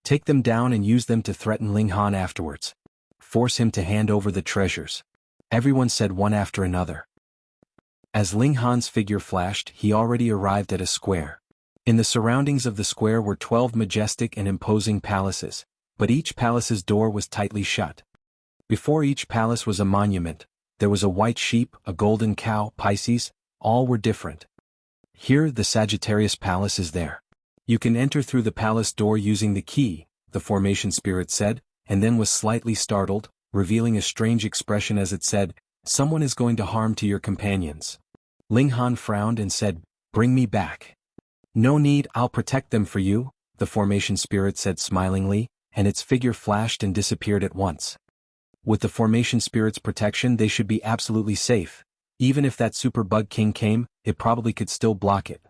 Take them down and use them to threaten Ling Han afterwards. Force him to hand over the treasures. Everyone said one after another. As Ling Han's figure flashed, he already arrived at a square. In the surroundings of the square were 12 majestic and imposing palaces, but each palace's door was tightly shut. Before each palace was a monument. There was a white sheep, a golden cow, Pisces, all were different. Here the Sagittarius Palace is there. You can enter through the palace door using the key, the formation spirit said, and then was slightly startled, revealing a strange expression as it said, someone is going to harm to your companions. Ling Han frowned and said, bring me back. No need, I'll protect them for you, the formation spirit said smilingly, and its figure flashed and disappeared at once. With the formation spirit's protection they should be absolutely safe. Even if that super bug king came, it probably could still block it.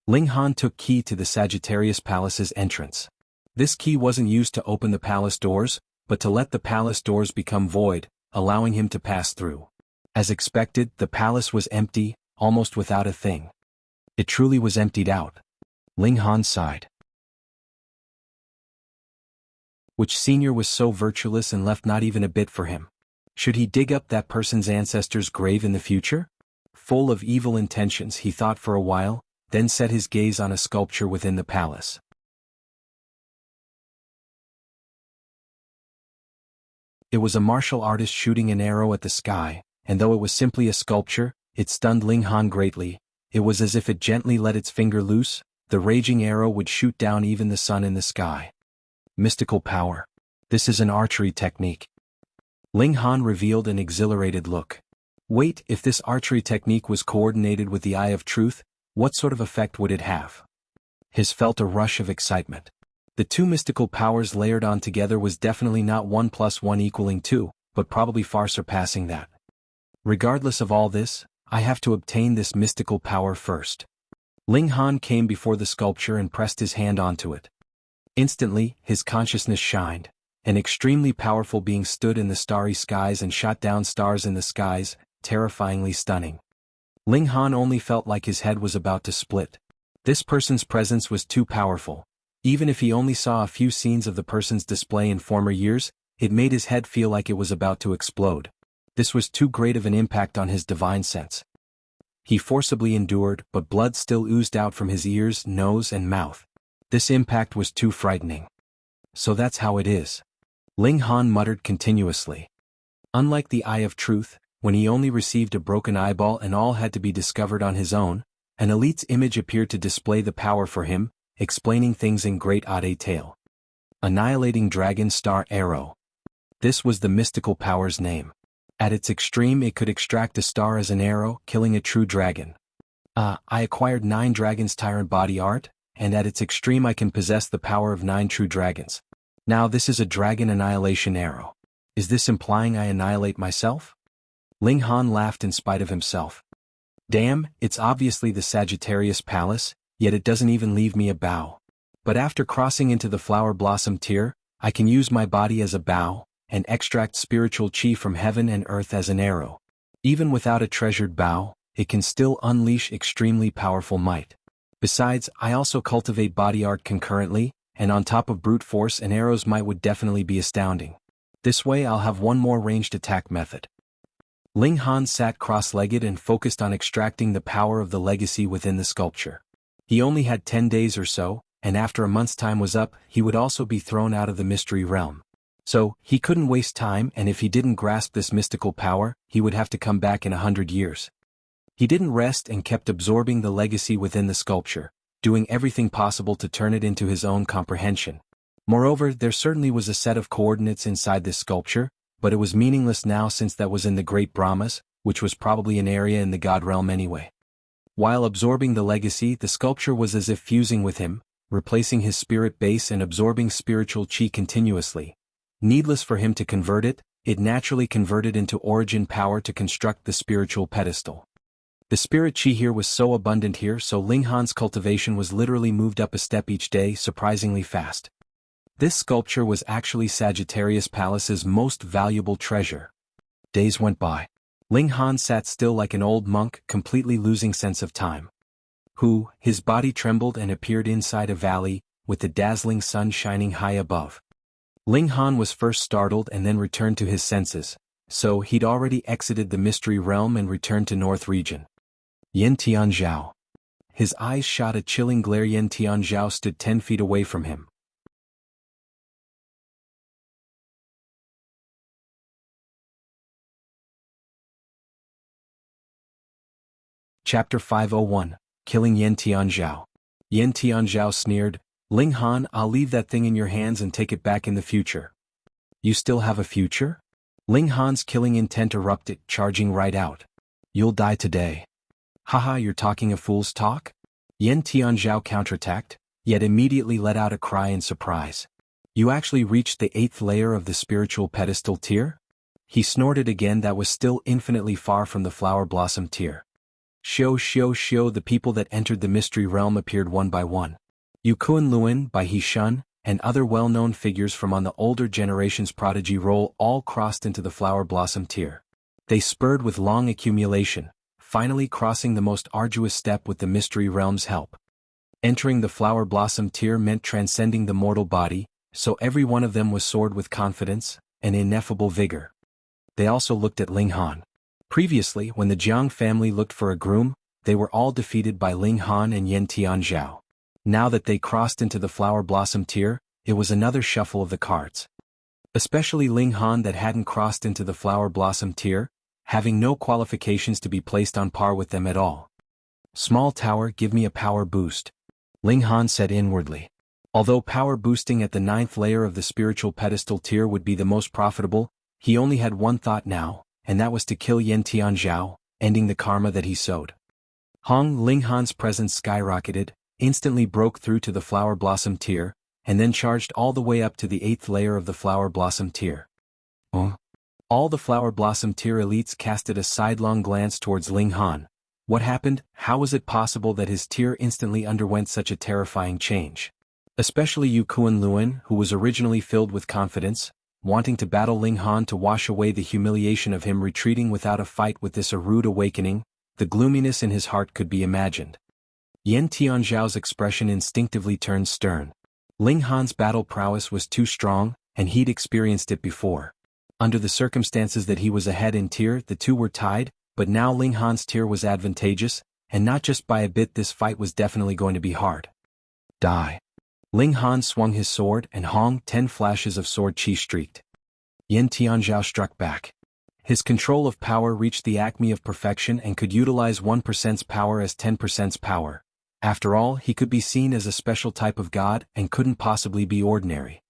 Ling Han took key to the Sagittarius Palace's entrance. This key wasn't used to open the palace doors, but to let the palace doors become void, allowing him to pass through. As expected, the palace was empty, almost without a thing. It truly was emptied out. Ling Han sighed. Which senior was so virtueless and left not even a bit for him? Should he dig up that person's ancestor's grave in the future? Full of evil intentions, he thought for a while, then set his gaze on a sculpture within the palace. It was a martial artist shooting an arrow at the sky, and though it was simply a sculpture, it stunned Ling Han greatly. It was as if it gently let its finger loose, the raging arrow would shoot down even the sun in the sky. Mystical power. This is an archery technique. Ling Han revealed an exhilarated look. Wait, if this archery technique was coordinated with the Eye of Truth, what sort of effect would it have? His felt a rush of excitement. The two mystical powers layered on together was definitely not 1 + 1 = 2, but probably far surpassing that. Regardless of all this, I have to obtain this mystical power first. Ling Han came before the sculpture and pressed his hand onto it. Instantly, his consciousness shined. An extremely powerful being stood in the starry skies and shot down stars in the skies, terrifyingly stunning. Ling Han only felt like his head was about to split. This person's presence was too powerful. Even if he only saw a few scenes of the person's display in former years, it made his head feel like it was about to explode. This was too great of an impact on his divine sense. He forcibly endured, but blood still oozed out from his ears, nose, and mouth. This impact was too frightening. So that's how it is. Ling Han muttered continuously. Unlike the Eye of Truth, when he only received a broken eyeball and all had to be discovered on his own, an elite's image appeared to display the power for him, explaining things in great detail. Annihilating Dragon Star Arrow. This was the mystical power's name. At its extreme it could extract a star as an arrow, killing a true dragon. I acquired 9 dragons tyrant body art, and at its extreme I can possess the power of 9 true dragons. Now this is a dragon annihilation arrow. Is this implying I annihilate myself? Ling Han laughed in spite of himself. Damn, it's obviously the Sagittarius Palace, yet it doesn't even leave me a bow. But after crossing into the flower blossom tier, I can use my body as a bow, and extract spiritual chi from heaven and earth as an arrow. Even without a treasured bow, it can still unleash extremely powerful might. Besides, I also cultivate body art concurrently, and on top of brute force and arrows might would definitely be astounding. This way I'll have one more ranged attack method. Ling Han sat cross-legged and focused on extracting the power of the legacy within the sculpture. He only had 10 days or so, and after a month's time was up, he would also be thrown out of the mystery realm. So, he couldn't waste time, and if he didn't grasp this mystical power, he would have to come back in 100 years. He didn't rest and kept absorbing the legacy within the sculpture, doing everything possible to turn it into his own comprehension. Moreover, there certainly was a set of coordinates inside this sculpture, but it was meaningless now since that was in the Great Brahmas, which was probably an area in the God realm anyway. While absorbing the legacy, the sculpture was as if fusing with him, replacing his spirit base and absorbing spiritual chi continuously. Needless for him to convert it, it naturally converted into origin power to construct the spiritual pedestal. The spirit chi here was so abundant here, so Ling Han's cultivation was literally moved up a step each day, surprisingly fast. This sculpture was actually Sagittarius Palace's most valuable treasure. Days went by. Ling Han sat still like an old monk, completely losing sense of time. His body trembled and appeared inside a valley, with the dazzling sun shining high above. Ling Han was first startled and then returned to his senses, so he'd already exited the mystery realm and returned to North Region. Yin Tian Zhao. His eyes shot a chilling glare. Yin Tian Zhao stood 10 feet away from him. Chapter 501, Killing Yin Tian Zhao. Yin Tian Zhao sneered, "Ling Han, I'll leave that thing in your hands and take it back in the future." "You still have a future?" Ling Han's killing intent erupted, charging right out. "You'll die today." "Haha, you're talking a fool's talk?" Yin Tian Zhao counterattacked, yet immediately let out a cry in surprise. "You actually reached the 8th layer of the spiritual pedestal tier?" He snorted again. That was still infinitely far from the flower blossom tier. Shio, the people that entered the mystery realm appeared one by one. Yu Kuan-Luan, Bai He-shun, and other well-known figures from on the older generation's prodigy roll all crossed into the flower blossom tier. They spurred with long accumulation, finally crossing the most arduous step with the mystery realm's help. Entering the flower blossom tier meant transcending the mortal body, so every one of them was soared with confidence and ineffable vigor. They also looked at Ling Han. Previously, when the Jianghu family looked for a groom, they were all defeated by Ling Han and Yin Tian Zhao. Now that they crossed into the flower blossom tier, it was another shuffle of the cards. Especially Ling Han that hadn't crossed into the flower blossom tier, having no qualifications to be placed on par with them at all. "Small tower, give me a power boost," Ling Han said inwardly. Although power boosting at the 9th layer of the spiritual pedestal tier would be the most profitable, he only had one thought now, and that was to kill Yin Tian Zhao, ending the karma that he sowed. Ling Han's presence skyrocketed, instantly broke through to the flower blossom tier, and then charged all the way up to the 8th layer of the flower blossom tier. All the flower blossom tier elites casted a sidelong glance towards Ling Han. What happened? How was it possible that his tier instantly underwent such a terrifying change? Especially Yu Kuan-Luan, who was originally filled with confidence, wanting to battle Ling Han to wash away the humiliation of him retreating without a fight. With this a rude awakening, the gloominess in his heart could be imagined. Yin Tian Zhao's expression instinctively turned stern. Ling Han's battle prowess was too strong, and he'd experienced it before. Under the circumstances that he was ahead in tier, the two were tied, but now Ling Han's tier was advantageous, and not just by a bit. This fight was definitely going to be hard. Die. Ling Han swung his sword, and 10 flashes of sword chi streaked. Yin Tian Zhao struck back. His control of power reached the acme of perfection and could utilize 1%'s power as 10%'s power. After all, he could be seen as a special type of god and couldn't possibly be ordinary.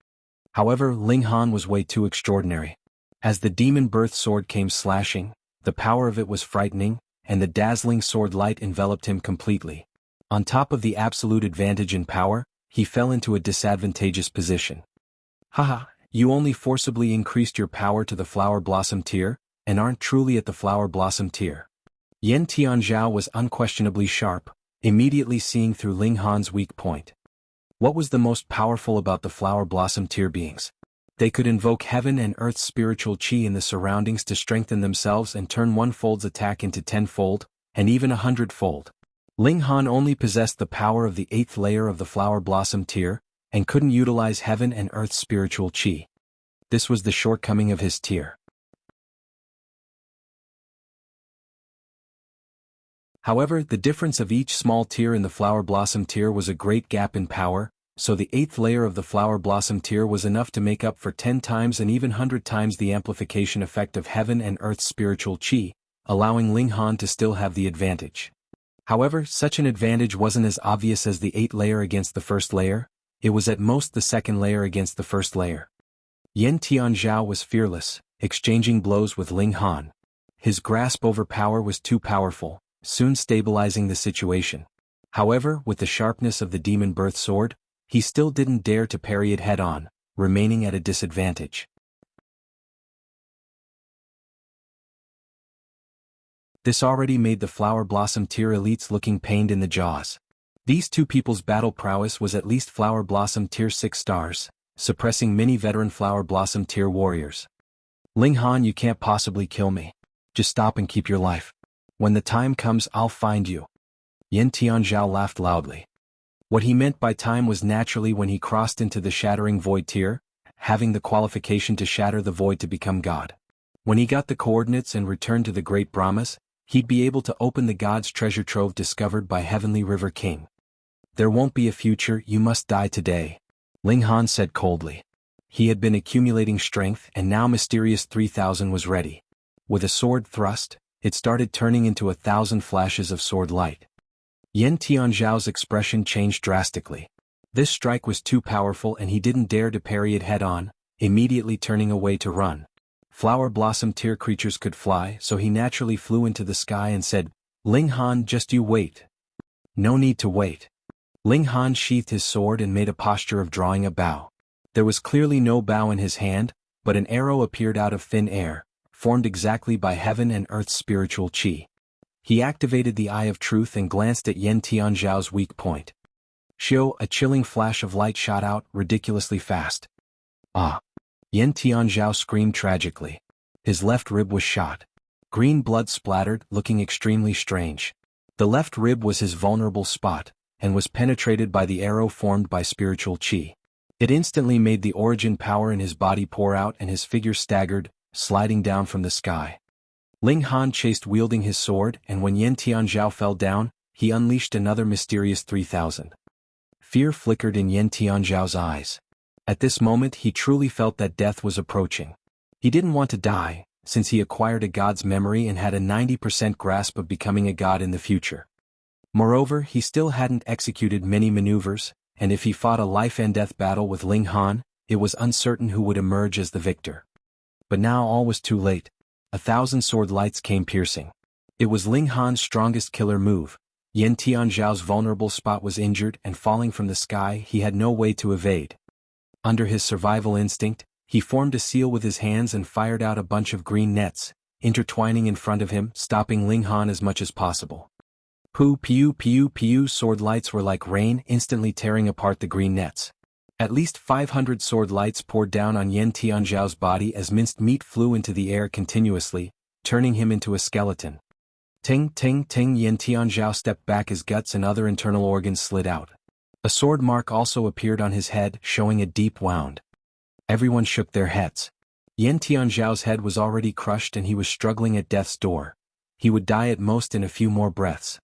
However, Ling Han was way too extraordinary. As the demon birth sword came slashing, the power of it was frightening, and the dazzling sword light enveloped him completely. On top of the absolute advantage in power, he fell into a disadvantageous position. "Haha, you only forcibly increased your power to the flower blossom tier, and aren't truly at the flower blossom tier." Yin Tian Zhao was unquestionably sharp, immediately seeing through Ling Han's weak point. What was the most powerful about the flower blossom tier beings? They could invoke heaven and earth's spiritual chi in the surroundings to strengthen themselves and turn 1-fold's attack into 10-fold, and even 100-fold. Ling Han only possessed the power of the 8th layer of the flower blossom tier, and couldn't utilize heaven and earth's spiritual chi. This was the shortcoming of his tier. However, the difference of each small tier in the flower blossom tier was a great gap in power, so the 8th layer of the flower blossom tier was enough to make up for 10 times and even 100 times the amplification effect of heaven and earth's spiritual chi, allowing Ling Han to still have the advantage. However, such an advantage wasn't as obvious as the 8th layer against the 1st layer, it was at most the 2nd layer against the 1st layer. Yin Tian Zhao was fearless, exchanging blows with Ling Han. His grasp over power was too powerful, soon stabilizing the situation. However, with the sharpness of the demon birth sword, he still didn't dare to parry it head-on, remaining at a disadvantage. This already made the Flower Blossom tier elites looking pained in the jaws. These two people's battle prowess was at least Flower Blossom tier 6 stars, suppressing many veteran Flower Blossom tier warriors. Ling Han, you can't possibly kill me. Just stop and keep your life. When the time comes, I'll find you. Tian Zhao laughed loudly. What he meant by time was naturally when he crossed into the Shattering Void tier, having the qualification to shatter the void to become God. When he got the coordinates and returned to the Great Brahmas, he'd be able to open the God's treasure trove discovered by Heavenly River King. There won't be a future, you must die today, Ling Han said coldly. He had been accumulating strength and now Mysterious 3000 was ready. With a sword thrust, it started turning into 1,000 flashes of sword light. Tian Zhao's expression changed drastically. This strike was too powerful and he didn't dare to parry it head-on, immediately turning away to run. Flower Blossom tier creatures could fly, so he naturally flew into the sky and said, Ling Han, just you wait. No need to wait. Ling Han sheathed his sword and made a posture of drawing a bow. There was clearly no bow in his hand, but an arrow appeared out of thin air, formed exactly by heaven and earth's spiritual qi. He activated the Eye of Truth and glanced at Tian Zhao's weak point. Shio, a chilling flash of light shot out, ridiculously fast. Ah! Tian Zhao screamed tragically. His left rib was shot. Green blood splattered, looking extremely strange. The left rib was his vulnerable spot, and was penetrated by the arrow formed by spiritual qi. It instantly made the origin power in his body pour out and his figure staggered, sliding down from the sky. Ling Han chased wielding his sword, and when Tian Zhao fell down, he unleashed another Mysterious 3000. Fear flickered in Tian Zhao's eyes. At this moment he truly felt that death was approaching. He didn't want to die, since he acquired a god's memory and had a 90% grasp of becoming a god in the future. Moreover, he still hadn't executed many maneuvers, and if he fought a life-and-death battle with Ling Han, it was uncertain who would emerge as the victor. But now all was too late. 1,000 sword lights came piercing. It was Ling Han's strongest killer move. Tian Zhao's vulnerable spot was injured and falling from the sky, he had no way to evade. Under his survival instinct, he formed a seal with his hands and fired out a bunch of green nets, intertwining in front of him, stopping Ling Han as much as possible. Pew pew pew pew, sword lights were like rain, instantly tearing apart the green nets. At least 500 sword lights poured down on Tian Zhao's body as minced meat flew into the air continuously, turning him into a skeleton. Ting ting ting, Tian Zhao stepped back, his guts and other internal organs slid out. A sword mark also appeared on his head, showing a deep wound. Everyone shook their heads. Tian Zhao's head was already crushed and he was struggling at death's door. He would die at most in a few more breaths.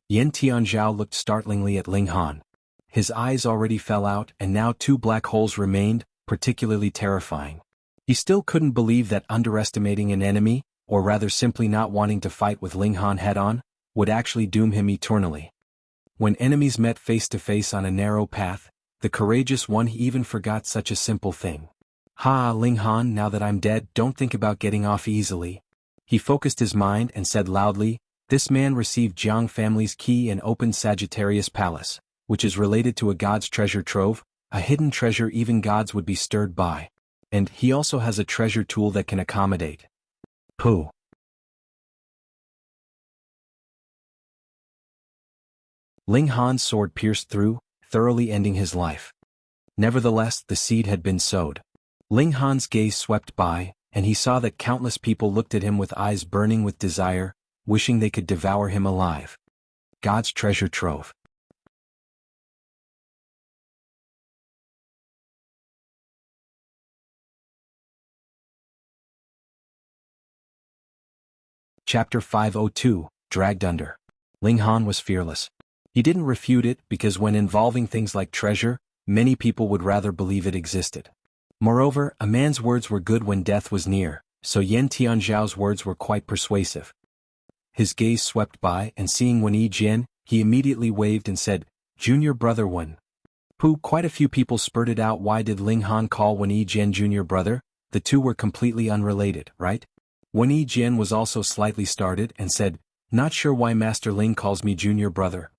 Tian Zhao looked startlingly at Ling Han. His eyes already fell out and now 2 black holes remained, particularly terrifying. He still couldn't believe that underestimating an enemy, or rather simply not wanting to fight with Ling Han head-on, would actually doom him eternally. When enemies met face to face on a narrow path, the courageous one even forgot such a simple thing. Ha, Ling Han, now that I'm dead, don't think about getting off easily. He focused his mind and said loudly, this man received Jianghu family's key and opened Sagittarius Palace, which is related to a god's treasure trove, a hidden treasure even gods would be stirred by. And he also has a treasure tool that can accommodate. Pooh. Ling Han's sword pierced through, thoroughly ending his life. Nevertheless, the seed had been sowed. Ling Han's gaze swept by, and he saw that countless people looked at him with eyes burning with desire, wishing they could devour him alive. God's treasure trove. Chapter 502, Dragged Under. Ling Han was fearless. He didn't refute it because when involving things like treasure, many people would rather believe it existed. Moreover, a man's words were good when death was near, so Tian Zhao's words were quite persuasive. His gaze swept by and seeing Wen Jian, he immediately waved and said, Junior brother Wen. Pooh, quite a few people spurted out, why did Ling Han call Wen Jian junior brother? The two were completely unrelated, right? Wen Jian was also slightly startled and said, not sure why Master Ling calls me junior brother.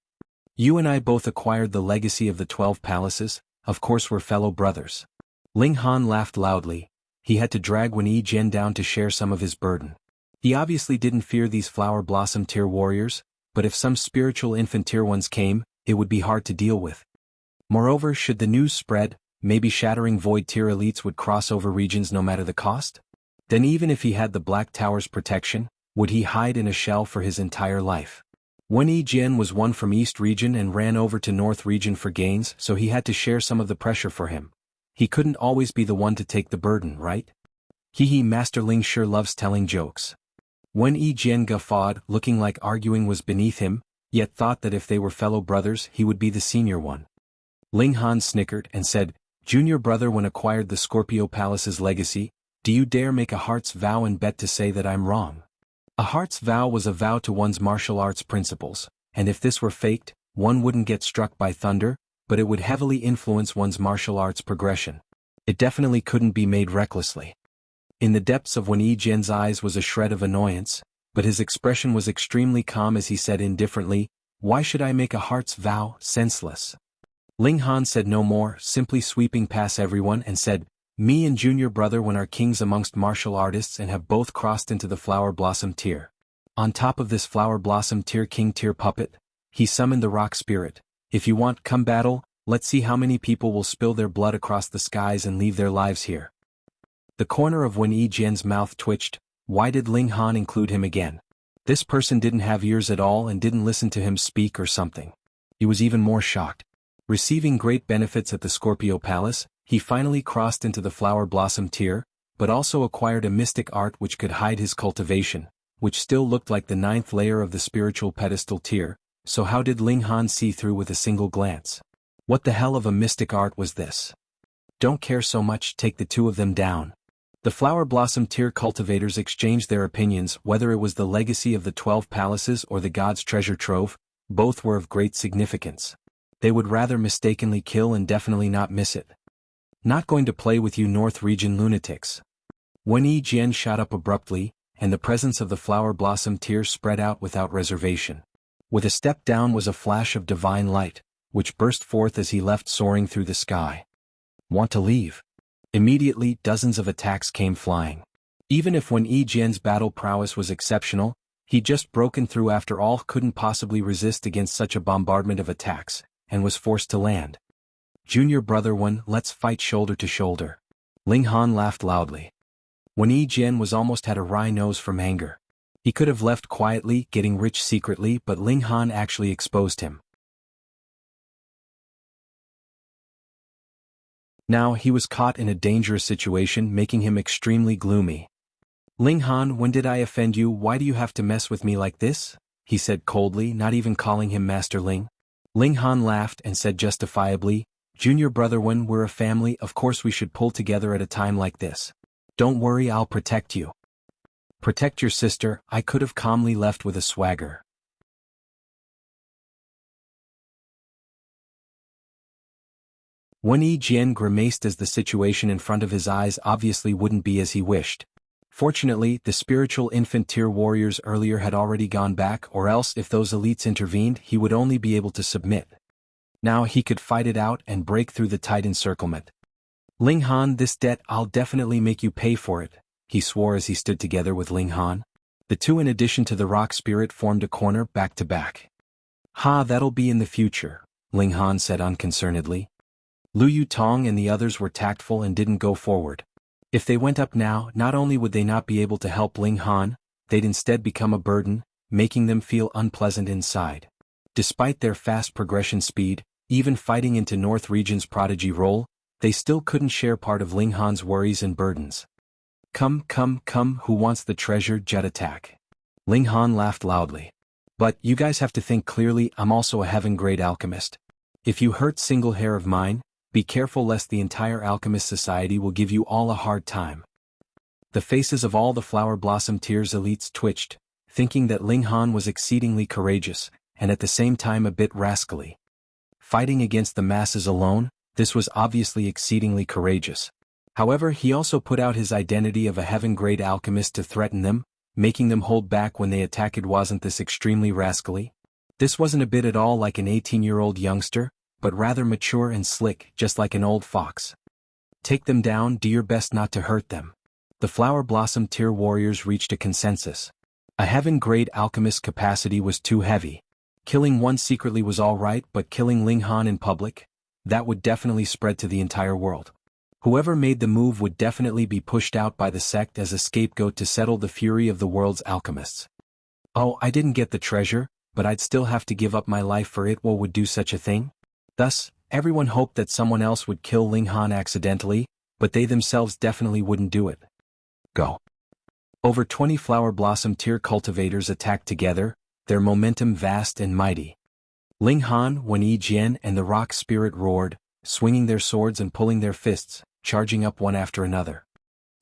You and I both acquired the legacy of the 12 palaces, of course we're fellow brothers. Ling Han laughed loudly. He had to drag Wen Jian down to share some of his burden. He obviously didn't fear these flower blossom tier warriors, but if some spiritual infant tier ones came, it would be hard to deal with. Moreover, should the news spread, maybe shattering void tier elites would cross over regions no matter the cost? Then even if he had the Black Tower's protection, would he hide in a shell for his entire life? Wen Yijian was one from East region and ran over to North region for gains, so he had to share some of the pressure for him. He couldn't always be the one to take the burden, right? Master Ling sure loves telling jokes. Wen Yijian guffawed, looking like arguing was beneath him, yet thought that if they were fellow brothers he would be the senior one. Ling Han snickered and said, "Junior brother, when acquired the Scorpio Palace's legacy, do you dare make a heart's vow and bet to say that I'm wrong?" A heart's vow was a vow to one's martial arts principles, and if this were faked, one wouldn't get struck by thunder, but it would heavily influence one's martial arts progression. It definitely couldn't be made recklessly. In the depths of Wen Yijian's eyes was a shred of annoyance, but his expression was extremely calm as he said indifferently, "Why should I make a heart's vow? Senseless." Ling Han said no more, simply sweeping past everyone and said, "Me and junior brother when are kings amongst martial artists and have both crossed into the flower blossom tier. On top of this flower blossom tier king tier puppet, he summoned the rock spirit. If you want, come battle, let's see how many people will spill their blood across the skies and leave their lives here." The corner of Wen Yijian's mouth twitched. Why did Ling Han include him again? This person didn't have ears at all and didn't listen to him speak or something. He was even more shocked. Receiving great benefits at the Scorpio Palace, he finally crossed into the flower blossom tier, but also acquired a mystic art which could hide his cultivation, which still looked like the 9th layer of the spiritual pedestal tier, so how did Ling Han see through with a single glance? What the hell of a mystic art was this? Don't care so much, take the two of them down. The flower blossom tier cultivators exchanged their opinions whether it was the legacy of the 12 palaces or the god's treasure trove, both were of great significance. They would rather mistakenly kill and definitely not miss it. Not going to play with you North region lunatics. Wen Yijian shot up abruptly, and the presence of the flower blossom tier spread out without reservation. With a step down was a flash of divine light, which burst forth as he left soaring through the sky. Want to leave? Immediately dozens of attacks came flying. Even if Wen Yijian's battle prowess was exceptional, he'd just broken through after all, couldn't possibly resist against such a bombardment of attacks, and was forced to land. "Junior brother Wen, let's fight shoulder to shoulder." Ling Han laughed loudly. Wen Yijian was almost had a wry nose from anger. He could have left quietly, getting rich secretly, but Ling Han actually exposed him. Now he was caught in a dangerous situation, making him extremely gloomy. "Ling Han, when did I offend you? Why do you have to mess with me like this?" he said coldly, not even calling him Master Ling. Ling Han laughed and said justifiably, "Junior brother Wen, we're a family, of course we should pull together at a time like this. Don't worry, I'll protect you." "Protect your sister," I could have calmly left with a swagger. Wen Yijian grimaced as the situation in front of his eyes obviously wouldn't be as he wished. Fortunately, the spiritual infant tier warriors earlier had already gone back, or else if those elites intervened he would only be able to submit. Now he could fight it out and break through the tight encirclement. "Ling Han, this debt I'll definitely make you pay for it," he swore as he stood together with Ling Han. The two in addition to the rock spirit formed a corner back to back. "Ha, that'll be in the future," Ling Han said unconcernedly. Lu Yutong and the others were tactful and didn't go forward. If they went up now, not only would they not be able to help Ling Han, they'd instead become a burden, making them feel unpleasant inside. Despite their fast progression speed, even fighting into North Region's prodigy role, they still couldn't share part of Ling Han's worries and burdens. Come, who wants the treasure? Jet attack." Ling Han laughed loudly. "But, you guys have to think clearly, I'm also a heaven-grade alchemist. If you hurt single hair of mine, be careful lest the entire alchemist society will give you all a hard time." The faces of all the flower blossom tiers elites twitched, thinking that Ling Han was exceedingly courageous, and at the same time a bit rascally. Fighting against the masses alone, this was obviously exceedingly courageous. However, he also put out his identity of a heaven-grade alchemist to threaten them, making them hold back when they attacked. Wasn't this extremely rascally? This wasn't a bit at all like an 18-year-old youngster, but rather mature and slick, just like an old fox. "Take them down, do your best not to hurt them." The Flower Blossom tier warriors reached a consensus. A heaven-grade alchemist capacity was too heavy. Killing one secretly was alright, but killing Ling Han in public? That would definitely spread to the entire world. Whoever made the move would definitely be pushed out by the sect as a scapegoat to settle the fury of the world's alchemists. Oh, I didn't get the treasure, but I'd still have to give up my life for it. What would do such a thing? Thus, everyone hoped that someone else would kill Ling Han accidentally, but they themselves definitely wouldn't do it. Go. Over 20 Flower Blossom tier cultivators attacked together, their momentum vast and mighty. Ling Han, Wen Jian and the Rock Spirit roared, swinging their swords and pulling their fists, charging up one after another.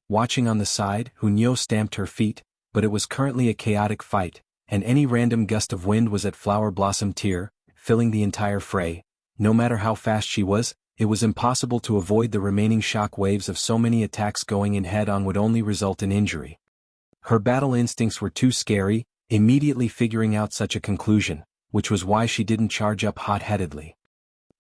Watching on the side, Hunyo stamped her feet, but it was currently a chaotic fight, and any random gust of wind was at Flower Blossom tier, filling the entire fray. No matter how fast she was, it was impossible to avoid the remaining shock waves of so many attacks. Going in head-on would only result in injury. Her battle instincts were too scary, immediately figuring out such a conclusion, which was why she didn't charge up hot-headedly.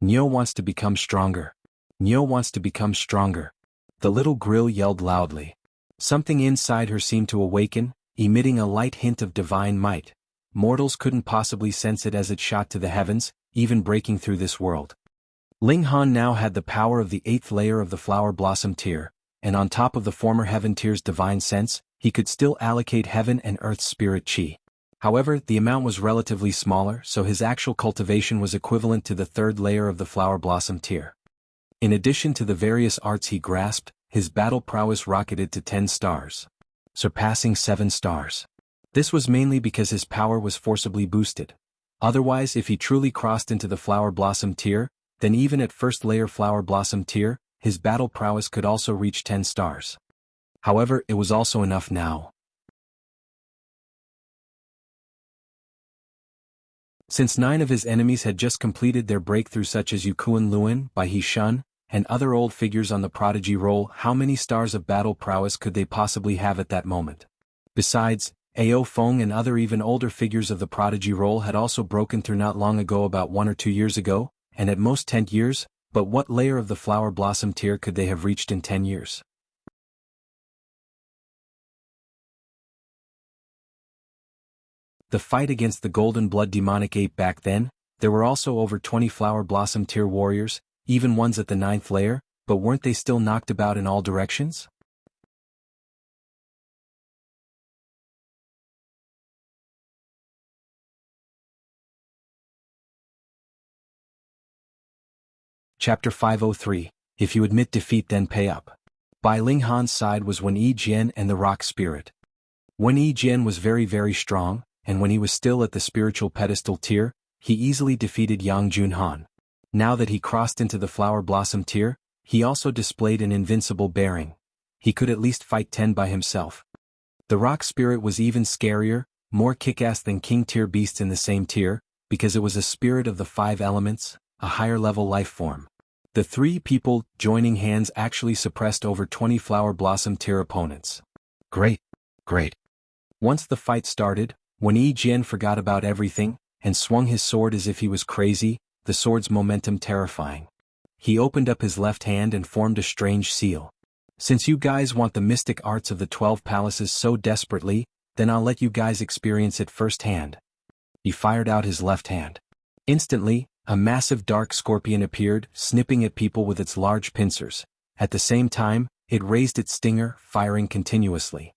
Nyo wants to become stronger. Nyo wants to become stronger. The little grill yelled loudly. Something inside her seemed to awaken, emitting a light hint of divine might. Mortals couldn't possibly sense it as it shot to the heavens, even breaking through this world. Ling Han now had the power of the 8th layer of the Flower Blossom tier, and on top of the former heaven tier's divine sense, he could still allocate heaven and earth's spirit chi. However, the amount was relatively smaller, so his actual cultivation was equivalent to the 3rd layer of the Flower Blossom tier. In addition to the various arts he grasped, his battle prowess rocketed to 10 stars, surpassing 7 stars. This was mainly because his power was forcibly boosted. Otherwise, if he truly crossed into the Flower Blossom tier, then even at 1st layer Flower Blossom tier, his battle prowess could also reach 10 stars. However, it was also enough now. Since 9 of his enemies had just completed their breakthrough, such as Yukuan Luan, Bai He Shun, and other old figures on the prodigy roll, how many stars of battle prowess could they possibly have at that moment? Besides, Ao Feng and other even older figures of the prodigy roll had also broken through not long ago, about 1 or 2 years ago, and at most 10 years, but what layer of the Flower Blossom tier could they have reached in 10 years? The fight against the Golden Blood demonic ape back then, there were also over 20 Flower Blossom tier warriors, even ones at the 9th layer, but weren't they still knocked about in all directions? Chapter 503, If you admit defeat then pay up. By Ling Han's side was Wen Jian and the Rock Spirit. Wen Jian was very strong, and when he was still at the spiritual pedestal tier, he easily defeated Yang Junhan. Now that he crossed into the Flower Blossom tier, he also displayed an invincible bearing. He could at least fight 10 by himself. The Rock Spirit was even scarier, more kick-ass than King tier beasts in the same tier, because it was a spirit of the 5 elements, a higher level life form. The 3 people joining hands actually suppressed over 20 Flower Blossom tier opponents. Great. Once the fight started, Wen Jian forgot about everything, and swung his sword as if he was crazy, the sword's momentum terrifying. He opened up his left hand and formed a strange seal. Since you guys want the mystic arts of the 12 palaces so desperately, then I'll let you guys experience it firsthand. He fired out his left hand. Instantly, a massive dark scorpion appeared, snipping at people with its large pincers. At the same time, it raised its stinger, firing continuously.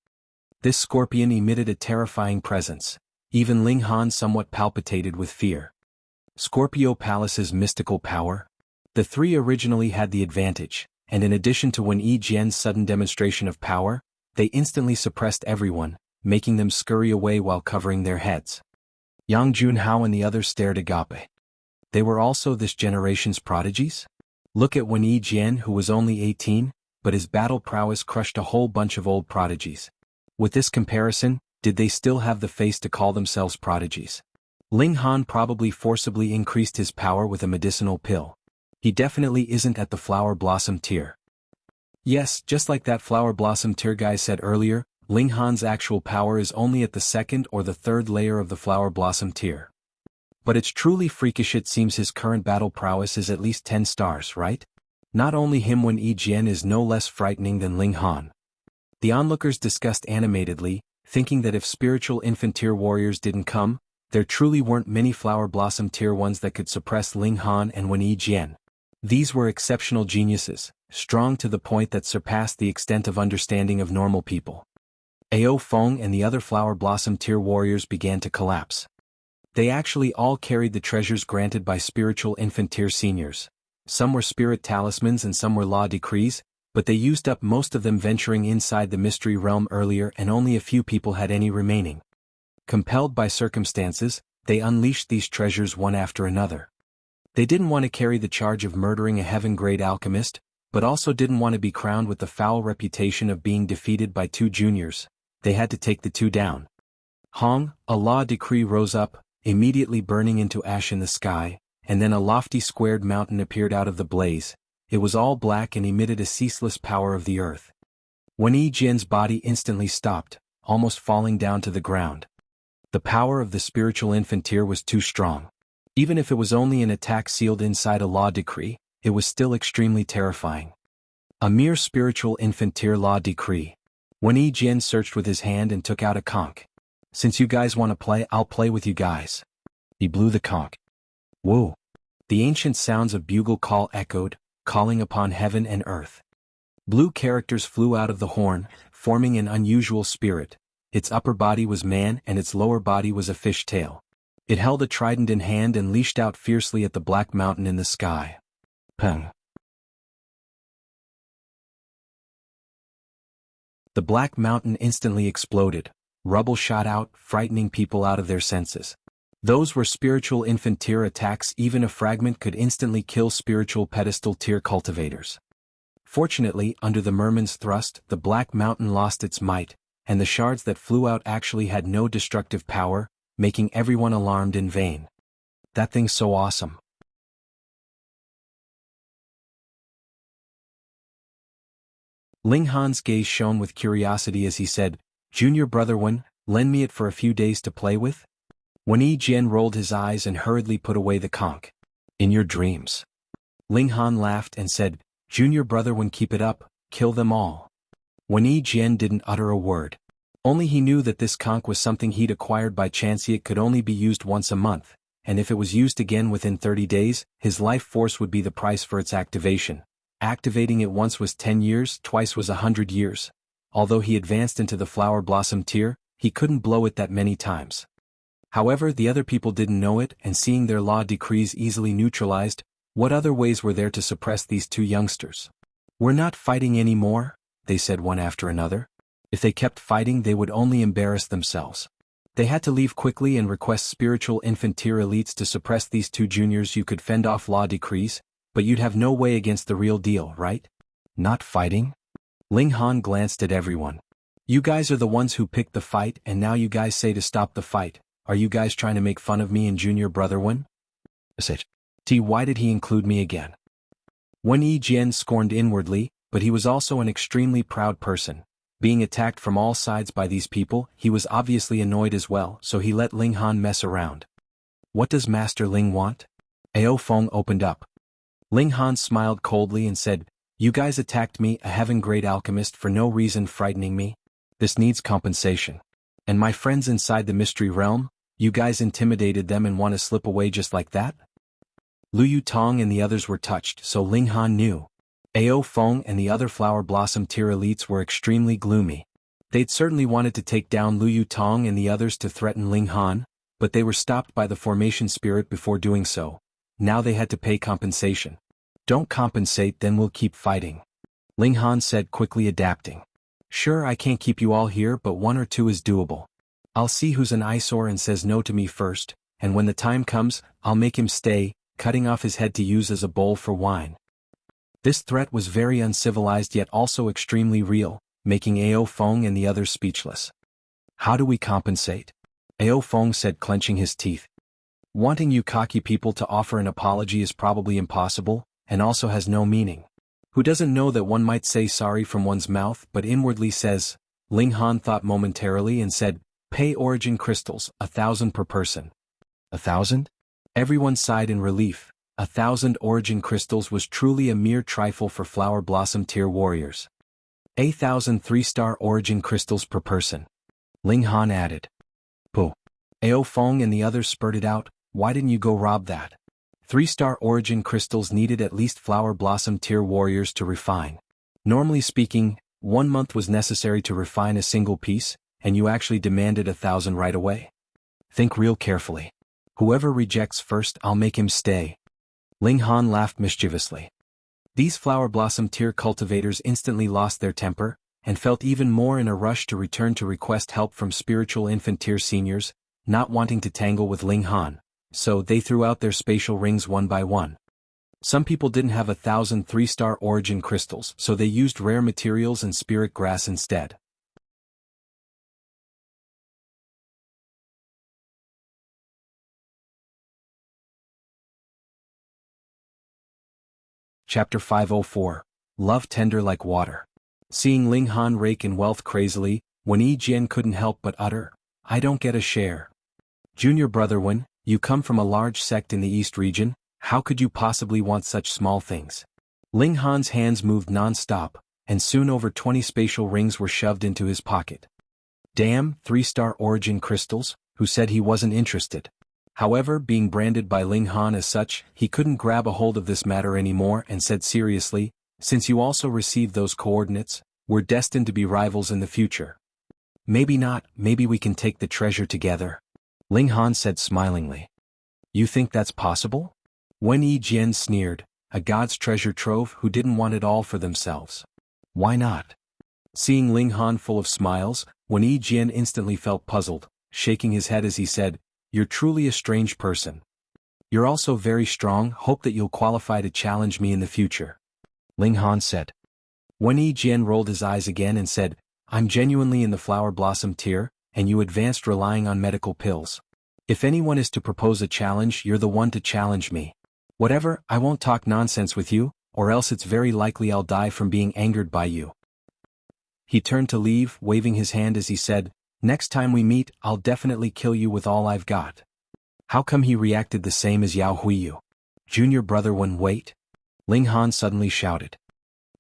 This scorpion emitted a terrifying presence. Even Ling Han somewhat palpitated with fear. Scorpio Palace's mystical power? The 3 originally had the advantage, and in addition to Wen Jian's sudden demonstration of power, they instantly suppressed everyone, making them scurry away while covering their heads. Yang Junhao and the others stared agape. They were also this generation's prodigies? Look at Wen Jian, who was only 18, but his battle prowess crushed a whole bunch of old prodigies. With this comparison, did they still have the face to call themselves prodigies? Ling Han probably forcibly increased his power with a medicinal pill. He definitely isn't at the Flower Blossom tier. Yes, just like that Flower Blossom tier guy said earlier, Ling Han's actual power is only at the 2nd or the 3rd layer of the Flower Blossom tier. But it's truly freakish. It seems his current battle prowess is at least 10 stars, right? Not only him, Wen Jian is no less frightening than Ling Han. The onlookers discussed animatedly, thinking that if spiritual infant tier warriors didn't come, there truly weren't many flower blossom tier ones that could suppress Ling Han and Wen Yijian. These were exceptional geniuses, strong to the point that surpassed the extent of understanding of normal people. Ao Feng and the other flower blossom tier warriors began to collapse. They actually all carried the treasures granted by spiritual infant tier seniors. Some were spirit talismans and some were law decrees, but they used up most of them venturing inside the mystery realm earlier, and only a few people had any remaining. Compelled by circumstances, they unleashed these treasures one after another. They didn't want to carry the charge of murdering a heaven-grade alchemist, but also didn't want to be crowned with the foul reputation of being defeated by two juniors. They had to take the two down. Hong, a law decree rose up, immediately burning into ash in the sky, and then a lofty squared mountain appeared out of the blaze. It was all black and emitted a ceaseless power of the earth. Wen Yijian's body instantly stopped, almost falling down to the ground. The power of the spiritual infant tier was too strong. Even if it was only an attack sealed inside a law decree, it was still extremely terrifying. A mere spiritual infant tier law decree. Wen Yijian searched with his hand and took out a conch. Since you guys want to play, I'll play with you guys. He blew the conch. Whoa! The ancient sounds of bugle call echoed, calling upon heaven and earth. Blue characters flew out of the horn, forming an unusual spirit. Its upper body was man and its lower body was a fish tail. It held a trident in hand and leashed out fiercely at the black mountain in the sky. Peng. The black mountain instantly exploded. Rubble shot out, frightening people out of their senses. Those were spiritual infant tier attacks. Even a fragment could instantly kill spiritual pedestal tier cultivators. Fortunately, under the merman's thrust, the black mountain lost its might, and the shards that flew out actually had no destructive power, making everyone alarmed in vain. That thing's so awesome. Ling Han's gaze shone with curiosity as he said, "Junior brother Wen, lend me it for a few days to play with?" Wen Yijian rolled his eyes and hurriedly put away the conch. "In your dreams." Ling Han laughed and said, "Junior brother Wen, keep it up, kill them all." Wen Yijian didn't utter a word. Only he knew that this conch was something he'd acquired by chance. It could only be used once a month, and if it was used again within 30 days, his life force would be the price for its activation. Activating it once was 10 years, twice was 100 years. Although he advanced into the flower blossom tier, he couldn't blow it that many times. However, the other people didn't know it, and seeing their law decrees easily neutralized, what other ways were there to suppress these two youngsters? "We're not fighting anymore," they said one after another. If they kept fighting, they would only embarrass themselves. They had to leave quickly and request spiritual infant tier elites to suppress these two juniors. You could fend off law decrees, but you'd have no way against the real deal, right? Not fighting? Ling Han glanced at everyone. "You guys are the ones who picked the fight, and now you guys say to stop the fight. Are you guys trying to make fun of me and junior brother Wen?" Why did he include me again? Wen Yijian scorned inwardly, but he was also an extremely proud person. Being attacked from all sides by these people, he was obviously annoyed as well, so he let Ling Han mess around. "What does Master Ling want?" Ao Feng opened up. Ling Han smiled coldly and said, "You guys attacked me, a heaven-grade alchemist, for no reason, frightening me. This needs compensation. And my friends inside the mystery realm, you guys intimidated them and want to slip away just like that?" Lu Yutong and the others were touched, so Ling Han knew. Ao Feng and the other flower blossom tier elites were extremely gloomy. They'd certainly wanted to take down Lu Yutong and the others to threaten Ling Han, but they were stopped by the formation spirit before doing so. Now they had to pay compensation. "Don't compensate, then we'll keep fighting," Ling Han said, quickly adapting. "Sure, I can't keep you all here, but 1 or 2 is doable. I'll see who's an eyesore and says no to me first, and when the time comes, I'll make him stay, cutting off his head to use as a bowl for wine." This threat was very uncivilized yet also extremely real, making Ao Feng and the others speechless. "How do we compensate?" Ao Feng said, clenching his teeth. "Wanting you cocky people to offer an apology is probably impossible, and also has no meaning. Who doesn't know that one might say sorry from one's mouth but inwardly says?" Ling Han thought momentarily and said, "Pay origin crystals, 1,000 per person." 1,000? Everyone sighed in relief. 1,000 origin crystals was truly a mere trifle for flower blossom tier warriors. 1,000 3-star origin crystals per person. Ling Han added. Puh. Ao Feng and the others spurted out, why didn't you go rob that? 3-star origin crystals needed at least flower blossom tier warriors to refine. Normally speaking, 1 month was necessary to refine a single piece, and you actually demanded 1,000 right away. Think real carefully. Whoever rejects first, I'll make him stay. Ling Han laughed mischievously. These flower blossom tier cultivators instantly lost their temper, and felt even more in a rush to return to request help from spiritual infant tier seniors, not wanting to tangle with Ling Han, so they threw out their spatial rings one by one. Some people didn't have 1,000 3-star origin crystals, so they used rare materials and spirit grass instead. Chapter 504. Love Tender Like Water. Seeing Ling Han rake in wealth crazily, Wen Jian couldn't help but utter, I don't get a share. Junior brother Wen, you come from a large sect in the East region, how could you possibly want such small things? Ling Han's hands moved non-stop, and soon over 20 spatial rings were shoved into his pocket. Damn, 3-star origin crystals, who said he wasn't interested. However, being branded by Ling Han as such, he couldn't grab a hold of this matter anymore and said seriously, since you also received those coordinates, we're destined to be rivals in the future. Maybe not, maybe we can take the treasure together. Ling Han said smilingly. You think that's possible? Wen Jian sneered, a god's treasure trove who didn't want it all for themselves. Why not? Seeing Ling Han full of smiles, Wen Jian instantly felt puzzled, shaking his head as he said, You're truly a strange person. You're also very strong, hope that you'll qualify to challenge me in the future. Ling Han said. Wen Jian rolled his eyes again and said, I'm genuinely in the flower blossom tier, and you advanced relying on medical pills. If anyone is to propose a challenge, you're the one to challenge me. Whatever, I won't talk nonsense with you, or else it's very likely I'll die from being angered by you. He turned to leave, waving his hand as he said, Next time we meet, I'll definitely kill you with all I've got. How come he reacted the same as Yao Huiyu? Junior brother Wen wait? Ling Han suddenly shouted.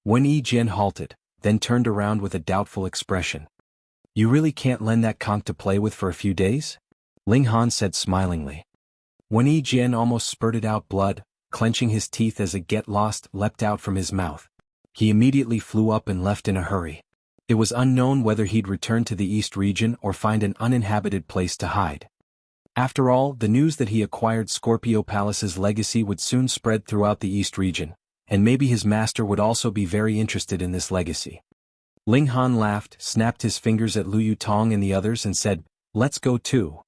Wen Jian halted, then turned around with a doubtful expression. You really can't lend that conch to play with for a few days? Ling Han said smilingly. Wen Jian almost spurted out blood, clenching his teeth as a get lost leapt out from his mouth. He immediately flew up and left in a hurry. It was unknown whether he'd return to the East region or find an uninhabited place to hide. After all, the news that he acquired Scorpio Palace's legacy would soon spread throughout the East region, and maybe his master would also be very interested in this legacy. Ling Han laughed, snapped his fingers at Lu Yutong and the others and said, Let's go too.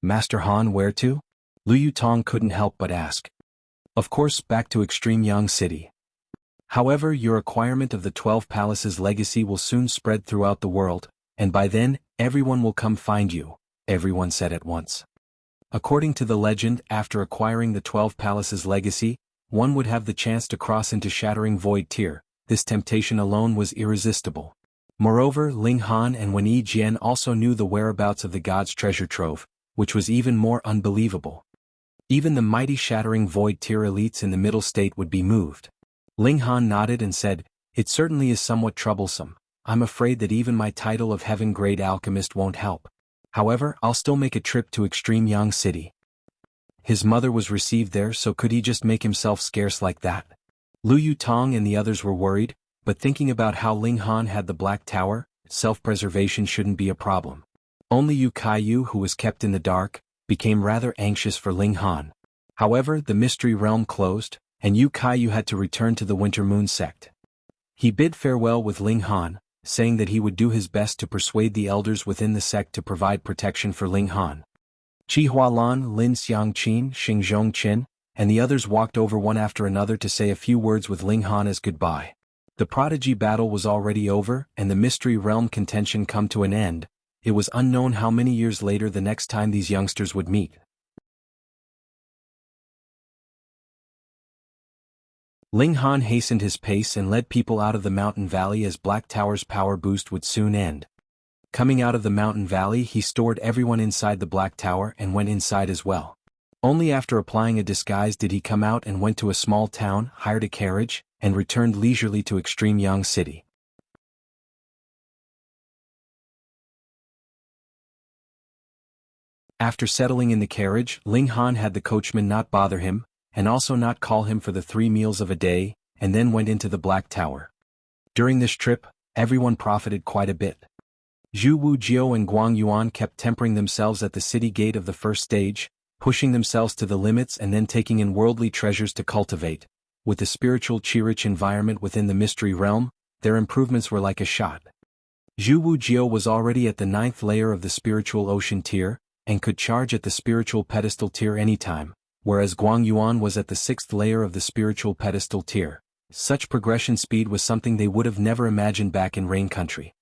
Master Han, where to? Lu Yutong couldn't help but ask. Of course, back to Extreme Yang City. However, your acquirement of the 12 Palaces legacy will soon spread throughout the world, and by then, everyone will come find you, everyone said at once. According to the legend, after acquiring the 12 Palaces legacy, one would have the chance to cross into Shattering Void tier. This temptation alone was irresistible. Moreover, Ling Han and Wen Jian also knew the whereabouts of the god's treasure trove, which was even more unbelievable. Even the mighty Shattering Void tier elites in the middle state would be moved. Ling Han nodded and said, It certainly is somewhat troublesome. I'm afraid that even my title of Heaven-grade alchemist won't help. However, I'll still make a trip to Extreme Yang City. His mother was received there, so could he just make himself scarce like that? Lu Yutong and the others were worried, but thinking about how Ling Han had the Black Tower, self-preservation shouldn't be a problem. Only Yu, who was kept in the dark, became rather anxious for Ling Han. However, the mystery realm closed, and Yu had to return to the Winter Moon Sect. He bid farewell with Ling Han, saying that he would do his best to persuade the elders within the sect to provide protection for Ling Han. Qi Hualan, Lin Xiangqin, Xingzhong Qin, and the others walked over one after another to say a few words with Ling Han as goodbye. The prodigy battle was already over, and the mystery realm contention come to an end. It was unknown how many years later the next time these youngsters would meet. Ling Han hastened his pace and led people out of the mountain valley as Black Tower's power boost would soon end. Coming out of the mountain valley, he stored everyone inside the Black Tower and went inside as well. Only after applying a disguise did he come out and went to a small town, hired a carriage, and returned leisurely to Extreme Yang City. After settling in the carriage, Ling Han had the coachman not bother him, and also not call him for the 3 meals of a day, and then went into the Black Tower. During this trip, everyone profited quite a bit. Zhu Wujiao and Guang Yuan kept tempering themselves at the city gate of the first stage, pushing themselves to the limits and then taking in worldly treasures to cultivate. With the spiritual chi-rich environment within the mystery realm, their improvements were like a shot. Zhu Wujiao was already at the 9th layer of the spiritual ocean tier, and could charge at the spiritual pedestal tier anytime, whereas Guang Yuan was at the 6th layer of the spiritual pedestal tier. Such progression speed was something they would have never imagined back in Rain Country.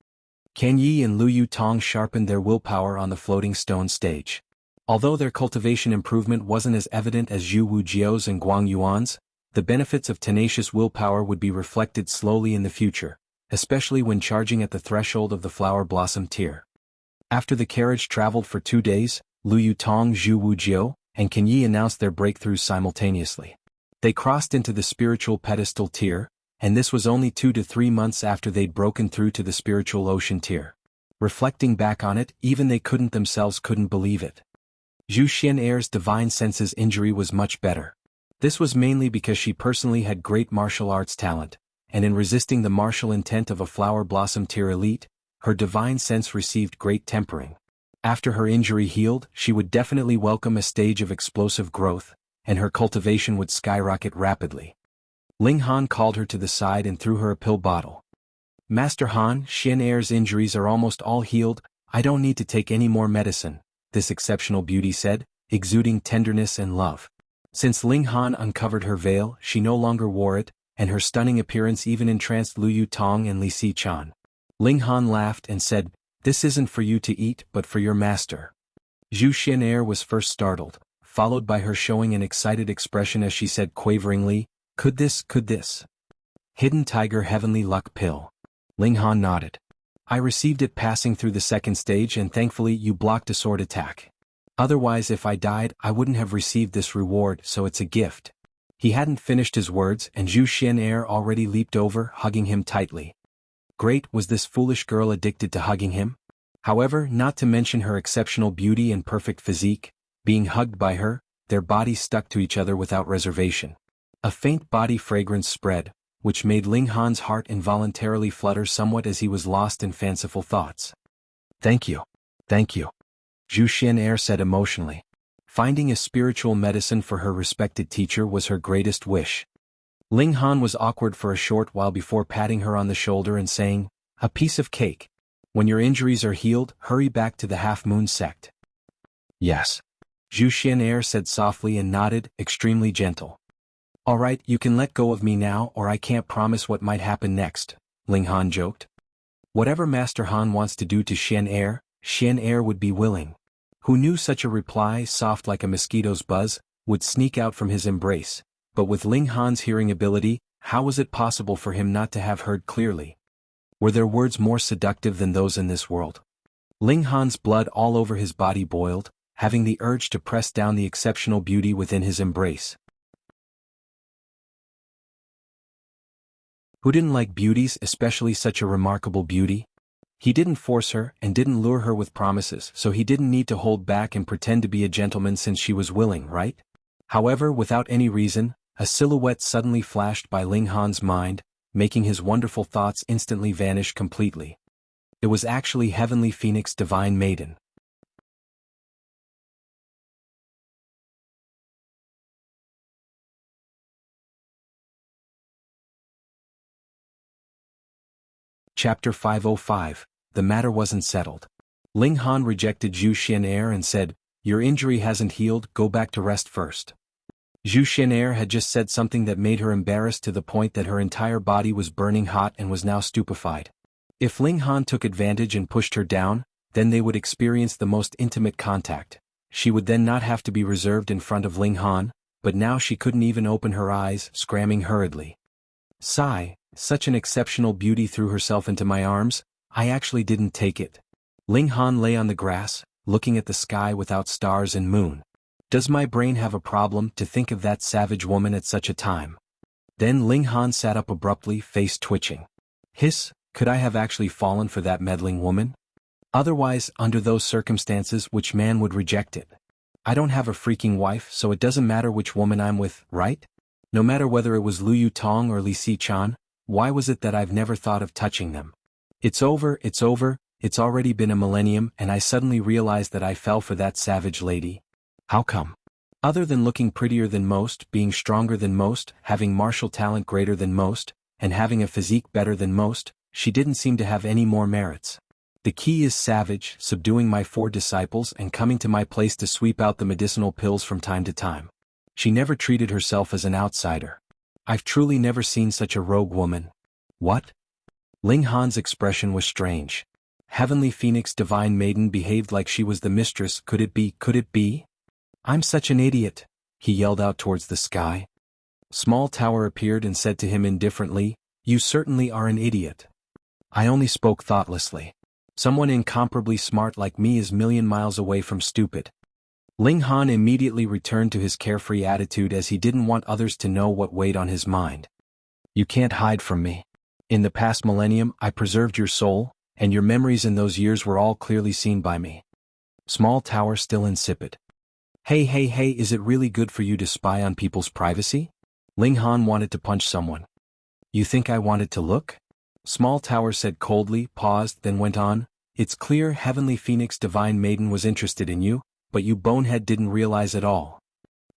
Can Yi and Liu Yutong sharpened their willpower on the floating stone stage. Although their cultivation improvement wasn't as evident as Zhu Wujiao's and Guang Yuan's, the benefits of tenacious willpower would be reflected slowly in the future, especially when charging at the threshold of the flower blossom tier. After the carriage traveled for 2 days, Liu Yutong, Zhu Wujiao, and Can Yi announced their breakthroughs simultaneously. They crossed into the spiritual pedestal tier, and this was only 2 to 3 months after they'd broken through to the spiritual ocean tier. Reflecting back on it, even they themselves couldn't believe it. Zhu Xian'er's divine senses injury was much better. This was mainly because she personally had great martial arts talent, and in resisting the martial intent of a flower blossom tier elite, her divine sense received great tempering. After her injury healed, she would definitely welcome a stage of explosive growth, and her cultivation would skyrocket rapidly. Ling Han called her to the side and threw her a pill bottle. Master Han, Xian'er's injuries are almost all healed, I don't need to take any more medicine, this exceptional beauty said, exuding tenderness and love. Since Ling Han uncovered her veil, she no longer wore it, and her stunning appearance even entranced Liu Yutong and Li Xichan. Ling Han laughed and said, "This isn't for you to eat but for your master." Zhu Xian'er was first startled, followed by her showing an excited expression as she said quaveringly, Could this? Hidden Tiger Heavenly Luck Pill. Ling Han nodded. I received it passing through the 2nd stage and thankfully you blocked a sword attack. Otherwise if I died I wouldn't have received this reward, so it's a gift. He hadn't finished his words and Zhu Xian'er already leaped over, hugging him tightly. Great, was this foolish girl addicted to hugging him? However, not to mention her exceptional beauty and perfect physique, being hugged by her, their bodies stuck to each other without reservation. A faint body fragrance spread, which made Ling Han's heart involuntarily flutter somewhat as he was lost in fanciful thoughts. Thank you. Zhu Xian'er said emotionally. Finding a spiritual medicine for her respected teacher was her greatest wish. Ling Han was awkward for a short while before patting her on the shoulder and saying, A piece of cake. When your injuries are healed, hurry back to the Half-Moon Sect. Yes. Zhu Xian'er said softly and nodded, extremely gentle. Alright, you can let go of me now or I can't promise what might happen next, Ling Han joked. Whatever Master Han wants to do to Xian'er would be willing. Who knew such a reply, soft like a mosquito's buzz, would sneak out from his embrace, but with Ling Han's hearing ability, how was it possible for him not to have heard clearly? Were their words more seductive than those in this world? Ling Han's blood all over his body boiled, having the urge to press down the exceptional beauty within his embrace. Who didn't like beauties, especially such a remarkable beauty? He didn't force her and didn't lure her with promises, so he didn't need to hold back and pretend to be a gentleman since she was willing, right? However, without any reason, a silhouette suddenly flashed by Ling Han's mind, making his wonderful thoughts instantly vanish completely. It was actually Heavenly Phoenix Divine Maiden. Chapter 505, The Matter Wasn't Settled. Ling Han rejected Zhu Xian'er and said, Your injury hasn't healed, go back to rest first. Zhu Xian'er had just said something that made her embarrassed to the point that her entire body was burning hot and was now stupefied. If Ling Han took advantage and pushed her down, then they would experience the most intimate contact. She would then not have to be reserved in front of Ling Han, but now she couldn't even open her eyes, scramming hurriedly. Sigh, such an exceptional beauty threw herself into my arms, I actually didn't take it. Ling Han lay on the grass, looking at the sky without stars and moon. Does my brain have a problem to think of that savage woman at such a time? Then Ling Han sat up abruptly, face twitching. Hiss, could I have actually fallen for that meddling woman? Otherwise, under those circumstances, which man would reject it? I don't have a freaking wife, so it doesn't matter which woman I'm with, right? No matter whether it was Lu Yutong or Li Si-chan, why was it that I've never thought of touching them? It's over, it's already been a millennium and I suddenly realized that I fell for that savage lady. How come? Other than looking prettier than most, being stronger than most, having martial talent greater than most, and having a physique better than most, she didn't seem to have any more merits. The key is savage, subduing my 4 disciples and coming to my place to sweep out the medicinal pills from time to time. She never treated herself as an outsider. I've truly never seen such a rogue woman. What? Ling Han's expression was strange. Heavenly Phoenix Divine Maiden behaved like she was the mistress. Could it be? I'm such an idiot, he yelled out towards the sky. Small Tower appeared and said to him indifferently, You certainly are an idiot. I only spoke thoughtlessly. Someone incomparably smart like me is million miles away from stupid. Ling Han immediately returned to his carefree attitude as he didn't want others to know what weighed on his mind. You can't hide from me. In the past millennium, I preserved your soul, and your memories in those years were all clearly seen by me. Small Tower still insipid. Hey, is it really good for you to spy on people's privacy? Ling Han wanted to punch someone. You think I wanted to look? Small Tower said coldly, paused, then went on. It's clear Heavenly Phoenix Divine Maiden was interested in you, but you bonehead didn't realize it all.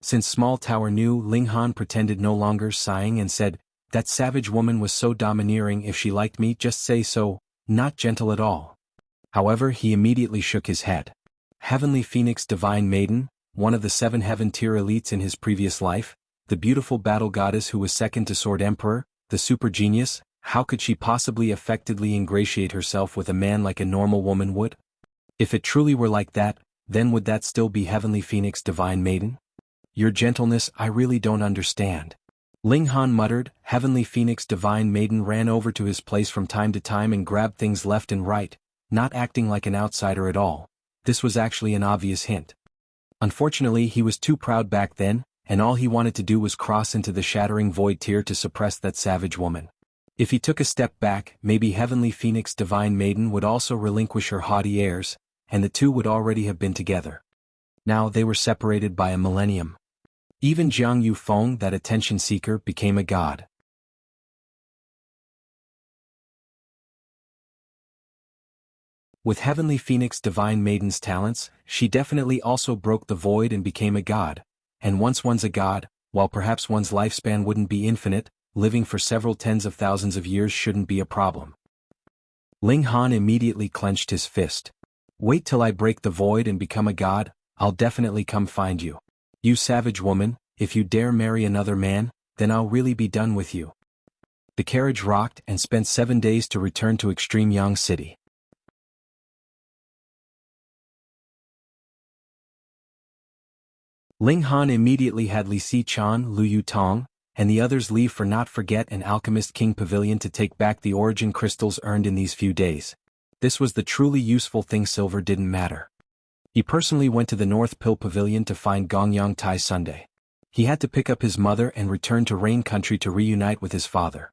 Since Small Tower knew, Ling Han pretended no longer, sighing and said, That savage woman was so domineering. If she liked me, just say so, not gentle at all. However, he immediately shook his head. Heavenly Phoenix Divine Maiden, one of the 7 heaven-tier elites in his previous life, the beautiful battle goddess who was second to Sword Emperor, the super genius, how could she possibly effectively ingratiate herself with a man like a normal woman would? If it truly were like that, then would that still be Heavenly Phoenix Divine Maiden? Your gentleness I really don't understand. Ling Han muttered. Heavenly Phoenix Divine Maiden ran over to his place from time to time and grabbed things left and right, not acting like an outsider at all. This was actually an obvious hint. Unfortunately, he was too proud back then, and all he wanted to do was cross into the shattering void tier to suppress that savage woman. If he took a step back, maybe Heavenly Phoenix Divine Maiden would also relinquish her haughty airs, and the two would already have been together. Now they were separated by a millennium. Even Jianghu Feng, that attention-seeker, became a god. With Heavenly Phoenix Divine Maiden's talents, she definitely also broke the void and became a god, and once one's a god, while perhaps one's lifespan wouldn't be infinite, living for several tens of thousands of years shouldn't be a problem. Ling Han immediately clenched his fist. Wait till I break the void and become a god, I'll definitely come find you. You savage woman, if you dare marry another man, then I'll really be done with you. The carriage rocked and spent 7 days to return to Extreme Yang City. Ling Han immediately had Li Si-chan, Lu Yutong, and the others leave for Not Forget and Alchemist King Pavilion to take back the origin crystals earned in these few days. This was the truly useful thing. Silver didn't matter. He personally went to the North Pill Pavilion to find Gongyang Tai Sunday. He had to pick up his mother and return to Rain Country to reunite with his father.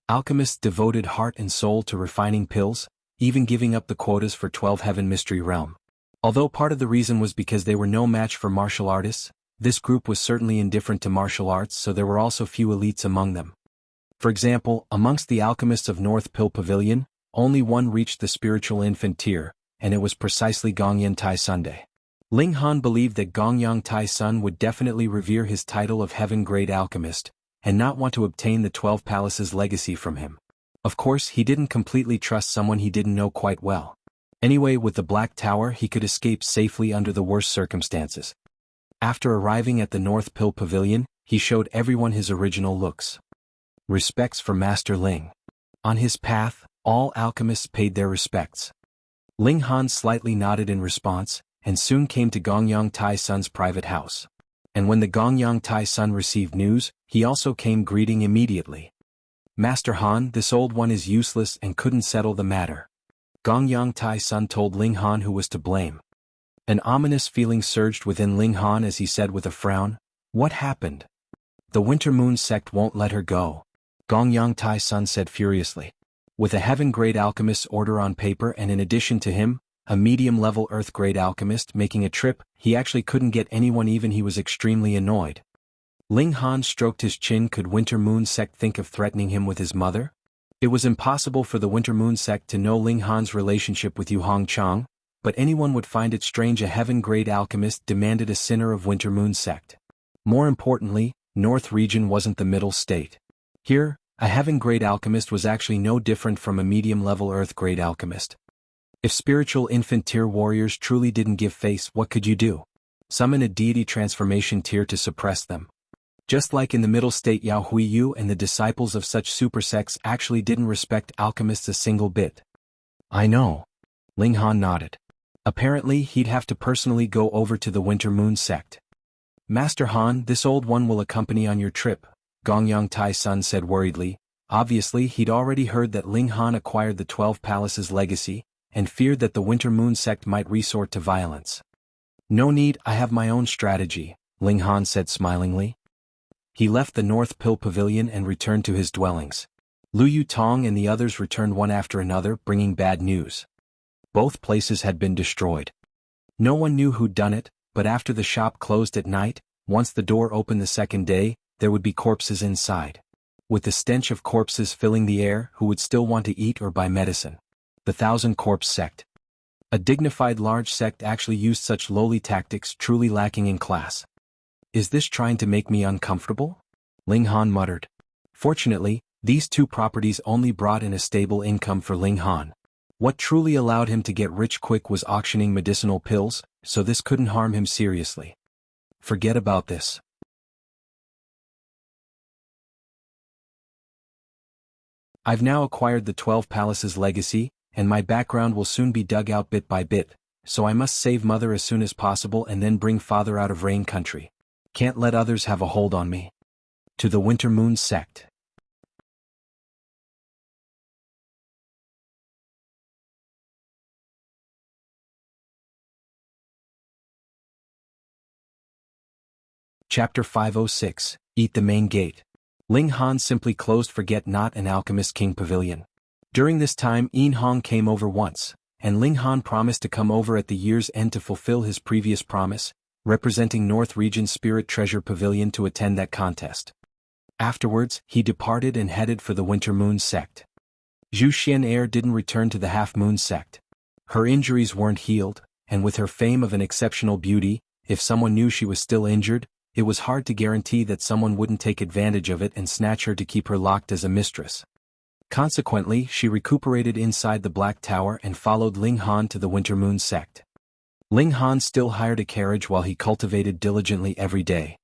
Alchemists devoted heart and soul to refining pills, even giving up the quotas for 12 Heaven Mystery Realm. Although part of the reason was because they were no match for martial artists, this group was certainly indifferent to martial arts, so there were also few elites among them. For example, amongst the alchemists of North Pill Pavilion, only one reached the spiritual infant tier, and it was precisely Gongyang Tai Sunday. Ling Han believed that Gongyang Tai Sun would definitely revere his title of Heaven-grade alchemist, and not want to obtain the 12 Palaces legacy from him. Of course, he didn't completely trust someone he didn't know quite well. Anyway, with the Black Tower he could escape safely under the worst circumstances. After arriving at the North Pill Pavilion, he showed everyone his original looks. Respects for Master Ling. On his path, all alchemists paid their respects. Ling Han slightly nodded in response, and soon came to Gongyang Tai Sun's private house. And when the Gongyang Tai Sun received news, he also came greeting immediately. Master Han, this old one is useless and couldn't settle the matter. Gongyang Tai Sun told Ling Han who was to blame. An ominous feeling surged within Ling Han as he said with a frown, What happened? The Winter Moon Sect won't let her go. Gongyang Tai Sun said furiously. With a heaven-grade alchemist's order on paper and in addition to him, a medium-level Earth-grade alchemist making a trip, he actually couldn't get anyone even. He was extremely annoyed. Ling Han stroked his chin. Could Winter Moon Sect think of threatening him with his mother? It was impossible for the Winter Moon Sect to know Ling Han's relationship with Yu Hongchang, but anyone would find it strange a heaven-grade alchemist demanded a sinner of Winter Moon Sect. More importantly, North Region wasn't the middle state. Here, a heaven-grade alchemist was actually no different from a medium-level Earth-grade alchemist. If spiritual infant tier warriors truly didn't give face, what could you do? Summon a deity transformation tier to suppress them. Just like in the middle state, Yao Huiyu and the disciples of such super sects actually didn't respect alchemists a single bit. I know. Ling Han nodded. Apparently he'd have to personally go over to the Winter Moon Sect. Master Han, this old one will accompany on your trip, Gongyang Tai's son said worriedly. Obviously he'd already heard that Ling Han acquired the 12 Palaces legacy, and feared that the Winter Moon Sect might resort to violence. No need, I have my own strategy, Ling Han said smilingly. He left the North Pill Pavilion and returned to his dwellings. Lu Yutong and the others returned one after another, bringing bad news. Both places had been destroyed. No one knew who'd done it, but after the shop closed at night, once the door opened the second day, there would be corpses inside. With the stench of corpses filling the air, who would still want to eat or buy medicine? The Thousand Corpse Sect. A dignified large sect actually used such lowly tactics, truly lacking in class. Is this trying to make me uncomfortable? Ling Han muttered. Fortunately, these two properties only brought in a stable income for Ling Han. What truly allowed him to get rich quick was auctioning medicinal pills, so this couldn't harm him seriously. Forget about this. I've now acquired the 12 Palaces legacy, and my background will soon be dug out bit by bit, so I must save Mother as soon as possible and then bring Father out of Rain Country. Can't let others have a hold on me. To the Winter Moon Sect. Chapter 506, Eat the Main Gate. Ling Han simply closed Forget Not an Alchemist King Pavilion. During this time Yin Hong came over once, and Ling Han promised to come over at the year's end to fulfill his previous promise, representing North Region Spirit Treasure Pavilion to attend that contest. Afterwards, he departed and headed for the Winter Moon Sect. Zhu Xian'er didn't return to the Half Moon Sect. Her injuries weren't healed, and with her fame of an exceptional beauty, if someone knew she was still injured, it was hard to guarantee that someone wouldn't take advantage of it and snatch her to keep her locked as a mistress. Consequently, she recuperated inside the Black Tower and followed Ling Han to the Winter Moon Sect. Ling Han still hired a carriage while he cultivated diligently every day.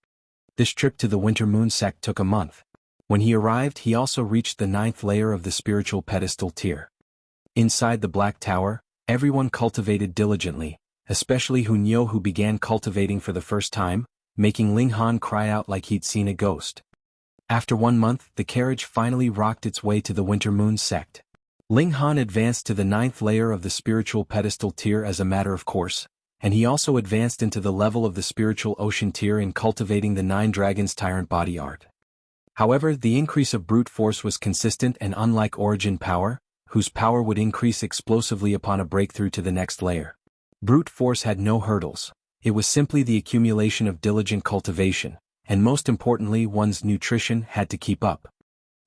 This trip to the Winter Moon Sect took a month. When he arrived, he also reached the 9th layer of the spiritual pedestal tier. Inside the Black Tower, everyone cultivated diligently, especially Hunyo, who began cultivating for the first time, making Ling Han cry out like he'd seen a ghost. After 1 month, the carriage finally rocked its way to the Winter Moon Sect. Ling Han advanced to the 9th layer of the spiritual pedestal tier as a matter of course, and he also advanced into the level of the spiritual ocean tier in cultivating the 9 Dragons Tyrant body art. However, the increase of brute force was consistent, and unlike Origin Power, whose power would increase explosively upon a breakthrough to the next layer, brute force had no hurdles. It was simply the accumulation of diligent cultivation, and most importantly one's nutrition had to keep up.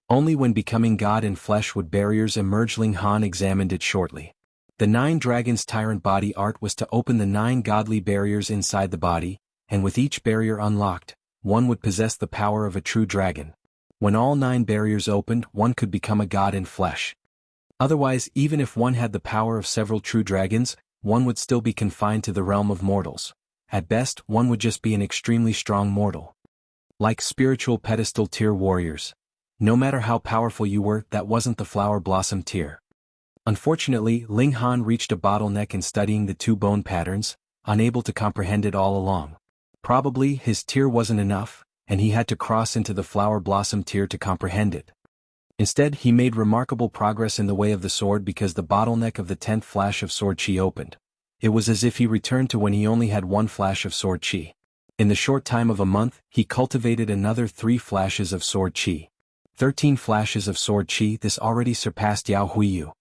Only when becoming God in flesh would barriers emerge. Ling Han examined it shortly. The 9 Dragons Tyrant body art was to open the 9 godly barriers inside the body, and with each barrier unlocked, one would possess the power of a true dragon. When all 9 barriers opened, one could become a god in flesh. Otherwise, even if one had the power of several true dragons, one would still be confined to the realm of mortals. At best, one would just be an extremely strong mortal. Like spiritual pedestal tier warriors. No matter how powerful you were, that wasn't the flower blossom tier. Unfortunately, Ling Han reached a bottleneck in studying the 2 bone patterns, unable to comprehend it all along. Probably his tier wasn't enough, and he had to cross into the flower blossom tier to comprehend it. Instead, he made remarkable progress in the way of the sword because the bottleneck of the 10th flash of sword chi opened. It was as if he returned to when he only had 1 flash of sword chi. In the short time of a month, he cultivated another 3 flashes of sword chi. 13 flashes of sword chi. This already surpassed Yao Huiyu.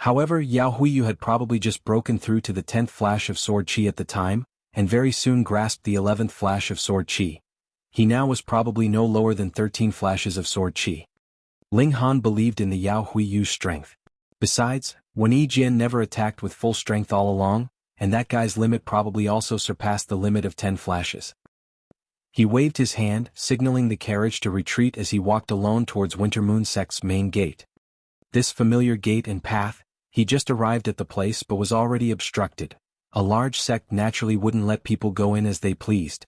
However, Yao Huiyu had probably just broken through to the 10th flash of sword chi at the time, and very soon grasped the 11th flash of sword chi. He now was probably no lower than 13 flashes of sword chi. Ling Han believed in the Yao Huiyu's strength. Besides, Wen Yijian never attacked with full strength all along, and that guy's limit probably also surpassed the limit of 10 flashes. He waved his hand, signaling the carriage to retreat as he walked alone towards Wintermoon Sect's main gate. This familiar gate and path, he just arrived at the place but was already obstructed. A large sect naturally wouldn't let people go in as they pleased.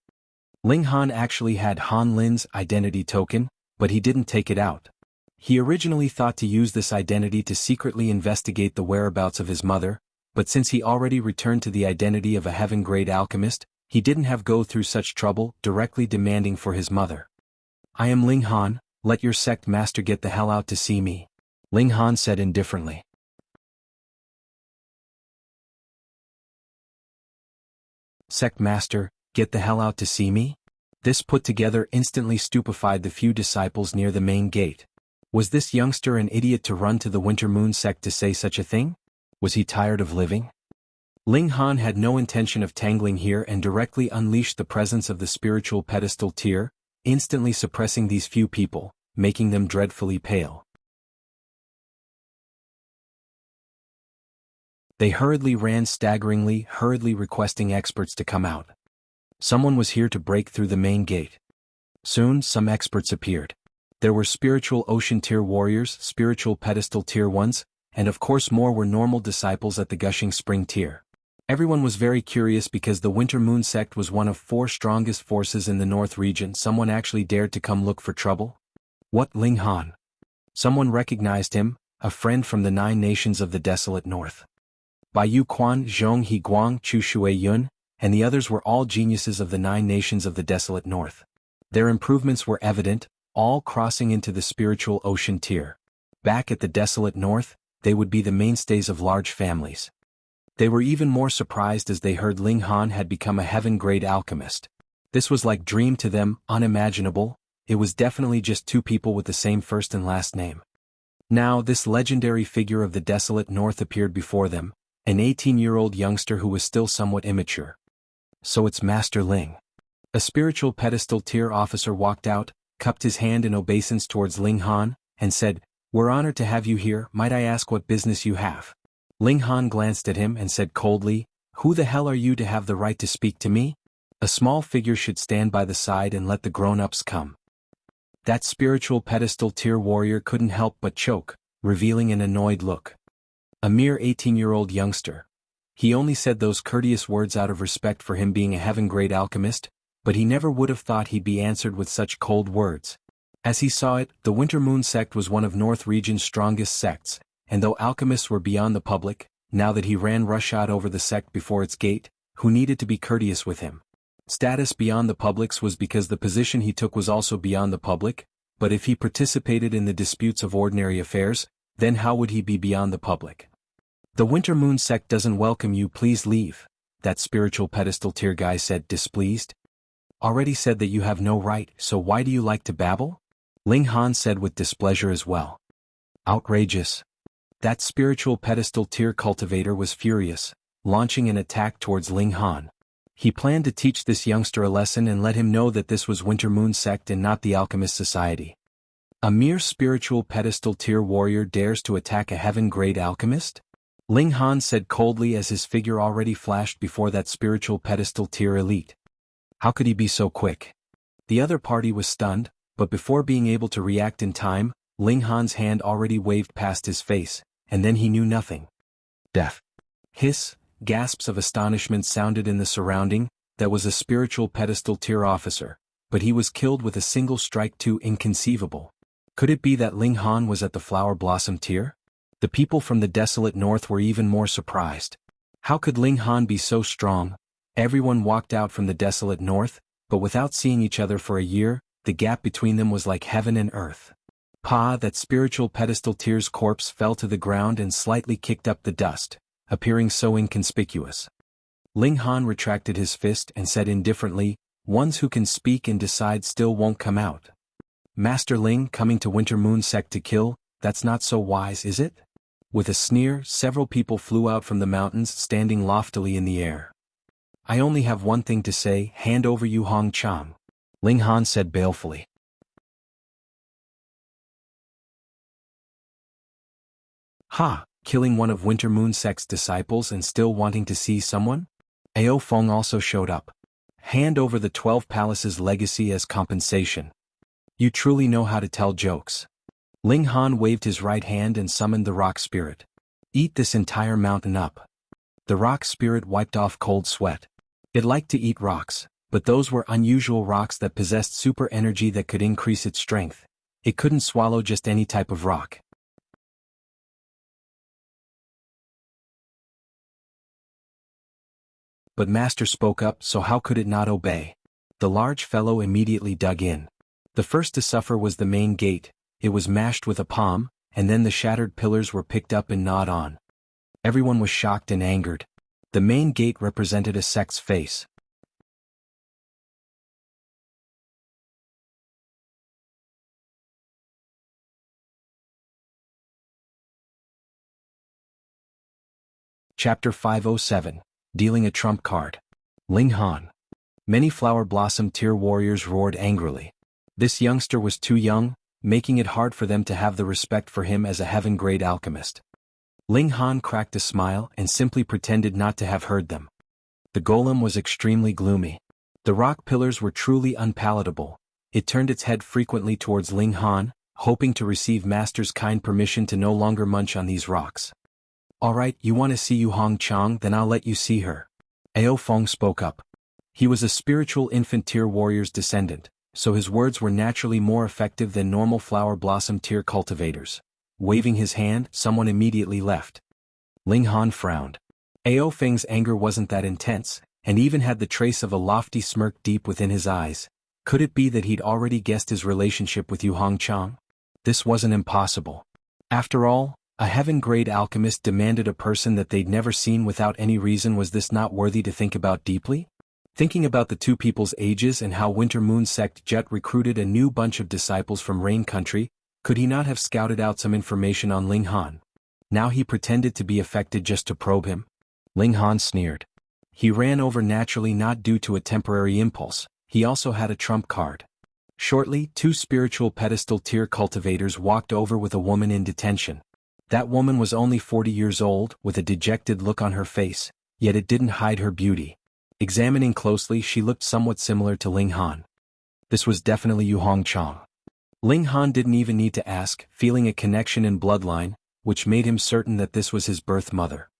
Ling Han actually had Han Lin's identity token, but he didn't take it out. He originally thought to use this identity to secretly investigate the whereabouts of his mother, but since he already returned to the identity of a heaven-grade alchemist, he didn't have go through such trouble directly demanding for his mother. "I am Ling Han, let your sect master get the hell out to see me," Ling Han said indifferently. "Sect master, get the hell out to see me?" This put together instantly stupefied the few disciples near the main gate. Was this youngster an idiot to run to the Wintermoon Sect to say such a thing? Was he tired of living? Ling Han had no intention of tangling here and directly unleashed the presence of the spiritual pedestal tier, instantly suppressing these few people, making them dreadfully pale. They hurriedly ran staggeringly, hurriedly requesting experts to come out. Someone was here to break through the main gate. Soon, some experts appeared. There were spiritual ocean tier warriors, spiritual pedestal tier ones, and of course more were normal disciples at the gushing spring tier. Everyone was very curious because the Wintermoon Sect was one of 4 strongest forces in the North region. Someone actually dared to come look for trouble? What, Ling Han? Someone recognized him, a friend from the 9 nations of the desolate North. Bai Yu Quan, Zhong He Guang, Chu Shui Yun, and the others were all geniuses of the 9 nations of the desolate North. Their improvements were evident, all crossing into the spiritual ocean tier. Back at the desolate North, they would be the mainstays of large families. They were even more surprised as they heard Ling Han had become a heaven-grade alchemist. This was like dream to them, unimaginable. It was definitely just 2 people with the same first and last name. Now this legendary figure of the desolate North appeared before them, an 18-year-old youngster who was still somewhat immature. "So it's Master Ling." A spiritual pedestal tier officer walked out, cupped his hand in obeisance towards Ling Han, and said, "We're honored to have you here. Might I ask what business you have?" Ling Han glanced at him and said coldly, "Who the hell are you to have the right to speak to me? A small figure should stand by the side and let the grown-ups come." That spiritual pedestal tier warrior couldn't help but choke, revealing an annoyed look. A mere 18-year-old youngster. He only said those courteous words out of respect for him being a heaven-grade alchemist, but he never would have thought he'd be answered with such cold words. As he saw it, the Wintermoon Sect was one of North region's strongest sects, and though alchemists were beyond the public, now that he ran roughshod over the sect before its gate, who needed to be courteous with him? Status beyond the public's was because the position he took was also beyond the public, but if he participated in the disputes of ordinary affairs, then how would he be beyond the public? "The Wintermoon Sect doesn't welcome you, please leave," that spiritual pedestal tier guy said, displeased. "Already said that you have no right, so why do you like to babble?" Ling Han said with displeasure as well. Outrageous. That spiritual pedestal tier cultivator was furious, launching an attack towards Ling Han. He planned to teach this youngster a lesson and let him know that this was Wintermoon Sect and not the Alchemist Society. A mere spiritual pedestal tier warrior dares to attack a heaven-grade alchemist? Ling Han said coldly as his figure already flashed before that spiritual pedestal tier elite. How could he be so quick? The other party was stunned, but before being able to react in time, Ling Han's hand already waved past his face, and then he knew nothing. Death. Hiss, gasps of astonishment sounded in the surrounding. That was a spiritual pedestal tier officer, but he was killed with a single strike. Too inconceivable. Could it be that Ling Han was at the flower blossom tier? The people from the desolate North were even more surprised. How could Ling Han be so strong? Everyone walked out from the desolate North, but without seeing each other for a year, the gap between them was like heaven and earth. That spiritual pedestal tier's corpse fell to the ground and slightly kicked up the dust, appearing so inconspicuous. Ling Han retracted his fist and said indifferently, "Ones who can speak and decide still won't come out. Master Ling coming to Wintermoon Sect to kill, that's not so wise, is it?" With a sneer, several people flew out from the mountains, standing loftily in the air. I only have one thing to say, hand over Yu Hongchang, Ling Han said balefully. Ha, killing one of Winter Moon Sect's disciples and still wanting to see someone? Ao Feng also showed up. Hand over the 12 Palaces legacy as compensation. You truly know how to tell jokes. Ling Han waved his right hand and summoned the rock spirit. Eat this entire mountain up. The rock spirit wiped off cold sweat. It liked to eat rocks, but those were unusual rocks that possessed super energy that could increase its strength. It couldn't swallow just any type of rock. But Master spoke up, so how could it not obey? The large fellow immediately dug in. The first to suffer was the main gate. It was mashed with a palm, and then the shattered pillars were picked up and gnawed on. Everyone was shocked and angered. The main gate represented a sect's face. Chapter 507, Dealing a Trump Card. Ling Han. Many flower blossom tier warriors roared angrily. This youngster was too young, making it hard for them to have the respect for him as a heaven-grade alchemist. Ling Han cracked a smile and simply pretended not to have heard them. The golem was extremely gloomy. The rock pillars were truly unpalatable. It turned its head frequently towards Ling Han, hoping to receive Master's kind permission to no longer munch on these rocks. Alright, you want to see Yu Hongchang, then I'll let you see her. Ao Feng spoke up. He was a spiritual infant tier warrior's descendant, so his words were naturally more effective than normal flower blossom tier cultivators. Waving his hand, someone immediately left. Ling Han frowned. Ao Feng's anger wasn't that intense, and even had the trace of a lofty smirk deep within his eyes. Could it be that he'd already guessed his relationship with Yu Hongchang? This wasn't impossible. After all, a heaven-grade alchemist demanded a person that they'd never seen without any reason. Was this not worthy to think about deeply? Thinking about the two people's ages and how Winter Moon Sect Jet recruited a new bunch of disciples from Rain Country, could he not have scouted out some information on Ling Han? Now he pretended to be affected just to probe him? Ling Han sneered. He ran over naturally, not due to a temporary impulse. He also had a trump card. Shortly, two spiritual pedestal tier cultivators walked over with a woman in detention. That woman was only 40 years old, with a dejected look on her face, yet it didn't hide her beauty. Examining closely, she looked somewhat similar to Ling Han. This was definitely Yu Hongchang. Ling Han didn't even need to ask, feeling a connection in bloodline, which made him certain that this was his birth mother.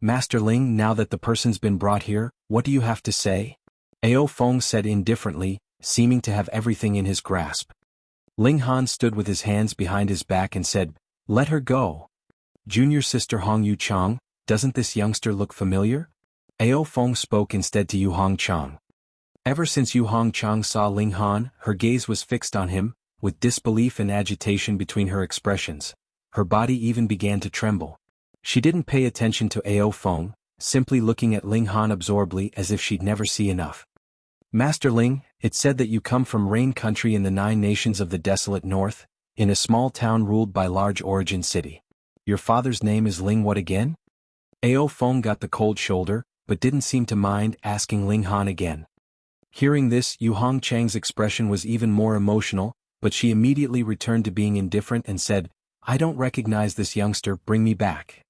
Master Ling, now that the person's been brought here, what do you have to say? Ao Feng said indifferently, seeming to have everything in his grasp. Ling Han stood with his hands behind his back and said, Let her go. Junior sister Hong Yu Chang, doesn't this youngster look familiar? Ao Feng spoke instead to Yu Hongchang. Ever since Yu Hongchang saw Ling Han, her gaze was fixed on him, with disbelief and agitation between her expressions. Her body even began to tremble. She didn't pay attention to Ao Feng, simply looking at Ling Han absorbedly as if she'd never see enough. Master Ling, it's said that you come from Rain Country in the 9 nations of the desolate north, in a small town ruled by large origin city. Your father's name is Ling what again? Ao Feng got the cold shoulder, but didn't seem to mind asking Ling Han again. Hearing this, Yu Hongchang's expression was even more emotional, but she immediately returned to being indifferent and said, I don't recognize this youngster, bring me back.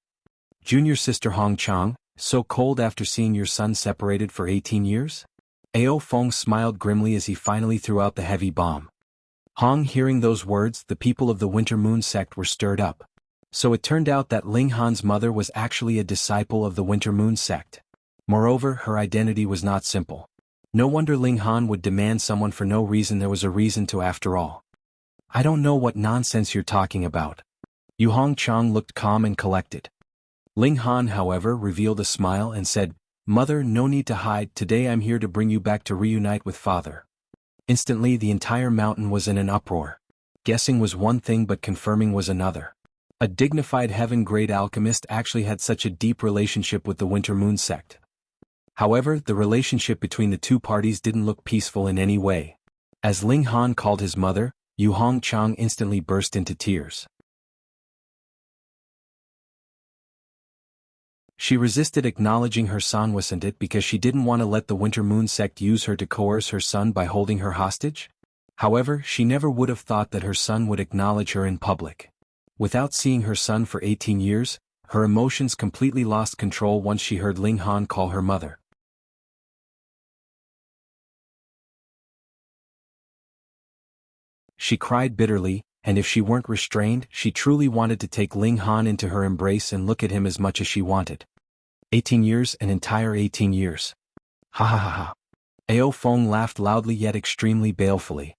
Junior sister Hongchang, so cold after seeing your son separated for 18 years? Ao Feng smiled grimly as he finally threw out the heavy bomb. Hong, hearing those words, the people of the Winter Moon Sect were stirred up. So it turned out that Ling Han's mother was actually a disciple of the Winter Moon Sect. Moreover, her identity was not simple. No wonder Ling Han would demand someone for no reason. There was a reason to after all. I don't know what nonsense you're talking about. Yu Hongchang looked calm and collected. Ling Han, however, revealed a smile and said, Mother, no need to hide, today I'm here to bring you back to reunite with father. Instantly the entire mountain was in an uproar. Guessing was one thing but confirming was another. A dignified heaven-grade alchemist actually had such a deep relationship with the Winter Moon Sect. However, the relationship between the two parties didn't look peaceful in any way. As Ling Han called his mother, Yu Hongchang instantly burst into tears. She resisted acknowledging her son wasn't it because she didn't want to let the Winter Moon Sect use her to coerce her son by holding her hostage? However, she never would have thought that her son would acknowledge her in public. Without seeing her son for 18 years, her emotions completely lost control once she heard Ling Han call her mother. She cried bitterly, and if she weren't restrained, she truly wanted to take Ling Han into her embrace and look at him as much as she wanted. 18 years, an entire 18 years. Ha ha ha ha. Ao Feng laughed loudly yet extremely balefully.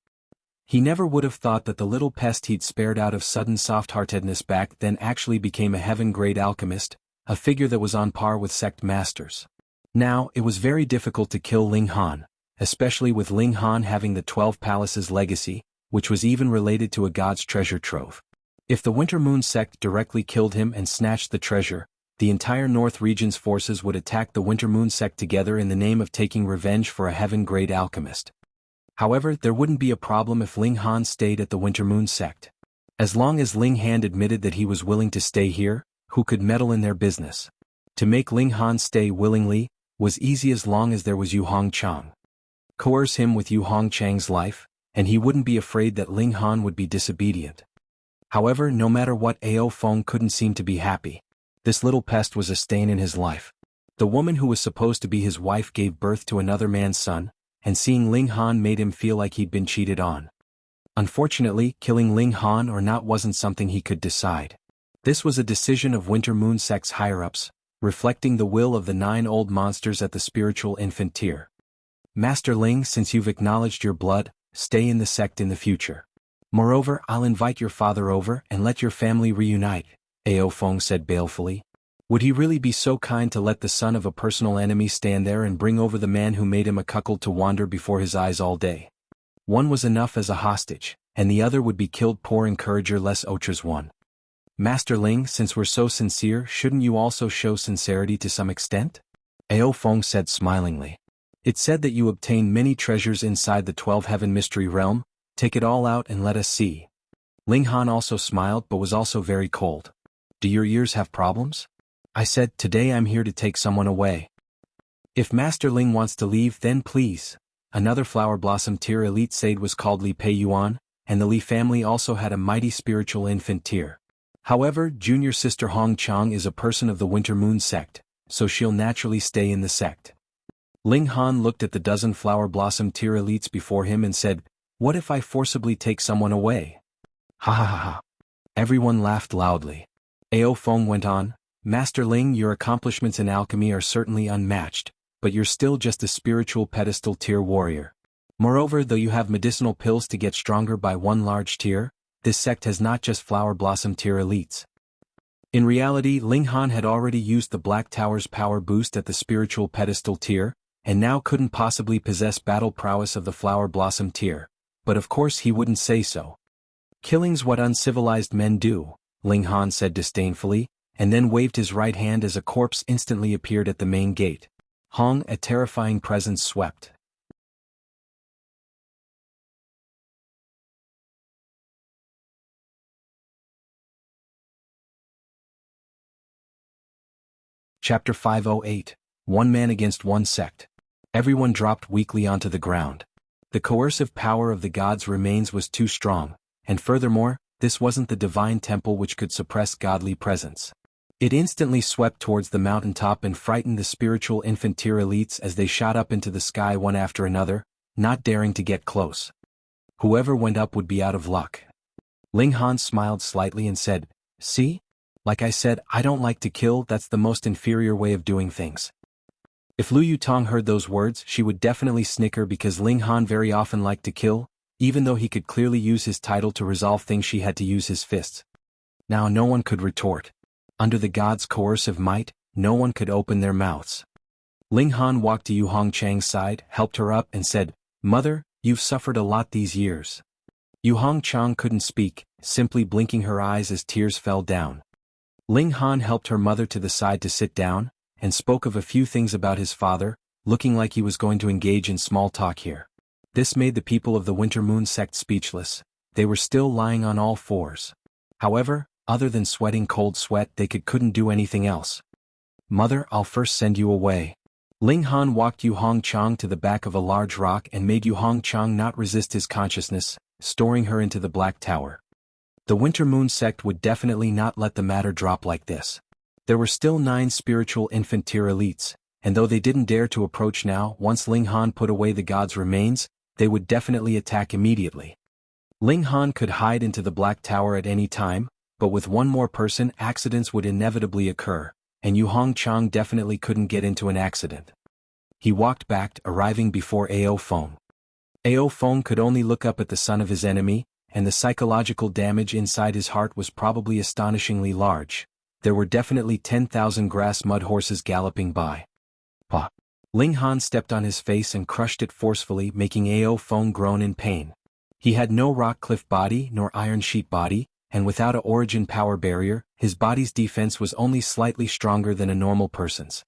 He never would have thought that the little pest he'd spared out of sudden soft-heartedness back then actually became a heaven-grade alchemist, a figure that was on par with sect masters. Now, it was very difficult to kill Ling Han, especially with Ling Han having the 12 Palaces legacy, which was even related to a god's treasure trove. If the Winter Moon Sect directly killed him and snatched the treasure, the entire North region's forces would attack the Winter Moon Sect together in the name of taking revenge for a heaven-grade alchemist. However, there wouldn't be a problem if Ling Han stayed at the Winter Moon Sect. As long as Ling Han admitted that he was willing to stay here, who could meddle in their business? To make Ling Han stay willingly was easy as long as there was Yu Hongchang. Coerce him with Yu Hongchang's life, and he wouldn't be afraid that Ling Han would be disobedient. However, no matter what, Ao Feng couldn't seem to be happy. This little pest was a stain in his life. The woman who was supposed to be his wife gave birth to another man's son, and seeing Ling Han made him feel like he'd been cheated on. Unfortunately, killing Ling Han or not wasn't something he could decide. This was a decision of Winter Moon Sect's higher-ups, reflecting the will of the 9 old monsters at the spiritual infant tier. Master Ling, since you've acknowledged your blood, stay in the sect in the future. Moreover, I'll invite your father over and let your family reunite, Ao Feng said balefully. Would he really be so kind to let the son of a personal enemy stand there and bring over the man who made him a cuckold to wander before his eyes all day? One was enough as a hostage, and the other would be killed. Poor encourager less Otra's one. Master Ling, since we're so sincere, shouldn't you also show sincerity to some extent? Ao Feng said smilingly. It's said that you obtained many treasures inside the 12 Heaven Mystery Realm. Take it all out and let us see. Ling Han also smiled but was also very cold. Do your ears have problems? I said, today I'm here to take someone away. If Master Ling wants to leave, then please. Another Flower Blossom tier elite Sade was called Li Pei Yuan, and the Li family also had a mighty spiritual infant tier. However, junior sister Hong Chang is a person of the Winter Moon Sect, so she'll naturally stay in the sect. Ling Han looked at the dozen Flower Blossom tier elites before him and said, what if I forcibly take someone away? Ha ha ha ha. Everyone laughed loudly. Ao Feng went on, Master Ling, your accomplishments in alchemy are certainly unmatched, but you're still just a spiritual pedestal tier warrior. Moreover, though you have medicinal pills to get stronger by one large tier, this sect has not just Flower Blossom tier elites. In reality, Ling Han had already used the Black Tower's power boost at the spiritual pedestal tier, and now couldn't possibly possess battle prowess of the Flower Blossom tier, but of course he wouldn't say so. Killing's what uncivilized men do, Ling Han said disdainfully, and then waved his right hand as a corpse instantly appeared at the main gate. Hong, a terrifying presence swept. Chapter 508. One Man Against One Sect. Everyone dropped weakly onto the ground. The coercive power of the gods' remains was too strong, and furthermore, this wasn't the divine temple which could suppress godly presence. It instantly swept towards the mountaintop and frightened the spiritual infant tier elites as they shot up into the sky one after another, not daring to get close. Whoever went up would be out of luck. Ling Han smiled slightly and said, see? Like I said, I don't like to kill, that's the most inferior way of doing things. If Lu Yutong heard those words, she would definitely snicker because Ling Han very often liked to kill, even though he could clearly use his title to resolve things she had to use his fists. Now no one could retort. Under the gods' coercive might, no one could open their mouths. Ling Han walked to Yu Hongchang's side, helped her up and said, Mother, you've suffered a lot these years. Yu Hongchang couldn't speak, simply blinking her eyes as tears fell down. Ling Han helped her mother to the side to sit down, and spoke of a few things about his father, looking like he was going to engage in small talk here. This made the people of the Winter Moon Sect speechless. They were still lying on all fours. However, other than sweating cold sweat, they couldn't do anything else. Mother, I'll first send you away. Ling Han walked Yu Hongchang to the back of a large rock and made Yu Hongchang not resist his consciousness, storing her into the Black Tower. The Winter Moon Sect would definitely not let the matter drop like this. There were still 9 spiritual infant tier elites, and though they didn't dare to approach now, once Ling Han put away the god's remains, they would definitely attack immediately. Ling Han could hide into the Black Tower at any time, but with one more person accidents would inevitably occur, and Yu Hongchang definitely couldn't get into an accident. He walked back, arriving before Ao Feng. Ao Feng could only look up at the son of his enemy, and the psychological damage inside his heart was probably astonishingly large. There were definitely 10,000 grass mud horses galloping by. Pa! Ling Han stepped on his face and crushed it forcefully, making Ao Feng groan in pain. He had no rock cliff body nor iron sheet body, and without a origin power barrier, his body's defense was only slightly stronger than a normal person's.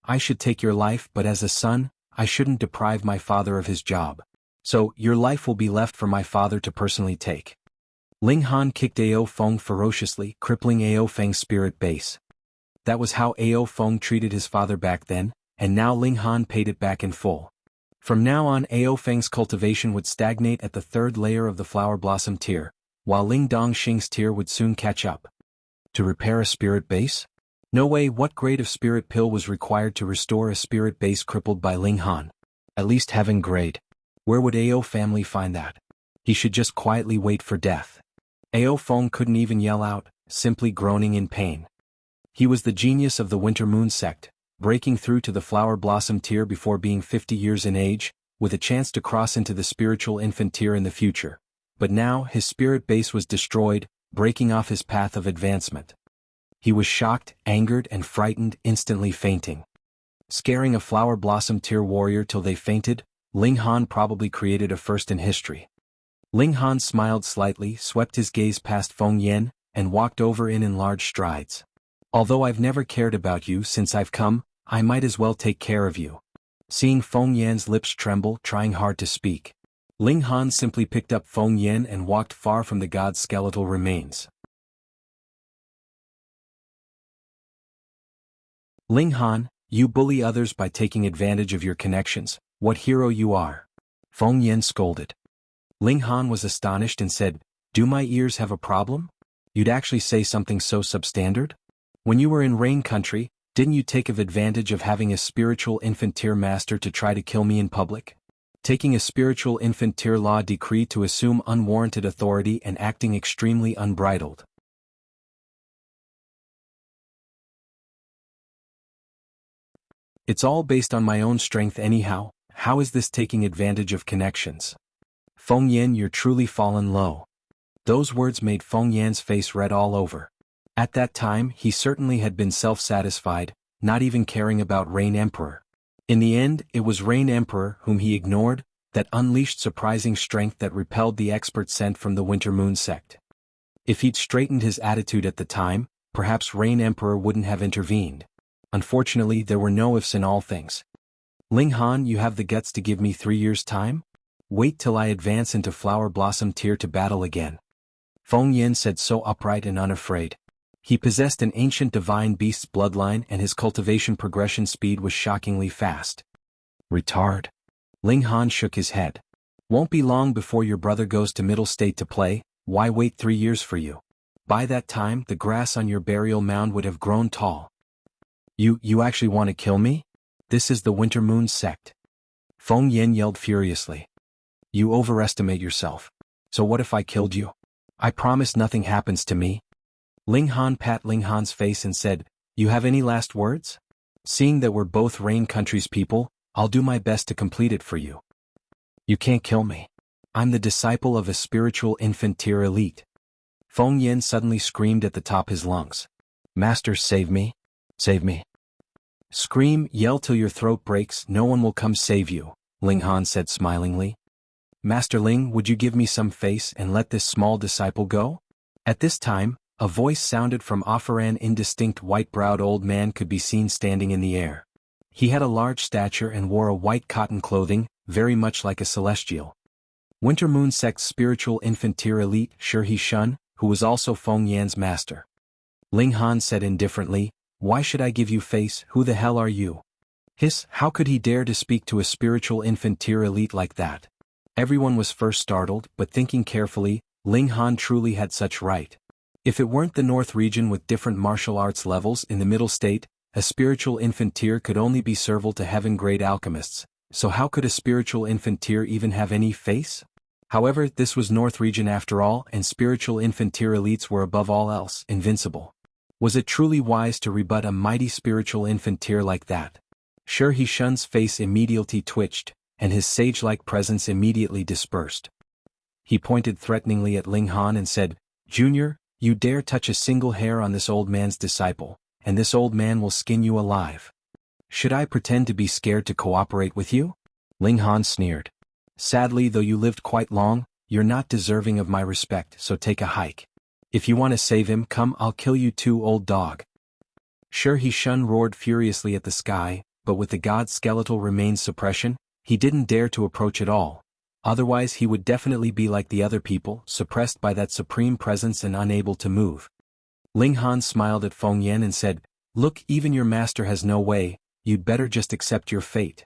I should take your life, but as a son, I shouldn't deprive my father of his job. So, your life will be left for my father to personally take. Ling Han kicked Ao Feng ferociously, crippling Ao Feng's spirit base. That was how Ao Feng treated his father back then, and now Ling Han paid it back in full. From now on, Ao Feng's cultivation would stagnate at the 3rd layer of the Flower Blossom tier, while Ling Dongxing's tier would soon catch up. To repair a spirit base? No way. What grade of spirit pill was required to restore a spirit base crippled by Ling Han? At least heaven grade. Where would Ao family find that? He should just quietly wait for death. Ao Feng couldn't even yell out, simply groaning in pain. He was the genius of the Winter Moon Sect, breaking through to the Flower Blossom tier before being 50 years in age, with a chance to cross into the spiritual infant tier in the future. But now his spirit base was destroyed, breaking off his path of advancement. He was shocked, angered, and frightened, instantly fainting. Scaring a Flower Blossom tier warrior till they fainted, Ling Han probably created a first in history. Ling Han smiled slightly, swept his gaze past Feng Yan, and walked over in large strides. Although I've never cared about you since I've come, I might as well take care of you. Seeing Feng Yan's lips tremble, trying hard to speak, Ling Han simply picked up Feng Yan and walked far from the god's skeletal remains. Ling Han, you bully others by taking advantage of your connections. What hero you are! Feng Yan scolded. Ling Han was astonished and said, do my ears have a problem? You'd actually say something so substandard? When you were in Rain Country, didn't you take advantage of having a spiritual infant tier master to try to kill me in public? Taking a spiritual infant tier law decree to assume unwarranted authority and acting extremely unbridled. It's all based on my own strength anyhow. How is this taking advantage of connections? Feng Yan, you're truly fallen low. Those words made Feng Yan's face red all over. At that time, he certainly had been self-satisfied, not even caring about Rain Emperor. In the end, it was Rain Emperor whom he ignored, that unleashed surprising strength that repelled the expert sent from the Winter Moon Sect. If he'd straightened his attitude at the time, perhaps Rain Emperor wouldn't have intervened. Unfortunately, there were no ifs in all things. Ling Han, you have the guts to give me 3 years' time? Wait till I advance into Flower Blossom tier to battle again. Feng Yan said so upright and unafraid. He possessed an ancient divine beast's bloodline and his cultivation progression speed was shockingly fast. Retard. Ling Han shook his head. Won't be long before your brother goes to middle state to play. Why wait 3 years for you? By that time, the grass on your burial mound would have grown tall. You actually want to kill me? This is the Winter Moon Sect. Feng Yan yelled furiously. You overestimate yourself. So what if I killed you? I promise nothing happens to me. Ling Han pat Ling Han's face and said, you have any last words? Seeing that we're both Rain Country's people, I'll do my best to complete it for you. You can't kill me. I'm the disciple of a spiritual infant tier elite. Feng Yan suddenly screamed at the top his lungs. Master, save me. Save me. Scream, yell till your throat breaks, no one will come save you, Ling Han said smilingly. Master Ling, would you give me some face and let this small disciple go? At this time, a voice sounded from off an indistinct white-browed old man could be seen standing in the air. He had a large stature and wore a white cotton clothing, very much like a celestial. Winter Moon Sect's spiritual infant tier elite, Shi Shun, who was also Feng Yan's master. Ling Han said indifferently, Why should I give you face? Who the hell are you? Hiss, how could he dare to speak to a spiritual infant tier elite like that? Everyone was first startled, but thinking carefully, Ling Han truly had such right. If it weren't the North region with different martial arts levels in the middle state, a spiritual infant tier could only be servile to heaven-grade alchemists, so how could a spiritual infant tier even have any face? However, this was North region after all, and spiritual infant tier elites were above all else invincible. Was it truly wise to rebut a mighty spiritual infant tier like that? Sure, He Shun's face immediately twitched, and his sage-like presence immediately dispersed. He pointed threateningly at Ling Han and said, "Junior, you dare touch a single hair on this old man's disciple, and this old man will skin you alive. Should I pretend to be scared to cooperate with you?" Ling Han sneered. "Sadly, though you lived quite long, you're not deserving of my respect, so take a hike. If you want to save him, come, I'll kill you too, old dog." Sure, He Shun roared furiously at the sky, but with the god's skeletal remains suppression, he didn't dare to approach at all. Otherwise he would definitely be like the other people, suppressed by that supreme presence and unable to move. Ling Han smiled at Feng Yan and said, "Look, even your master has no way, you'd better just accept your fate."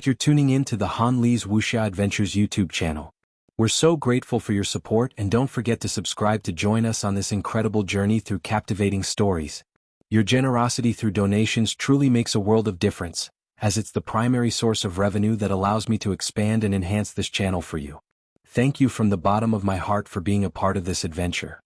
You're tuning in to the Han Li's Wuxia Adventures YouTube channel. We're so grateful for your support, and don't forget to subscribe to join us on this incredible journey through captivating stories. Your generosity through donations truly makes a world of difference, as it's the primary source of revenue that allows me to expand and enhance this channel for you. Thank you from the bottom of my heart for being a part of this adventure.